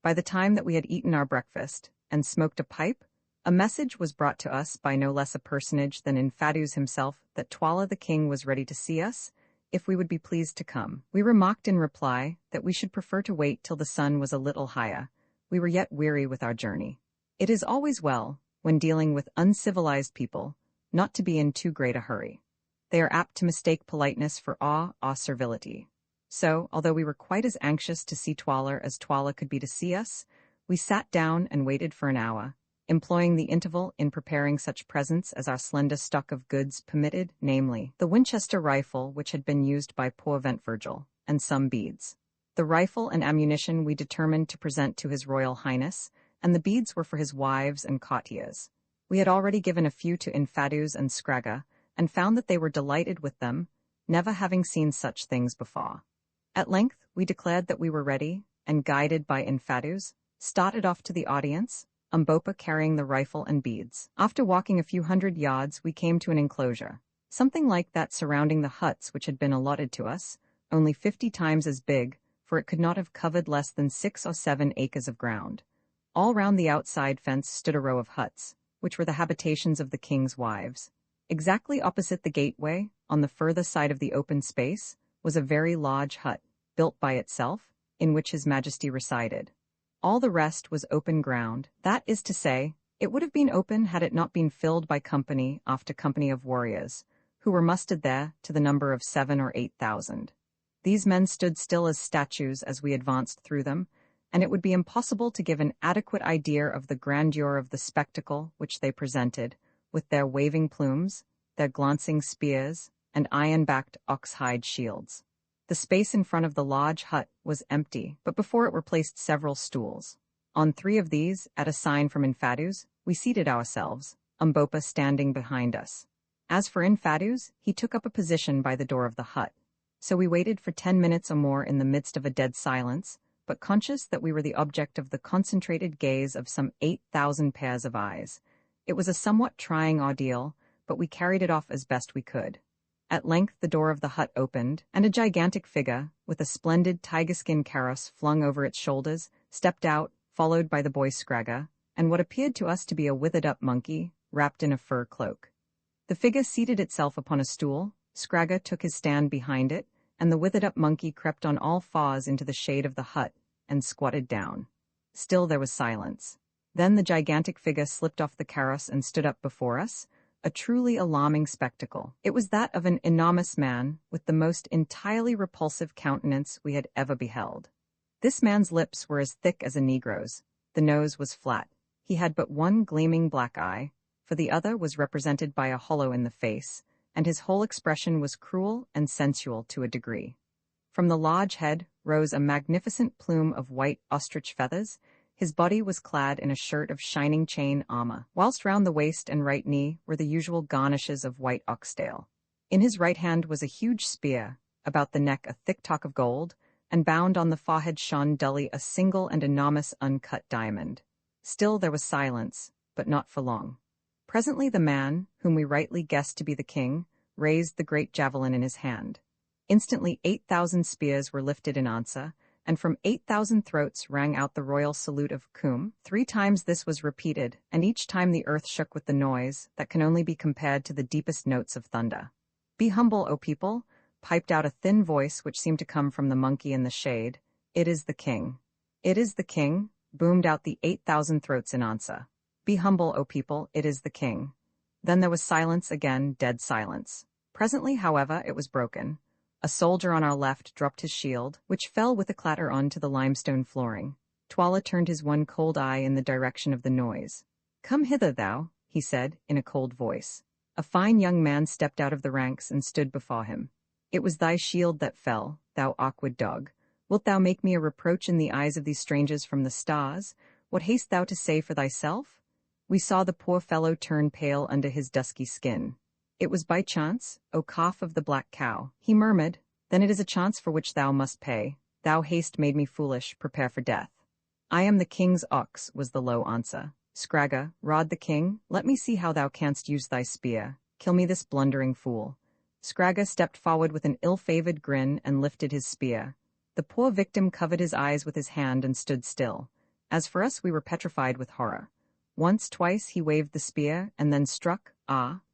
By the time that we had eaten our breakfast and smoked a pipe, a message was brought to us by no less a personage than Infadus himself that Twala the king was ready to see us, if we would be pleased to come. We remarked in reply that we should prefer to wait till the sun was a little higher. We were yet weary with our journey. It is always well, when dealing with uncivilized people, not to be in too great a hurry. They are apt to mistake politeness for awe or servility. So, although we were quite as anxious to see Twala as Twala could be to see us, we sat down and waited for an hour, employing the interval in preparing such presents as our slender stock of goods permitted, namely, the Winchester rifle which had been used by poor Ventvirgil, and some beads. The rifle and ammunition we determined to present to His Royal Highness, and the beads were for his wives and courtiers. We had already given a few to Infadus and Scragga, and found that they were delighted with them, never having seen such things before. At length we declared that we were ready, and guided by Infadus, started off to the audience, Umbopa carrying the rifle and beads. After walking a few hundred yards, we came to an enclosure, something like that surrounding the huts which had been allotted to us, only 50 times as big, for it could not have covered less than 6 or 7 acres of ground. All round the outside fence stood a row of huts, which were the habitations of the king's wives. Exactly opposite the gateway, on the further side of the open space, was a very large hut, built by itself, in which His Majesty resided. All the rest was open ground, that is to say, it would have been open had it not been filled by company after company of warriors, who were mustered there to the number of 7,000 or 8,000. These men stood still as statues as we advanced through them, and it would be impossible to give an adequate idea of the grandeur of the spectacle which they presented, with their waving plumes, their glancing spears, and iron-backed ox-hide shields. The space in front of the large hut was empty, but before it were placed several stools. On 3 of these, at a sign from Infadus, we seated ourselves, Umbopa standing behind us. As for Infadus, he took up a position by the door of the hut. So we waited for 10 minutes or more in the midst of a dead silence, but conscious that we were the object of the concentrated gaze of some 8,000 pairs of eyes. It was a somewhat trying ordeal, but we carried it off as best we could. At length the door of the hut opened, and a gigantic figure, with a splendid tiger-skin kaross flung over its shoulders, stepped out, followed by the boy Scragga, and what appeared to us to be a withered-up monkey, wrapped in a fur cloak. The figure seated itself upon a stool, Scragga took his stand behind it, and the withered-up monkey crept on all fours into the shade of the hut, and squatted down. Still there was silence. Then the gigantic figure slipped off the kaross and stood up before us, a truly alarming spectacle. It was that of an enormous man, with the most entirely repulsive countenance we had ever beheld. This man's lips were as thick as a negro's. The nose was flat. He had but one gleaming black eye, for the other was represented by a hollow in the face, and his whole expression was cruel and sensual to a degree. From the large head rose a magnificent plume of white ostrich feathers. His body was clad in a shirt of shining chain armor, whilst round the waist and right knee were the usual garnishes of white oxtail. In his right hand was a huge spear, about the neck a thick talk of gold, and bound on the forehead shone dully a single and enormous uncut diamond. Still there was silence, but not for long. Presently the man, whom we rightly guessed to be the king, raised the great javelin in his hand. Instantly 8,000 spears were lifted in answer, and from 8,000 throats rang out the royal salute of Kum. 3 times this was repeated, and each time the earth shook with the noise that can only be compared to the deepest notes of thunder. "Be humble, O people," piped out a thin voice which seemed to come from the monkey in the shade. "It is the king." "It is the king," boomed out the 8,000 throats in answer. "Be humble, O people, it is the king." Then there was silence again, dead silence. Presently, however, it was broken. A soldier on our left dropped his shield, which fell with a clatter onto the limestone flooring. Twala turned his one cold eye in the direction of the noise. "Come hither, thou," he said, in a cold voice. A fine young man stepped out of the ranks and stood before him. "It was thy shield that fell, thou awkward dog. Wilt thou make me a reproach in the eyes of these strangers from the stars? What hast thou to say for thyself?" We saw the poor fellow turn pale under his dusky skin. "It was by chance, O calf of the black cow," he murmured. "Then it is a chance for which thou must pay. Thou hast made me foolish, prepare for death." "I am the king's ox," was the low answer. "Scragga, rod the king, let me see how thou canst use thy spear. Kill me this blundering fool." Scragga stepped forward with an ill-favored grin and lifted his spear. The poor victim covered his eyes with his hand and stood still. As for us, we were petrified with horror. Once, twice, he waved the spear, and then struck,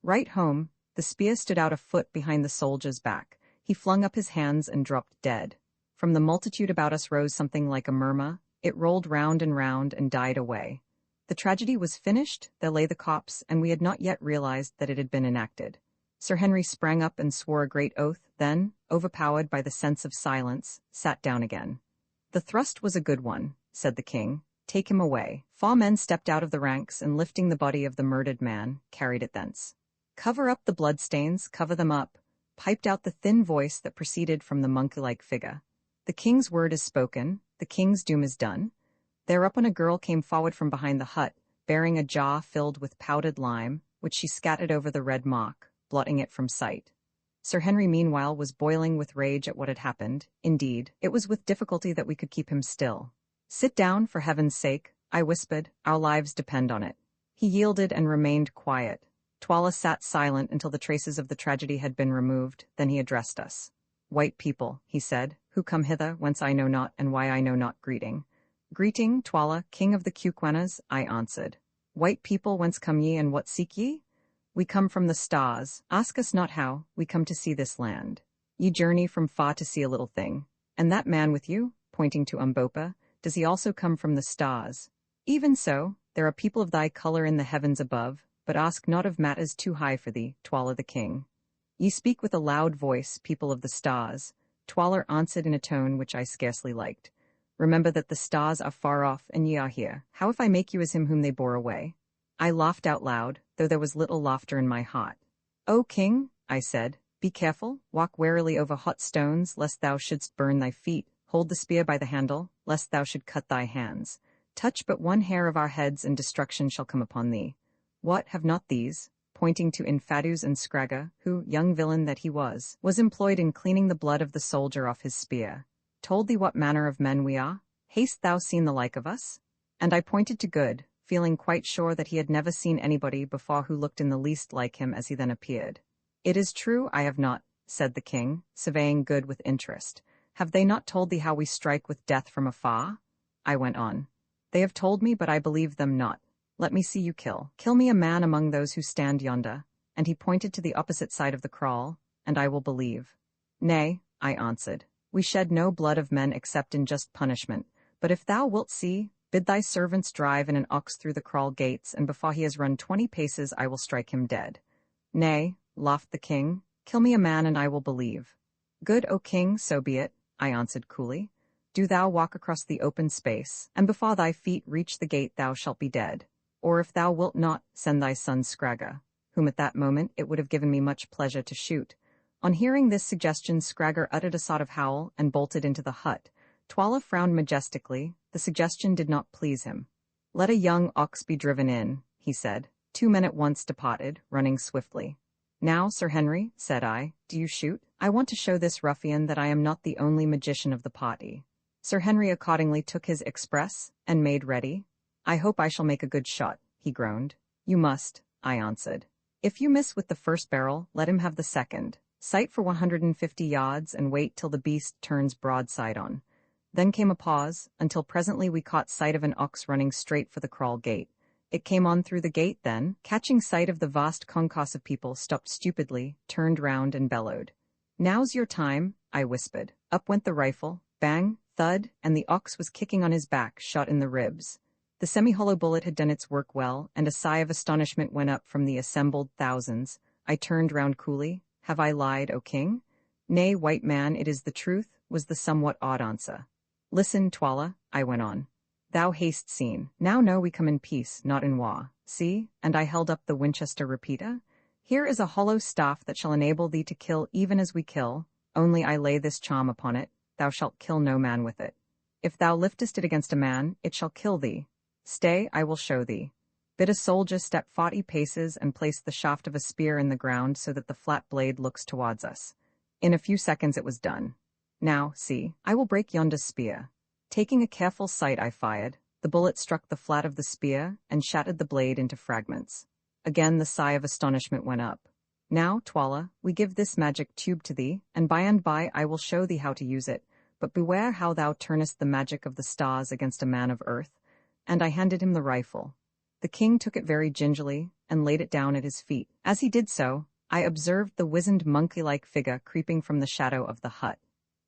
right home. The spear stood out a foot behind the soldier's back. He flung up his hands and dropped dead. From the multitude about us rose something like a murmur. It rolled round and died away. The tragedy was finished, there lay the corpse, and we had not yet realized that it had been enacted. Sir Henry sprang up and swore a great oath, then, overpowered by the sense of silence, sat down again. "The thrust was a good one," said the king. "Take him away." 4 men stepped out of the ranks and, lifting the body of the murdered man, carried it thence. "Cover up the bloodstains, cover them up," piped out the thin voice that proceeded from the monkey-like figure. "The king's word is spoken, the king's doom is done." Thereupon a girl came forward from behind the hut, bearing a jar filled with powdered lime, which she scattered over the red mark, blotting it from sight. Sir Henry meanwhile was boiling with rage at what had happened. Indeed, it was with difficulty that we could keep him still. "Sit down, for heaven's sake," I whispered. "Our lives depend on it." He yielded and remained quiet. Twala sat silent until the traces of the tragedy had been removed. Then he addressed us. "White people," he said, "who come hither, whence I know not and why I know not, greeting. Greeting, Twala, king of the Cuquenas, I answered. White people, whence come ye and what seek ye? We come from the stars, ask us not how, we come to see this land. Ye journey from far to see a little thing. And that man with you, pointing to Umbopa, does he also come from the stars? Even so, there are people of thy color in the heavens above, but ask not of matters too high for thee, Twala the king. Ye speak with a loud voice, people of the stars. Twala answered in a tone which I scarcely liked. Remember that the stars are far off and ye are here. How if I make you as him whom they bore away? I laughed out loud, though there was little laughter in my heart. O king, I said, be careful, walk warily over hot stones, lest thou shouldst burn thy feet, hold the spear by the handle, lest thou should cut thy hands. Touch but one hair of our heads and destruction shall come upon thee. What, have not these, pointing to Infadus and Scragga, who, young villain that he was employed in cleaning the blood of the soldier off his spear, told thee what manner of men we are? Hast thou seen the like of us? And I pointed to Good, feeling quite sure that he had never seen anybody before who looked in the least like him as he then appeared. It is true I have not, said the king, surveying Good with interest. Have they not told thee how we strike with death from afar? I went on. They have told me, but I believe them not. Let me see you kill. Kill me a man among those who stand yonder. And he pointed to the opposite side of the kraal, and I will believe. Nay, I answered. We shed no blood of men except in just punishment. But if thou wilt see, bid thy servants drive in an ox through the kraal gates, and before he has run 20 paces I will strike him dead. Nay, laughed the king, kill me a man and I will believe. Good, O king, so be it, I answered coolly. Do thou walk across the open space, and before thy feet reach the gate thou shalt be dead. Or if thou wilt not, send thy son Scragga, whom at that moment it would have given me much pleasure to shoot. On hearing this suggestion, Scragga uttered a sort of howl and bolted into the hut. Twala frowned majestically. The suggestion did not please him. Let a young ox be driven in, he said. 2 men at once departed, running swiftly. Now, Sir Henry, said I, do you shoot? I want to show this ruffian that I am not the only magician of the party. Sir Henry accordingly took his express, and made ready. I hope I shall make a good shot, he groaned. You must, I answered. If you miss with the first barrel, let him have the second. Sight for 150 yards and wait till the beast turns broadside on. Then came a pause, until presently we caught sight of an ox running straight for the kraal gate. It came on through the gate then, catching sight of the vast concourse of people, stopped stupidly, turned round and bellowed. Now's your time, I whispered. Up went the rifle, bang, thud, and the ox was kicking on his back, shot in the ribs. The semi-hollow bullet had done its work well, and a sigh of astonishment went up from the assembled thousands. I turned round coolly. Have I lied, O king? Nay, white man, it is the truth, was the somewhat odd answer. Listen, Twala, I went on. Thou hast seen. Now know we come in peace, not in war. See, and I held up the Winchester repeater. Here is a hollow staff that shall enable thee to kill even as we kill, only I lay this charm upon it, thou shalt kill no man with it. If thou liftest it against a man, it shall kill thee. Stay, I will show thee. Bid a soldier step 40 paces and place the shaft of a spear in the ground so that the flat blade looks towards us. In a few seconds it was done. Now, see, I will break yonder spear. Taking a careful sight, I fired. The bullet struck the flat of the spear and shattered the blade into fragments. Again the sigh of astonishment went up. Now, Twala, we give this magic tube to thee, and by I will show thee how to use it, but beware how thou turnest the magic of the stars against a man of earth. And I handed him the rifle. The king took it very gingerly and laid it down at his feet. As he did so, I observed the wizened monkey-like figure creeping from the shadow of the hut.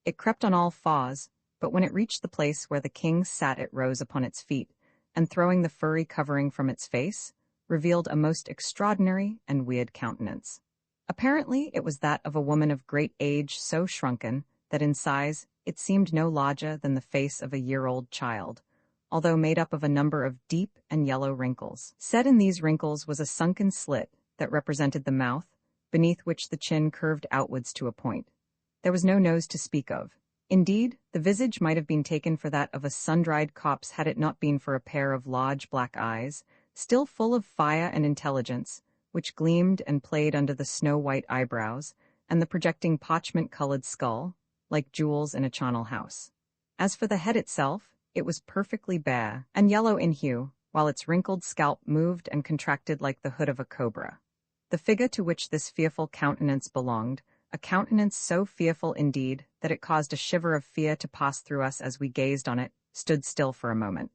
It crept on all fours, but when it reached the place where the king sat it rose upon its feet, and throwing the furry covering from its face, revealed a most extraordinary and weird countenance. Apparently it was that of a woman of great age, so shrunken that in size it seemed no larger than the face of a year-old child, although made up of a number of deep and yellow wrinkles. Set in these wrinkles was a sunken slit that represented the mouth, beneath which the chin curved outwards to a point. There was no nose to speak of. Indeed, the visage might have been taken for that of a sun-dried corpse had it not been for a pair of large black eyes, still full of fire and intelligence, which gleamed and played under the snow-white eyebrows and the projecting parchment-colored skull, like jewels in a charnel house. As for the head itself, it was perfectly bare and yellow in hue, while its wrinkled scalp moved and contracted like the hood of a cobra. The figure to which this fearful countenance belonged, a countenance so fearful indeed that it caused a shiver of fear to pass through us as we gazed on it, stood still for a moment.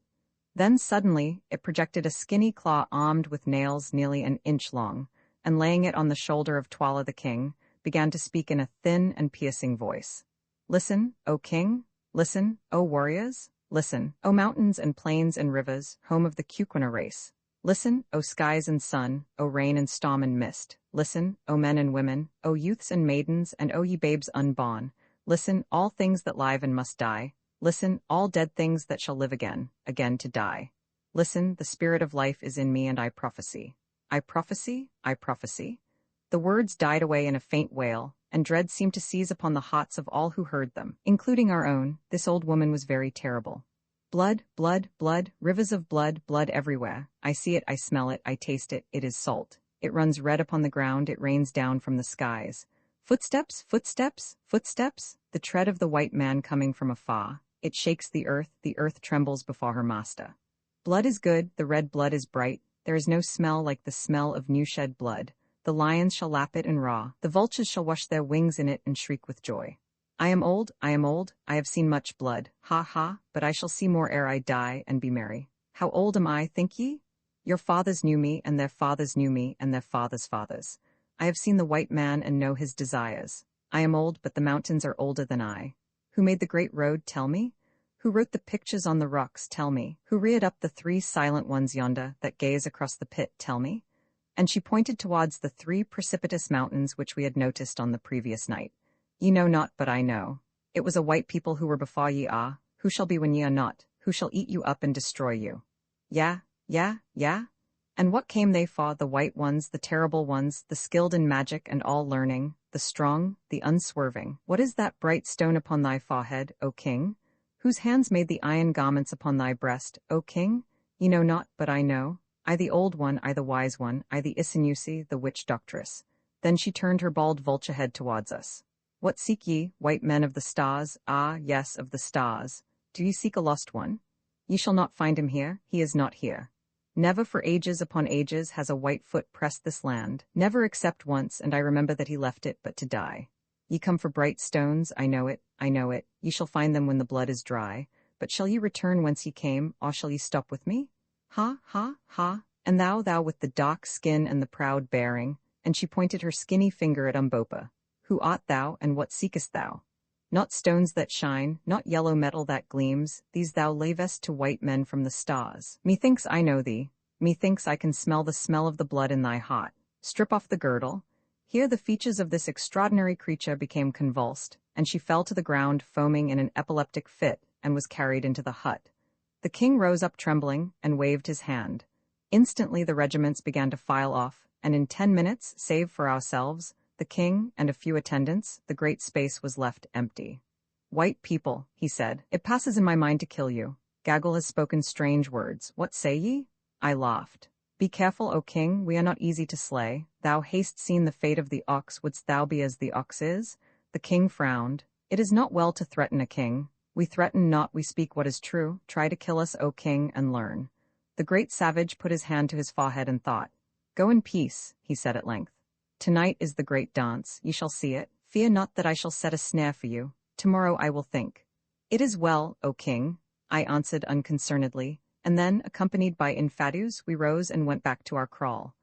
Then suddenly, it projected a skinny claw armed with nails nearly an inch long, and laying it on the shoulder of Twala the king, began to speak in a thin and piercing voice. Listen, O king, listen, O warriors, listen, O mountains and plains and rivers, home of the Kuquina race. Listen, O skies and sun, O rain and storm and mist. Listen, O men and women, O youths and maidens, and O ye babes unborn. Listen, all things that live and must die. Listen, all dead things that shall live again, again to die. Listen, the spirit of life is in me, and I prophesy. I prophesy, I prophesy. The words died away in a faint wail, and dread seemed to seize upon the hearts of all who heard them, including our own. This old woman was very terrible. Blood, blood, blood, rivers of blood, blood everywhere. I see it, I smell it, I taste it, it is salt. It runs red upon the ground, it rains down from the skies. Footsteps, footsteps, footsteps, the tread of the white man coming from afar. It shakes the earth trembles before her master. Blood is good, the red blood is bright, there is no smell like the smell of new shed blood. The lions shall lap it and raw, the vultures shall wash their wings in it and shriek with joy. I am old, I have seen much blood, ha ha, but I shall see more ere I die and be merry. How old am I, think ye? Your fathers knew me, and their fathers knew me, and their fathers' fathers. I have seen the white man and know his desires. I am old, but the mountains are older than I. Who made the great road, tell me? Who wrote the pictures on the rocks, tell me? Who reared up the three silent ones yonder, that gaze across the pit, tell me? And she pointed towards the three precipitous mountains which we had noticed on the previous night. Ye know not, but I know. It was a white people who were before ye are, who shall be when ye are not, who shall eat you up and destroy you. Yeah. And what came they for, the white ones, the terrible ones, the skilled in magic and all learning, the strong, the unswerving? What is that bright stone upon thy forehead, O king? Whose hands made the iron garments upon thy breast, O king? Ye know not, but I know. I the old one, I the wise one, I the Isinusi, the witch doctress. Then she turned her bald vulture head towards us. What seek ye, white men of the stars? Ah, yes, of the stars. Do ye seek a lost one? Ye shall not find him here, he is not here. Never for ages upon ages has a white foot pressed this land, never except once, and I remember that he left it but to die. Ye come for bright stones, I know it, ye shall find them when the blood is dry, but shall ye return whence ye came, or shall ye stop with me? Ha, ha, ha, and thou with the dark skin and the proud bearing, and she pointed her skinny finger at Umbopa. Who art thou, and what seekest thou? Not stones that shine, not yellow metal that gleams, these thou lavest to white men from the stars. Methinks I know thee, methinks I can smell the smell of the blood in thy heart. Strip off the girdle. Here the features of this extraordinary creature became convulsed, and she fell to the ground foaming in an epileptic fit, and was carried into the hut. The king rose up trembling, and waved his hand. Instantly the regiments began to file off, and in 10 minutes, save for ourselves, the king, and a few attendants, the great space was left empty. White people, he said, it passes in my mind to kill you. Gaggle has spoken strange words. What say ye? I laughed. Be careful, O king, we are not easy to slay. Thou hast seen the fate of the ox, wouldst thou be as the ox is? The king frowned. It is not well to threaten a king. We threaten not, we speak what is true. Try to kill us, O king, and learn. The great savage put his hand to his forehead and thought. Go in peace, he said at length. Tonight is the great dance, ye shall see it. Fear not that I shall set a snare for you. Tomorrow I will think. It is well, O king, I answered unconcernedly, and then, accompanied by Infadus, we rose and went back to our kraal.